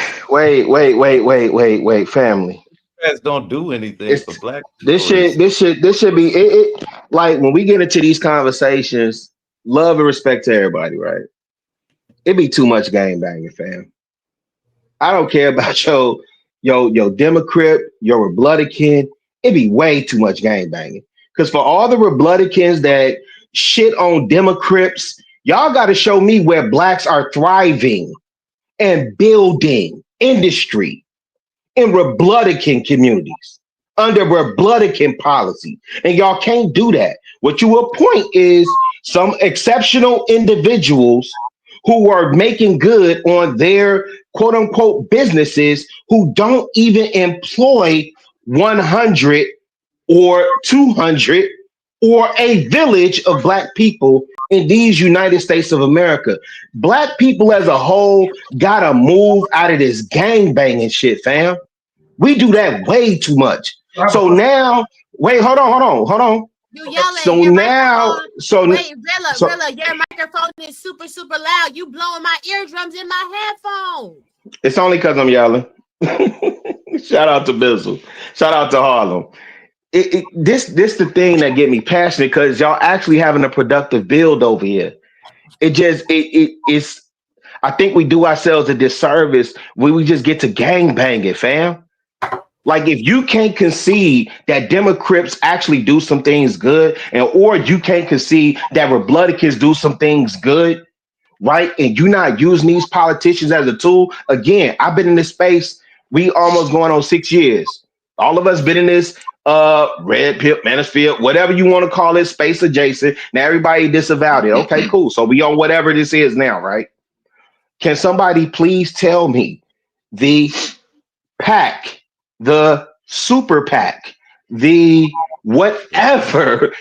Speaker 14: family. Guys don't do anything for black people. This should be it. Like when we get into these conversations, love and respect to everybody, right? It be too much game banging, fam. I don't care about your Democrat, your Republican. It be way too much game banging. Because for all the Republicans that shit on Democrats, y'all got to show me where blacks are thriving and building industry in Republican communities under Republican policy. And y'all can't do that. What you appoint is some exceptional individuals who are making good on their quote unquote businesses, who don't even employ 100 or 200 or a village of black people in these United States of America. Black people as a whole gotta move out of this gang banging shit, fam. We do that way too much. So now, wait, hold on.
Speaker 8: You yelling.
Speaker 14: So now,
Speaker 8: Rilla, your microphone is super, super loud. You blowing my eardrums in my headphones.
Speaker 14: It's only because I'm yelling. Shout out to Bizzle. Shout out to Harlem. This the thing that get me passionate, because y'all actually having a productive build over here. It's I think we do ourselves a disservice when we just get to gang bang it, fam. Like if you can't concede that Democrats actually do some things good, or you can't concede that Republicans do some things good, right? And you're not using these politicians as a tool. Again, I've been in this space. We almost going on 6 years. All of us been in this red pill, manosphere, whatever you want to call it, space adjacent. Now everybody disavowed it. Okay, cool. So we on whatever this is now, right? Can somebody please tell me the PAC, the super PAC, the whatever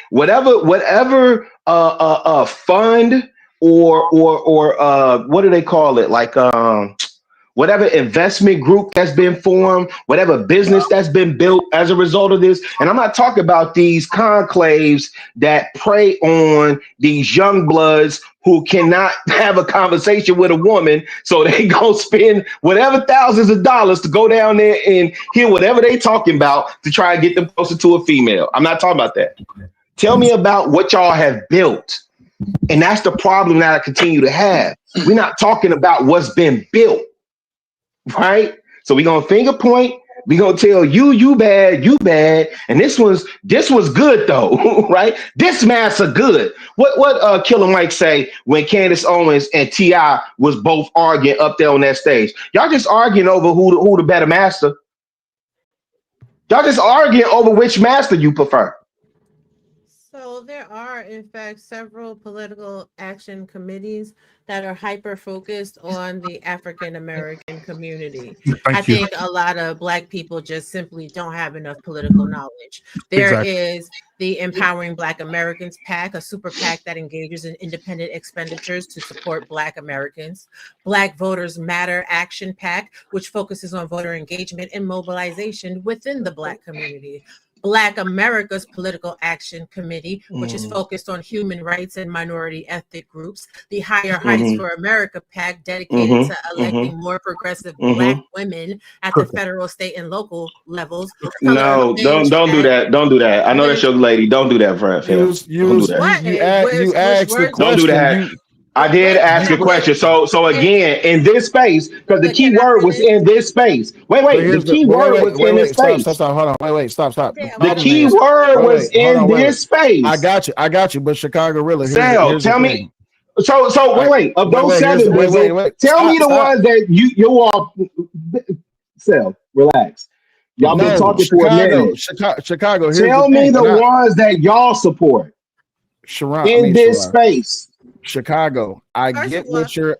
Speaker 14: fund or what do they call it? Like whatever investment group that's been formed, whatever business that's been built as a result of this. And I'm not talking about these conclaves that prey on these young bloods who cannot have a conversation with a woman, so they go spend whatever thousands of dollars to go down there and hear whatever they talking about to try and get them closer to a female. I'm not talking about that. Tell me about what y'all have built. And that's the problem that I continue to have. We're not talking about what's been built. Right? So we're gonna finger point, we're gonna tell you bad, and this was good though, right? This master good. What Killer Mike say when Candace Owens and T.I. was both arguing up there on that stage? Y'all just arguing over who the better master. Y'all just arguing over which master you prefer.
Speaker 9: So there are, in fact, several political action committees that are hyper focused on the African American community. I think a lot of Black people just simply don't have enough political knowledge. There is the Empowering Black Americans PAC, a super PAC that engages in independent expenditures to support Black Americans. Black Voters Matter Action PAC, which focuses on voter engagement and mobilization within the Black community. Black America's Political Action Committee, which is focused on human rights and minority ethnic groups. The Higher Heights for America PAC, dedicated to electing more progressive Black women at the federal, state, and local levels.
Speaker 14: No, don't do that. Don't do that. I know that's your lady. Don't do that, Fred. Don't do that.
Speaker 7: You asked the question.
Speaker 14: Don't do that. I did ask a question. So again, in this space, because the key word was in this space. Wait. The key word was in this space.
Speaker 7: Stop. Hold on. Wait. Stop.
Speaker 14: The key word was in this space.
Speaker 7: I got you. But Chicago Rilla.
Speaker 14: Sal, tell me.
Speaker 18: Wait. Of those seven,
Speaker 7: wait.
Speaker 18: Tell me the ones that you all self relax. Y'all been talking for a minute.
Speaker 7: Chicago. Here's
Speaker 18: Tell
Speaker 7: the
Speaker 18: me
Speaker 7: thing.
Speaker 18: the ones that y'all support in this space.
Speaker 7: Chicago. I get what you're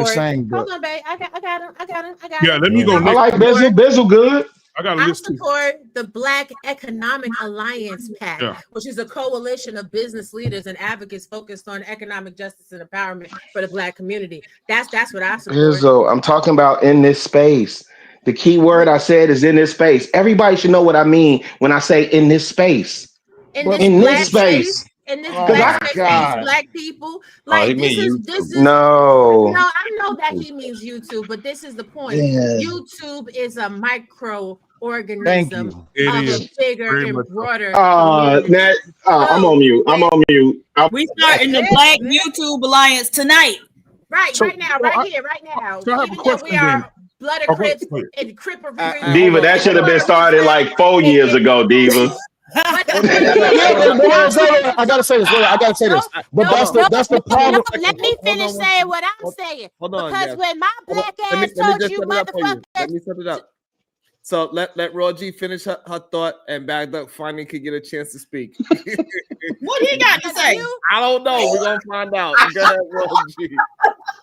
Speaker 7: saying, bro.
Speaker 8: Hold on, babe. I got him.
Speaker 17: Yeah, let me go.
Speaker 18: I like Bizzle. Bizzle good.
Speaker 8: I support the Black Economic Alliance PAC, which is a coalition of business leaders and advocates focused on economic justice and empowerment for the Black community. That's what I support.
Speaker 18: Bizzle, I'm talking about in this space. The key word I said is in this space. Everybody should know what I mean when I say in this space. In this space.
Speaker 8: In this Black space, these Black people, like this is
Speaker 18: no.
Speaker 8: I know that he means YouTube, but this is the point.
Speaker 18: Yeah.
Speaker 8: YouTube is a micro organism of a bigger and broader.
Speaker 18: I'm on mute.
Speaker 13: We starting the Black YouTube Alliance tonight.
Speaker 8: Right now. Even though we are Blood of Crips and Crip of
Speaker 18: Diva, that should have been started like 4 years ago, Diva.
Speaker 7: I gotta say this. But that's the problem.
Speaker 8: Let me finish saying what I'm saying. Because when my black ass told you motherfuckers.
Speaker 2: Let me set it up. So let Raw G finish her thought, and Bagged Up finally could get a chance to speak.
Speaker 13: What he got to say?
Speaker 2: I don't know. We're gonna find out. Go ahead, Raw G.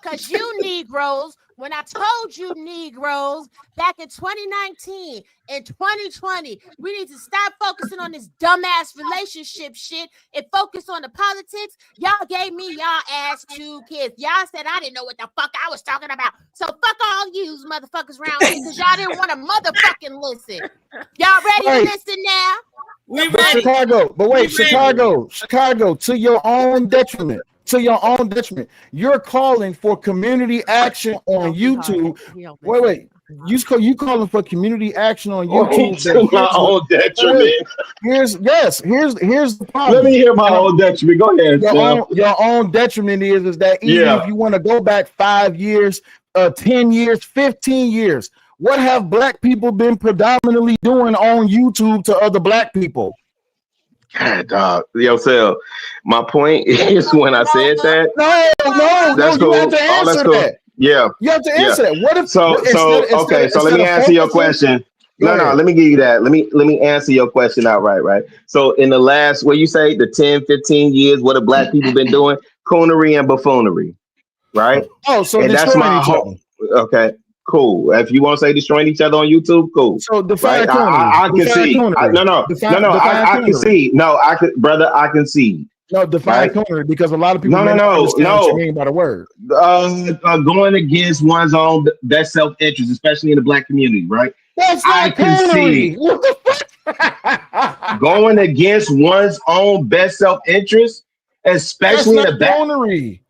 Speaker 8: Because you Negroes, when I told you Negroes back in 2019 and 2020, we need to stop focusing on this dumbass relationship shit and focus on the politics. Y'all gave me y'all ass 2 kids. Y'all said I didn't know what the fuck I was talking about. So fuck all you motherfuckers around here because y'all didn't want to motherfucking listen. Y'all ready to listen now?
Speaker 13: We ready.
Speaker 7: Chicago, to your own detriment. You're calling for community action on YouTube. Wait. You calling for community action on YouTube?
Speaker 18: To my own detriment.
Speaker 7: Here's the problem.
Speaker 18: Let me hear my own detriment. Go ahead.
Speaker 7: Your own detriment is that even if you want to go back 5 years, 10 years, 15 years, what have Black people been predominantly doing on YouTube to other Black people?
Speaker 18: God, dog. Sel, my point is when I said that.
Speaker 7: No,
Speaker 18: that's cool.
Speaker 7: You have to answer that.
Speaker 18: Yeah,
Speaker 7: you have to answer that. What if
Speaker 18: so let me answer your question. No, let me give you that. Let me answer your question outright, right? So in the last, what you say, the 10, 15 years, what have Black people been doing? Coonery and buffoonery, right?
Speaker 7: Oh, so
Speaker 18: and that's my whole. Okay. Cool. If you want to say destroying each other on YouTube, cool.
Speaker 7: So define
Speaker 18: I can see. I can see. No, I can see.
Speaker 7: No, define coonery because a lot of people don't understand what you mean by the word.
Speaker 18: Going against one's own best self-interest, especially in the Black community, right?
Speaker 7: That's not coonery.
Speaker 18: Going against one's own best self-interest, especially in the
Speaker 7: coonery.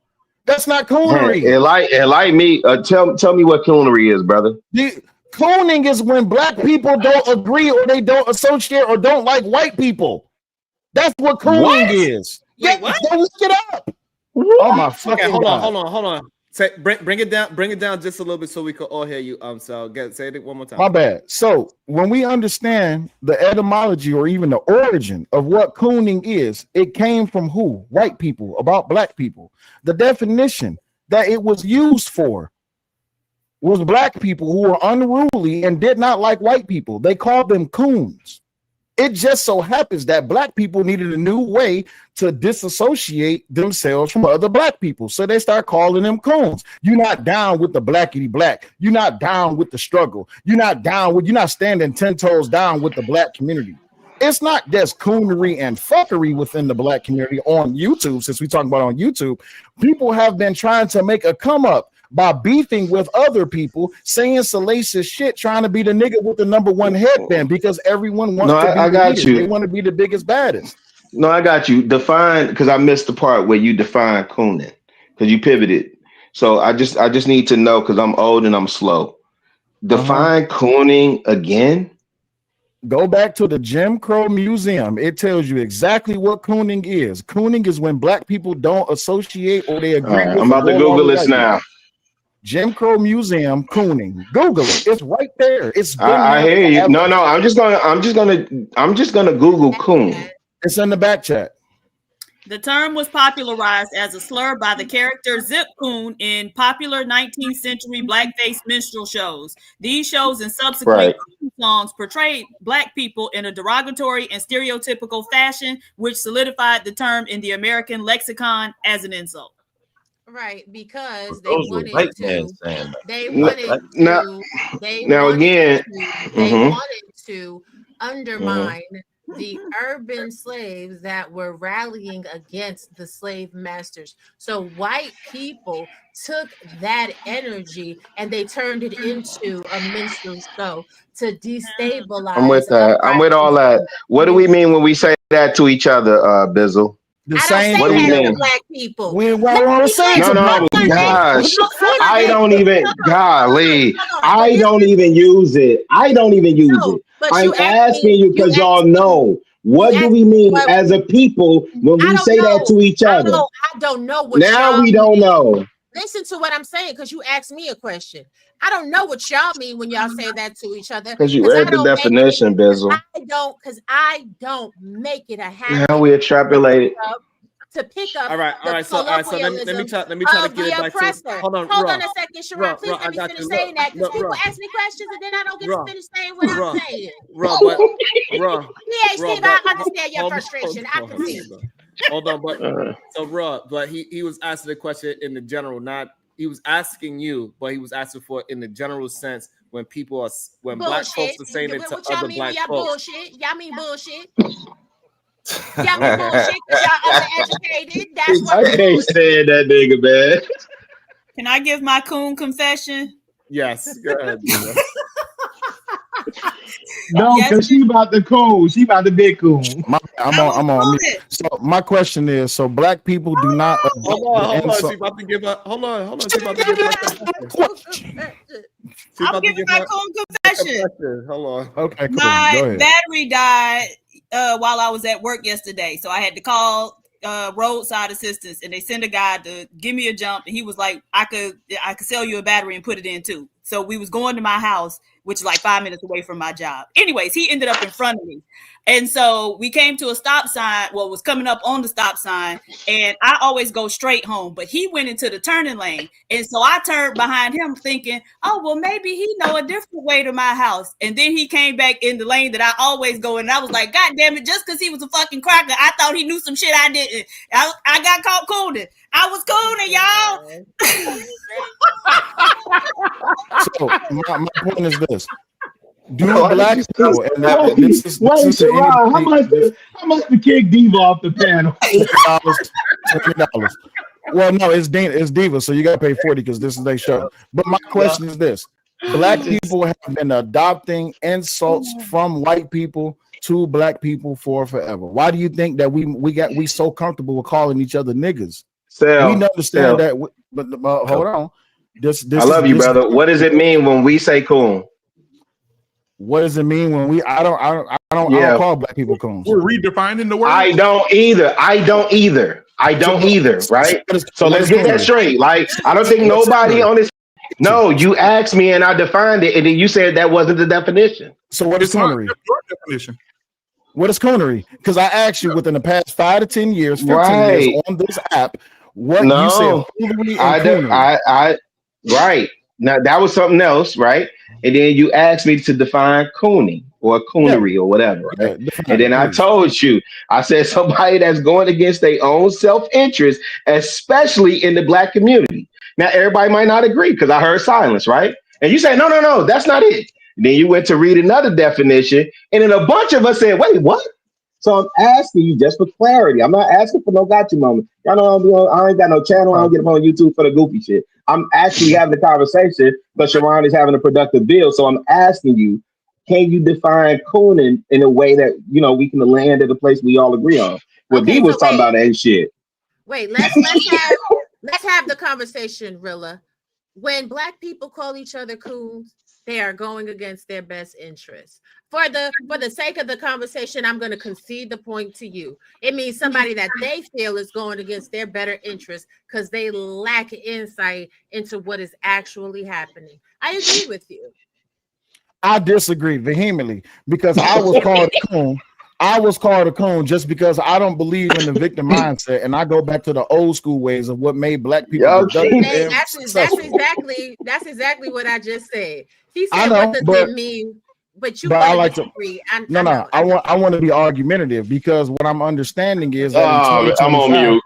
Speaker 7: That's not coonery.
Speaker 18: Like me. Tell me what coonery is, brother.
Speaker 7: Cooning is when Black people don't agree or they don't associate or don't like white people. That's what cooning is.
Speaker 13: Wait, what?
Speaker 7: Go look it up.
Speaker 18: What?
Speaker 7: Oh my fucking God.
Speaker 2: Hold on. Say, bring it down just a little bit so we can all hear you. So say it one more time.
Speaker 7: My bad. So when we understand the etymology or even the origin of what cooning is, it came from who? White people, about Black people. The definition that it was used for was Black people who were unruly and did not like white people. They called them coons. It just so happens that Black people needed a new way to disassociate themselves from other Black people. So they start calling them coons. You're not down with the blackity black. You're not down with the struggle. You're not standing 10 toes down with the Black community. It's not just coonery and fuckery within the Black community on YouTube. Since we talk about on YouTube, people have been trying to make a come up by beefing with other people, saying salacious shit, trying to be the nigga with the #1 headband because everyone wants to be
Speaker 18: I got you.
Speaker 7: They want to be the biggest, baddest.
Speaker 18: No, I got you. Define, because I missed the part where you define cooning, because you pivoted. So I just need to know, because I'm old and I'm slow. Define cooning again.
Speaker 7: Go back to the Jim Crow Museum. It tells you exactly what cooning is. Cooning is when Black people don't associate or they agree with.
Speaker 18: I'm about to Google this now.
Speaker 7: Jim Crow Museum cooning. Google it. It's right there. It's.
Speaker 18: I hear you. No. I'm just gonna Google coon.
Speaker 7: It's in the back chat.
Speaker 13: The term was popularized as a slur by the character Zip Coon in popular 19th century blackface minstrel shows. These shows and subsequent songs portrayed Black people in a derogatory and stereotypical fashion, which solidified the term in the American lexicon as an insult.
Speaker 9: Right, because they
Speaker 14: Those were
Speaker 9: wanted
Speaker 14: white
Speaker 9: to.
Speaker 14: men saying that.
Speaker 9: They wanted
Speaker 18: Now-
Speaker 9: to. They
Speaker 18: now
Speaker 9: wanted
Speaker 18: again,
Speaker 9: to. They wanted to undermine the urban slaves that were rallying against the slave masters. So white people took that energy and they turned it into a minstrel show to destabilize.
Speaker 18: I'm with that. I'm with all that. What do we mean when we say that to each other, Bizzle?
Speaker 9: I don't say
Speaker 18: What do we
Speaker 9: that to
Speaker 18: mean?
Speaker 9: Black people.
Speaker 7: We want to say
Speaker 18: No,
Speaker 7: to
Speaker 18: no, gosh.
Speaker 9: Hold on,
Speaker 18: I
Speaker 9: baby.
Speaker 18: don't even, golly,
Speaker 9: Hold on.
Speaker 18: I don't even use it. I don't even use it.
Speaker 9: but
Speaker 18: I'm
Speaker 9: you asked
Speaker 18: asking
Speaker 9: me-
Speaker 18: you
Speaker 9: you
Speaker 18: because
Speaker 9: asked
Speaker 18: y'all
Speaker 9: me-
Speaker 18: know. What do
Speaker 9: asked
Speaker 18: we mean
Speaker 9: what-
Speaker 18: as a people when we say that to each other?
Speaker 9: I don't know what
Speaker 18: Now
Speaker 9: y'all
Speaker 18: we don't
Speaker 9: mean.
Speaker 18: know.
Speaker 9: Listen to what I'm saying, because you asked me a question. I don't know what y'all mean when y'all say that to each other.
Speaker 18: Because you
Speaker 9: I
Speaker 18: read the
Speaker 9: don't make
Speaker 18: definition, Bizzle.
Speaker 9: because I don't make it a habit
Speaker 18: Now we extrapolate.
Speaker 9: to pick up
Speaker 2: All right. So let me
Speaker 9: colloquialism
Speaker 2: try to
Speaker 9: of
Speaker 2: get
Speaker 9: the
Speaker 2: it back
Speaker 9: oppressor.
Speaker 2: to. Hold on,
Speaker 9: Hold
Speaker 2: Raw.
Speaker 9: on a second, Sharon.
Speaker 2: Raw,
Speaker 9: Please
Speaker 2: Raw, I
Speaker 9: let me
Speaker 2: got
Speaker 9: finish
Speaker 2: you.
Speaker 9: saying that, because
Speaker 2: Look,
Speaker 9: people
Speaker 2: Raw.
Speaker 9: ask me questions and then I don't get
Speaker 2: Raw.
Speaker 9: to finish saying what
Speaker 2: Raw.
Speaker 9: I'm saying.
Speaker 2: Raw, but Raw.
Speaker 9: PhD,
Speaker 2: Raw,
Speaker 9: I
Speaker 2: but-
Speaker 9: understand your
Speaker 2: hold on,
Speaker 9: frustration. I can see.
Speaker 2: Hold on, but so Raw, but he was asking the question in the general, not he was asking you, but he was asking for in the general sense when people are Black folks are saying it to
Speaker 9: What y'all
Speaker 2: other
Speaker 9: mean
Speaker 2: Black
Speaker 9: when y'all
Speaker 2: folks.
Speaker 9: bullshit? Y'all mean bullshit? Y'all mean bullshit because y'all undereducated. That's what
Speaker 18: I can't stand that nigga, man.
Speaker 13: Can I give my coon confession?
Speaker 2: Yes, go ahead.
Speaker 7: No,
Speaker 13: Yes,
Speaker 7: because she about the coon. She about the big coon.
Speaker 19: I'm on me. So my question is: so Black people do not.
Speaker 2: Hold on. She about to give up. Hold on. She about to give her.
Speaker 13: I'm giving my coon confession.
Speaker 2: Hold on.
Speaker 19: Okay, cool.
Speaker 13: My
Speaker 19: Go ahead.
Speaker 13: battery died while I was at work yesterday, so I had to call roadside assistance, and they sent a guy to give me a jump, and he was like, I could sell you a battery and put it in too. So we was going to my house, which is like 5 minutes away from my job. Anyways, he ended up in front of me. And so we came to a stop sign, was coming up on the stop sign, and I always go straight home, but he went into the turning lane. And so I turned behind him thinking, oh, well, maybe he know a different way to my house. And then he came back in the lane that I always go in. And I was like, God damn it, just because he was a fucking cracker, I thought he knew some shit I didn't. I got caught cooning. I was cooning, y'all.
Speaker 19: So my point is this: do
Speaker 18: Why did
Speaker 19: Black
Speaker 18: you
Speaker 19: people, and this is
Speaker 7: Sharon, how much to kick Diva off the panel?
Speaker 19: $20. Well, no, it's Diva, so you gotta pay 40 because this is their show. But my question is this: Black people have been adopting insults from white people to Black people for forever. Why do you think that we so comfortable with calling each other niggas? We understand that, but hold on.
Speaker 18: I love you, brother. What does it mean when we say coon?
Speaker 19: What does it mean when we? I don't call Black people coons.
Speaker 17: We're redefining the word.
Speaker 18: I don't either. Right? So let's get that straight. Like, I don't think nobody on this. No, you asked me and I defined it, and then you said that wasn't the definition.
Speaker 19: So what is coonery?
Speaker 17: Your definition.
Speaker 19: What is coonery? Because I asked you within the past 5 to 10 years, 15 years on this app, what you said foolery and coonery.
Speaker 18: Right. Now that was something else, right? And then you asked me to define cooning or coonery or whatever, right? And then I told you, I said somebody that's going against their own self-interest, especially in the Black community. Now everybody might not agree because I heard silence, right? And you say, no, that's not it. And then you went to read another definition, and then a bunch of us said, wait, what? So I'm asking you just for clarity. I'm not asking for no gotcha moment. Y'all know I ain't got no channel. I don't get up on YouTube for the goofy shit. I'm actually having a conversation, but Sharon is having a productive build. So I'm asking you, can you define cooning in a way that, we can land at a place we all agree on? What D was talking about ain't shit.
Speaker 9: Wait, let's have the conversation, Rilla. When Black people call each other coons, they are going against their best interests. For the sake of the conversation, I'm going to concede the point to you. It means somebody that they feel is going against their better interests because they lack insight into what is actually happening. I agree with you.
Speaker 19: I disagree vehemently because I was called a coon I was called a coon just because I don't believe in the victim mindset, and I go back to the old school ways of what made black people productive and successful.
Speaker 9: That's exactly what I just said. He
Speaker 19: I
Speaker 9: said,
Speaker 19: know,
Speaker 9: "What does
Speaker 19: but
Speaker 9: it mean?" But you
Speaker 19: but I
Speaker 9: want
Speaker 19: like
Speaker 9: to
Speaker 19: to.
Speaker 9: disagree.
Speaker 19: I want to be argumentative because what I'm understanding is that in
Speaker 18: I'm on
Speaker 19: 2025,
Speaker 18: mute.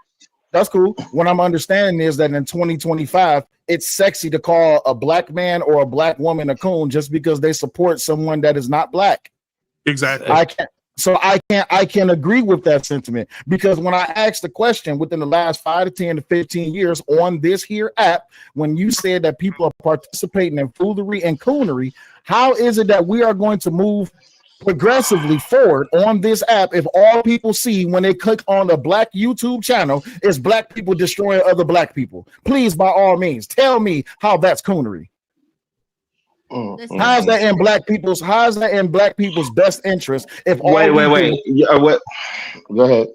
Speaker 19: that's cool. What I'm understanding is that in 2025, it's sexy to call a black man or a black woman a coon just because they support someone that is not black.
Speaker 17: Exactly.
Speaker 19: I can agree with that sentiment because when I asked the question within the last 5 to 10 to 15 years on this here app, when you said that people are participating in foolery and coonery, how is it that we are going to move progressively forward on this app if all people see when they click on the black YouTube channel is black people destroying other black people? Please, by all means, tell me how that's coonery. How's that in black people's best interest if
Speaker 18: Wait. What? Go ahead.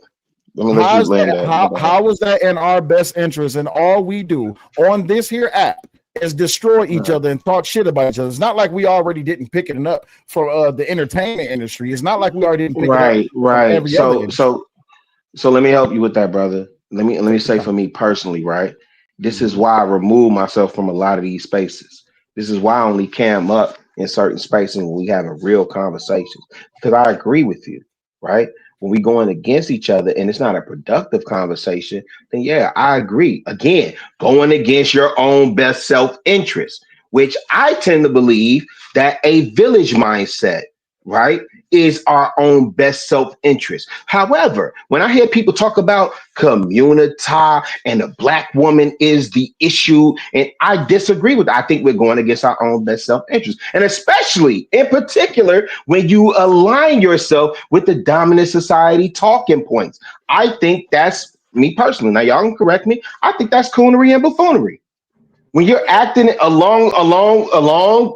Speaker 18: Let me let you land that.
Speaker 19: How is that in our best interest? And all we do on this here app is destroy each other and talk shit about each other. It's not like we already didn't pick it up for the entertainment industry. It's not like we already didn't pick it up.
Speaker 18: Right. So let me help you with that, brother. Let me say for me personally, right? This is why I remove myself from a lot of these spaces. This is why I only cam up in certain spaces when we having real conversations. Because I agree with you, right? When we going against each other and it's not a productive conversation, then yeah, I agree. Again, going against your own best self-interest, which I tend to believe that a village mindset, right, is our own best self-interest. However, when I hear people talk about community and the black woman is the issue, and I disagree with that. I think we're going against our own best self-interest. And especially in particular, when you align yourself with the dominant society talking points. I think that's me personally. Now, y'all can correct me. I think that's coonery and buffoonery. When you're acting along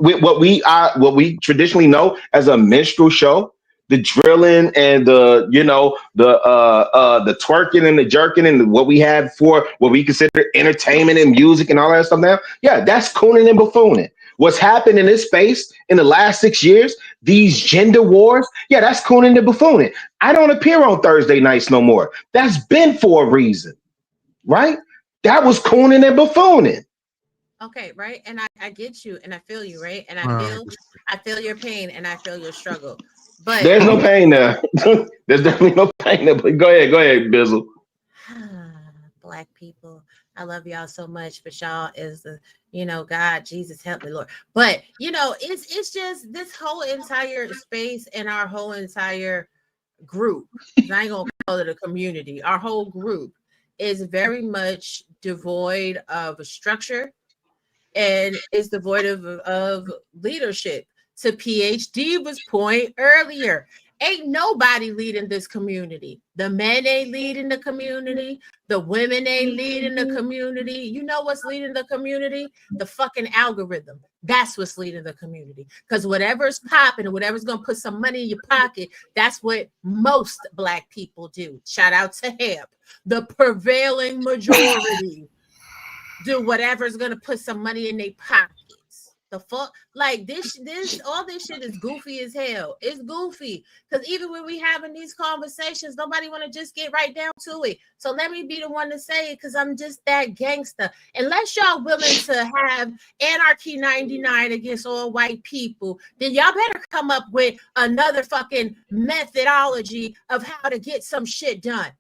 Speaker 18: with what we traditionally know as a minstrel show, the drilling and the twerking and the jerking and what we have for what we consider entertainment and music and all that stuff now, yeah, that's cooning and buffooning. What's happened in this space in the last 6 years, these gender wars, yeah, that's cooning and buffooning. I don't appear on Thursday nights no more. That's been for a reason, right? That was cooning and buffooning.
Speaker 9: Okay, right. And I get you and I feel you, right? And I feel your pain and I feel your struggle. But
Speaker 18: there's no pain there. There's definitely no pain there. But go ahead, Bizzle.
Speaker 9: Black people, I love y'all so much, but y'all is the, God, Jesus, help me, Lord. But it's just this whole entire space and our whole entire group. I ain't gonna call it a community. Our whole group is very much devoid of structure. And is devoid of leadership. To PhD was point earlier. Ain't nobody leading this community. The men ain't leading the community. The women ain't leading the community. You know what's leading the community? The fucking algorithm. That's what's leading the community. Because whatever's popping and whatever's going to put some money in your pocket, that's what most Black people do. Shout out to HEP. The prevailing majority do whatever's gonna put some money in their pockets. The fuck, like this, all this shit is goofy as hell. It's goofy because even when we having these conversations, nobody want to just get right down to it. So let me be the one to say it because I'm just that gangster. Unless y'all willing to have anarchy 99 against all white people, then y'all better come up with another fucking methodology of how to get some shit done.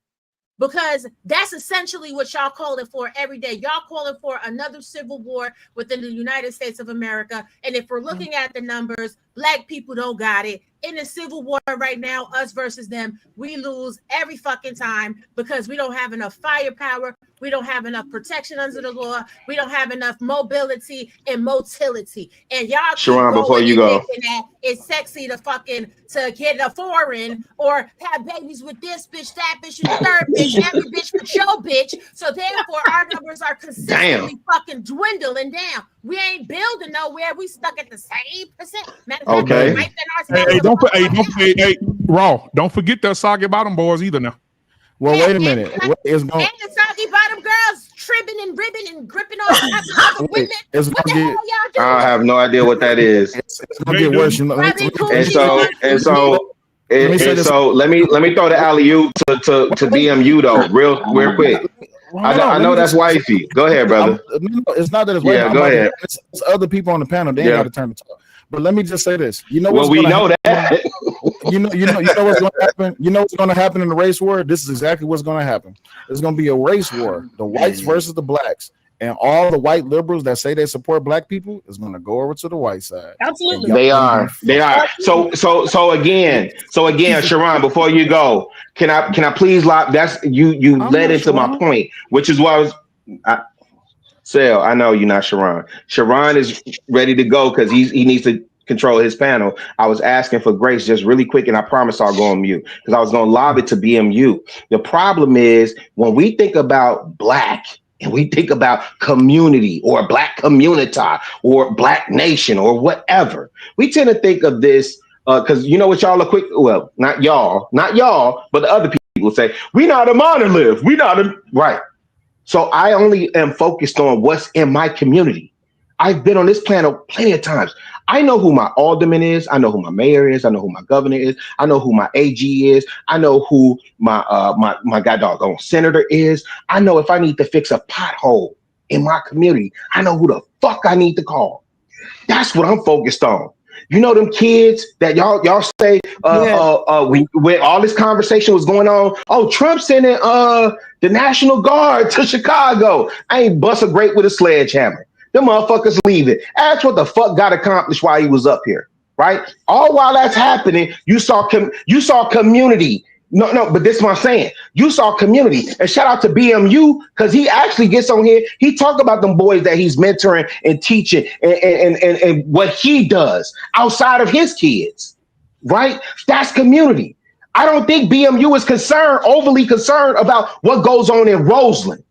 Speaker 9: Because that's essentially what y'all calling for every day. Y'all calling for another civil war within the United States of America. And if we're looking at the numbers, Black people don't got it. In the civil war right now, us versus them, we lose every fucking time because we don't have enough firepower. We don't have enough protection under the law. We don't have enough mobility and motility. And y'all keep
Speaker 18: Sharon,
Speaker 9: going
Speaker 18: before you
Speaker 9: and
Speaker 18: go,
Speaker 9: thinking that it's sexy to get a foreign or have babies with this bitch, that bitch, and the third bitch, every bitch with your bitch. So therefore, our numbers are consistently fucking dwindling down. We ain't building nowhere. We stuck at the same percent.
Speaker 18: Okay.
Speaker 17: Hey, Raw. Don't forget that soggy bottom boys either now.
Speaker 19: Well, wait a minute.
Speaker 9: And the soggy bottom girls tripping and ribbing and gripping on top of other women. What the hell y'all doing?
Speaker 18: I have no idea what that is.
Speaker 19: It's gonna get worse.
Speaker 18: And so So let me throw the alley-oop to BMU though, real quick. I know that's wifey. Go ahead, brother.
Speaker 19: No, it's not that it's
Speaker 18: Yeah, go ahead.
Speaker 19: It's other people on the panel. They ain't got to turn the talk. But let me just say this. You know
Speaker 18: what's
Speaker 19: going to
Speaker 18: happen?
Speaker 19: That. You know what's going to happen. You know what's going to happen in the race war. This is exactly what's going to happen. It's going to be a race war. The whites versus the blacks. And all the white liberals that say they support black people is going to go over to the white side.
Speaker 13: Absolutely,
Speaker 18: they are. So again, Sharon, before you go, can I please lock? That's you led into my point, which is why Sal, I know you're not Sharon. Sharon is ready to go because he needs to control his panel. I was asking for grace just really quick, and I promise I'll go on mute because I was going to lob it to BMU. The problem is when we think about black. And we think about community or black community or black nation or whatever. We tend to think of this because you know what y'all are quick. Well, not y'all, but the other people say, we not a monolith. We not a right. So I only am focused on what's in my community. I've been on this planet plenty of times. I know who my alderman is. I know who my mayor is. I know who my governor is. I know who my AG is. I know who my goddamn senator is. I know if I need to fix a pothole in my community, I know who the fuck I need to call. That's what I'm focused on. You know them kids that y'all say when all this conversation was going on. Oh, Trump sending the National Guard to Chicago. I ain't bust a grape with a sledgehammer. Them motherfuckers leave it. Ask what the fuck got accomplished while he was up here, right? All while that's happening, you saw community. No, but this is what I'm saying. You saw community. And shout out to BMU because he actually gets on here. He talk about them boys that he's mentoring and teaching and what he does outside of his kids, right? That's community. I don't think BMU is overly concerned about what goes on in Roseland.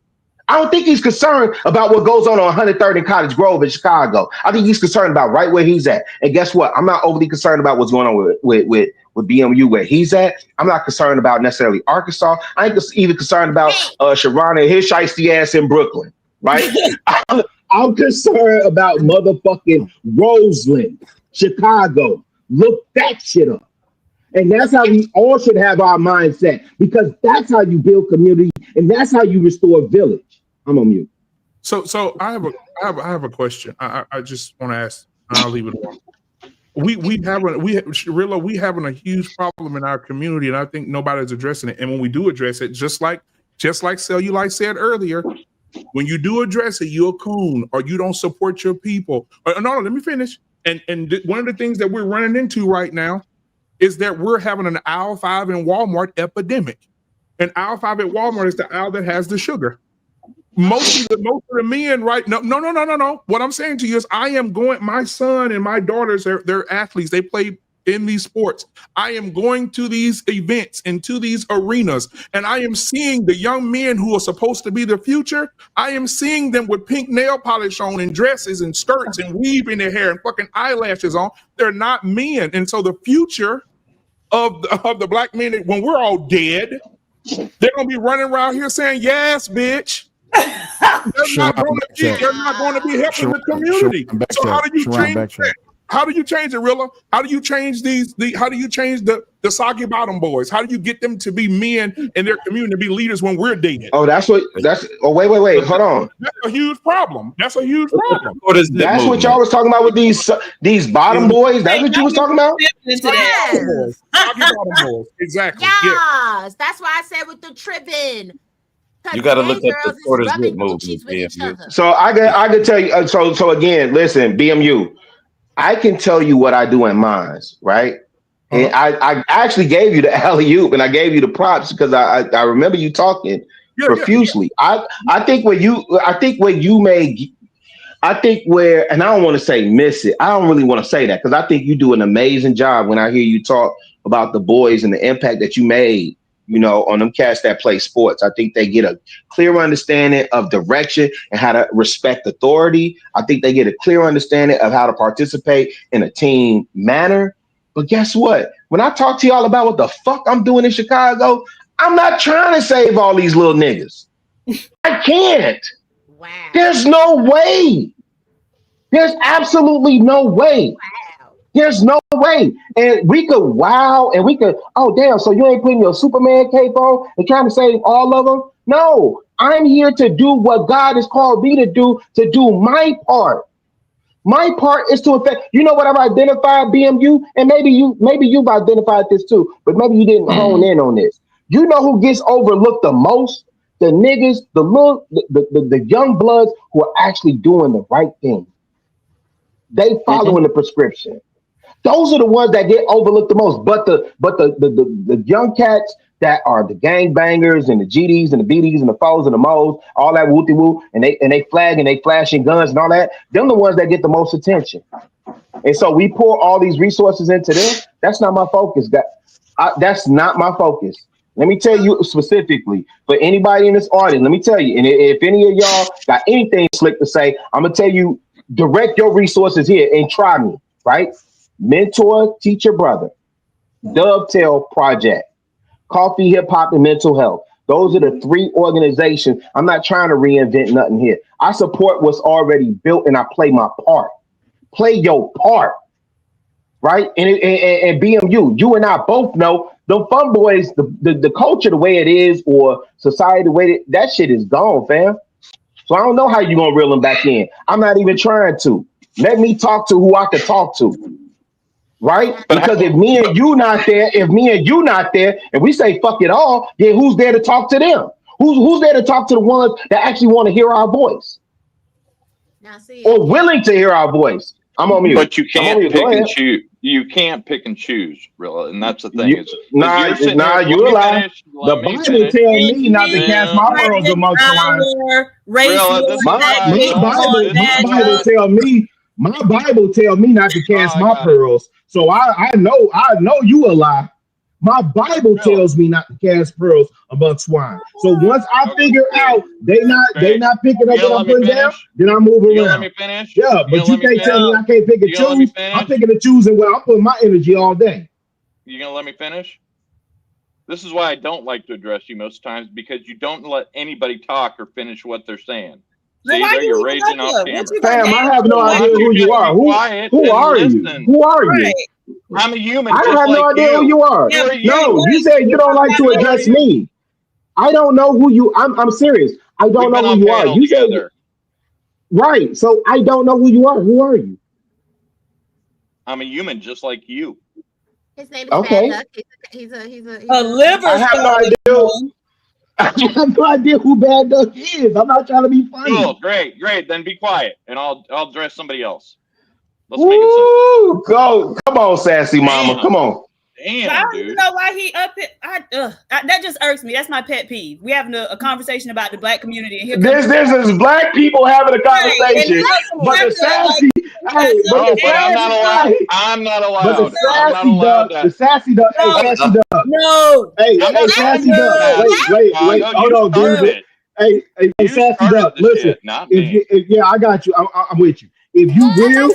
Speaker 18: I don't think he's concerned about what goes on 103rd and Cottage Grove in Chicago. I think he's concerned about right where he's at. And guess what? I'm not overly concerned about what's going on with BMU where he's at. I'm not concerned about necessarily Arkansas. I ain't even concerned about Sharon and his shiesty ass in Brooklyn, right? I'm concerned about motherfucking Roseland, Chicago. Look that shit up. And that's how we all should have our mindset because that's how you build community and that's how you restore a village. I'm on mute.
Speaker 17: So I have a question. I just want to ask. I'll leave it alone. We having a huge problem in our community, and I think nobody's addressing it. And when we do address it, just like Cellulite said earlier, when you do address it, you're a coon or you don't support your people. No, let me finish. And one of the things that we're running into right now is that we're having an aisle 5 in Walmart epidemic. And aisle 5 at Walmart is the aisle that has the sugar. Most of the men, right? No. What I'm saying to you is my son and my daughters, they're athletes. They play in these sports. I am going to these events and to these arenas, and I am seeing the young men who are supposed to be the future. I am seeing them with pink nail polish on and dresses and skirts and weave in their hair and fucking eyelashes on. They're not men. And so the future of the black men, when we're all dead, they're gonna be running around here saying, yes, bitch. They're not going to be helping the community. So how do you change that? How do you change it, Rilla? How do you change how do you change the soggy bottom boys? How do you get them to be men in their community, to be leaders when we're dating?
Speaker 18: Oh, wait, hold on.
Speaker 17: That's a huge problem. That's what
Speaker 18: y'all was talking about with these bottom boys? That's what you was talking about?
Speaker 8: Yes.
Speaker 17: Soggy bottom boys. Exactly.
Speaker 8: Yes. That's why I said with the tripping.
Speaker 14: You got to look at the Porter's Lip movement.
Speaker 18: So I could tell you. So again, listen, BMU. I can tell you what I do in mines, right? And I actually gave you the alley-oop and I gave you the props because I remember you talking profusely. Yeah. I think where and I don't want to say miss it. I don't really want to say that because I think you do an amazing job when I hear you talk about the boys and the impact that you made, on them cats that play sports. I think they get a clear understanding of direction and how to respect authority. I think they get a clear understanding of how to participate in a team manner. But guess what? When I talk to y'all about what the fuck I'm doing in Chicago, I'm not trying to save all these little niggas. I can't. Wow. There's no way. There's absolutely no way. There's no way. And we could and we could, oh damn, so you ain't putting your Superman cape on and trying to save all of them? No, I'm here to do what God has called me to do my part. My part is to affect, you know what I've identified, BMU, and maybe you've identified this too, but maybe you didn't hone in on this. You know who gets overlooked the most? The niggas, the young bloods who are actually doing the right thing. They following the prescription. Those are the ones that get overlooked the most. But the young cats that are the gangbangers and the GDs and the BDs and the foes and the moles, all that wooty woo, and they flag and they flashing guns and all that, them the ones that get the most attention. And so we pour all these resources into them. That's not my focus. That's not my focus. Let me tell you specifically, for anybody in this audience, let me tell you, and if any of y'all got anything slick to say, I'm gonna tell you, direct your resources here and try me, right? Mentor, Teach Your Brother, Dovetail Project, Coffee, Hip Hop, and Mental Health. Those are the 3 organizations. I'm not trying to reinvent nothing here. I support what's already built and I play my part. Play your part, right? And BMU, you and I both know the fun boys, the culture, the way it is, or society, the way that shit is gone, fam. So I don't know how you're going to reel them back in. I'm not even trying to. Let me talk to who I can talk to. Right? Because if me and you not there, and we say fuck it all, then who's there to talk to them? Who's there to talk to the ones that actually want to hear our voice?
Speaker 9: Now, see,
Speaker 18: or willing to hear our voice? I'm on mute.
Speaker 20: But you can't pick and choose. You can't pick and choose, really, and that's the thing.
Speaker 18: You lie. The Bible tell me not to cast my pearls amongst swine. My Bible tell me not to cast my pearls. So I know you a lie. My Bible tells me not to cast pearls amongst swine. So once I figure out they not picking up what I'm putting down, then I move around.
Speaker 20: Let me finish.
Speaker 18: Yeah, but you can't tell me I can't pick and choose. I'm picking and choosing where I'm putting my energy all day.
Speaker 20: You gonna let me finish? This is why I don't like to address you most times, because you don't let anybody talk or finish what they're saying. See, there you're raging off camera.
Speaker 18: Fam, I have no idea who you are. Who are you? Who are you?
Speaker 20: I'm a human.
Speaker 18: I have no idea who you are. No, you said you don't like to address me. I don't know who you. I'm serious. I don't know who you are. You said right. So I don't know who you are. Who are you?
Speaker 20: I'm a human, just like you.
Speaker 9: His name is
Speaker 18: Okay.
Speaker 9: Bad Duck. He's
Speaker 13: a liver.
Speaker 18: I have no idea. I have no idea who Bad Duck is. I'm not trying to be funny.
Speaker 20: Cool, great. Then be quiet, and I'll address somebody else. Let's make it simple.
Speaker 18: Go, come on, sassy mama, come on.
Speaker 20: Damn,
Speaker 13: I don't
Speaker 20: dude.
Speaker 13: know why he up it. That just irks me. That's my pet peeve. We having a conversation about the black community. And here
Speaker 18: There's this black people having a conversation, but the sassy,
Speaker 20: I'm not allowed.
Speaker 18: But the sassy duck, hey, sassy duck.
Speaker 13: No.
Speaker 18: Hey, sassy duck. Wait, hold on, dude. Hey, sassy duck. Listen, yeah, I got you. I'm with you. If you will,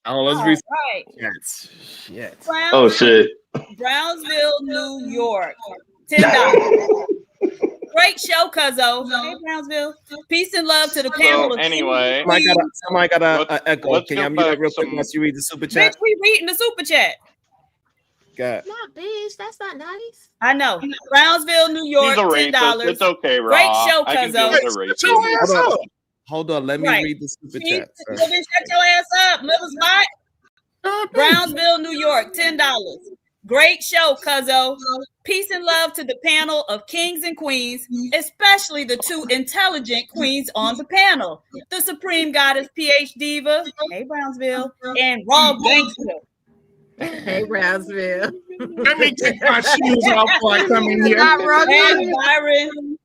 Speaker 2: oh, let's read.
Speaker 13: Right.
Speaker 2: Shit.
Speaker 18: Oh shit.
Speaker 13: Brownsville, New York. $10. Great show, Cuzzo. Hey, Brownsville. Peace and love to the panel.
Speaker 20: So, anyway,
Speaker 2: somebody got a echo. Can you mute it real quick once you read the super chat?
Speaker 13: Bitch, we reading the super chat.
Speaker 2: God.
Speaker 9: Not bitch. That's not nice.
Speaker 13: I know. Brownsville, New York. $10.
Speaker 20: It's okay, Rob.
Speaker 13: Great show,
Speaker 20: I can deal with a racist.
Speaker 2: Hold on. Let me read the super chat.
Speaker 13: Shut your ass up, little spot. Brownsville, New York. $10. Great show, Cuzzo. Peace and love to the panel of kings and queens, especially the 2 intelligent queens on the panel. The Supreme Goddess PH Diva, hey Brownsville, and Raw Gangster.
Speaker 9: Hey, Brownsville.
Speaker 17: Let me take my shoes off before I come in here.
Speaker 13: At Byron.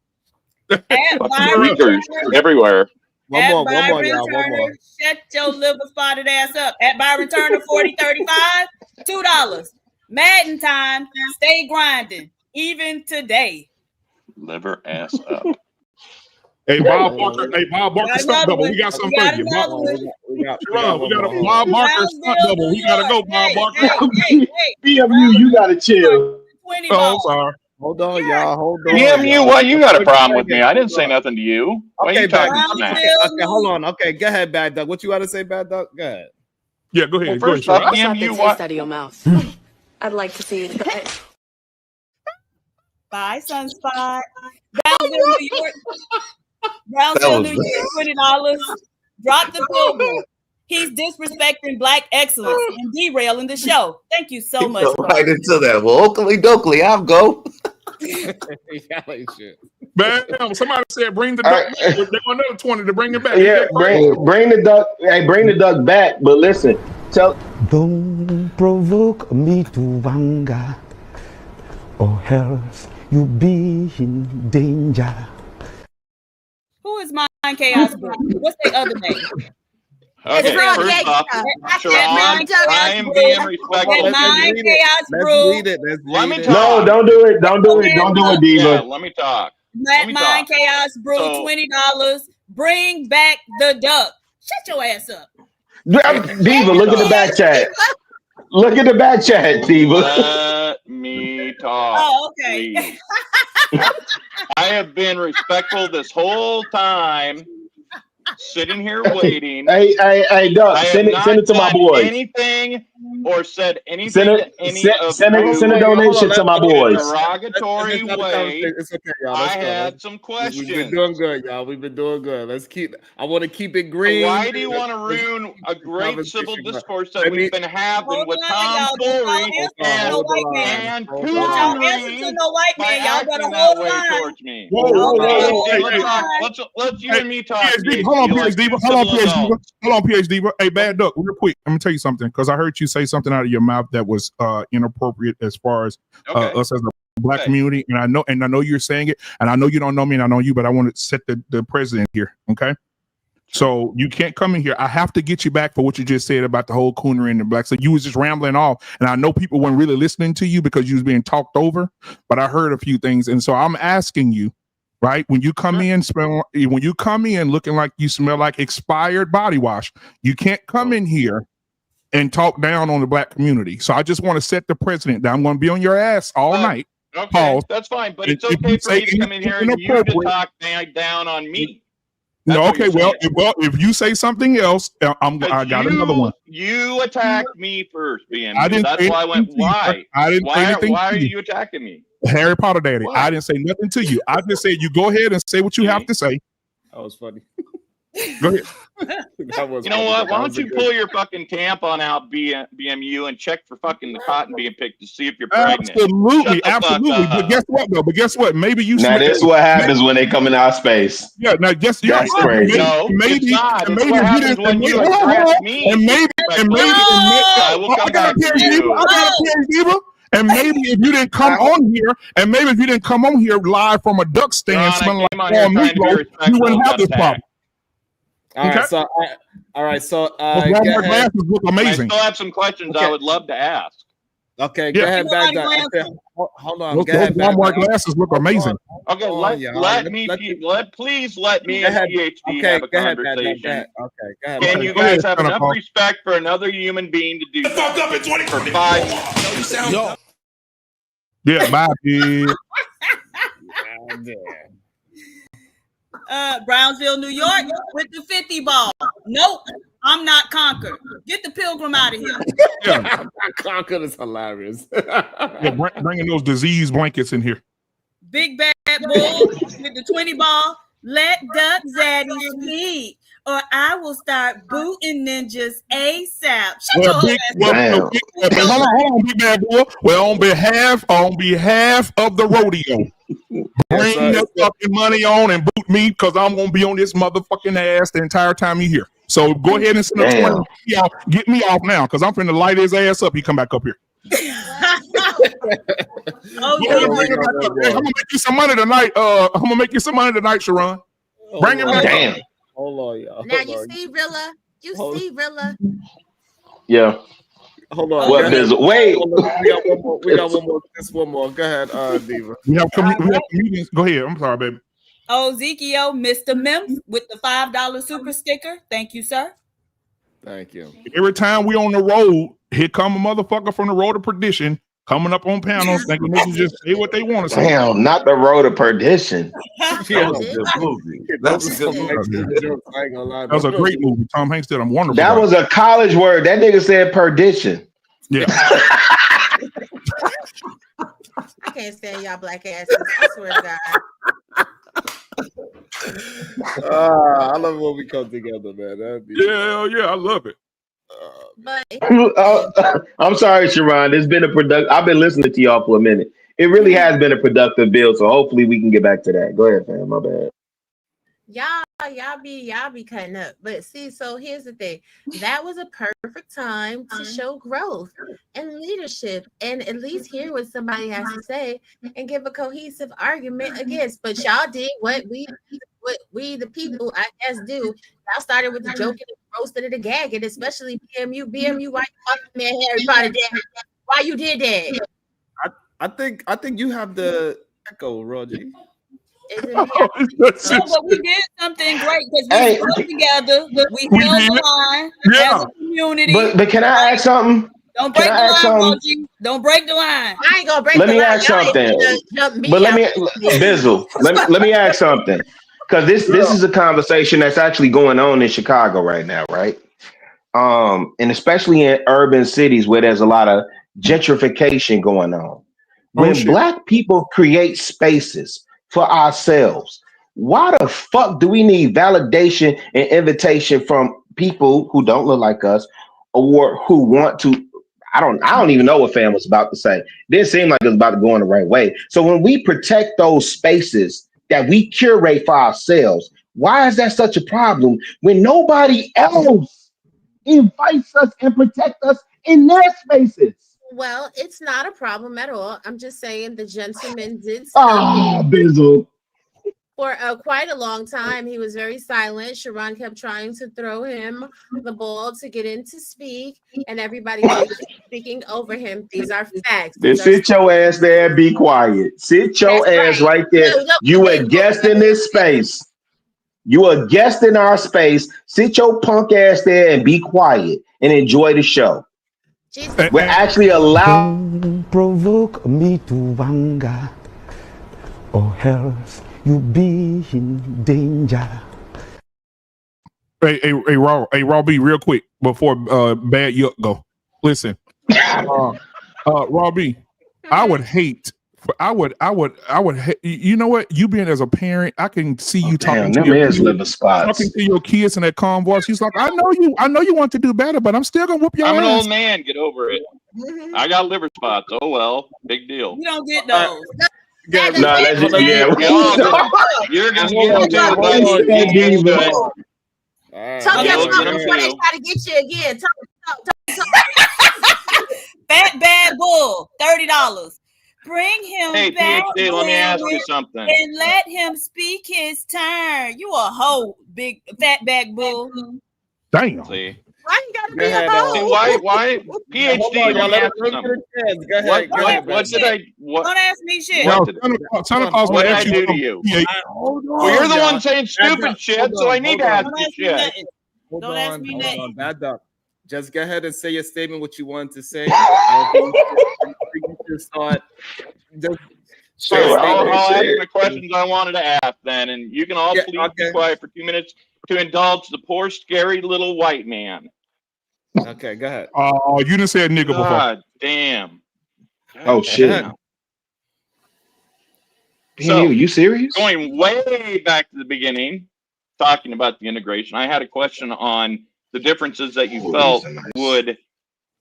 Speaker 13: At Byron.
Speaker 20: Everywhere.
Speaker 2: One more, y'all. One more.
Speaker 13: Shut your liver spotted ass up. At Byron Turner, 4035, $2. Madden time. Stay grinding. Even today.
Speaker 20: Liver ass up.
Speaker 17: Hey, Bob Barker, stunt double. We got something for you. We got a Bob Barker stunt double. We gotta go, Bob Barker.
Speaker 18: BMU, you gotta chill.
Speaker 13: 20
Speaker 17: Oh, I'm sorry.
Speaker 2: Hold on, y'all. Hold on.
Speaker 20: BMU, why you got a problem with me? I didn't say nothing to you. Why
Speaker 2: Okay,
Speaker 20: you talking smack?
Speaker 2: Okay, hold on. Okay, go ahead, Bad Duck. What you got to say, Bad Duck? Go ahead.
Speaker 3: Yeah, go ahead.
Speaker 20: Well, first off, BMU, what?
Speaker 21: Out of your mouth. I'd like to see it.
Speaker 13: Bye, Sunspot. Brownsville, New York. Brownsville, New York, $20. Drop the pilgrim. He's disrespecting Black excellence and derailing the show. Thank you so much.
Speaker 14: Right into that. Well, Oakley Dokley, I'll go.
Speaker 3: Bam! Somebody said bring the duck. They want another 20 to bring it back.
Speaker 18: Yeah, bring the duck. Hey, bring the duck back. But listen, don't provoke me to anger, or else you be in danger.
Speaker 13: Who is Mind Chaos Brew? What's their other name?
Speaker 20: Okay, first off, Sharon, I am being respectful.
Speaker 13: Mind Chaos Brew.
Speaker 20: Let me talk.
Speaker 18: No, don't do it. Don't do it. Don't do it, Diva.
Speaker 20: Yeah, let me talk.
Speaker 13: Mind Chaos Brew, $20. Bring back the duck. Shut your ass up.
Speaker 18: Diva, look at the back chat. Look at the back chat, Diva.
Speaker 20: Let me talk.
Speaker 13: Oh, okay.
Speaker 20: Please. I have been respectful this whole time. Sitting here waiting.
Speaker 18: Hey, Doug, send it to my boys.
Speaker 20: Anything or said anything
Speaker 18: Send a donation to my boys.
Speaker 20: Derogatory way.
Speaker 2: It's okay, y'all.
Speaker 20: I had some questions.
Speaker 2: We've been doing good, y'all. We've been doing good. Let's keep. I want to keep it green.
Speaker 20: Why do you want to ruin a great civil discourse that we've been having with Tom Corey and
Speaker 13: Cooney no white man. Y'all better hold on
Speaker 20: towards me? Let's you and me talk.
Speaker 3: Hold on, PhD. Hold on, PhD. Hey, Bad Duck, real quick. Let me tell you something, because I heard you say something out of your mouth that was inappropriate as far as us as a Black community, and I know you're saying it, and I know you don't know me, and I know you, but I want to set the president here, okay? So you can't come in here. I have to get you back for what you just said about the whole coonery and the Black. So you was just rambling off, and I know people weren't really listening to you because you was being talked over, but I heard a few things, and so I'm asking you. Right, when you come in looking like you smell like expired body wash, you can't come in here and talk down on the Black community. So I just want to set the precedent that I'm going to be on your ass all night.
Speaker 20: Okay,
Speaker 3: Pause.
Speaker 20: that's fine, but it's okay for me to come in here and you to talk down on me.
Speaker 3: No, okay, well, if you say something else, I got another one.
Speaker 20: You attacked me first, BMU. That's why I went. Why? Why are you attacking me?
Speaker 3: Harry Potter daddy. What? I didn't say nothing to you. I just said you go ahead and say what you have to say.
Speaker 2: That was funny.
Speaker 3: Go ahead.
Speaker 20: You know what? Why don't you pull your fucking tampon out, BMU, and check for fucking the cotton being picked to see if you're pregnant?
Speaker 3: Absolutely. But guess what, though? But guess what? Maybe you.
Speaker 18: Now this is what happens when they come in our space.
Speaker 3: Yeah. Now guess
Speaker 18: that's crazy.
Speaker 20: No, it's not. It's what happens when you attack me.
Speaker 3: I got a PhD. And maybe if you didn't come on here, live from a duck stand smelling like Negro, you wouldn't have this problem.
Speaker 2: All right. So
Speaker 3: glasses look amazing.
Speaker 20: I still have some questions I would love to ask.
Speaker 2: Okay, go ahead, Bad Duck. Hold on. Go ahead,
Speaker 3: Walmart glasses look amazing.
Speaker 20: Okay, please let me and PhD have a conversation.
Speaker 2: Okay, go ahead.
Speaker 20: Can you guys have enough respect for another human being to do that for 5 years?
Speaker 3: Yeah, my dude.
Speaker 13: Brownsville, New York, with the 50 ball. Nope, I'm not Conquer. Get the pilgrim out of here.
Speaker 3: Yeah,
Speaker 2: Conquer is hilarious.
Speaker 3: Bringing those disease blankets in here.
Speaker 13: Big Bad Bull with the 20 ball. Let Duck Zaddy sleep, or I will start booting ninjas ASAP.
Speaker 3: Hold on, Big Bad Bull. Well, on behalf of the rodeo, bring your fucking money on and boot me, because I'm gonna be on this motherfucking ass the entire time you're here. So go ahead and send a 20. Get me off now, because I'm finna light his ass up. He come back up here. I'm gonna make you some money tonight. Sharon. Bring him back.
Speaker 18: Damn.
Speaker 2: Hold on, y'all.
Speaker 9: Now you see Rilla. Rilla.
Speaker 18: Yeah.
Speaker 2: Hold on.
Speaker 18: Wait.
Speaker 2: We got one more. Just one more. Go ahead, Diva.
Speaker 3: We have comedians. Go ahead. I'm sorry, baby.
Speaker 13: Ezekiel, Mr. Mims with the $5 super sticker. Thank you, sir.
Speaker 2: Thank you.
Speaker 3: Every time we on the road, here come a motherfucker from the road of perdition
Speaker 17: coming up on panels thinking they can just say what they want to say.
Speaker 18: Damn, not the road of perdition.
Speaker 14: That was a good movie.
Speaker 2: Those
Speaker 14: That's
Speaker 2: are
Speaker 14: a good
Speaker 2: some
Speaker 14: movie.
Speaker 2: excellent jokes. I ain't gonna lie.
Speaker 17: That was a great movie. Tom Hanks did a wonderful
Speaker 18: That
Speaker 17: job.
Speaker 18: was a college word. That nigga said perdition.
Speaker 17: Yeah.
Speaker 9: I can't stand y'all black asses. I swear to God.
Speaker 2: I love when we come together, man.
Speaker 17: Yeah, I love it.
Speaker 9: But
Speaker 18: I'm sorry, Sharon. It's been a I've been listening to y'all for a minute. It really has been a productive build, so hopefully we can get back to that. Go ahead, fam. My bad.
Speaker 9: Y'all be cutting up. But see, so here's the thing. That was a perfect time to show growth and leadership, and at least hear what somebody has to say and give a cohesive argument against. But y'all did what we the people, I guess, do. Y'all started with the joking and roasting and the gagging, especially BMU. Why you fucking man Harry Potter did? Why you did that?
Speaker 2: I think you have the echo, Roger.
Speaker 13: No, but we did something great because we stuck together. We held the line as a community.
Speaker 18: But can I ask something?
Speaker 13: Don't break the line, Roger. Don't break the line.
Speaker 9: I ain't gonna break
Speaker 18: Let
Speaker 9: the
Speaker 18: me
Speaker 9: line.
Speaker 18: ask
Speaker 9: Y'all ain't
Speaker 18: something.
Speaker 9: finna jump me
Speaker 18: But let me,
Speaker 9: out.
Speaker 18: Bizzle, let me ask something. Because this is a conversation that's actually going on in Chicago right now, right? And especially in urban cities where there's a lot of gentrification going on. When Black people create spaces for ourselves, why the fuck do we need validation and invitation from people who don't look like us or who want to? I don't even know what Fam was about to say. Didn't seem like it was about to go in the right way. So when we protect those spaces that we curate for ourselves, why is that such a problem when nobody else invites us and protect us in their spaces?
Speaker 9: Well, it's not a problem at all. I'm just saying the gentleman did
Speaker 18: Bizzle.
Speaker 9: for quite a long time. He was very silent. Sharon kept trying to throw him the ball to get in to speak, and everybody kept speaking over him. These are facts.
Speaker 18: Then sit your ass there and be quiet. Sit your ass right there. You a guest in this space. You a guest in our space. Sit your punk ass there and be quiet and enjoy the show. We're actually allowed.
Speaker 1: Don't provoke me to anger, or else you be in danger.
Speaker 17: Hey, Raw B, real quick before Bad Yuck go. Listen, Raw B, I would hate. I would. You know what? You being as a parent, I can see you talking to your kids, talking to your kids in that calm voice. She's like, I know you want to do better, but I'm still gonna whoop your ass.
Speaker 20: I'm an old man. Get over it. I got liver spots. Oh well, big deal.
Speaker 13: You don't get those.
Speaker 20: You're gonna get them too.
Speaker 9: Talk your talk before they try to get you again. Talk.
Speaker 13: Fat Bad Bull, $30. Bring him back.
Speaker 20: PhD, let me ask you something.
Speaker 13: And let him speak his turn. You a hoe, big fat back bull.
Speaker 17: Damn.
Speaker 20: See?
Speaker 9: Why you gotta be a hoe?
Speaker 20: See, why? PhD, let me ask you something. What did I?
Speaker 13: Don't ask me shit.
Speaker 20: What did I do to you? Well, you're the one saying stupid shit, so I need to ask you shit.
Speaker 13: Don't ask me nothing.
Speaker 2: Bad duck. Just go ahead and say your statement, what you want to say.
Speaker 20: I'll ask the questions I wanted to ask then, and you can all please be quiet for 2 minutes to indulge the poor, scary little white man.
Speaker 2: Okay, go ahead.
Speaker 17: Oh, you didn't say a nigga before.
Speaker 20: God damn.
Speaker 18: Oh shit.
Speaker 20: So,
Speaker 18: you serious?
Speaker 20: Going way back to the beginning, talking about the integration, I had a question on the differences that you felt would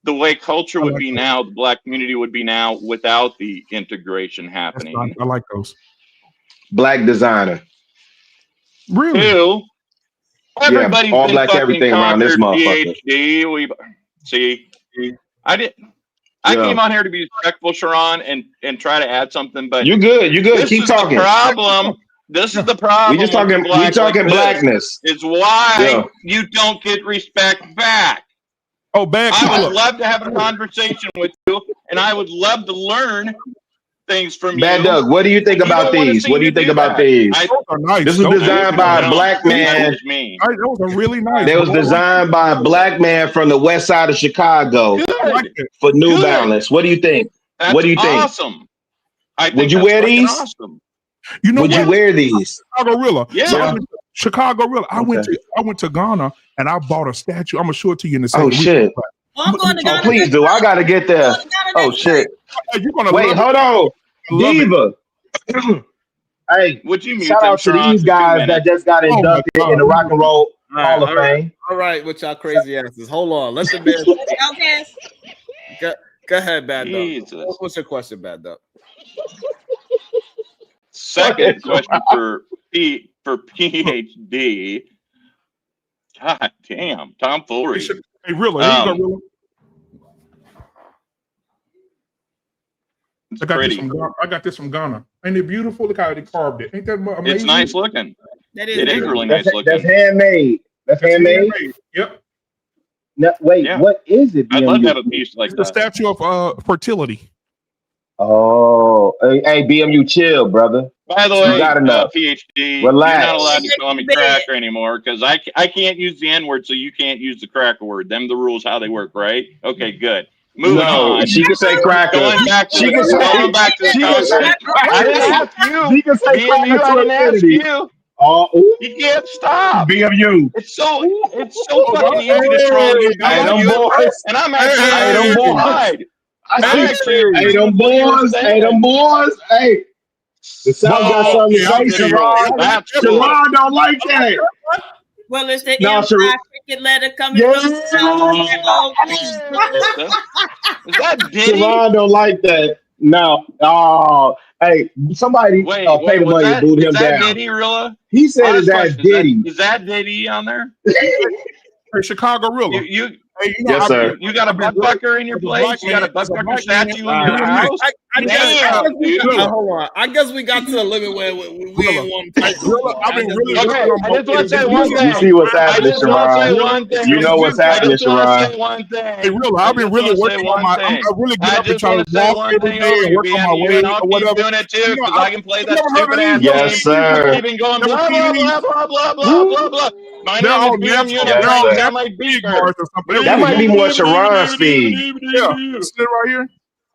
Speaker 20: the way culture would be now, the Black community would be now without the integration happening.
Speaker 17: I like those.
Speaker 18: Black designer.
Speaker 17: Really?
Speaker 20: Two, everybody's
Speaker 18: all
Speaker 20: been
Speaker 18: Black
Speaker 20: fucking
Speaker 18: everything around this motherfucker.
Speaker 20: PhD. I came on here to be respectful, Sharon, and try to add something, but
Speaker 18: you're good.
Speaker 20: Keep talking. This is the problem.
Speaker 18: We talking blackness.
Speaker 20: It's why you don't get respect back.
Speaker 17: Oh, bad.
Speaker 20: I would love to have a conversation with you, and I would love to learn things from you.
Speaker 18: Bad Doug, what do you think about these? What do you think about these? This was designed by a black man.
Speaker 17: That was a really nice.
Speaker 18: It was designed by a black man from the west side of Chicago for New Balance. What do you think?
Speaker 20: That's
Speaker 18: What do you think?
Speaker 20: awesome. I think
Speaker 18: Would you
Speaker 20: that's
Speaker 18: wear
Speaker 20: fucking
Speaker 18: these?
Speaker 20: awesome.
Speaker 17: You know
Speaker 18: Would you
Speaker 17: what?
Speaker 18: wear these?
Speaker 17: Chicago-rilla.
Speaker 20: Yeah.
Speaker 17: So I Chicago-rilla. I went
Speaker 18: Okay.
Speaker 17: to Ghana and I bought a statue. I'm gonna show it to you in a
Speaker 18: Oh
Speaker 17: second.
Speaker 18: shit!
Speaker 13: I'm going to
Speaker 18: Oh
Speaker 13: Ghana.
Speaker 18: please do. I gotta get there. Oh shit!
Speaker 17: You're gonna
Speaker 18: Wait,
Speaker 17: love
Speaker 18: hold on,
Speaker 17: Love
Speaker 18: Diva. Hey,
Speaker 20: Would you mute
Speaker 18: shout
Speaker 20: them,
Speaker 18: out to
Speaker 20: Sharon,
Speaker 18: these
Speaker 20: for 2
Speaker 18: guys that
Speaker 20: minutes?
Speaker 18: just got
Speaker 17: Oh my
Speaker 18: inducted
Speaker 17: God.
Speaker 18: in the Rock and Roll Hall of
Speaker 2: all right,
Speaker 18: Fame.
Speaker 2: all right, with y'all crazy asses. Hold on, let the man.
Speaker 13: Okay.
Speaker 2: Go ahead, Bad Duck.
Speaker 20: Jesus.
Speaker 2: What's your question, Bad Duck?
Speaker 20: Second question for PhD. God damn, Tom Foolery.
Speaker 17: Hey, Rilla, here you go, Rilla.
Speaker 20: It's
Speaker 17: I got
Speaker 20: pretty.
Speaker 17: this from Ghana. I got this from Ghana. Ain't it beautiful? Look how they carved it. Ain't that amazing?
Speaker 20: It's nice looking.
Speaker 13: That
Speaker 20: It is really
Speaker 18: That's,
Speaker 20: nice looking.
Speaker 18: that's handmade. That's handmade.
Speaker 17: Yep.
Speaker 18: No, wait,
Speaker 20: Yeah.
Speaker 18: what is it?
Speaker 20: I'd love to have a
Speaker 18: BMU?
Speaker 20: piece like
Speaker 17: It's the
Speaker 20: that.
Speaker 17: statue of fertility.
Speaker 18: Oh, hey, BMU, chill, brother.
Speaker 20: By the
Speaker 18: You
Speaker 20: way,
Speaker 18: got enough.
Speaker 20: PhD,
Speaker 18: Relax.
Speaker 20: you're not allowed to call me cracker anymore because I can't use the N word, so you can't use the cracker word. Them the rules how they work, right? Okay, good. Moving
Speaker 18: No,
Speaker 20: on.
Speaker 18: she can say cracker.
Speaker 20: Going back to
Speaker 18: She can say.
Speaker 20: going back to the
Speaker 18: She can say
Speaker 20: conversation. I didn't
Speaker 18: cracker.
Speaker 20: ask you.
Speaker 18: She can say
Speaker 20: BMU,
Speaker 18: cracker
Speaker 20: I
Speaker 18: to
Speaker 20: didn't ask
Speaker 18: infinity.
Speaker 20: you.
Speaker 18: Oh, ooh,
Speaker 20: You can't stop.
Speaker 18: BMU.
Speaker 20: It's so fucking easy to troll you,
Speaker 18: Hey, them
Speaker 20: BMU.
Speaker 18: boys.
Speaker 20: And I'm actually
Speaker 18: Hey, them boys.
Speaker 20: side. I'm actually
Speaker 18: Hey,
Speaker 20: agreeing
Speaker 18: them
Speaker 20: with what you're
Speaker 18: boys. Hey, them
Speaker 20: saying.
Speaker 18: boys. Hey, the South got
Speaker 20: So
Speaker 18: something to
Speaker 17: yeah,
Speaker 18: say,
Speaker 20: easy, bro.
Speaker 18: Sharon.
Speaker 20: That's cool.
Speaker 18: Sharon don't like that.
Speaker 13: Well, it's the
Speaker 18: No,
Speaker 13: inside cricket letter coming
Speaker 18: Yeah.
Speaker 13: from the South.
Speaker 20: Is that Diddy?
Speaker 18: Sharon don't like that. No. Oh, hey, somebody
Speaker 20: Wait,
Speaker 18: pay the
Speaker 20: was
Speaker 18: money to
Speaker 20: that
Speaker 18: boot
Speaker 20: is
Speaker 18: him
Speaker 20: that
Speaker 18: down.
Speaker 20: Diddy, Rilla?
Speaker 18: He said,
Speaker 20: Honest
Speaker 18: "Is that
Speaker 20: question,
Speaker 18: Diddy?"
Speaker 20: is that Diddy on there?
Speaker 17: Hey, Chicago-rilla.
Speaker 20: You
Speaker 17: Hey, you know,
Speaker 18: Yes, sir.
Speaker 20: you got a butt fucker in your place? You got a butt fucker statue in your house?
Speaker 2: I guess
Speaker 20: Damn,
Speaker 2: we
Speaker 20: dude.
Speaker 2: got, hold on. I guess we got to the limit where we ain't want to type.
Speaker 17: I've been really
Speaker 20: Okay, I just want to say one
Speaker 18: You
Speaker 20: thing.
Speaker 18: see what's
Speaker 20: I
Speaker 18: happening,
Speaker 20: just want to say
Speaker 18: Sharon.
Speaker 20: one thing.
Speaker 18: You know what's
Speaker 20: I
Speaker 18: happening,
Speaker 20: just want to say
Speaker 18: Sharon.
Speaker 20: one thing.
Speaker 17: Hey, Rilla, I've been really working on my. I really get
Speaker 20: I
Speaker 17: up and
Speaker 20: just
Speaker 17: try
Speaker 20: want
Speaker 17: to
Speaker 20: to say
Speaker 17: walk
Speaker 20: one
Speaker 17: every
Speaker 20: thing
Speaker 17: day
Speaker 20: over
Speaker 17: and
Speaker 20: you,
Speaker 17: work on my
Speaker 20: BMU,
Speaker 17: weight
Speaker 20: and I'll
Speaker 17: or
Speaker 20: keep
Speaker 17: whatever.
Speaker 20: doing it too
Speaker 17: You know,
Speaker 20: because I can play
Speaker 17: I've
Speaker 20: that
Speaker 17: never heard of
Speaker 20: stupid ass
Speaker 17: these.
Speaker 20: game.
Speaker 18: Yes, sir.
Speaker 20: Keeping going,
Speaker 17: Never
Speaker 20: blah
Speaker 17: seen
Speaker 20: blah
Speaker 17: these.
Speaker 20: blah blah blah blah blah blah. My
Speaker 17: They're
Speaker 20: name is
Speaker 17: all
Speaker 20: BMU, and
Speaker 17: natural.
Speaker 20: I'm
Speaker 17: They're
Speaker 18: Yes,
Speaker 17: all
Speaker 20: playing
Speaker 18: sir.
Speaker 20: down my
Speaker 17: natural feed
Speaker 20: beaker.
Speaker 17: bars or something.
Speaker 18: That might be more Sharon's speed.
Speaker 17: Yeah, see it right here.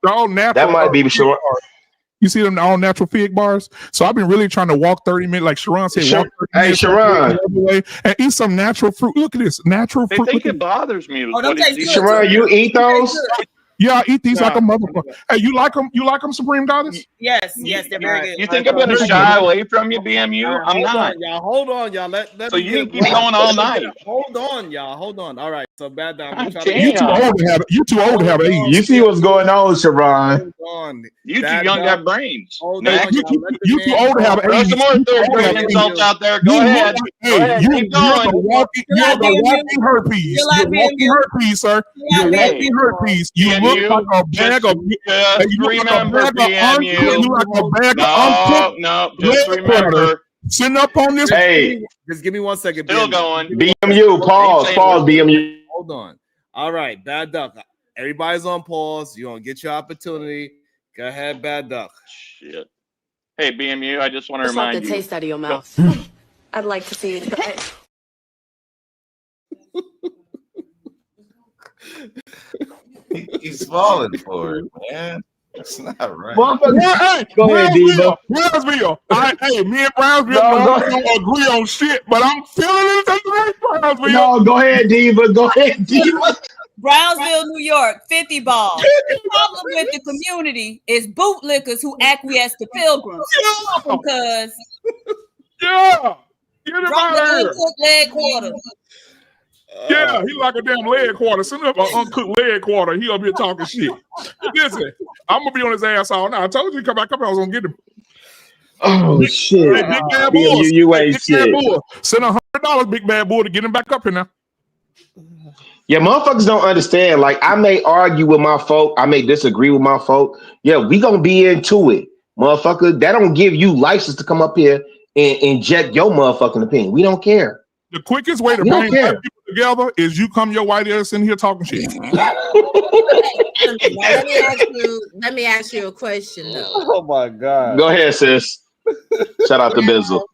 Speaker 17: They're all natural.
Speaker 18: That might be
Speaker 17: fig
Speaker 18: Sharon.
Speaker 17: bars. You see them all natural fig bars. So I've been really trying to walk 30 minutes, like Sharon said, walk 30
Speaker 18: Hey,
Speaker 17: minutes
Speaker 18: Sharon.
Speaker 17: every way and eat some natural fruit. Look at this natural
Speaker 20: They
Speaker 17: fruit.
Speaker 20: think
Speaker 17: Look at
Speaker 20: it bothers me.
Speaker 13: Oh, them taste good.
Speaker 18: Sharon, you eat those?
Speaker 17: Yeah, I eat these like a motherfucker. Hey, you like them? You like them, Supreme Goddess?
Speaker 13: Yes, they're very good.
Speaker 20: You think I'm gonna shy away from you, BMU? I'm not.
Speaker 2: Hold on, y'all. Let
Speaker 20: So
Speaker 2: me
Speaker 20: you
Speaker 2: get
Speaker 20: keep going all night.
Speaker 2: Hold on, y'all. Hold on. All right. So Bad Dog, I'm
Speaker 20: God
Speaker 2: trying
Speaker 17: You too
Speaker 20: damn.
Speaker 17: old to have it. You too old to have it.
Speaker 18: You see what's going on, Sharon.
Speaker 2: Hold on.
Speaker 20: You too
Speaker 2: Bad
Speaker 20: young to
Speaker 2: Dog,
Speaker 20: have brains.
Speaker 2: Hold
Speaker 20: Next.
Speaker 2: on, y'all. Let the
Speaker 17: You too old to have
Speaker 20: Throw
Speaker 17: AIDS.
Speaker 20: some more
Speaker 17: You too
Speaker 20: third
Speaker 17: old to
Speaker 20: grade
Speaker 17: have
Speaker 20: insults
Speaker 17: AIDS.
Speaker 20: out there.
Speaker 17: You
Speaker 20: Go
Speaker 17: look
Speaker 20: ahead.
Speaker 17: like,
Speaker 20: Go ahead.
Speaker 17: you're
Speaker 20: Keep going.
Speaker 17: the walking, you're the walking herpes. You're walking herpes, sir. You're walking herpes. You look like a bag of.
Speaker 20: Just
Speaker 17: You look like a
Speaker 20: remember,
Speaker 17: bag of
Speaker 20: BMU.
Speaker 17: you like a bag of uncooked
Speaker 20: No. Just
Speaker 17: leg quarter
Speaker 20: remember.
Speaker 17: sitting up on this.
Speaker 18: Hey,
Speaker 2: Just give me 1 second.
Speaker 20: Still going.
Speaker 18: BMU, pause, BMU.
Speaker 2: Hold on. All right, Bad Duck. Everybody's on pause. You're gonna get your opportunity. Go ahead, Bad Duck.
Speaker 20: Shit. Hey, BMU, I just want to
Speaker 21: Just like
Speaker 20: remind
Speaker 21: the
Speaker 20: you.
Speaker 21: taste out of your mouth. I'd like to see you try it.
Speaker 14: He's falling for it, man. That's not right.
Speaker 17: Hey,
Speaker 18: Go ahead, Diva.
Speaker 17: Brownsville. Hey, me and Brownsville
Speaker 18: No,
Speaker 17: don't
Speaker 18: go-
Speaker 17: agree on shit, but I'm feeling it today, Brownsville.
Speaker 18: No, go ahead, Diva. Go ahead, Diva.
Speaker 13: Brownsville, New York, 50 balls. The problem with the community is bootlickers who acquiesce to pilgrims. Because
Speaker 17: Yeah. Get him
Speaker 13: drop
Speaker 17: out
Speaker 13: the
Speaker 17: of here.
Speaker 13: uncooked leg quarter.
Speaker 17: Yeah, he like a damn leg quarter. Send up an uncooked leg quarter. He up here talking shit. Listen, I'm gonna be on his ass all night. I told you, come back up. I was gonna get him.
Speaker 18: Oh shit.
Speaker 17: Hey, Big Bad
Speaker 18: BMU,
Speaker 17: Bull.
Speaker 18: you
Speaker 17: Hey,
Speaker 18: ain't
Speaker 17: Big Bad
Speaker 18: shit.
Speaker 17: Bull. Send $100, Big Bad Bull, to get him back up here now.
Speaker 18: Yeah, motherfuckers don't understand. Like, I may argue with my folk, I may disagree with my folk. Yeah, we gonna be into it, motherfucker. That don't give you license to come up here and inject your motherfucking opinion. We don't care.
Speaker 17: The quickest way to
Speaker 18: We don't
Speaker 17: bring
Speaker 18: care.
Speaker 17: black people together is you come your white ass in here talking shit.
Speaker 9: Now, let me ask you a question though.
Speaker 2: Oh my God.
Speaker 18: Go ahead, sis. Shout out to Bizzle.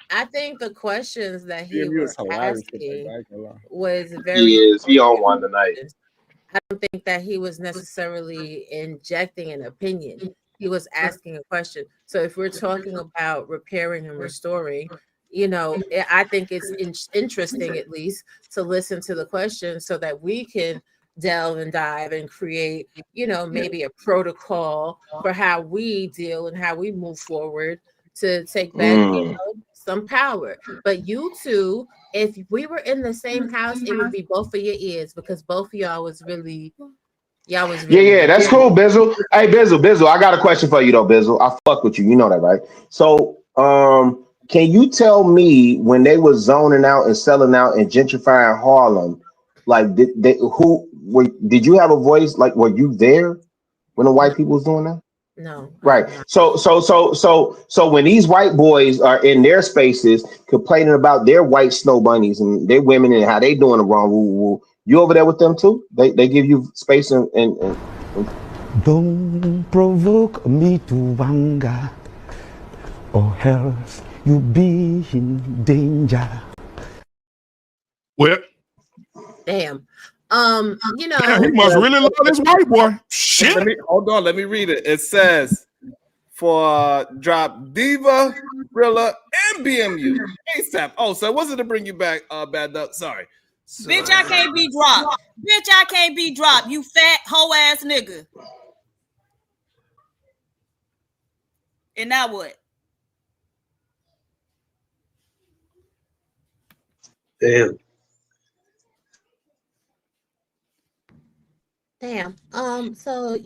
Speaker 9: I think the questions that he
Speaker 2: BMU
Speaker 9: was
Speaker 2: is hilarious.
Speaker 9: asking
Speaker 2: I ain't gonna lie.
Speaker 9: was very
Speaker 18: He is. He on one tonight.
Speaker 9: I don't think that he was necessarily injecting an opinion. He was asking a question. So if we're talking about repairing and restoring, I think it's interesting at least to listen to the question so that we can delve and dive and create, maybe a protocol for how we deal and how we move forward to take back, some power. But you two, if we were in the same house, it would be both of your ears because both of y'all was really.
Speaker 18: Yeah, that's cool, Bizzle. Hey, Bizzle, I got a question for you though, Bizzle. I fuck with you, you know that, right? So, can you tell me when they was zoning out and selling out and gentrifying Harlem, like did did you have a voice? Like, were you there when the white people was doing that?
Speaker 9: No.
Speaker 18: Right. So when these white boys are in their spaces complaining about their white snow bunnies and their women and how they doing the wrong, woo, you over there with them too? They give you space and
Speaker 1: Don't provoke me to anger, or else you be in danger.
Speaker 17: Well,
Speaker 9: damn.
Speaker 17: Damn, he must really love this white boy. Shit.
Speaker 2: Let me read it. It says for drop Diva, Rilla, and BMU ASAP. Oh, so it wasn't to bring you back, Bad Duck. Sorry.
Speaker 13: Bitch, I can't be dropped. Bitch, I can't be dropped. You fat hoe ass nigga. And now what?
Speaker 15: Damn.
Speaker 9: So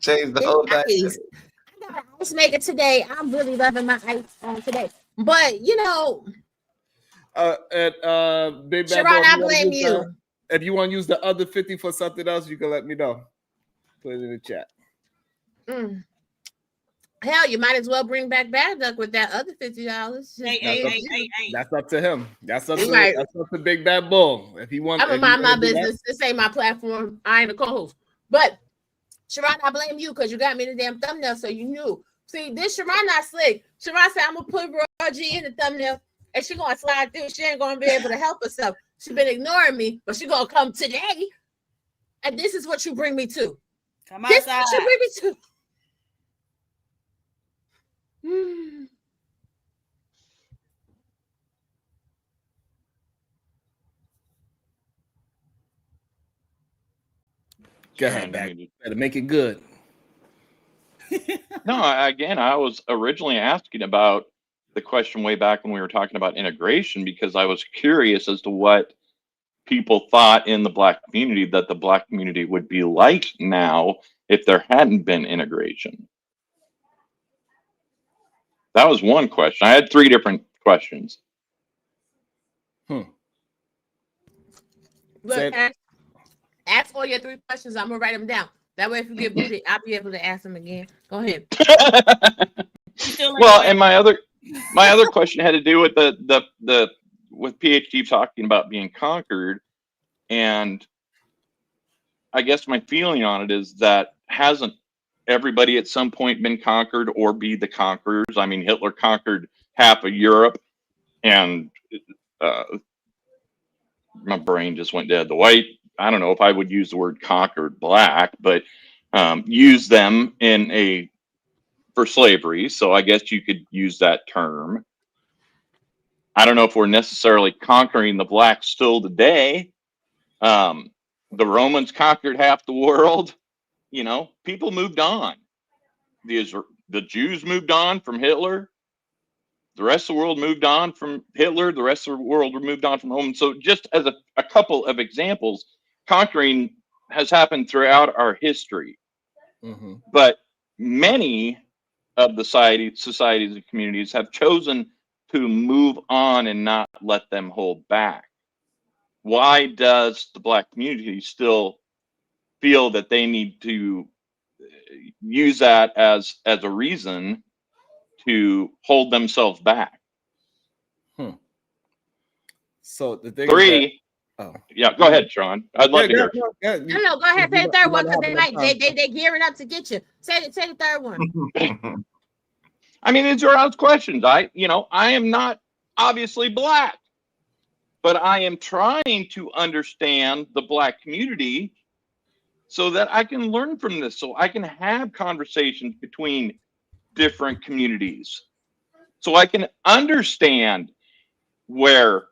Speaker 14: change the whole
Speaker 9: ice. I got an ice maker today. I'm really loving my ice today. But
Speaker 2: Big Bad
Speaker 9: Sharon,
Speaker 2: Boy,
Speaker 9: I blame you.
Speaker 2: If you want to use the other 50 for something else, you can let me know. Put it in the chat.
Speaker 9: Hell, you might as well bring back Bad Duck with that other $50.
Speaker 13: Hey.
Speaker 2: That's up to him. That's up to Big Bad Bull. If he wants,
Speaker 9: I'm gonna mind my business. This ain't my platform. I ain't a co-host. But Sharon, I blame you because you got me the damn thumbnail, so you knew. See, this Sharon not slick. Sharon said I'm gonna put Raw G in the thumbnail, and she gonna slide through. She ain't gonna be able to help herself. She been ignoring me, but she gonna come today. And this is what you bring me to.
Speaker 13: Come outside.
Speaker 9: This is what you bring me to.
Speaker 2: Go ahead, better make it good.
Speaker 20: No, again, I was originally asking about the question way back when we were talking about integration because I was curious as to what people thought in the Black community that the Black community would be like now if there hadn't been integration. That was one question. I had 3 different questions.
Speaker 9: Look, ask all your 3 questions. I'm gonna write them down. That way, if you get booted, I'll be able to ask them again. Go ahead.
Speaker 20: Well, and my other question had to do with the with PhD talking about being conquered, and I guess my feeling on it is that hasn't everybody at some point been conquered or be the conquerors? I mean, Hitler conquered half of Europe, and my brain just went dead. The white, I don't know if I would use the word conquered Black, but use them for slavery. So I guess you could use that term. I don't know if we're necessarily conquering the Blacks still today. The Romans conquered half the world. People moved on. The Jews moved on from Hitler. The rest of the world moved on from Hitler. The rest of the world moved on from Rome. So just as a couple of examples, conquering has happened throughout our history.
Speaker 2: Mm-hmm.
Speaker 20: But many of the societies and communities have chosen to move on and not let them hold back. Why does the Black community still feel that they need to use that as a reason to hold themselves back?
Speaker 2: So the thing
Speaker 20: 3.
Speaker 2: That,
Speaker 20: yeah, go ahead, Sean. I'd love to hear.
Speaker 9: No, go ahead. Say the third one because they gearing up to get you. Say the third one.
Speaker 20: I mean, these are our questions. I am not obviously Black. but I am trying to understand the Black community so that I can learn from this, so I can have conversations between different communities, so I can understand where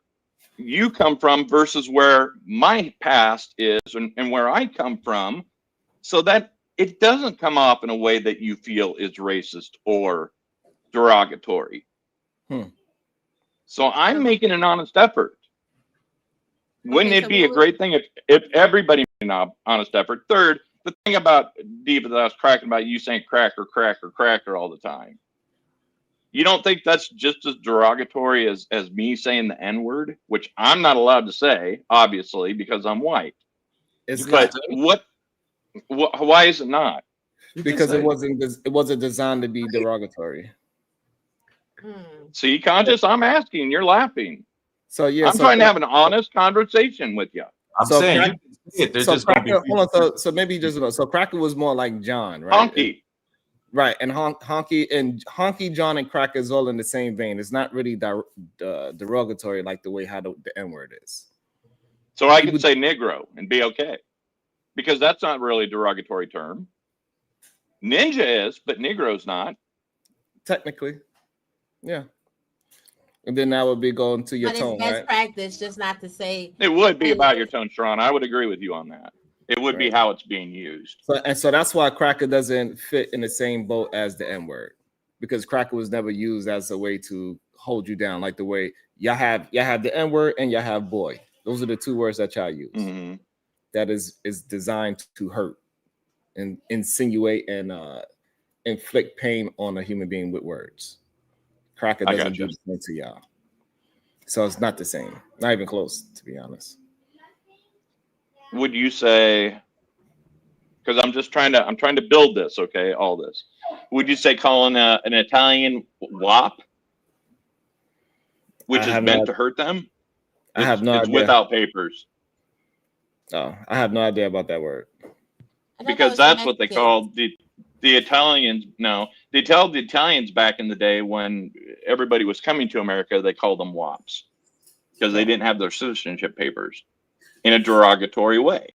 Speaker 20: you come from versus where my past is and where I come from, so that it doesn't come off in a way that you feel is racist or derogatory. So I'm making an honest effort. Wouldn't it be a great thing if everybody made an honest effort? Third, the thing about Diva that I was cracking about, you saying cracker, cracker, cracker all the time. You don't think that's just as derogatory as me saying the N-word, which I'm not allowed to say, obviously, because I'm white. But why is it not?
Speaker 2: Because it wasn't designed to be derogatory.
Speaker 20: See, Conscious, I'm asking, you're laughing.
Speaker 2: So yeah,
Speaker 20: I'm trying to have an honest conversation with you.
Speaker 14: I'm saying you can see it. There's just
Speaker 2: Cracker, hold on, so maybe just so Cracker was more like John, right?
Speaker 20: Honky.
Speaker 2: Right, and Honky John and Cracker is all in the same vein. It's not really derogatory like the way how the N-word is.
Speaker 20: So I could say Negro and be okay, because that's not really a derogatory term. Ninja is, but Negro's not.
Speaker 2: Technically, yeah. And then that would be going to your
Speaker 8: but
Speaker 2: tone,
Speaker 8: it's best
Speaker 2: right?
Speaker 8: practice just not to say.
Speaker 20: It would be about your tone, Sharon. I would agree with you on that. It would be how it's being used.
Speaker 2: So that's why Cracker doesn't fit in the same boat as the N-word, because Cracker was never used as a way to hold you down, like the way y'all have the N-word and y'all have boy. Those are the two words that y'all use.
Speaker 20: Mm-hmm.
Speaker 2: That is designed to hurt and insinuate and inflict pain on a human being with words. Cracker doesn't do the same to y'all. So it's not the same. Not even close, to be honest.
Speaker 20: Would you say, because I'm trying to build this, okay, all this. Would you say calling an Italian WAP, which is meant to hurt them?
Speaker 2: I have no idea.
Speaker 20: It's without papers.
Speaker 2: Oh, I have no idea about that word.
Speaker 20: Because that's what they called the Italians. No, they tell the Italians back in the day when everybody was coming to America, they called them WAPs because they didn't have their citizenship papers in a derogatory way.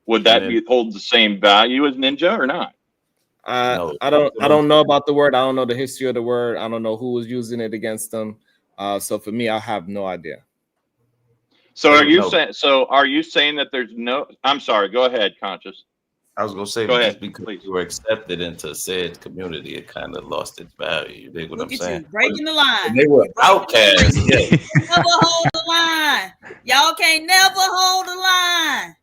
Speaker 20: Would that hold the same value as ninja or not?
Speaker 2: I don't know about the word. I don't know the history of the word. I don't know who was using it against them. So for me, I have no idea.
Speaker 20: So are you saying that there's no? I'm sorry. Go ahead, Conscious.
Speaker 14: I was gonna say,
Speaker 20: Go
Speaker 14: just
Speaker 20: ahead,
Speaker 14: because
Speaker 20: please.
Speaker 14: you were accepted into said community, it kind of lost its value. You dig what I'm saying?
Speaker 13: Breaking the line.
Speaker 14: And they were outcasts. Yeah.
Speaker 13: Never hold the line. Y'all can't never hold the line.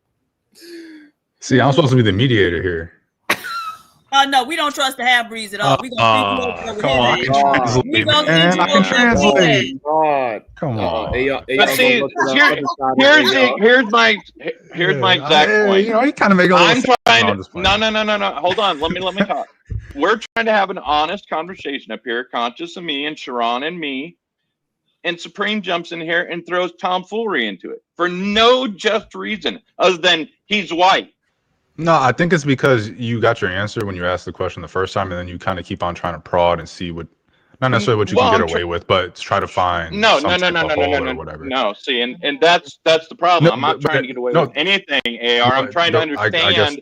Speaker 5: See, I'm supposed to be the mediator here.
Speaker 13: No, we don't trust the half breeds at all. We gonna
Speaker 5: come on.
Speaker 13: We gonna send you over
Speaker 5: translate.
Speaker 2: God,
Speaker 5: come on.
Speaker 20: But see, here's my exact point.
Speaker 5: You know, you kind of make a
Speaker 20: I'm
Speaker 5: little
Speaker 20: trying to. No. Hold on. Let me talk. We're trying to have an honest conversation up here, Conscious and me, and Sharon and me. And Supreme jumps in here and throws tomfoolery into it for no just reason other than he's white.
Speaker 5: No, I think it's because you got your answer when you asked the question the first time, and then you kind of keep on trying to prod and see what, not necessarily what you can get away with, but try to find
Speaker 20: No.
Speaker 5: or whatever.
Speaker 20: No, see, and that's the problem. I'm not trying to get away with anything, AR. I'm trying to understand.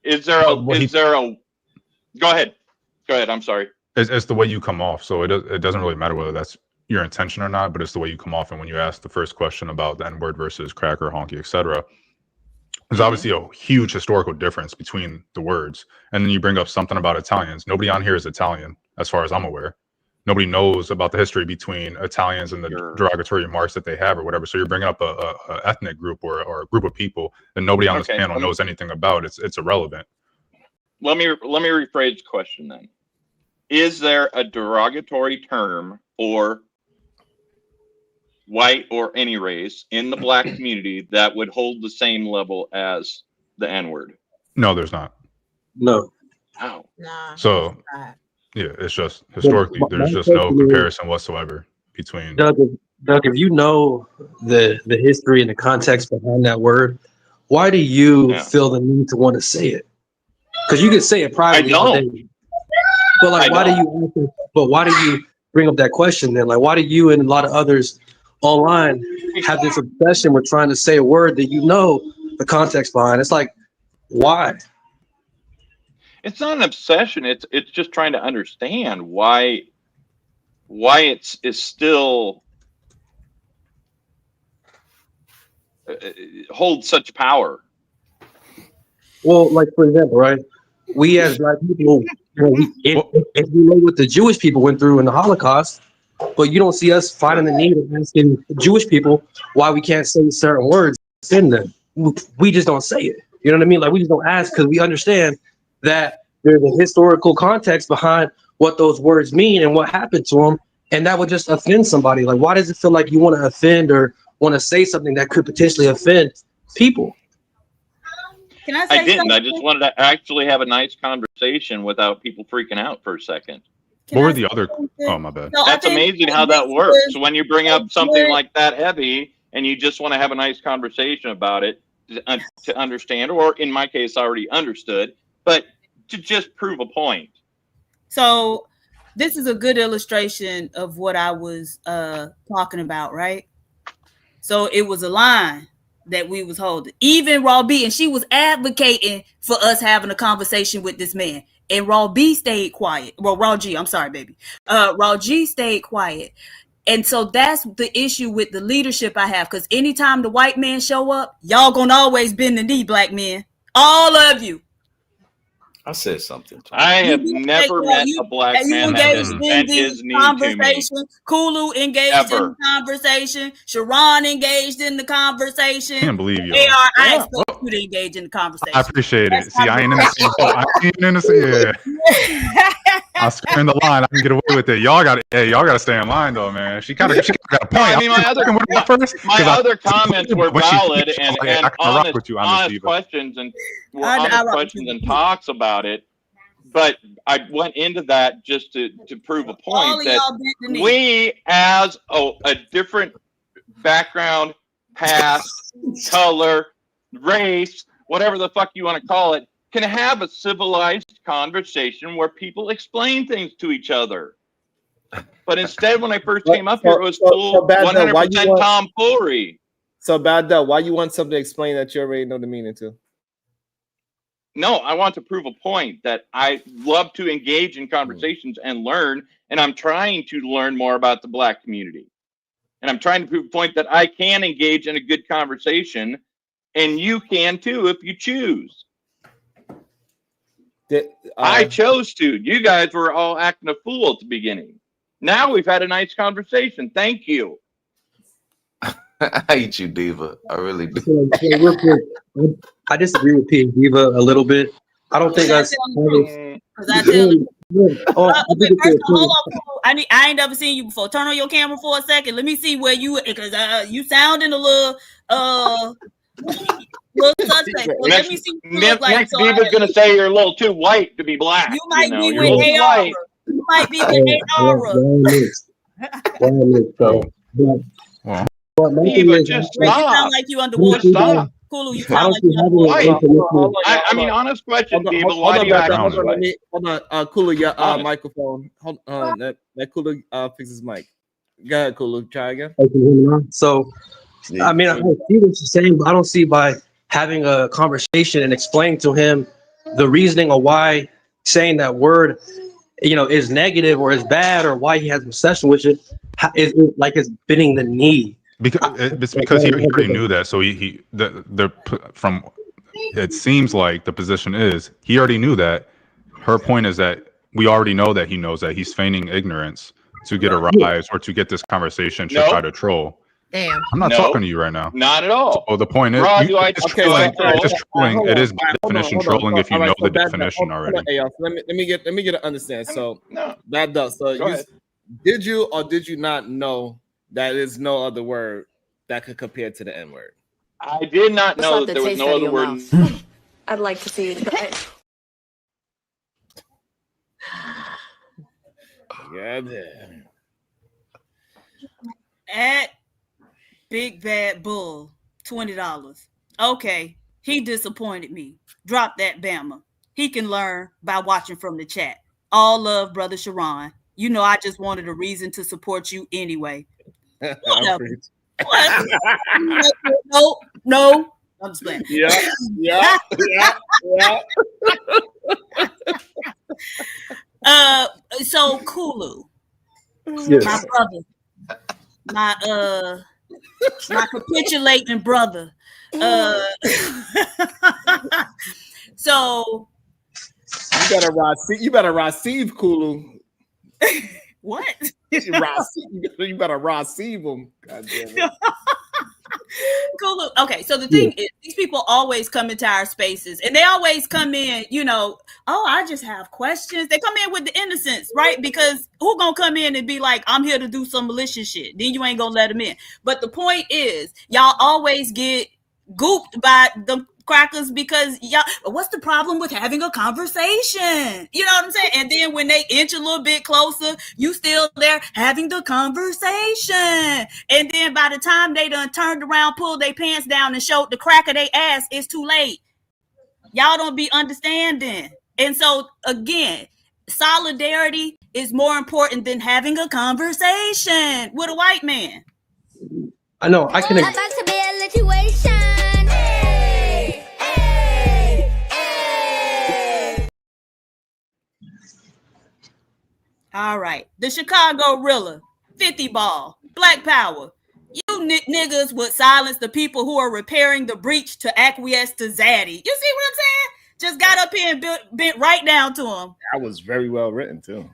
Speaker 20: Is there a? Go ahead. I'm sorry.
Speaker 5: It's the way you come off. So it doesn't really matter whether that's your intention or not, but it's the way you come off. And when you ask the first question about the N-word versus cracker, honky, etc., there's obviously a huge historical difference between the words. And then you bring up something about Italians. Nobody on here is Italian, as far as I'm aware. Nobody knows about the history between Italians and the derogatory remarks that they have or whatever. So you're bringing up a ethnic group or a group of people that nobody on this panel knows anything about. It's irrelevant.
Speaker 20: Let me rephrase the question then. Is there a derogatory term for white or any race in the Black community that would hold the same level as the N-word?
Speaker 5: No, there's not.
Speaker 15: No.
Speaker 20: How?
Speaker 5: So, yeah, it's just historically, there's just no comparison whatsoever between.
Speaker 15: Doug, if you know the history and the context behind that word, why do you feel the need to want to say it? Because you can say it privately all day. But like, why do you bring up that question then? Like, why do you and a lot of others online have this obsession with trying to say a word that you know the context behind. It's like, why?
Speaker 20: It's not an obsession. It's just trying to understand why it's still holds such power.
Speaker 15: Well, like for example, right? We as Black people, if we know what the Jewish people went through in the Holocaust, but you don't see us finding the need of asking Jewish people why we can't say certain words in them. We just don't say it. You know what I mean? Like we just don't ask because we understand that there's a historical context behind what those words mean and what happened to them, and that would just offend somebody. Like, why does it feel like you want to offend or want to say something that could potentially offend people?
Speaker 13: Can I say
Speaker 20: I didn't.
Speaker 13: something?
Speaker 20: I just wanted to actually have a nice conversation without people freaking out for a second.
Speaker 5: What were the other? Oh, my bad.
Speaker 13: No,
Speaker 20: That's amazing how that works. When you bring up something like that heavy and you just want to have a nice conversation about it to understand, or in my case, I already understood, but to just prove a point.
Speaker 13: So this is a good illustration of what I was talking about, right? So it was a line that we was holding. Even Raw B, and she was advocating for us having a conversation with this man. And Raw B stayed quiet. Well, Raw G, I'm sorry, baby. Raw G stayed quiet. And so that's the issue with the leadership I have. Because anytime the white man show up, y'all gonna always bend the knee, black men. All of you.
Speaker 14: I said something.
Speaker 20: I have never met a black man that didn't bend his knee to me.
Speaker 13: Kulu engaged in the conversation. Sharon engaged in the conversation.
Speaker 5: Can't believe you.
Speaker 13: I expect you to engage in the conversation.
Speaker 5: I appreciate it. See, I ain't innocent. I ain't innocent. Yeah. I swear in the line, I can get away with it. Y'all got to stay in line though, man. She got a point.
Speaker 20: I mean, my other comments were valid and honest questions and honest questions and talks about it. But I went into that just to prove a point that we, as a different background, past, color, race, whatever the fuck you want to call it, can have a civilized conversation where people explain things to each other. But instead, when I first came up here, it was full 100% tomfoolery.
Speaker 2: So bad though. Why you want something to explain that you already know the meaning to?
Speaker 20: No, I want to prove a point that I love to engage in conversations and learn, and I'm trying to learn more about the Black community. And I'm trying to prove a point that I can engage in a good conversation, and you can too if you choose. I chose to. You guys were all acting a fool at the beginning. Now we've had a nice conversation. Thank you.
Speaker 14: I hate you, Diva. I really do.
Speaker 15: So real quick, I disagree with P and Diva a little bit. I don't think that's.
Speaker 13: I ain't never seen you before. Turn on your camera for a second. Let me see where you, because you sounding a little suspect. So let me see what you look like.
Speaker 20: Next Diva's gonna say you're a little too white to be black.
Speaker 13: You might be with AR. You might be with AR.
Speaker 20: Diva, just stop.
Speaker 13: You sound like you underwater.
Speaker 20: Stop.
Speaker 13: Kulu, you sound like you underwater.
Speaker 20: I mean, honest question, Diva. Why do you act this way?
Speaker 2: Hold on, Kulu, your microphone. Hold on, that Kulu fix his mic. Go ahead, Kulu. Try again.
Speaker 15: So, I mean, I see what you're saying, but I don't see by having a conversation and explaining to him the reasoning of why saying that word, is negative or is bad, or why he has an obsession with it, is like it's bending the knee.
Speaker 5: It's because he already knew that. So from it seems like the position is he already knew that. Her point is that we already know that he knows that he's feigning ignorance to get a rise or to get this conversation to try to troll.
Speaker 9: Damn.
Speaker 5: I'm not talking to you right now.
Speaker 20: Not at all.
Speaker 5: So the point is, it's trolling. It is by definition trolling if you know the definition already.
Speaker 2: Let me get an understanding. So that does. So did you or did you not know that there's no other word that could compare to the N word?
Speaker 20: I did not know that there was no other word.
Speaker 21: I'd like to see you try it.
Speaker 13: At Big Bad Bull, $20. Okay, he disappointed me. Drop that Bama. He can learn by watching from the chat. All love, brother Sharon. I just wanted a reason to support you anyway. No. I'm just playing.
Speaker 2: Yeah.
Speaker 13: So Kulu,
Speaker 15: Yes.
Speaker 13: my brother, my capitulating brother. So
Speaker 2: you better receive Kulu.
Speaker 13: What?
Speaker 2: You better receive him. God damn it.
Speaker 13: Cool. Okay, so the thing is, these people always come into our spaces, and they always come in, I just have questions. They come in with the innocence, right? Because who gonna come in and be like, I'm here to do some malicious shit? Then you ain't gonna let them in. But the point is, y'all always get gooped by the crackers because y'all, what's the problem with having a conversation? You know what I'm saying? And then when they inch a little bit closer, you still there having the conversation. And then by the time they done turned around, pulled their pants down and showed the crack of their ass, it's too late. Y'all don't be understanding. And so again, solidarity is more important than having a conversation with a white man.
Speaker 15: I know. I can.
Speaker 13: All right. The Chicago Rilla, 50 ball, Black Power. You niggas would silence the people who are repairing the breach to acquiesce to Zaddy. You see what I'm saying? Just got up here and bent right down to him.
Speaker 2: That was very well written, too.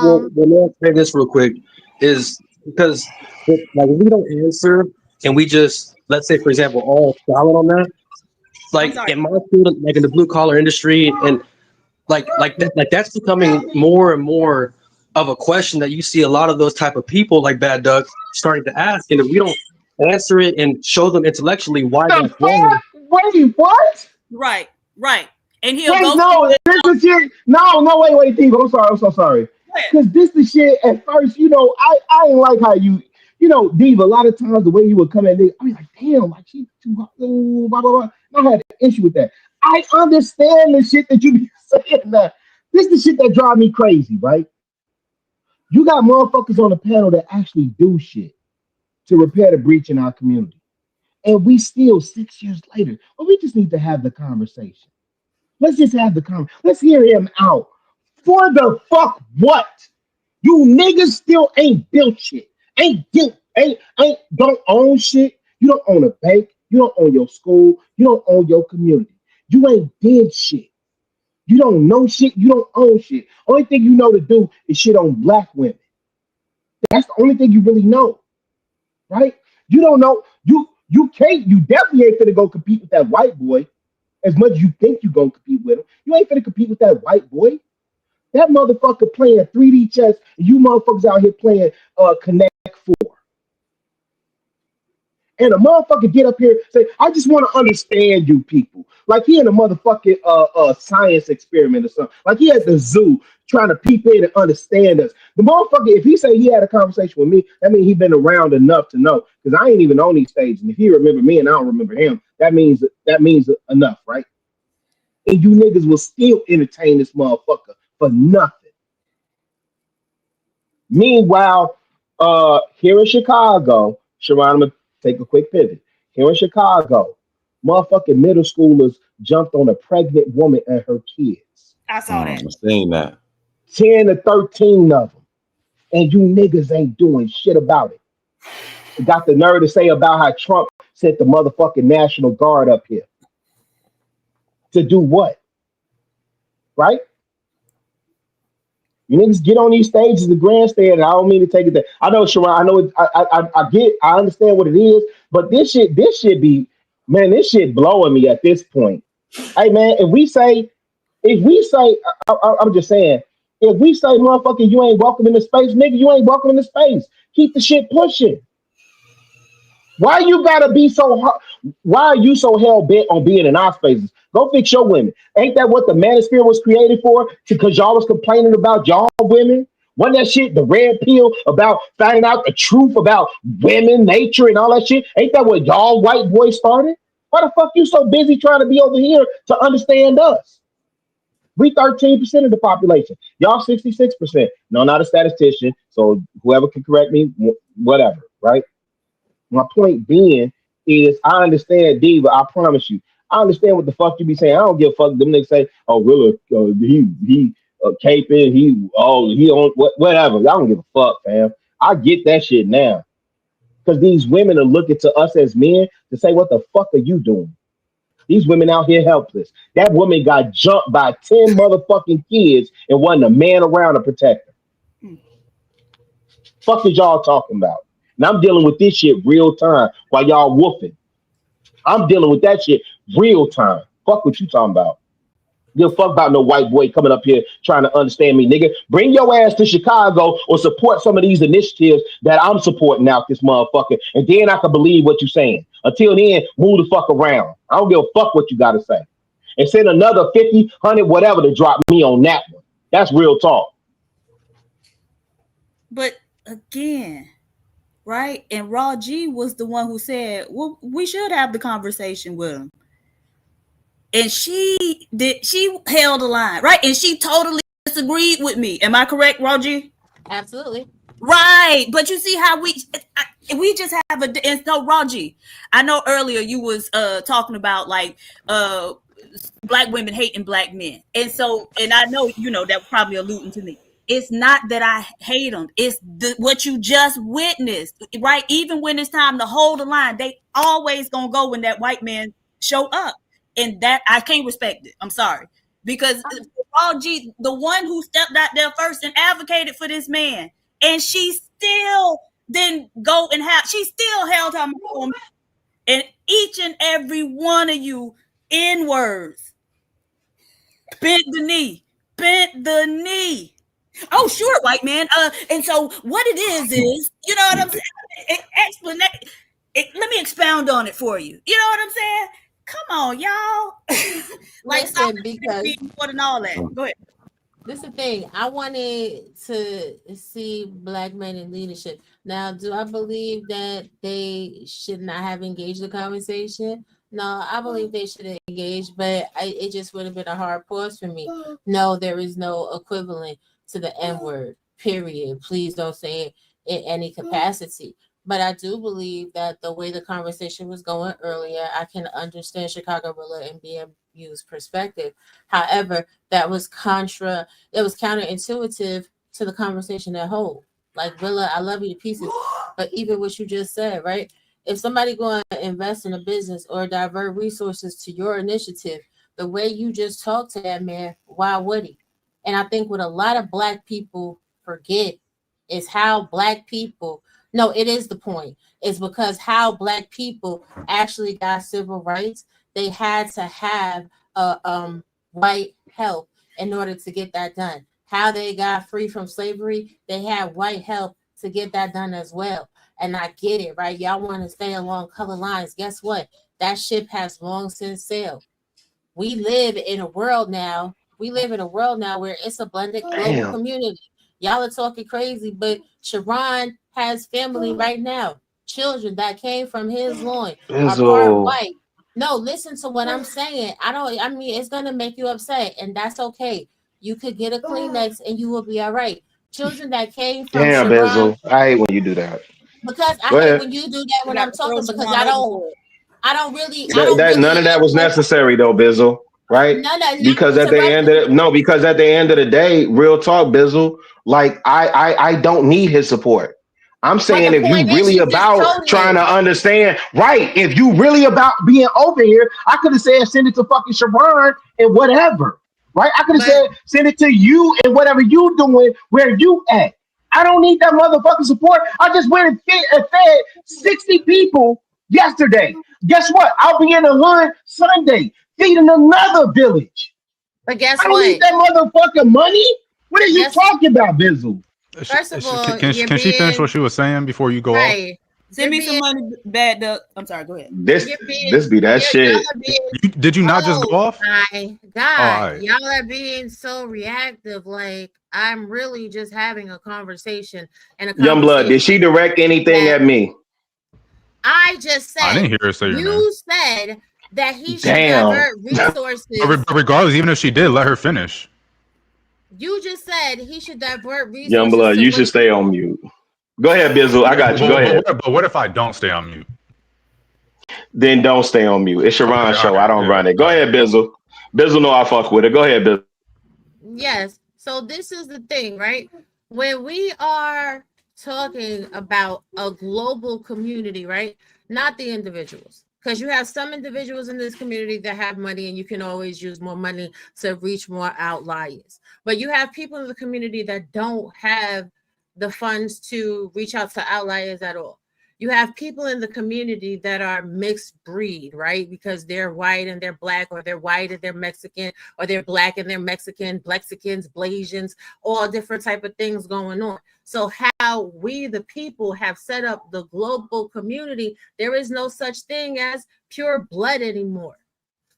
Speaker 15: Well, let me say this real quick. Is because if we don't answer and we just, let's say, for example, all silent on that, in my field, in the blue collar industry, and that's becoming more and more of a question that you see a lot of those type of people like Bad Doug starting to ask, and if we don't answer it and show them intellectually why that's wrong.
Speaker 7: Wait, what?
Speaker 13: Right. And he'll
Speaker 7: wait,
Speaker 13: go.
Speaker 7: No, this is shit. No, wait, Steve. I'm so sorry. Because this the shit. At first, I ain't like how you, Diva. A lot of times the way you would come in, I be like, damn, like she too hot. Blah blah blah. I had an issue with that. I understand the shit that you be saying. That this is the shit that drive me crazy, right? You got motherfuckers on the panel that actually do shit to repair the breach in our community. And we still 6 years later, we just need to have the conversation. Let's just have the conversation. Let's hear him out. For the fuck what? You niggas still ain't built shit. Don't own shit. You don't own a bank. You don't own your school. You don't own your community. You ain't did shit. You don't know shit. You don't own shit. Only thing you know to do is shit on black women. That's the only thing you really know, right? You don't know. You can't. You definitely ain't finna go compete with that white boy. As much as you think you gonna compete with him, you ain't finna compete with that white boy. That motherfucker playing 3D chess, and you motherfuckers out here playing Connect 4. And a motherfucker get up here and say, I just want to understand you people. Like he in a motherfucking science experiment or something. Like he at the zoo trying to peep in and understand us. The motherfucker, if he say he had a conversation with me, that means he been around enough to know. Because I ain't even on these stages. And if he remember me and I don't remember him, that means enough, right? And you niggas will still entertain this motherfucker for nothing. Meanwhile, here in Chicago, Sharon, I'm gonna take a quick pivot. Here in Chicago, motherfucking middle schoolers jumped on a pregnant woman and her kids.
Speaker 13: I saw that.
Speaker 14: I've seen that.
Speaker 7: 10 to 13 of them. And you niggas ain't doing shit about it. You got the nerve to say about how Trump sent the motherfucking National Guard up here. To do what? Right? You niggas get on these stages, the grandstand, and I don't mean to take it there. I know, Sharon, I know, I understand what it is, but this shit be, man, this shit blowing me at this point. Hey, man, if we say, I'm just saying, if we say, motherfucker, you ain't welcome in the space, nigga, you ain't welcome in the space. Keep the shit pushing. Why you gotta be so hard? Why are you so hell bent on being in our spaces? Go fix your women. Ain't that what the manosphere was created for? Because y'all was complaining about y'all women? Wasn't that shit the red pill about finding out the truth about women, nature, and all that shit? Ain't that what y'all white boys started? Why the fuck you so busy trying to be over here to understand us?
Speaker 18: We 13% of the population. Y'all 66%. No, not a statistician. So whoever can correct me, whatever, right? My point being is I understand, Diva, I promise you. I understand what the fuck you be saying. I don't give a fuck. Them niggas say, oh, Willa, he caping, he on whatever. I don't give a fuck, fam. I get that shit now. Because these women are looking to us as men to say, what the fuck are you doing? These women out here helpless. That woman got jumped by 10 motherfucking kids and wasn't a man around to protect her. Fuck is y'all talking about? And I'm dealing with this shit real time while y'all woofing. I'm dealing with that shit real time. Fuck what you talking about. Give a fuck about no white boy coming up here trying to understand me, nigga. Bring your ass to Chicago or support some of these initiatives that I'm supporting out this motherfucker. And then I can believe what you're saying. Until then, move the fuck around. I don't give a fuck what you got to say. And send another 50, 100, whatever to drop me on that one. That's real talk.
Speaker 13: But again, right? And Raw G was the one who said, well, we should have the conversation with him. And she held the line, right? And she totally disagreed with me. Am I correct, Raw G?
Speaker 8: Absolutely.
Speaker 13: Right. But you see how we just have and so Raw G, I know earlier you was talking about like black women hating black men. And so, and I know, that was probably alluding to me. It's not that I hate them. It's what you just witnessed, right? Even when it's time to hold the line, they always gonna go when that white man show up. And that I can't respect it. I'm sorry. Because Raw G, the one who stepped out there first and advocated for this man, and she still didn't go and she still held her mouth. And each and every one of you in words bent the knee. Oh, sure, white man. And so what it is, you know what I'm saying? Let me expound on it for you. You know what I'm saying? Come on, y'all.
Speaker 8: Listen, because
Speaker 13: more than all that. Go ahead.
Speaker 8: This is the thing. I wanted to see black men in leadership. Now, do I believe that they should not have engaged the conversation? No, I believe they should have engaged, but it just would have been a hard pause for me. No, there is no equivalent to the N-word, period. Please don't say it in any capacity. But I do believe that the way the conversation was going earlier, I can understand Chicago Rilla and BMU's perspective. However, that was counterintuitive to the conversation at whole. Like, Rilla, I love you to pieces, but even what you just said, right? If somebody going to invest in a business or divert resources to your initiative, the way you just talked to that man, why would he? And I think what a lot of black people forget is how black people, no, it is the point. It's because how black people actually got civil rights, they had to have white help in order to get that done. How they got free from slavery, they had white help to get that done as well. And I get it, right? Y'all want to stay along color lines. Guess what? That ship has long since sailed. We live in a world now where it's a blended global community. Y'all are talking crazy, but Sharon has family right now. Children that came from his loin are part white. No, listen to what I'm saying. I mean, it's gonna make you upset, and that's okay. You could get a Kleenex and you will be all right. Children that came from
Speaker 18: Damn,
Speaker 8: Sharon,
Speaker 18: Bizzle. I hate when you do that.
Speaker 8: because I hate when you do that when I'm talking, because I don't really
Speaker 18: none of that was necessary though, Bizzle. Right? Because at the end of the day, real talk, Bizzle, like I don't need his support. I'm saying if you really about trying to understand, right? If you really about being over here, I could have said send it to fucking Sharon and whatever. Right? I could have said send it to you and whatever you doing, where you at. I don't need that motherfucking support. I just went and fed 60 people yesterday. Guess what? I'll be in the hood Sunday feeding another village.
Speaker 8: But guess
Speaker 18: I don't need that motherfucking money. What are you talking about, Bizzle?
Speaker 8: First of all,
Speaker 5: can she finish what she was saying before you go off?
Speaker 13: Send me some money, bad duck. I'm sorry, go ahead.
Speaker 18: This be that shit.
Speaker 5: Did you not just go off?
Speaker 8: My God, y'all are being so reactive. Like, I'm really just having a conversation. And
Speaker 18: Youngblood, did she direct anything at me?
Speaker 8: I just said,
Speaker 5: I didn't hear her say your name.
Speaker 8: You said that he should
Speaker 18: Damn.
Speaker 8: divert resources.
Speaker 5: But regardless, even if she did, let her finish.
Speaker 8: You just said he should divert resources.
Speaker 18: Youngblood, you should stay on mute. Go ahead, Bizzle. I got you. Go ahead.
Speaker 5: But what if I don't stay on mute?
Speaker 18: Then don't stay on mute. It's Sharon's show. I don't run it. Go ahead, Bizzle. Bizzle know I fuck with it. Go ahead, Bizzle.
Speaker 8: Yes. So this is the thing, right? When we are talking about a global community, right? Not the individuals. Because you have some individuals in this community that have money and you can always use more money to reach more outliers. But you have people in the community that don't have the funds to reach out to outliers at all. You have people in the community that are mixed breed, right? Because they're white and they're black, or they're white and they're Mexican, or they're black and they're Mexican, Blexicans, Blasians, all different type of things going on. So how we, the people, have set up the global community, there is no such thing as pure blood anymore.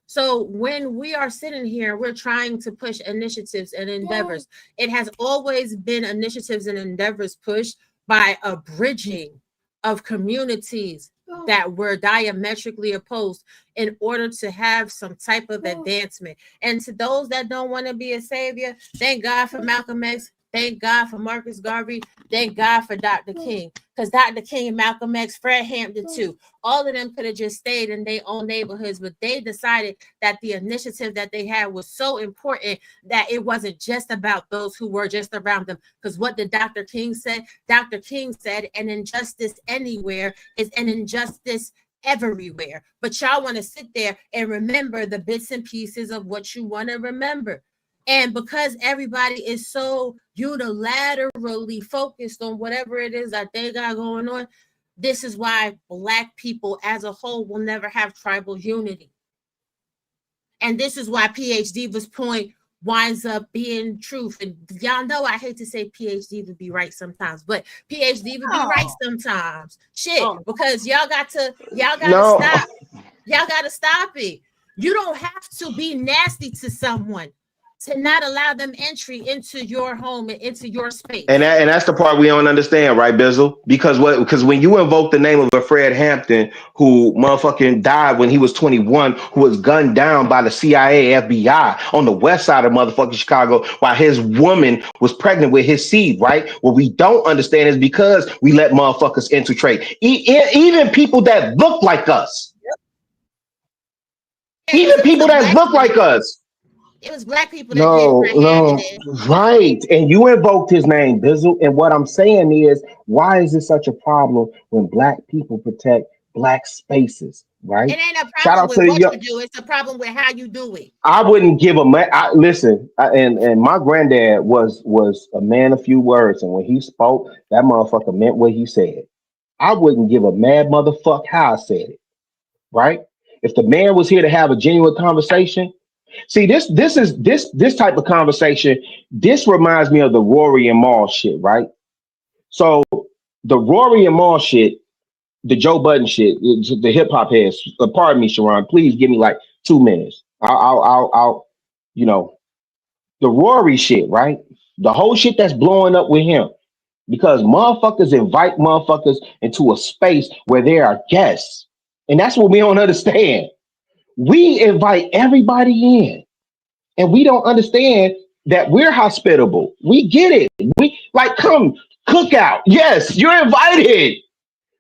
Speaker 8: So when we are sitting here, we're trying to push initiatives and endeavors. It has always been initiatives and endeavors pushed by a bridging of communities that were diametrically opposed in order to have some type of advancement. And to those that don't want to be a savior, thank God for Malcolm X. Thank God for Marcus Garvey. Thank God for Dr. King. Because Dr. King, Malcolm X, Fred Hampton too. All of them could have just stayed in their own neighborhoods, but they decided that the initiative that they had was so important that it wasn't just about those who were just around them. Because what did Dr. King say? Dr. King said, an injustice anywhere is an injustice everywhere. But y'all want to sit there and remember the bits and pieces of what you want to remember. And because everybody is so unilaterally focused on whatever it is that they got going on, this is why Black people as a whole will never have tribal unity. And this is why PH Diva's point winds up being truth. And y'all know I hate to say PH Diva be right sometimes, but PH Diva be right sometimes. Shit, because y'all gotta stop. Y'all gotta stop it. You don't have to be nasty to someone to not allow them entry into your home and into your space.
Speaker 18: And that's the part we don't understand, right, Bizzle? Because when you invoke the name of a Fred Hampton who motherfucking died when he was 21, who was gunned down by the CIA, FBI on the west side of motherfucking Chicago while his woman was pregnant with his seed, right? What we don't understand is because we let motherfuckers infiltrate. Even people that look like us. Even people that look like us.
Speaker 8: It was Black people that did
Speaker 18: right. And you invoked his name, Bizzle. And what I'm saying is, why is it such a problem when Black people protect Black spaces? Right.
Speaker 8: It ain't a problem with what you do. It's a problem with how you do it.
Speaker 18: I wouldn't give a man. And my granddad was a man of few words, and when he spoke, that motherfucker meant what he said. I wouldn't give a mad motherfucker how I said it. Right. If the man was here to have a genuine conversation. See, this type of conversation, this reminds me of the Rory and Mal shit, right? So the Rory and Mal shit, the Joe Budden shit, the hip hop heads, pardon me, Sharon, please give me like 2 minutes. I'll the Rory shit, right? The whole shit that's blowing up with him because motherfuckers invite motherfuckers into a space where there are guests. And that's what we don't understand. We invite everybody in, and we don't understand that we're hospitable. We get it. We like come cook out. Yes, you're invited.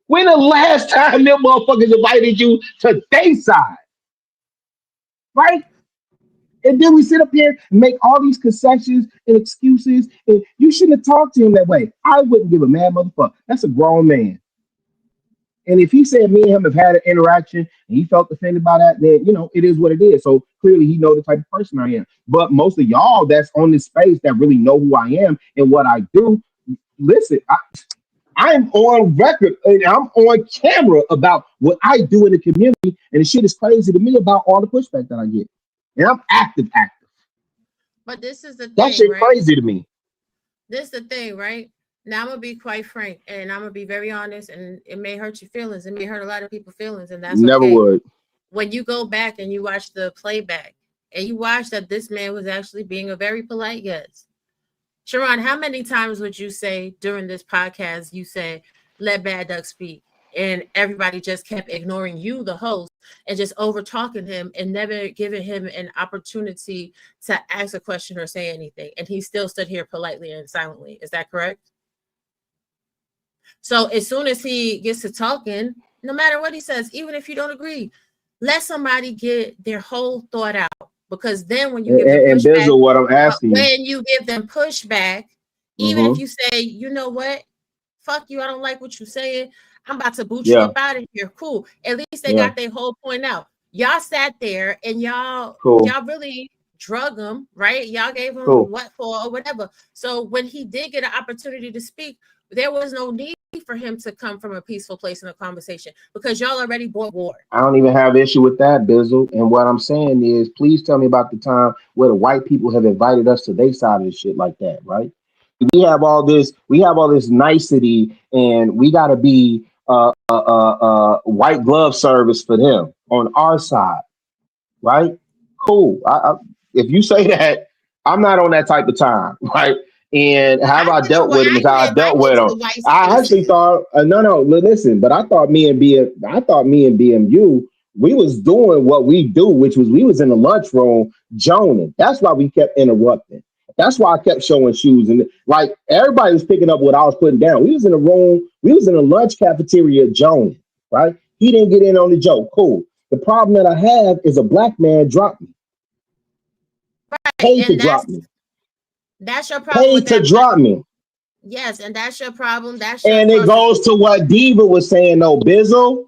Speaker 18: When the last time them motherfuckers invited you to their side? Right? And then we sit up here and make all these concessions and excuses. And you shouldn't have talked to him that way. I wouldn't give a mad motherfucker. That's a grown man. And if he said me and him have had an interaction and he felt offended by that, then, it is what it is. So clearly he knows the type of person I am. But most of y'all that's on this space that really know who I am and what I do, listen, I'm on record and I'm on camera about what I do in the community. And the shit is crazy to me about all the pushback that I get. And I'm active.
Speaker 8: But this is the thing,
Speaker 18: that shit
Speaker 8: right?
Speaker 18: crazy to me.
Speaker 8: This is the thing, right? Now I'm gonna be quite frank and I'm gonna be very honest, and it may hurt your feelings. It may hurt a lot of people's feelings, and that's
Speaker 18: never
Speaker 8: okay.
Speaker 18: Would.
Speaker 8: When you go back and you watch the playback and you watch that this man was actually being a very polite guest. Sharon, how many times would you say during this podcast you say, let Bad Duck speak? and everybody just kept ignoring you, the host, and just over talking him and never giving him an opportunity to ask a question or say anything. And he still stood here politely and silently. Is that correct? So as soon as he gets to talking, no matter what he says, even if you don't agree, let somebody get their whole thought out. Because then when you give them
Speaker 18: and
Speaker 8: pushback,
Speaker 18: Bizzle, what I'm asking you.
Speaker 8: when you give them pushback, even if you say, you know what, fuck you, I don't like what you're saying, I'm about to boot you up out of here. Cool. At least they got their whole point out. Y'all sat there and y'all really drug him, right? Y'all gave him what for or whatever. So when he did get an opportunity to speak, there was no need for him to come from a peaceful place in a conversation because y'all already bought war.
Speaker 18: I don't even have issue with that, Bizzle. And what I'm saying is, please tell me about the time where the white people have invited us to their side of the shit like that, right? We have all this nicety, and we got to be white glove service for them on our side, right? Cool. If you say that, I'm not on that type of time, right? And how I dealt with them is how I dealt with them. I actually thought, listen, but I thought me and BMU, we was doing what we do, which was we was in the lunchroom joning. That's why we kept interrupting. That's why I kept showing shoes. And like everybody was picking up what I was putting down. We was in a room, we was in a lunch cafeteria joning, right? He didn't get in on the joke. Cool. The problem that I have is a black man dropped me.
Speaker 8: Right.
Speaker 18: Paid to drop me.
Speaker 8: That's your problem.
Speaker 18: Paid to drop me.
Speaker 8: Yes, and that's your problem.
Speaker 18: And it goes to what Diva was saying, though, Bizzle.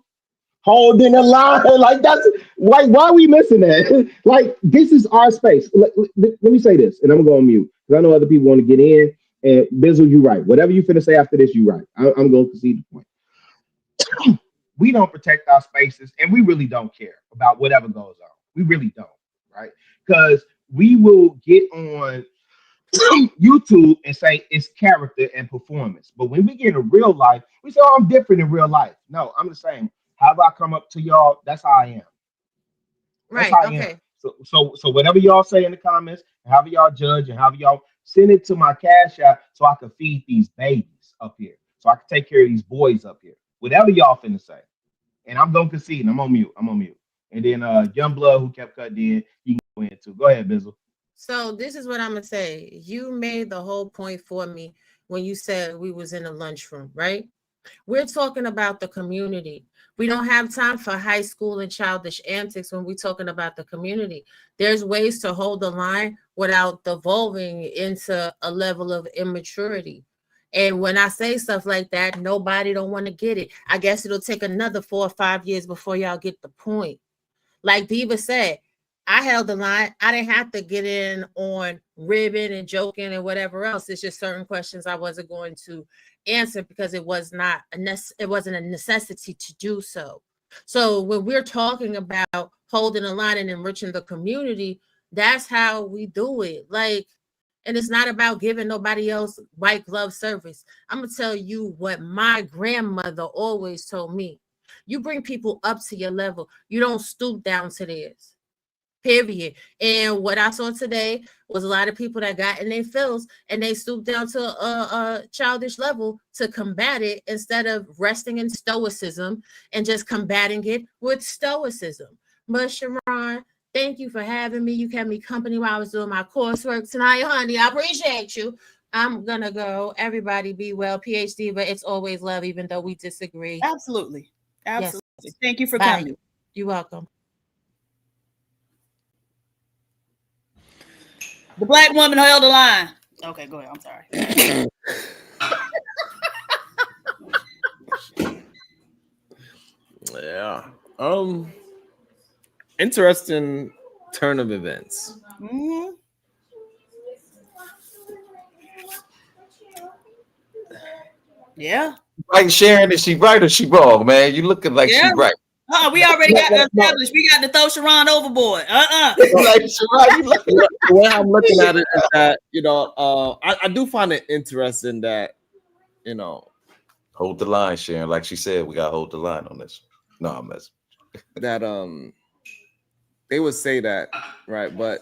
Speaker 18: Holding the line. Like, that's like, why are we missing that? Like, this is our space. Let me say this, and I'm going to go on mute, because I know other people want to get in. And Bizzle, you're right. Whatever you finna say after this, you're right. I'm going to concede the point. We don't protect our spaces, and we really don't care about whatever goes on. We really don't, right? Because we will get on YouTube and say it's character and performance. But when we get in real life, we say, oh, I'm different in real life. No, I'm the same. How I come up to y'all, that's how I am. That's how I am. So whatever y'all say in the comments, however y'all judge and however y'all send it to my Cash App so I can feed these babies up here. So I can take care of these boys up here. Whatever y'all finna say. And I'm gonna concede. I'm on mute. And then Youngblood, who kept cutting in, you can go in too. Go ahead, Bizzle.
Speaker 8: So this is what I'm gonna say. You made the whole point for me when you said we was in a lunchroom, right? We're talking about the community. We don't have time for high school and childish antics when we're talking about the community. There's ways to hold the line without devolving into a level of immaturity. And when I say stuff like that, nobody don't want to get it. I guess it'll take another 4 or 5 years before y'all get the point. Like Diva said, I held the line. I didn't have to get in on ribbing and joking and whatever else. It's just certain questions I wasn't going to answer because it wasn't a necessity to do so. So when we're talking about holding a line and enriching the community, that's how we do it. Like, and it's not about giving nobody else white glove service. I'm gonna tell you what my grandmother always told me. You bring people up to your level. You don't stoop down to theirs. Period. And what I saw today was a lot of people that got in their feels and they stooped down to a childish level to combat it instead of resting in stoicism and just combating it with stoicism. But Sharon, thank you for having me. You kept me company while I was doing my coursework tonight, honey. I appreciate you. I'm gonna go. Everybody be well. PhD, but it's always love, even though we disagree.
Speaker 13: Absolutely. Absolutely. Yes. Thank you for
Speaker 8: Bye.
Speaker 13: coming.
Speaker 8: You're welcome.
Speaker 13: The black woman held the line. Okay, go ahead. I'm sorry.
Speaker 2: Yeah. Interesting turn of events.
Speaker 13: Mm-hmm. Yeah.
Speaker 14: Like Sharon, is she right or she wrong, man? You looking like she right.
Speaker 13: We already got established. We got to throw Sharon overboard.
Speaker 14: Like Sharon, you looking.
Speaker 2: The way I'm looking at it is that, I do find it interesting that,
Speaker 14: hold the line, Sharon. Like she said, we got to hold the line on this. No, I'm messing.
Speaker 2: That they would say that, right? But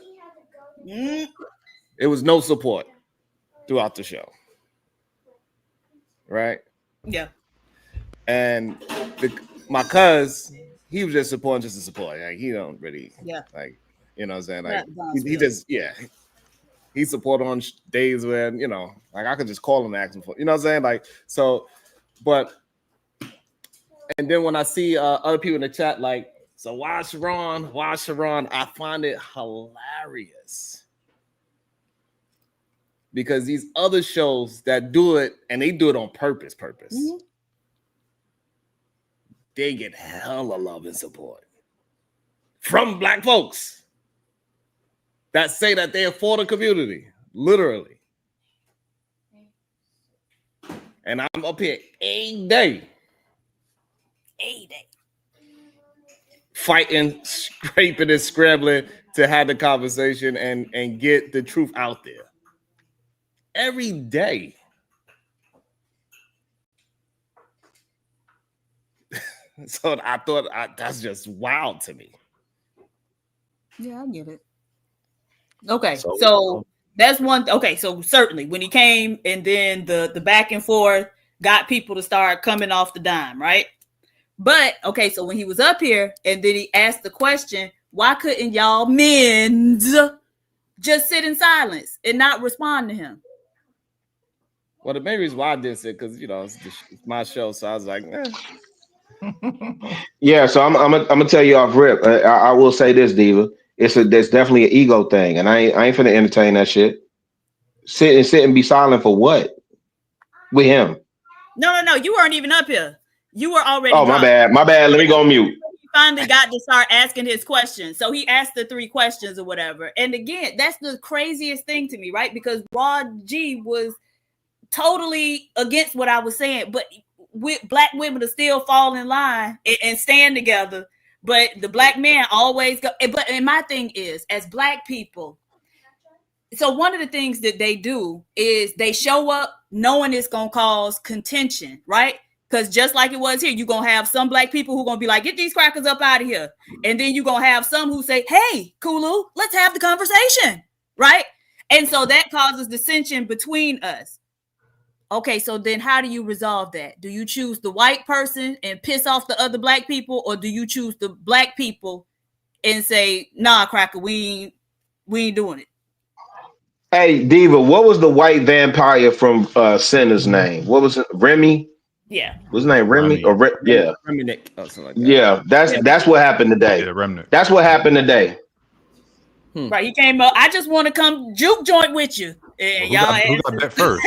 Speaker 2: it was no support throughout the show, right?
Speaker 13: Yeah.
Speaker 2: And my cuz, he was just supporting just to support. Like he don't really, like, you know what I'm saying? Like he just, he support on days when, you know, like I could just call him and ask him for, you know what I'm saying? Like, so, but, and then when I see other people in the chat, like, so why Sharon? I find it hilarious. Because these other shows that do it, and they do it on purpose, they get hella love and support from Black folks that say that they're for the community, literally. And I'm up here a day, fighting, scraping, and scrambling to have the conversation and get the truth out there. Every day. So I thought that's just wild to me.
Speaker 13: Yeah, I get it. Okay, so that's one. Okay, so certainly when he came and then the back and forth got people to start coming off the dime, right? But okay, so when he was up here and then he asked the question, why couldn't y'all men's just sit in silence and not respond to him?
Speaker 2: Well, the main reason why I did it because you know it's my show, so I was like,
Speaker 18: Yeah, so I'm gonna tell you off rip. I will say this, Diva. There's definitely an ego thing, and I ain't finna entertain that shit. Sit and be silent for what? With him?
Speaker 13: No. You weren't even up here. You were already.
Speaker 18: Oh, my bad. Let me go on mute.
Speaker 13: He finally got to start asking his questions. So he asked the 3 questions or whatever. And again, that's the craziest thing to me, right? Because Raw G was totally against what I was saying, but Black women to still fall in line and stand together. But the Black man always go. And my thing is, as Black people, so one of the things that they do is they show up knowing it's gonna cause contention, right? Because just like it was here, you're gonna have some Black people who are gonna be like, get these crackers up out of here. And then you're gonna have some who say, hey, Kulu, let's have the conversation, right? And so that causes dissension between us. Okay, so then how do you resolve that? Do you choose the white person and piss off the other Black people, or do you choose the Black people and say, nah, cracker, we ain't doing it?
Speaker 18: Hey, Diva, what was the white vampire from Sinner's name? What was it? Remy?
Speaker 13: Yeah.
Speaker 18: What's his name? Remy? Yeah.
Speaker 2: Remy Nick. Oh, something like that.
Speaker 18: Yeah, that's what happened today.
Speaker 5: Yeah, Remnant.
Speaker 18: That's what happened today.
Speaker 13: Right, he came up. I just want to come juke joint with you. And
Speaker 5: Well, who got that first?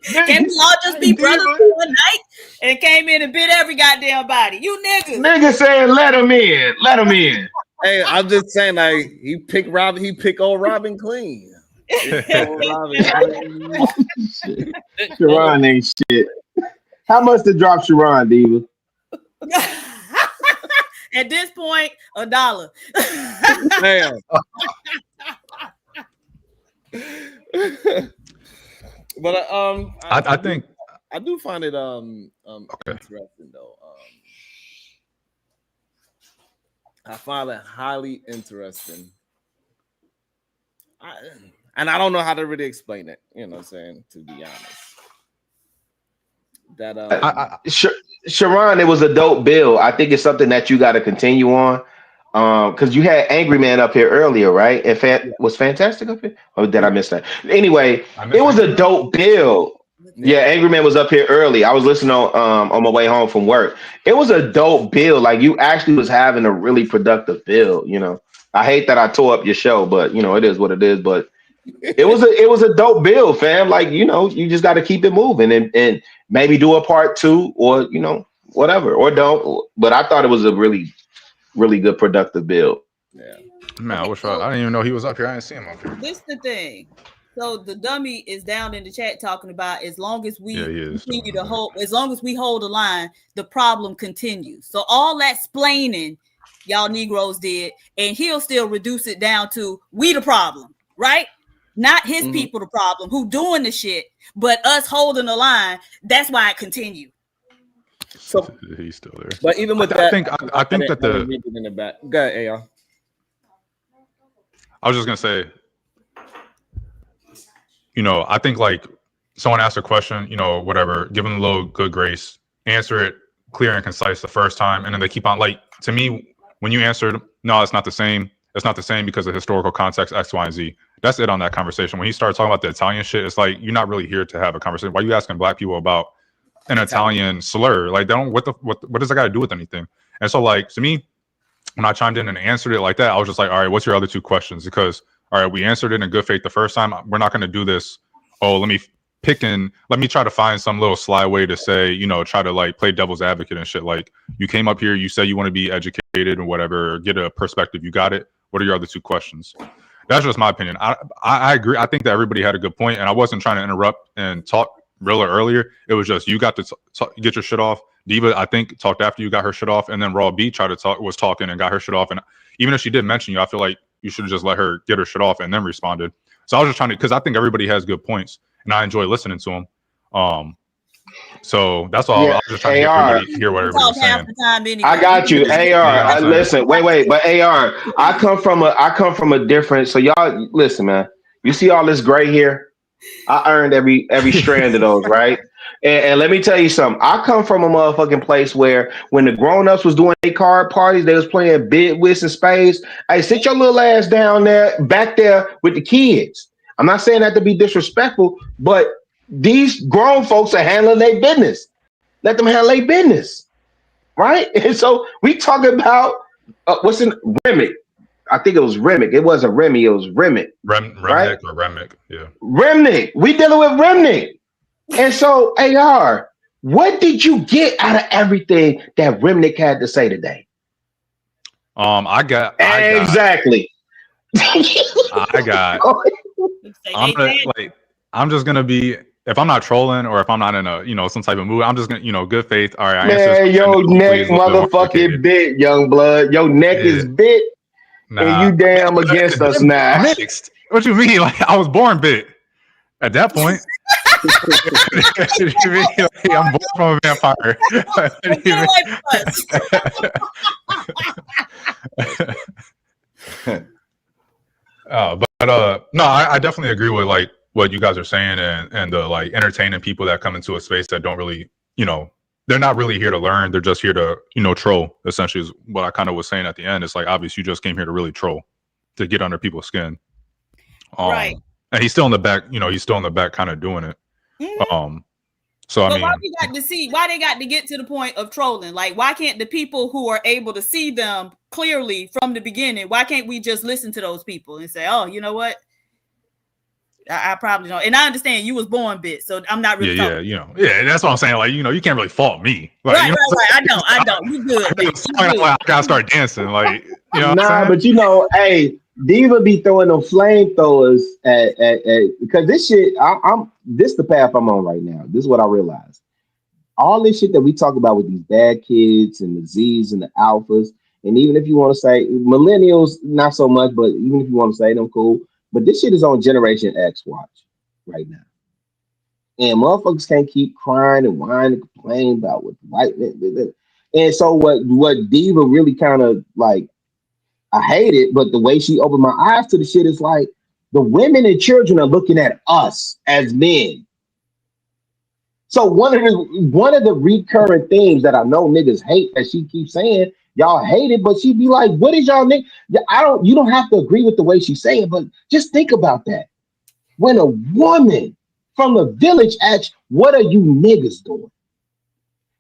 Speaker 13: Can we all just be brothers for one night? And came in and bit every goddamn body. You niggas.
Speaker 18: Nigga saying let him in. Let him in.
Speaker 2: Hey, I'm just saying, like he picked old Robin clean.
Speaker 18: Sharon ain't shit. How much to drop Sharon, Diva?
Speaker 13: At this point, $1.
Speaker 2: Damn. But
Speaker 5: I think
Speaker 2: I do find it interesting though. I find it highly interesting. And I don't know how to really explain it, you know what I'm saying, to be honest. That
Speaker 18: Sharon, it was a dope bill. I think it's something that you got to continue on. Because you had Angry Man up here earlier, right? And was Fantastic up here? Or did I miss that? Anyway, it was a dope bill. Yeah, Angry Man was up here early. I was listening on my way home from work. It was a dope bill. Like you actually was having a really productive bill. You know, I hate that I tore up your show, but you know it is what it is. But it was a dope bill, fam. Like you know, you just got to keep it moving and maybe do a part 2 or you know whatever or don't. But I thought it was a really good productive build.
Speaker 2: Yeah,
Speaker 5: man, I didn't even know he was up here. I didn't see him up here.
Speaker 13: This is the thing. So the dummy is down in the chat talking about as long as we continue to hold, as long as we hold the line, the problem continues. So all that splaining y'all Negroes did, and he'll still reduce it down to we the problem, right? Not his people the problem who doing the shit, but us holding the line. That's why it continued.
Speaker 2: So
Speaker 5: he's still there.
Speaker 2: But even with
Speaker 5: I
Speaker 2: that,
Speaker 5: think that the
Speaker 2: in the back. Go ahead, AR.
Speaker 5: I was just gonna say, you know, I think like someone asks a question, you know, whatever, give them a little good grace, answer it clear and concise the first time, and then they keep on, like, to me, when you answered, no, it's not the same. It's not the same because of historical context, X, Y, and Z. That's it on that conversation. When he started talking about the Italian shit, it's like, you're not really here to have a conversation. Why are you asking black people about an Italian slur? Like, they don't, what does that got to do with anything? And so, like, to me, when I chimed in and answered it like that, I was just like, all right, what's your other two questions? Because, all right, we answered it in good faith the first time. We're not going to do this. Oh, let me try to find some little sly way to say, you know, try to like play devil's advocate and shit. Like, you came up here, you say you want to be educated and whatever, get a perspective. You got it. What are your other two questions? That's just my opinion. I agree. I think that everybody had a good point, and I wasn't trying to interrupt and talk real earlier. It was just, you got to get your shit off. Diva, I think, talked after you got her shit off, and then Raw B was talking and got her shit off. And even if she did mention you, I feel like you should have just let her get her shit off and then responded. So I was just trying to, because I think everybody has good points, and I enjoy listening to them. So that's all.
Speaker 18: Yeah,
Speaker 5: I was just trying to hear what everybody was saying.
Speaker 13: Anyway.
Speaker 18: I got you, AR. Listen, wait, but AR, I come from a different. So y'all, listen, man. You see all this gray here? I earned every strand of those, right? And let me tell you something. I come from a motherfucking place where when the grown-ups was doing their card parties, they was playing bid, whist, and spades. Hey, sit your little ass down there, back there with the kids. I'm not saying that to be disrespectful, but these grown folks are handling their business. Let them handle their business, right? And so we talk about what's in Remick. I think it was Remick. It wasn't Remy. It was Remick.
Speaker 5: Remnick or Remnick, yeah.
Speaker 18: Remnick. We dealing with Remnick. And so, AR, what did you get out of everything that Remnick had to say today? Exactly.
Speaker 5: I'm just gonna be, if I'm not trolling or if I'm not in a, you know, some type of mood, I'm just gonna, you know, good faith. All right,
Speaker 18: man, your neck motherfucking bit, young blood. Your neck is bit, and you damn against us now.
Speaker 5: Mixed. What you mean? Like, I was born bit at that point. You mean, like, I'm born from a vampire. No, I definitely agree with like what you guys are saying and the like entertaining people that come into a space that don't really, you know, they're not really here to learn. They're just here to, you know, troll. Essentially, is what I kind of was saying at the end. It's like, obviously, you just came here to really troll, to get under people's skin.
Speaker 13: Right.
Speaker 5: And he's still in the back, you know, he's still in the back, kind of doing it.
Speaker 13: Mm-hmm.
Speaker 5: So I mean,
Speaker 13: why they got to get to the point of trolling? Like, why can't the people who are able to see them clearly from the beginning, why can't we just listen to those people and say, oh, you know what? I probably don't. And I understand you was born bit, so I'm not really
Speaker 5: that's what I'm saying. Like, you know, you can't really fault me. Like,
Speaker 13: right,
Speaker 5: you know
Speaker 13: right. I don't. You good.
Speaker 5: I gotta start dancing. Like, you know,
Speaker 18: but you know, hey, Diva be throwing them flamethrowers at because this shit, this the path I'm on right now. This is what I realized. All this shit that we talk about with these bad kids and the Z's and the alphas, and even if you want to say millennials, not so much, but even if you want to say them, cool. But this shit is on Generation X watch right now. And motherfuckers can't keep crying and whining and complaining about what white men. And so what Diva really kind of like, I hate it, but the way she opened my eyes to the shit is like the women and children are looking at us as men. So one of the recurring themes that I know niggas hate that she keeps saying, y'all hate it, but she be like, what is y'all nigga? You don't have to agree with the way she's saying, but just think about that. When a woman from the village asks, what are you niggas doing?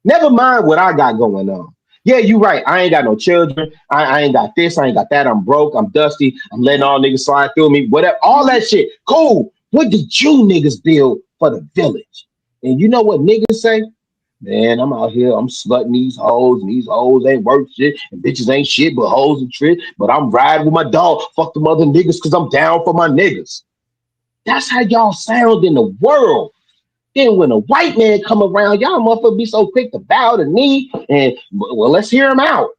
Speaker 18: Never mind what I got going on. Yeah, you right. I ain't got no children. I ain't got this. I ain't got that. I'm broke. I'm dusty. I'm letting all niggas slide through me. Whatever. All that shit. Cool. What did you niggas build for the village? And you know what niggas say? Man, I'm out here. I'm slutting these hoes, and these hoes ain't worth shit, and bitches ain't shit but hoes and shit. But I'm riding with my dog. Fuck them other niggas because I'm down for my niggas. That's how y'all sound in the world. Then when a white man come around, y'all motherfuckers be so quick to bow the knee and, well, let's hear him out.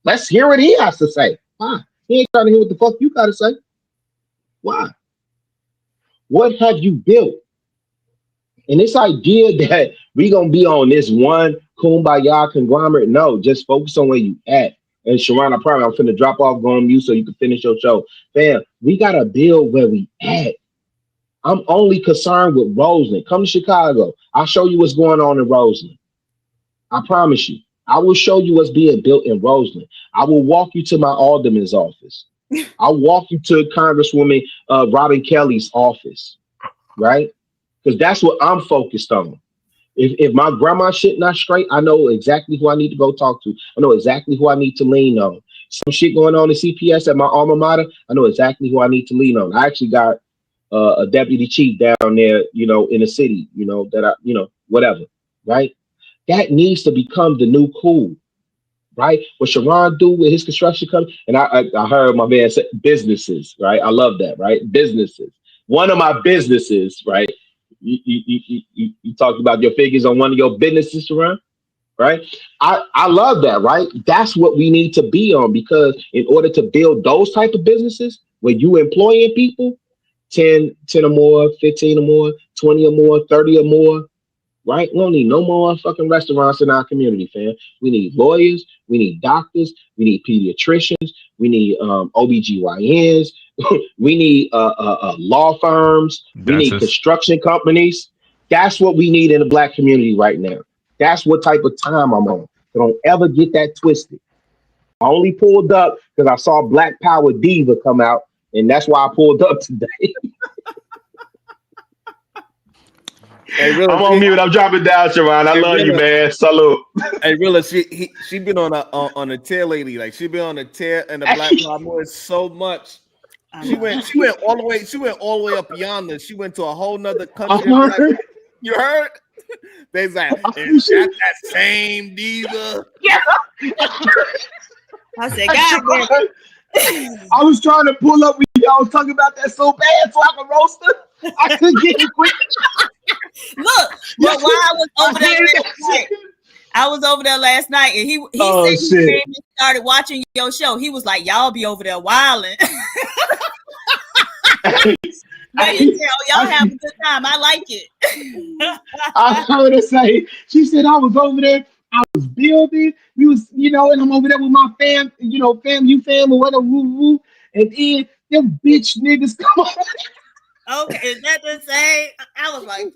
Speaker 18: Let's hear what he has to say. Why? He ain't trying to hear what the fuck you got to say. Why? What have you built? And this idea that we going to be on this one kumbaya conglomerate, no, just focus on where you at. And Sharon, I'm finna drop off, go on mute so you can finish your show. Fam, we got to build where we at. I'm only concerned with Roseland. Come to Chicago. I'll show you what's going on in Roseland. I promise you. I will show you what's being built in Roseland. I will walk you to my alderman's office. I'll walk you to Congresswoman Robin Kelly's office, right? Because that's what I'm focused on. If my grandma shit not straight, I know exactly who I need to go talk to. I know exactly who I need to lean on. Some shit going on in CPS at my alma mater, I know exactly who I need to lean on. I actually got a deputy chief down there, you know, in the city, you know, that I, you know, whatever, right? That needs to become the new cool, right? What Sharon do with his construction company, and I heard my man say businesses, right? I love that, right? Businesses. One of my businesses, right? You talked about your figures on one of your businesses, Sharon, right? I love that, right? That's what we need to be on, because in order to build those type of businesses where you employing people, 10 or more, 15 or more, 20 or more, 30 or more, right? We don't need no more fucking restaurants in our community, fam. We need lawyers, we need doctors, we need pediatricians, we need OBGYNs, we need law firms, we need construction companies. That's what we need in the Black community right now. That's what type of time I'm on. So don't ever get that twisted. I only pulled up because I saw Black Power Diva come out, and that's why I pulled up today.
Speaker 2: Hey, Rilla,
Speaker 18: I'm on mute. I'm dropping down, Sharon. I love you, man. Salute.
Speaker 2: Hey, Rilla, she been on a tear lady. Like, she been on a tear in the Black Power movement so much. She went all the way. She went all the way up yonder. She went to a whole nother country. You heard? They like, is that same diva?
Speaker 18: Yeah.
Speaker 13: I said, God,
Speaker 18: I was trying to pull up when y'all was talking about that so bad, so I could roast her. I couldn't get it quick.
Speaker 13: Look, but while I was over there last night, I was over there last night, and he said he came and started watching your show. He was like, "Y'all be over there wilding." But you tell y'all have a good time. I like it.
Speaker 18: I heard her say, she said, I was over there, I was building, we was, you know, and I'm over there with my fam, you know, fam or whatever, woo, and then them bitch niggas come on.
Speaker 13: Okay, is that the same? I was like,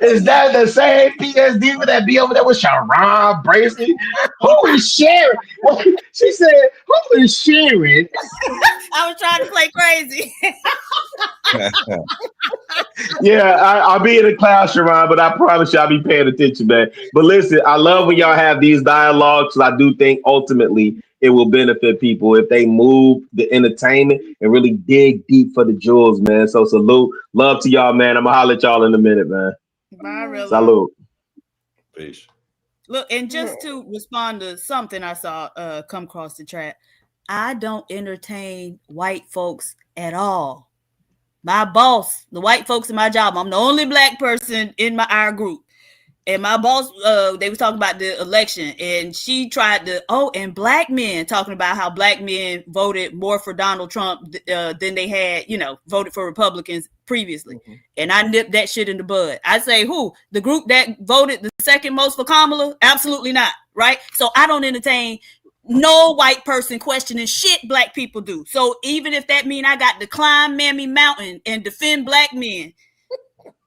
Speaker 18: Is that the same PS Diva that be over there with Sharon Bracelet? Who is Sharon? She said, who is Sharon?
Speaker 13: I was trying to play crazy.
Speaker 18: Yeah, I'll be in the class, Sharon, but I promise you I'll be paying attention, man. But listen, I love when y'all have these dialogues, because I do think ultimately it will benefit people if they move the entertainment and really dig deep for the jewels, man. So salute. Love to y'all, man. I'm going to holler at y'all in a minute, man.
Speaker 13: Bye, really.
Speaker 18: Salute.
Speaker 14: Peace.
Speaker 13: Look, and just to respond to something I saw come across the chat, I don't entertain white folks at all. My boss, the white folks in my job, I'm the only Black person in our group. And my boss, they was talking about the election, and she tried to, and Black men, talking about how Black men voted more for Donald Trump than they had, you know, voted for Republicans previously. Mm-hmm. And I nipped that shit in the bud. I say, who? The group that voted the second most for Kamala? Absolutely not, right? So I don't entertain no white person questioning shit Black people do. So even if that mean I got to climb Mammy Mountain and defend Black men,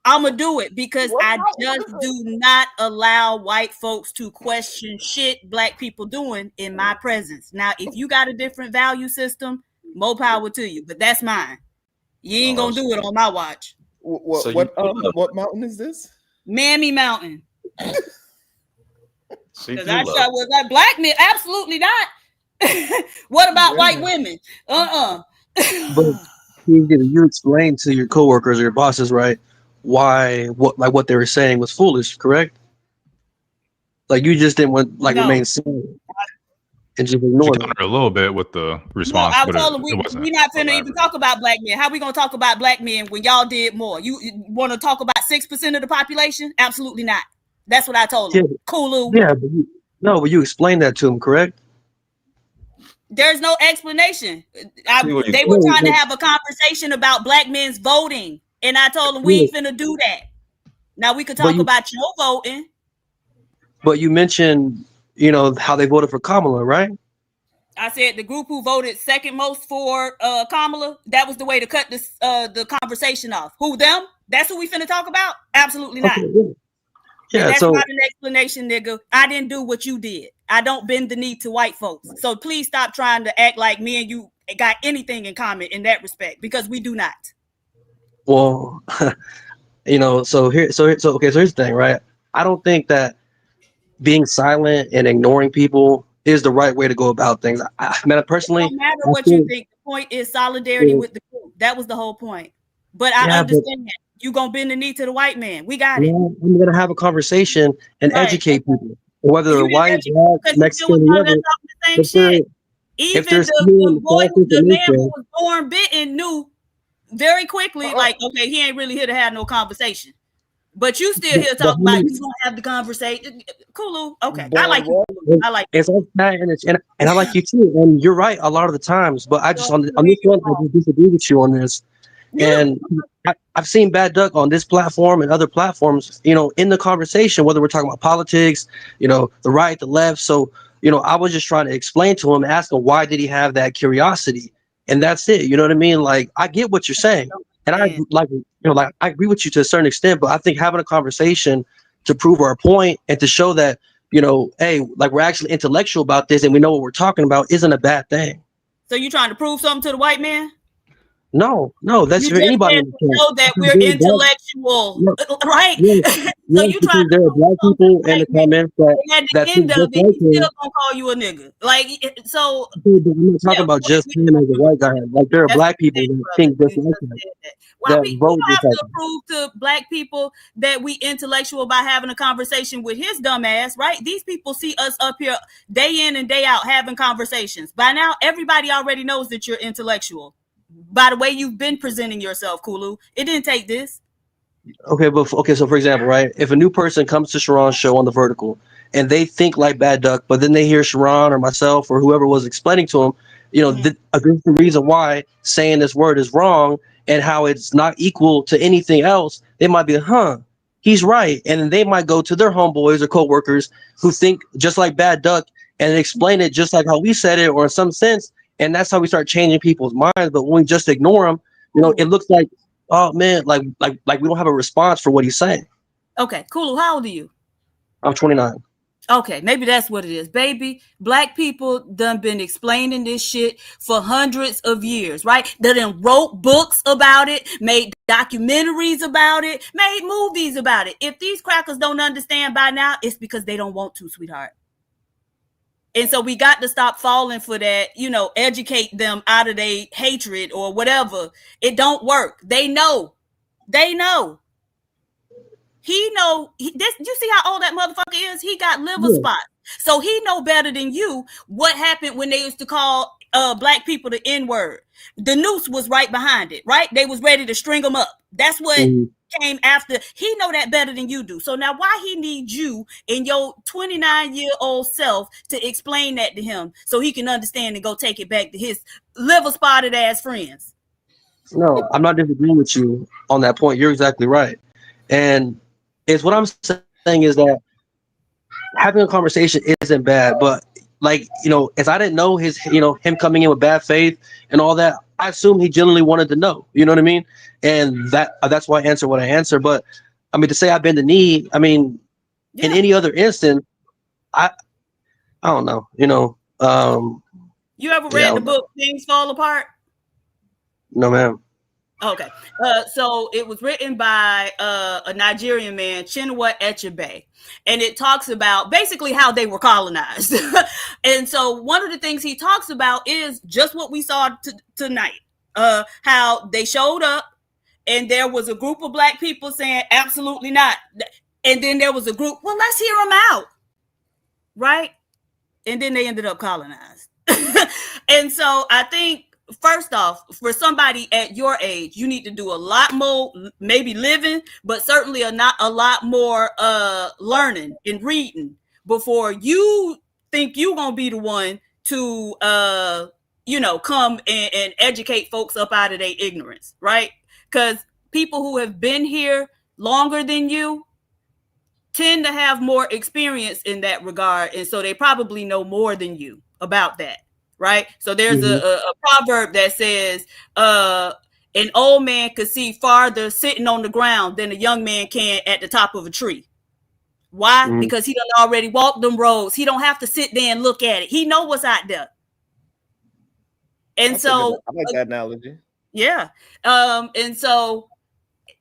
Speaker 13: I'm gonna do it, because I just do not allow white folks to question shit Black people doing in my presence. Now, if you got a different value system, more power to you, but that's mine. You ain't gonna do it on my watch.
Speaker 2: What mountain is this?
Speaker 13: Mammy Mountain. Because I shot was like Black men, absolutely not. What about white women?
Speaker 15: But you explain to your coworkers or your bosses, right? What they were saying was foolish, correct? Like you just didn't want remain silent and just ignore them.
Speaker 5: A little bit with the response.
Speaker 13: No, I told them we not finna even talk about Black men. How we gonna talk about Black men when y'all did more? You want to talk about 6% of the population? Absolutely not. That's what I told them. Cooloo.
Speaker 15: Yeah, but you explained that to them, correct?
Speaker 13: There's no explanation. They were trying to have a conversation about Black men's voting. And I told them we ain't finna do that. Now we could talk about your voting.
Speaker 15: But you mentioned, you know, how they voted for Kamala, right?
Speaker 13: I said the group who voted second most for Kamala, that was the way to cut this the conversation off. Who them? That's who we finna talk about? Absolutely not.
Speaker 15: Okay, yeah.
Speaker 13: And that's
Speaker 15: So
Speaker 13: not an explanation, nigga. I didn't do what you did. I don't bend the knee to white folks. So please stop trying to act like me and you got anything in common in that respect, because we do not.
Speaker 15: well, so here's the thing, right? I don't think that being silent and ignoring people is the right way to go about things. I mean, personally,
Speaker 13: it don't matter what you think. The point is solidarity with the group. That was the whole point. But I understand that. You gonna bend the knee to the white man. We got it.
Speaker 15: I'm gonna have a conversation and educate people, whether they're white, black, Mexican, whatever.
Speaker 13: Even the man who was born bitten knew very quickly, like, okay, he ain't really here to have no conversation. But you still here talking about you gonna have the conversation. Cool. Okay. I like you. I like you.
Speaker 15: It's like that, and I like you too. And you're right a lot of the times, but I just on this one, I just disagree with you on this. And I've seen Bad Duck on this platform and other platforms, in the conversation, whether we're talking about politics, the right, the left. So, I was just trying to explain to him, ask him why did he have that curiosity, and that's it. You know what I mean? Like, I get what you're saying, and I I agree with you to a certain extent, but I think having a conversation to prove our point and to show that, hey, like, we're actually intellectual about this and we know what we're talking about isn't a bad thing.
Speaker 13: So you trying to prove something to the white man?
Speaker 15: No, that's
Speaker 13: you
Speaker 15: for anybody.
Speaker 13: Know that we're intellectual, right? So you trying to
Speaker 15: there are black people in the comments
Speaker 13: at the end of it, he's still gonna call you a nigga. Like, so
Speaker 15: I'm not talking about just him as a white guy. Like, there are black people that think just like that.
Speaker 13: Well, we don't have to prove to black people that we intellectual by having a conversation with his dumb ass, right? These people see us up here day in and day out having conversations. By now, everybody already knows that you're intellectual. By the way you've been presenting yourself, Kulu. It didn't take this.
Speaker 15: Okay, so for example, right, if a new person comes to Sharon's show on The Vertical and they think like Bad Duck, but then they hear Sharon or myself or whoever was explaining to them, this is the reason why saying this word is wrong and how it's not equal to anything else, they might be, he's right. And then they might go to their homeboys or coworkers who think just like Bad Duck and explain it just like how we said it, or in some sense. And that's how we start changing people's minds. But when we just ignore them, it looks like, oh man, like we don't have a response for what he's saying.
Speaker 13: Okay, cool. How old are you?
Speaker 15: I'm 29.
Speaker 13: Okay, maybe that's what it is, baby. Black people done been explaining this shit for hundreds of years, right? They done wrote books about it, made documentaries about it, made movies about it. If these crackers don't understand by now, it's because they don't want to, sweetheart. And so we got to stop falling for that, educate them out of their hatred or whatever. It don't work. They know. He know. You see how old that motherfucker is? He got liver spots. So he know better than you what happened when they used to call black people the N-word. The noose was right behind it, right? They was ready to string them up. That's what came after. He know that better than you do. So now why he needs you and your 29-year-old self to explain that to him so he can understand and go take it back to his liver spotted ass friends?
Speaker 15: No, I'm not disagreeing with you on that point. You're exactly right. And it's what I'm saying is that having a conversation isn't bad, but as I didn't know him coming in with bad faith and all that, I assume he genuinely wanted to know, you know what I mean? And that's why I answer what I answer. But I mean, to say I bend the knee, I mean, in any other instance, I don't know,
Speaker 13: You ever read the book Things Fall Apart?
Speaker 15: No, ma'am.
Speaker 13: Okay. So it was written by a Nigerian man, Chinua Achebe, and it talks about basically how they were colonized. And so one of the things he talks about is just what we saw tonight, how they showed up and there was a group of black people saying, absolutely not. And then there was a group, well, let's hear them out. Right. And then they ended up colonized. And so I think, first off, for somebody at your age, you need to do a lot more, maybe living, but certainly a lot more learning and reading before you think you're gonna be the one to come and educate folks up out of their ignorance, right? Because people who have been here longer than you tend to have more experience in that regard, and so they probably know more than you about that. right? So there's a proverb that says, an old man could see farther sitting on the ground than a young man can at the top of a tree. Why? Because he done already walked them roads. He don't have to sit there and look at it. He know what's out there. And I
Speaker 2: like that analogy.
Speaker 13: Yeah. And so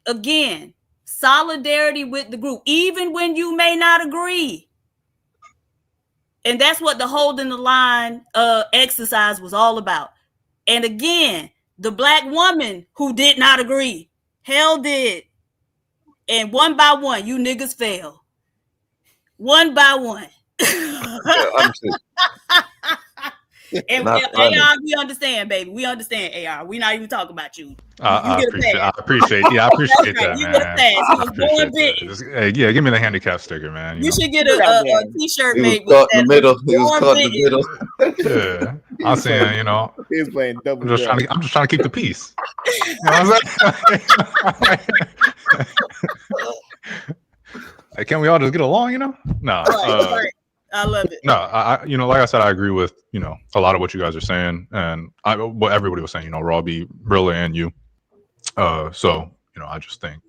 Speaker 13: again, solidarity with the group, even when you may not agree. And that's what the holding the line exercise was all about. And again, the black woman who did not agree held it. And one by one, you niggas fell. One by one. And AR, we understand, baby. We understand, AR. We're not even talking about you.
Speaker 5: I appreciate that, man. Yeah, give me the handicap sticker, man.
Speaker 13: You should get a t-shirt made with that.
Speaker 14: He was caught in the middle.
Speaker 5: Yeah, I'm saying,
Speaker 2: he's playing double.
Speaker 5: I'm just trying to keep the peace. You know what I'm saying? Like, can we all just get along? No.
Speaker 13: Right. I love it.
Speaker 5: No, I like I said, I agree with a lot of what you guys are saying, and what everybody was saying. Robbie, Brilla, and you. So I just think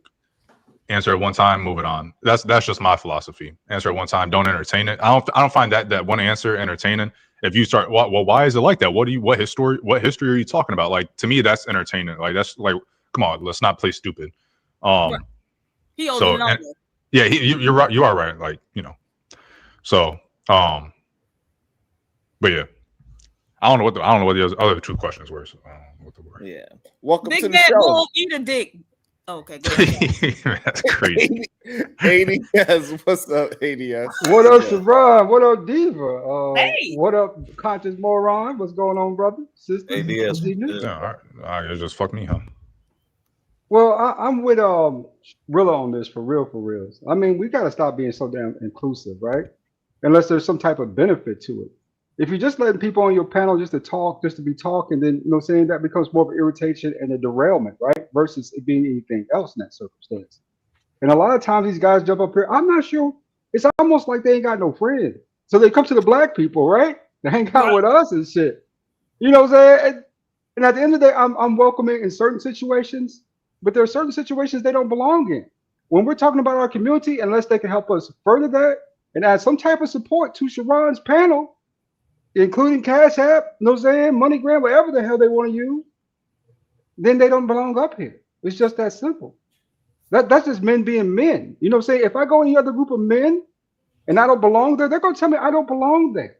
Speaker 5: answer it one time, move it on. That's just my philosophy. Answer it one time, don't entertain it. I don't find that one answer entertaining. If you start, well, why is it like that? What history are you talking about? Like, to me, that's entertaining. Like, that's like, come on, let's not play stupid.
Speaker 13: He owes a number.
Speaker 5: Yeah, you're right. You are right. Like, so. But yeah, I don't know what the other two questions were. So, what they were.
Speaker 2: Yeah. Welcome
Speaker 13: Big
Speaker 2: to the
Speaker 13: Bad
Speaker 2: show.
Speaker 13: Bull, eat a dick. Okay, go ahead.
Speaker 5: That's crazy.
Speaker 2: ADS, what's up, ADS?
Speaker 10: What up, Sharon? What up, Diva?
Speaker 13: Hey.
Speaker 10: What up, Conscious Moron? What's going on, brother? Sister?
Speaker 14: ADS.
Speaker 5: Just fuck me, huh?
Speaker 10: Well, I'm with Rilla on this for real. I mean, we got to stop being so damn inclusive, right? Unless there's some type of benefit to it. If you're just letting people on your panel just to talk, just to be talking, then saying that becomes more of an irritation and a derailment, right? Versus it being anything else in that circumstance. And a lot of times these guys jump up here. I'm not sure. It's almost like they ain't got no friends. So they come to the black people, right? They hang out with us and shit. You know what I'm saying? And at the end of the day, I'm welcoming in certain situations, but there are certain situations they don't belong in. When we're talking about our community, unless they can help us further that and add some type of support to Sharon's panel, including Cash App, MoneyGram, whatever the hell they want to use, then they don't belong up here. It's just that simple. That's just men being men. You know what I'm saying? If I go in any other group of men and I don't belong there, they're going to tell me I don't belong there.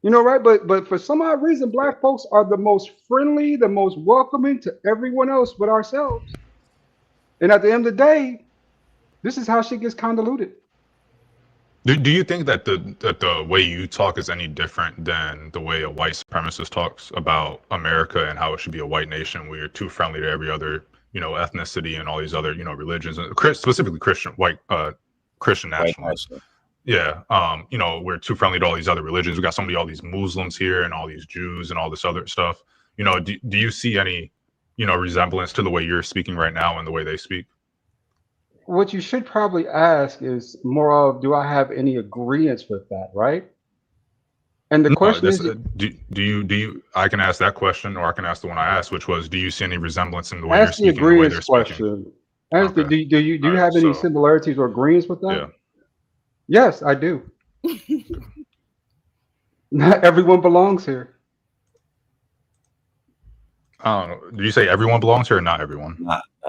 Speaker 10: Right? But for some odd reason, black folks are the most friendly, the most welcoming to everyone else but ourselves. And at the end of the day, this is how shit gets convoluted.
Speaker 5: Do you think that the way you talk is any different than the way a white supremacist talks about America and how it should be a white nation where you're too friendly to every other, ethnicity and all these other, religions, and specifically Christian nationalists? Yeah. We're too friendly to all these other religions. We got all these Muslims here and all these Jews and all this other stuff. Do you see any, resemblance to the way you're speaking right now and the way they speak?
Speaker 10: What you should probably ask is more of, do I have any agreements with that, right? And the question is,
Speaker 5: do you? I can ask that question, or I can ask the one I asked, which was, do you see any resemblance in the way you're speaking, the way they're speaking?
Speaker 10: Ask the agreements question. Do you have any similarities or agreements with that?
Speaker 5: Yeah.
Speaker 10: Yes, I do. Not everyone belongs here.
Speaker 5: I don't know. Do you say everyone belongs here or not everyone?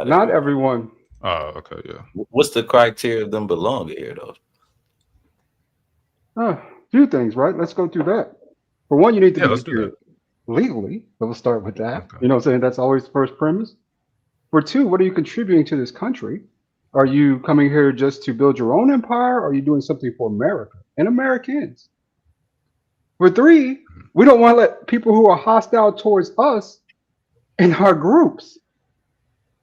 Speaker 10: Not everyone.
Speaker 5: Oh, okay, yeah.
Speaker 14: What's the criteria of them belonging here, though?
Speaker 10: Few things, right? Let's go through that. For one, you need to be here legally. So we'll start with that. Okay. You know what I'm saying? That's always the first premise. For two, what are you contributing to this country? Are you coming here just to build your own empire? Or are you doing something for America and Americans? For three, we don't want to let people who are hostile towards us in our groups.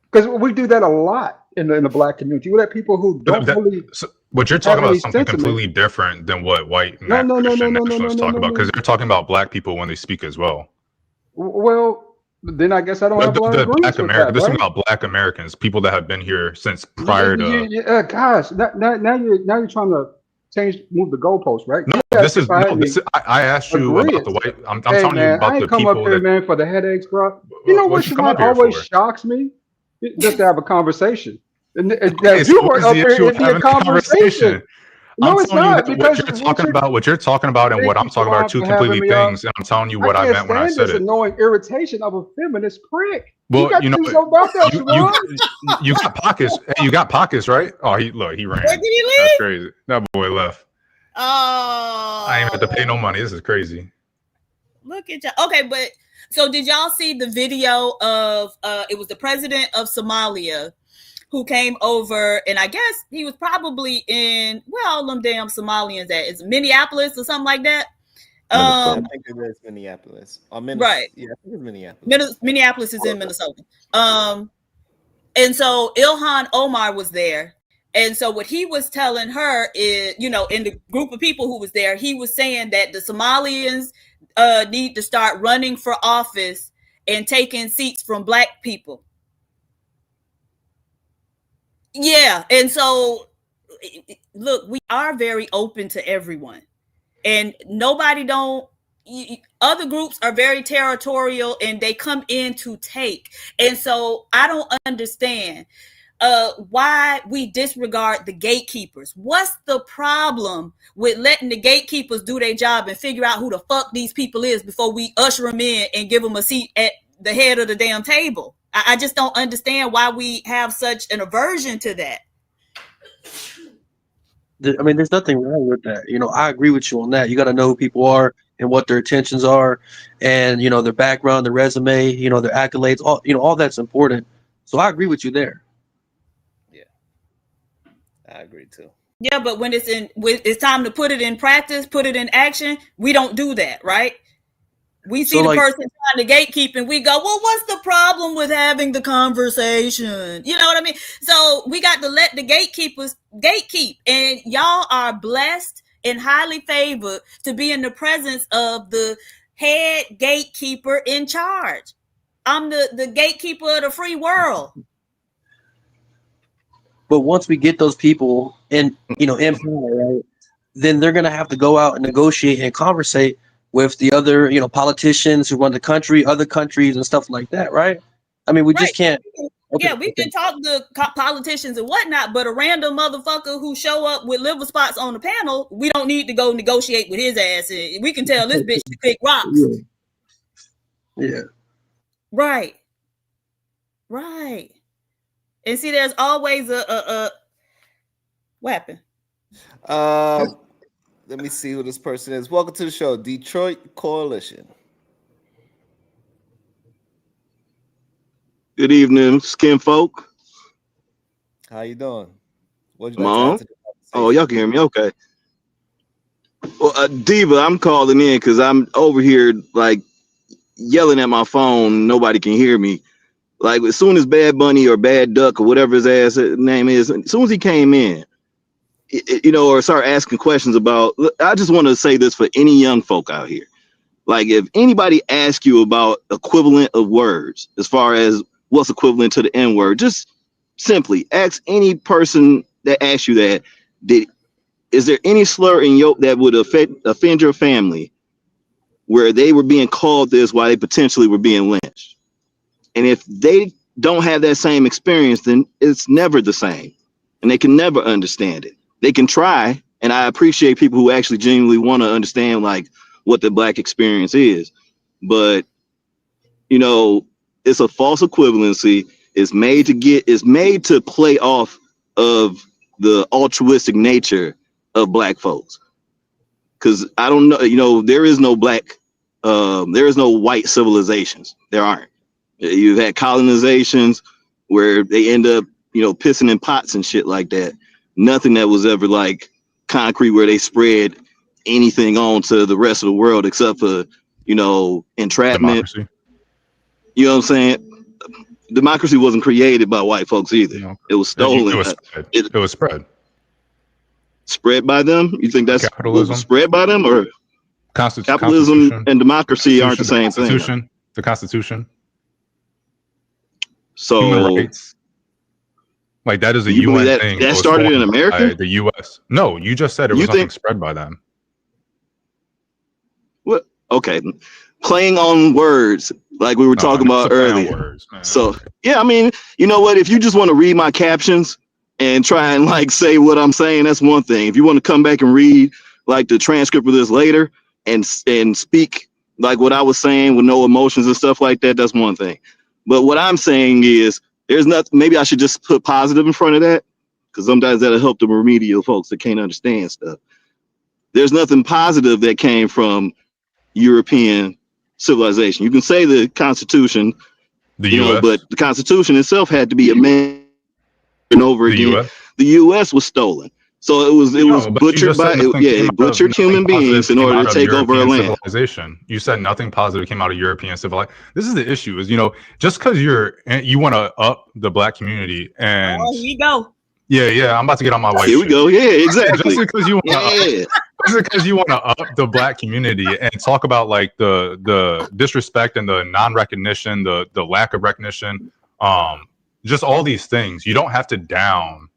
Speaker 10: Because we do that a lot in the black community. We let people who don't really.
Speaker 5: But you're talking about something completely different than what white Christian nationalists talk about, because they're talking about black people when they speak as well.
Speaker 10: Well, then I guess I don't have a lot of agreements with that,
Speaker 5: This is about black Americans, people that have been here since prior to.
Speaker 10: Gosh, now you're trying to move the goalposts, right?
Speaker 5: No,
Speaker 10: This is
Speaker 5: I asked you about the white. I'm telling you about
Speaker 10: I ain't
Speaker 5: the
Speaker 10: come up
Speaker 5: people
Speaker 10: here,
Speaker 5: that.
Speaker 10: man, for the headaches, bro. You know
Speaker 5: What
Speaker 10: which
Speaker 5: you come
Speaker 10: one
Speaker 5: up here
Speaker 10: always
Speaker 5: for?
Speaker 10: shocks me? Just to have a conversation. And
Speaker 5: Okay,
Speaker 10: if
Speaker 5: so
Speaker 10: you
Speaker 5: what
Speaker 10: were
Speaker 5: is
Speaker 10: up
Speaker 5: the
Speaker 10: here,
Speaker 5: issue with
Speaker 10: it'd be a
Speaker 5: having a conversation?
Speaker 10: conversation.
Speaker 5: I'm
Speaker 10: No, it's
Speaker 5: telling you
Speaker 10: not,
Speaker 5: that what
Speaker 10: because
Speaker 5: you're talking about, and what
Speaker 10: thank
Speaker 5: I'm
Speaker 10: you,
Speaker 5: talking about are
Speaker 10: Sharon,
Speaker 5: two
Speaker 10: for having
Speaker 5: completely
Speaker 10: me up.
Speaker 5: things. And I'm telling you
Speaker 10: I
Speaker 5: what I
Speaker 10: can't
Speaker 5: meant when I
Speaker 10: stand
Speaker 5: said
Speaker 10: this
Speaker 5: it.
Speaker 10: annoying irritation of a feminist prick.
Speaker 5: Well,
Speaker 10: You got to do something about that, Sharon.
Speaker 5: you got pockets. Hey, you got pockets, right? Oh, he ran.
Speaker 13: Where did he leave?
Speaker 5: That's crazy. That boy left.
Speaker 13: Oh,
Speaker 5: I ain't have to pay no money. This is crazy.
Speaker 13: Look at y'all. Okay, but so did y'all see the video of it was the president of Somalia who came over, and I guess he was probably in where all them damn Somalians at? Is it Minneapolis or something like that?
Speaker 2: I think it is Minneapolis. Or
Speaker 13: Right.
Speaker 2: Yeah, I think it's Minneapolis.
Speaker 13: Minneapolis is in Minnesota. And so Ilhan Omar was there. And so what he was telling her is, in the group of people who was there, he was saying that the Somalians need to start running for office and taking seats from Black people. Yeah. And so, look, we are very open to everyone. And other groups are very territorial and they come in to take. And so I don't understand why we disregard the gatekeepers. What's the problem with letting the gatekeepers do their job and figure out who the fuck these people is before we usher them in and give them a seat at the head of the damn table? I just don't understand why we have such an aversion to that.
Speaker 15: I mean, there's nothing wrong with that. I agree with you on that. You got to know who people are and what their intentions are, and their background, their resume, their accolades. All that's important. So I agree with you there.
Speaker 2: Yeah, I agree too.
Speaker 13: Yeah, but when it's time to put it in practice, put it in action, we don't do that, right? We see the person trying to gatekeep and we go, well, what's the problem with having the conversation? You know what I mean? So we got to let the gatekeepers gatekeep. And y'all are blessed and highly favored to be in the presence of the head gatekeeper in charge. I'm the gatekeeper of the free world.
Speaker 15: But once we get those people in power, right, then they're going to have to go out and negotiate and conversate with the other, politicians who run the country, other countries and stuff like that, right? I mean, we just can't.
Speaker 13: Okay, we can talk to politicians and whatnot, but a random motherfucker who show up with liver spots on the panel, we don't need to go negotiate with his ass. We can tell this bitch to pick rocks.
Speaker 15: Yeah.
Speaker 13: Right. And see, there's always a what happened?
Speaker 2: Let me see who this person is. Welcome to the show, Detroit Coalition.
Speaker 6: Good evening, skin folk.
Speaker 2: How you doing? What
Speaker 6: you like to Oh, y'all can hear me? Okay. Well, Diva, I'm calling in because I'm over here like yelling at my phone. Nobody can hear me. Like as soon as Bad Bunny or Bad Duck or whatever his ass name is, as soon as he came in, or start asking questions about, I just want to say this for any young folk out here. Like if anybody asks you about equivalent of words, as far as what's equivalent to the N word, just simply ask any person that asks you that, is there any slur in that would offend your family where they were being called this while they potentially were being lynched? And if they don't have that same experience, then it's never the same and they can never understand it. They can try, and I appreciate people who actually genuinely want to understand like what the Black experience is, but it's a false equivalency. It's made to play off of the altruistic nature of Black folks. Because I don't know, there is no white civilizations. There aren't. You've had colonizations where they end up, pissing in pots and shit like that. Nothing that was ever like concrete where they spread anything on to the rest of the world except for, entrapment.
Speaker 5: Democracy.
Speaker 6: You know what I'm saying? Democracy wasn't created by white folks either. It was stolen.
Speaker 5: It was spread.
Speaker 6: Spread by them? You think that's
Speaker 5: capitalism?
Speaker 6: Spread by them, or capitalism and democracy aren't the same thing?
Speaker 5: The Constitution.
Speaker 6: So
Speaker 5: human rights. Like that is a
Speaker 6: You believe
Speaker 5: UN
Speaker 6: that
Speaker 5: thing.
Speaker 6: that
Speaker 5: was
Speaker 6: started in
Speaker 5: formed
Speaker 6: America?
Speaker 5: by the US. No, you just said it
Speaker 6: You
Speaker 5: was nothing
Speaker 6: think
Speaker 5: spread by them.
Speaker 6: what? Okay, playing on words like we were
Speaker 5: No,
Speaker 6: talking
Speaker 5: not to
Speaker 6: about
Speaker 5: play on
Speaker 6: earlier.
Speaker 5: words, man.
Speaker 6: So yeah, I mean, you know what? If you just want to read my captions and try and like say what I'm saying, that's one thing. If you want to come back and read like the transcript of this later and speak like what I was saying with no emotions and stuff like that, that's one thing. But what I'm saying is there's nothing. Maybe I should just put positive in front of that because sometimes that'll help the remedial folks that can't understand stuff. There's nothing positive that came from European civilization. You can say the Constitution,
Speaker 5: The
Speaker 6: you know,
Speaker 5: US.
Speaker 6: but the Constitution itself had to be amended over
Speaker 5: The
Speaker 6: again.
Speaker 5: US.
Speaker 6: The U.S. was stolen, so it was
Speaker 5: No, but you
Speaker 6: butchered
Speaker 5: just said
Speaker 6: by
Speaker 5: nothing
Speaker 6: yeah,
Speaker 5: came
Speaker 6: it
Speaker 5: out of
Speaker 6: butchered human beings in
Speaker 5: came
Speaker 6: order
Speaker 5: out
Speaker 6: to
Speaker 5: of
Speaker 6: take over a
Speaker 5: European
Speaker 6: land.
Speaker 5: civilization. You said nothing positive came out of European civilization. This is the issue, is just because you want to up the black community and
Speaker 13: Oh, here you go.
Speaker 5: yeah, I'm about to get on my white
Speaker 6: Here we
Speaker 5: shit.
Speaker 6: go. Yeah, exactly.
Speaker 5: Just because you want to up the black community and talk about like the disrespect and the non-recognition, the lack of recognition, just all these things. You don't have to down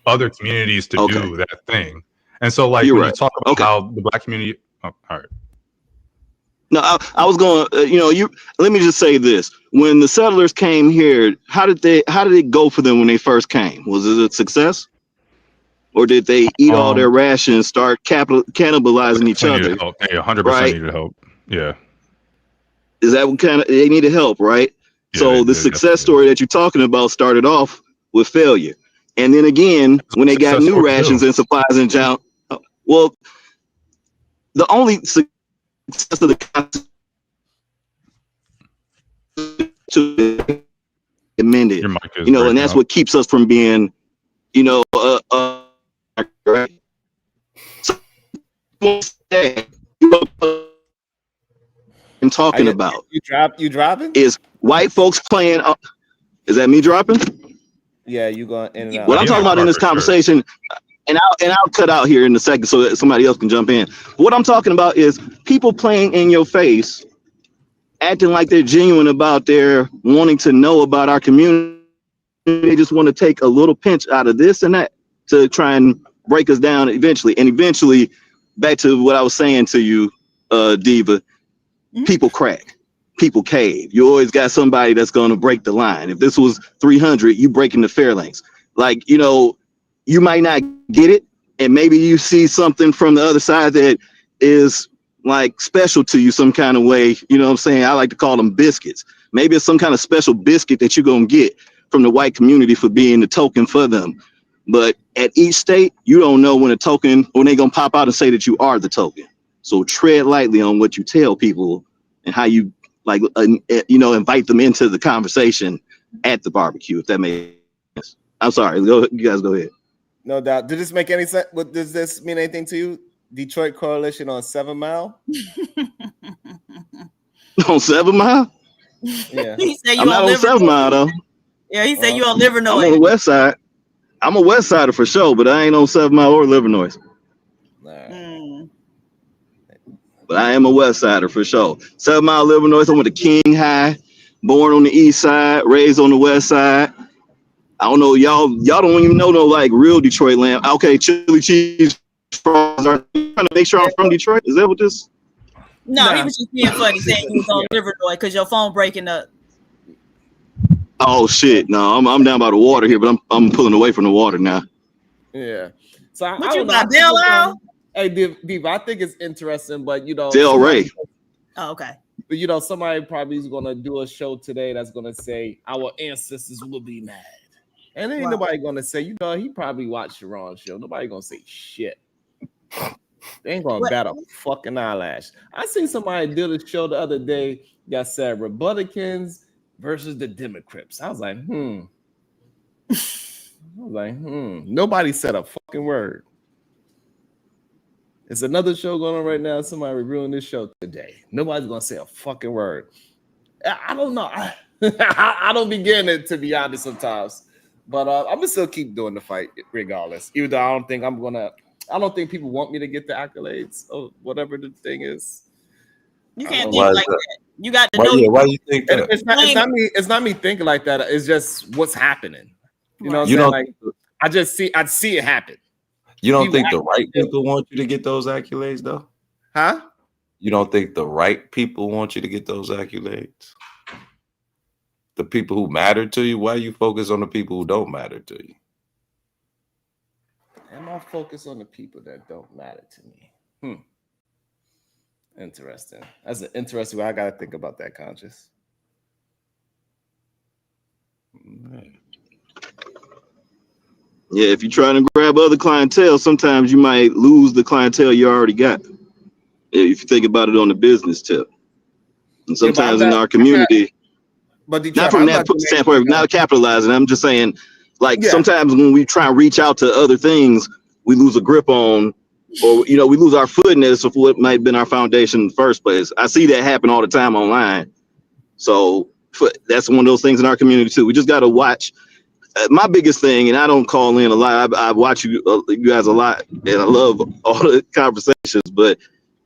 Speaker 5: other communities to do that thing. And so like
Speaker 6: You're
Speaker 5: when
Speaker 6: right.
Speaker 5: you talk about how the black community, all right.
Speaker 6: No, I was going. Let me just say this: when the settlers came here, how did it go for them when they first came? Was it a success, or did they eat all their rations, start cannibalizing each
Speaker 5: Definitely
Speaker 6: other?
Speaker 5: needed help. Hey, 100%
Speaker 6: Right?
Speaker 5: needed help. Yeah.
Speaker 6: Is that what kind of they needed help, right?
Speaker 5: Yeah,
Speaker 6: So the
Speaker 5: they
Speaker 6: success story that you're talking about started off with failure, and then again when they got
Speaker 5: Success
Speaker 6: new
Speaker 5: story
Speaker 6: rations
Speaker 5: too.
Speaker 6: and supplies and down. Well, the only success of the Constitution amended,
Speaker 5: Your mic is
Speaker 6: and
Speaker 5: breaking
Speaker 6: that's
Speaker 5: up.
Speaker 6: what keeps us from being, right. So, I'm talking about
Speaker 2: You dropping?
Speaker 6: is white folks playing. Is that me dropping?
Speaker 2: Yeah, you going in and out.
Speaker 6: What I'm talking about in this conversation, and I'll cut out here in a second so that somebody else can jump in. What I'm talking about is people playing in your face, acting like they're genuine about their wanting to know about our community. They just want to take a little pinch out of this and that to try and break us down eventually. And eventually, back to what I was saying to you, Diva, people crack, people cave. You always got somebody that's going to break the line. If this was 300, you breaking the Fairlinks. Like, you might not get it, and maybe you see something from the other side that is like special to you some kind of way. You know what I'm saying? I like to call them biscuits. Maybe it's some kind of special biscuit that you're going to get from the white community for being the token for them. But at each state, you don't know when they're going to pop out and say that you are the token. So tread lightly on what you tell people and how you invite them into the conversation at the barbecue, if that makes sense. I'm sorry. You guys go ahead.
Speaker 2: No doubt. Did this make any sense? Does this mean anything to you? Detroit Coalition on 7 Mile?
Speaker 6: On 7 Mile?
Speaker 2: Yeah.
Speaker 13: He said
Speaker 6: I'm not on 7 Mile though.
Speaker 13: Yeah, he said you on Livernois.
Speaker 6: I'm on the west side. I'm a west sider for sure, but I ain't on 7 Mile or Livernois. But I am a west sider for sure. 7 Mile, Livernois. I went to King High, born on the east side, raised on the west side. I don't know, y'all don't even know no like real Detroit land. Okay, chili cheese fries. Are you trying to make sure I'm from Detroit? Is that what this?
Speaker 13: No, he was just being funny saying you was on Livernois because your phone breaking up.
Speaker 6: Oh shit! No, I'm down by the water here, but I'm pulling away from the water now.
Speaker 2: Yeah. So
Speaker 13: What you got, Del Al?
Speaker 2: Hey, Div, I think it's interesting, but
Speaker 6: Del Ray.
Speaker 13: Oh, okay.
Speaker 2: But somebody probably is gonna do a show today that's gonna say our ancestors will be mad, and ain't nobody gonna say, he probably watched Sharon's show. Nobody gonna say shit. They ain't gonna bat a fucking eyelash. I seen somebody did a show the other day that said Republicans versus the Democrats. I was like, Nobody said a fucking word. It's another show going on right now. Somebody reviewing this show today. Nobody's gonna say a fucking word. I don't know. I don't be getting it, to be honest, sometimes. But I'm gonna still keep doing the fight regardless. Even though I don't think people want me to get the accolades or whatever the thing is.
Speaker 13: You can't think like that. You got to know.
Speaker 14: Why you think that?
Speaker 2: It's not me thinking like that. It's just what's happening. You know what I'm
Speaker 14: You
Speaker 2: saying?
Speaker 14: don't-
Speaker 2: Like, I'd see it happen.
Speaker 14: You don't
Speaker 2: People
Speaker 14: think the
Speaker 2: act-
Speaker 14: right people want you to get those accolades, though?
Speaker 2: Huh?
Speaker 14: You don't think the right people want you to get those accolades? The people who matter to you? Why you focus on the people who don't matter to you?
Speaker 2: Am I focused on the people that don't matter to me? Interesting. That's an interesting way. I gotta think about that, Conscious.
Speaker 6: Yeah, if you're trying to grab other clientele, sometimes you might lose the clientele you already got. If you think about it on the business tip. And sometimes in our community, not from that standpoint, not capitalizing, I'm just saying, like, sometimes when we try and reach out to other things, we lose a grip on, or, we lose our footness of what might have been our foundation in the first place. I see that happen all the time online. So that's one of those things in our community too. We just got to watch. My biggest thing, and I don't call in a lot. I watch you guys a lot, and I love all the conversations. But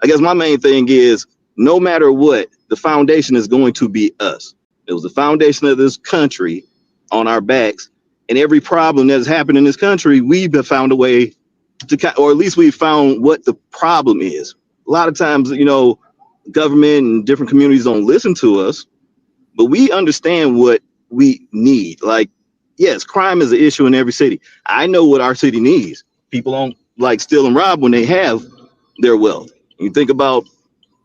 Speaker 6: I guess my main thing is, no matter what, the foundation is going to be us. It was the foundation of this country on our backs, and every problem that has happened in this country, we've found a way to, or at least we've found what the problem is. A lot of times, government and different communities don't listen to us, but we understand what we need. Like, yes, crime is an issue in every city. I know what our city needs. People don't like steal and rob when they have their wealth. You think about,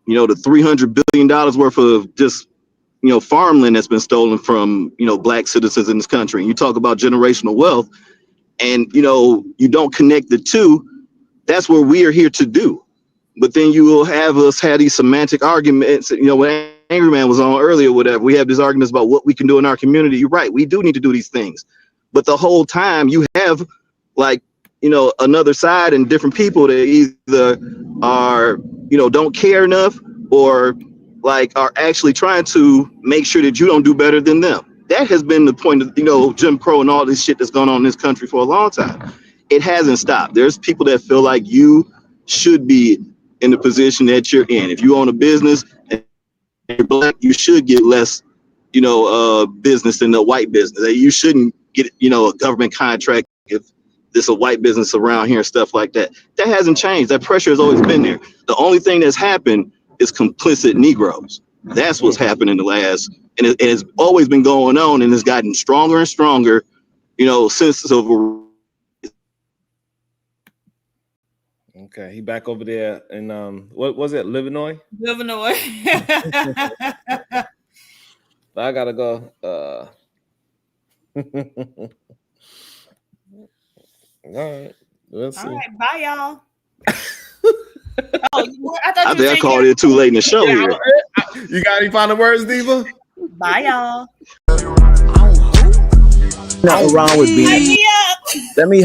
Speaker 6: the $300 billion worth of just, farmland that's been stolen from, black citizens in this country. And you talk about generational wealth, and, you don't connect the two. That's what we are here to do. But then you will have us have these semantic arguments. When Angry Man was on earlier, whatever, we have these arguments about what we can do in our community. You're right. We do need to do these things. But the whole time you have, like, another side and different people that either are, don't care enough, or like are actually trying to make sure that you don't do better than them. That has been the point of, Jim Crow and all this shit that's gone on in this country for a long time. It hasn't stopped. There's people that feel like you should be in the position that you're in. If you own a business and you're black, you should get less, business than the white business. You shouldn't get, a government contract if there's a white business around here and stuff like that. That hasn't changed. That pressure has always been there. The only thing that's happened is complicit Negroes. That's what's happened in the last, and it's always been going on, and it's gotten stronger and stronger, since the Civil.
Speaker 2: Okay, he back over there in what was it, Illinois?
Speaker 13: Illinois.
Speaker 2: I gotta go. All right, let's see.
Speaker 13: All right, bye, y'all.
Speaker 6: I think I called it too late in the show here.
Speaker 2: You got any final words, Diva?
Speaker 13: Bye, y'all.
Speaker 12: Nothing wrong with being.
Speaker 13: Hype me up.
Speaker 12: Let me.